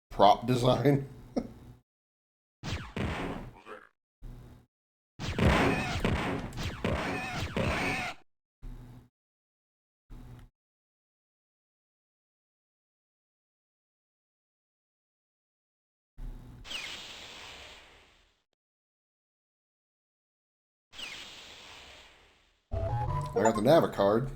prop design. I got the Navicard.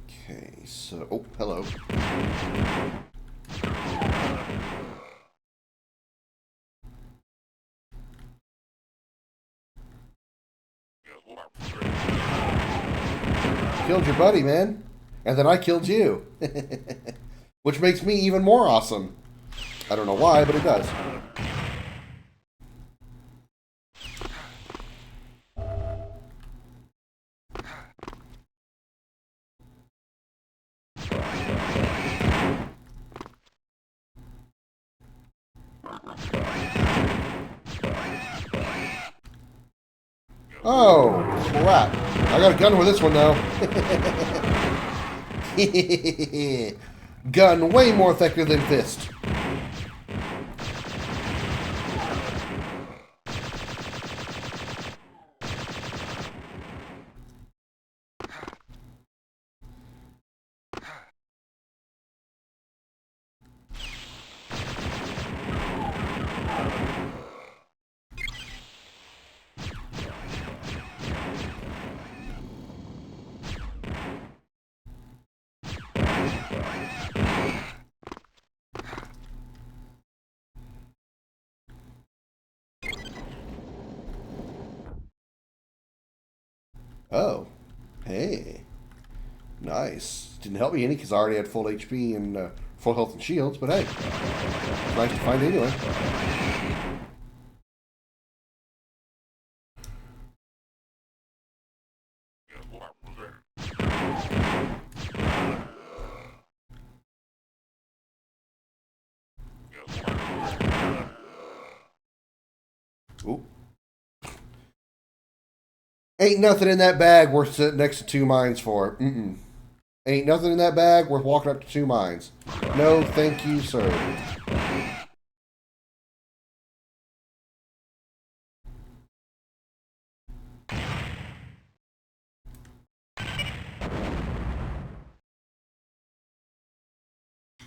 Okay, so... Oh, hello. Killed your buddy, man. And then I killed you. Which makes me even more awesome. I don't know why, but it does. Oh, crap. I got a gun with this one, though. Gun way more thicker than fist. Oh, hey, nice. Didn't help me any because I already had full HP and full health and shields, but hey, it's nice to find anyway. Ooh. Ain't nothing in that bag worth sitting next to 2 mines for. Ain't nothing in that bag worth walking up to 2 mines. No, thank you, sir.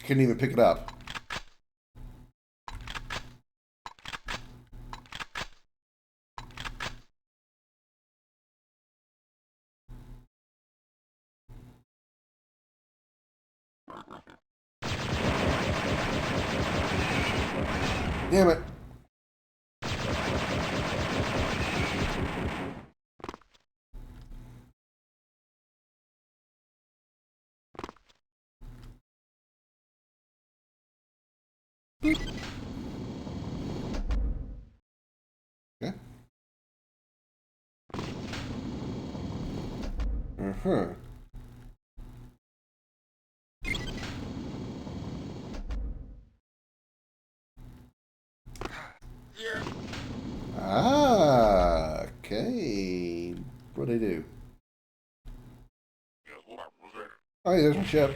Couldn't even pick it up. Damn it. Okay. Uh-huh. Ah, okay. What do they do? Oh, yeah, there's my ship.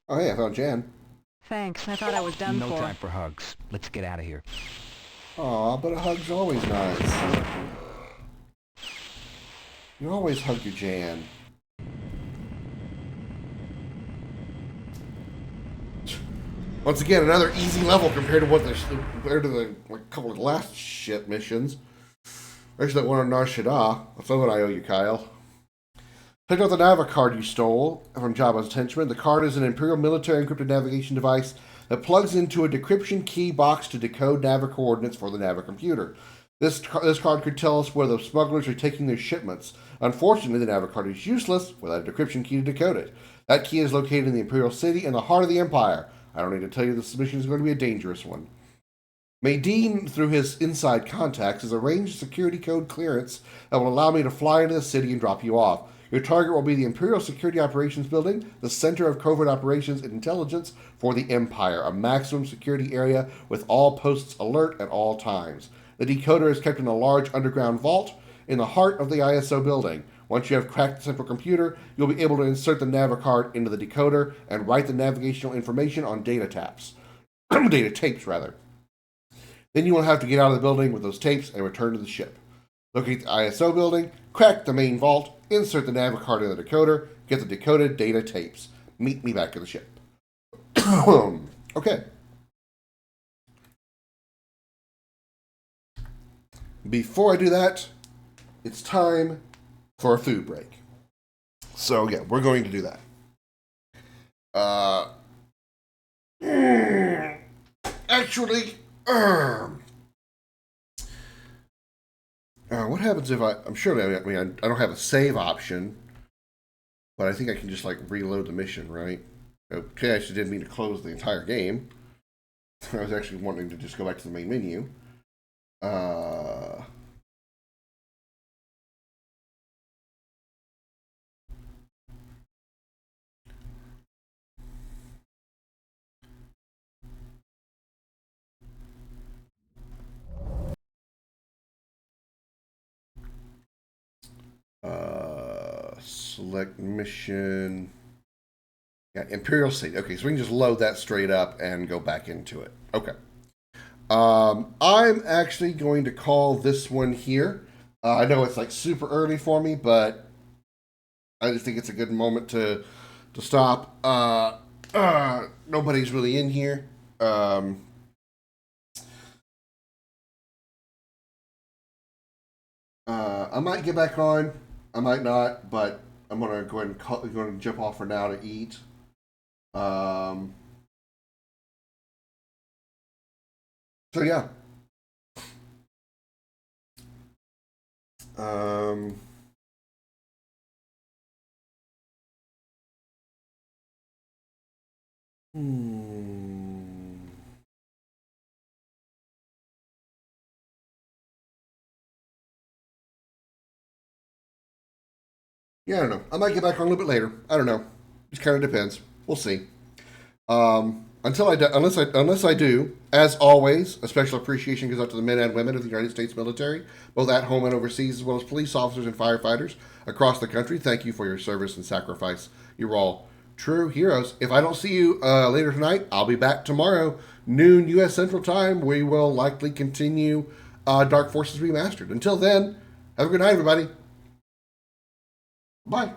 Oh, hey, I found Jan. Thanks, I thought I was done No for. time for hugs. Let's get out of here. Aw, but a hug's always nice. You always hug your Jan. Once again, another easy level compared to the like, couple of last shit missions. Especially that one on Nar Shaddaa. That's what I owe you, Kyle. Pick up the Nava card you stole from Jabba's henchman. The card is an Imperial military encrypted navigation device that plugs into a decryption key box to decode Nava coordinates for the Nava computer. This card could tell us where the smugglers are taking their shipments. Unfortunately, the Nava card is useless without a decryption key to decode it. That key is located in the Imperial City in the heart of the Empire. I don't need to tell you this mission is going to be a dangerous one. Maydeen, through his inside contacts, has arranged security code clearance that will allow me to fly into the city and drop you off. Your target will be the Imperial Security Operations Building, the center of covert operations and intelligence for the Empire, a maximum security area with all posts alert at all times. The decoder is kept in a large underground vault in the heart of the ISO building. Once you have cracked the central computer, you'll be able to insert the Nava card into the decoder and write the navigational information on data tapes. Data tapes, rather. Then you will have to get out of the building with those tapes and return to the ship. Locate the ISO building, crack the main vault, insert the Nava card in the decoder, get the decoded data tapes. Meet me back at the ship. Okay. Before I do that, it's time for a food break. So yeah, we're going to do that. Actually, what happens if I'm sure I don't have a save option, but I think I can just like reload the mission, right? Okay, I actually didn't mean to close the entire game. I was actually wanting to just go back to the main menu. Select mission. Yeah, Imperial City. Okay, so we can just load that straight up and go back into it. Okay. I'm actually going to call this one here. I know it's like super early for me, but I just think it's a good moment to stop. Nobody's really in here. I might get back on. I might not, but I'm gonna go ahead and going to jump off for now to eat. So yeah. Yeah, I don't know. I might get back on a little bit later. I don't know. Just kind of depends. We'll see. Unless I do, as always, a special appreciation goes out to the men and women of the United States military, both at home and overseas, as well as police officers and firefighters across the country. Thank you for your service and sacrifice. You're all true heroes. If I don't see you later tonight, I'll be back tomorrow, noon U.S. Central Time. We will likely continue Dark Forces Remastered. Until then, have a good night, everybody. Bye.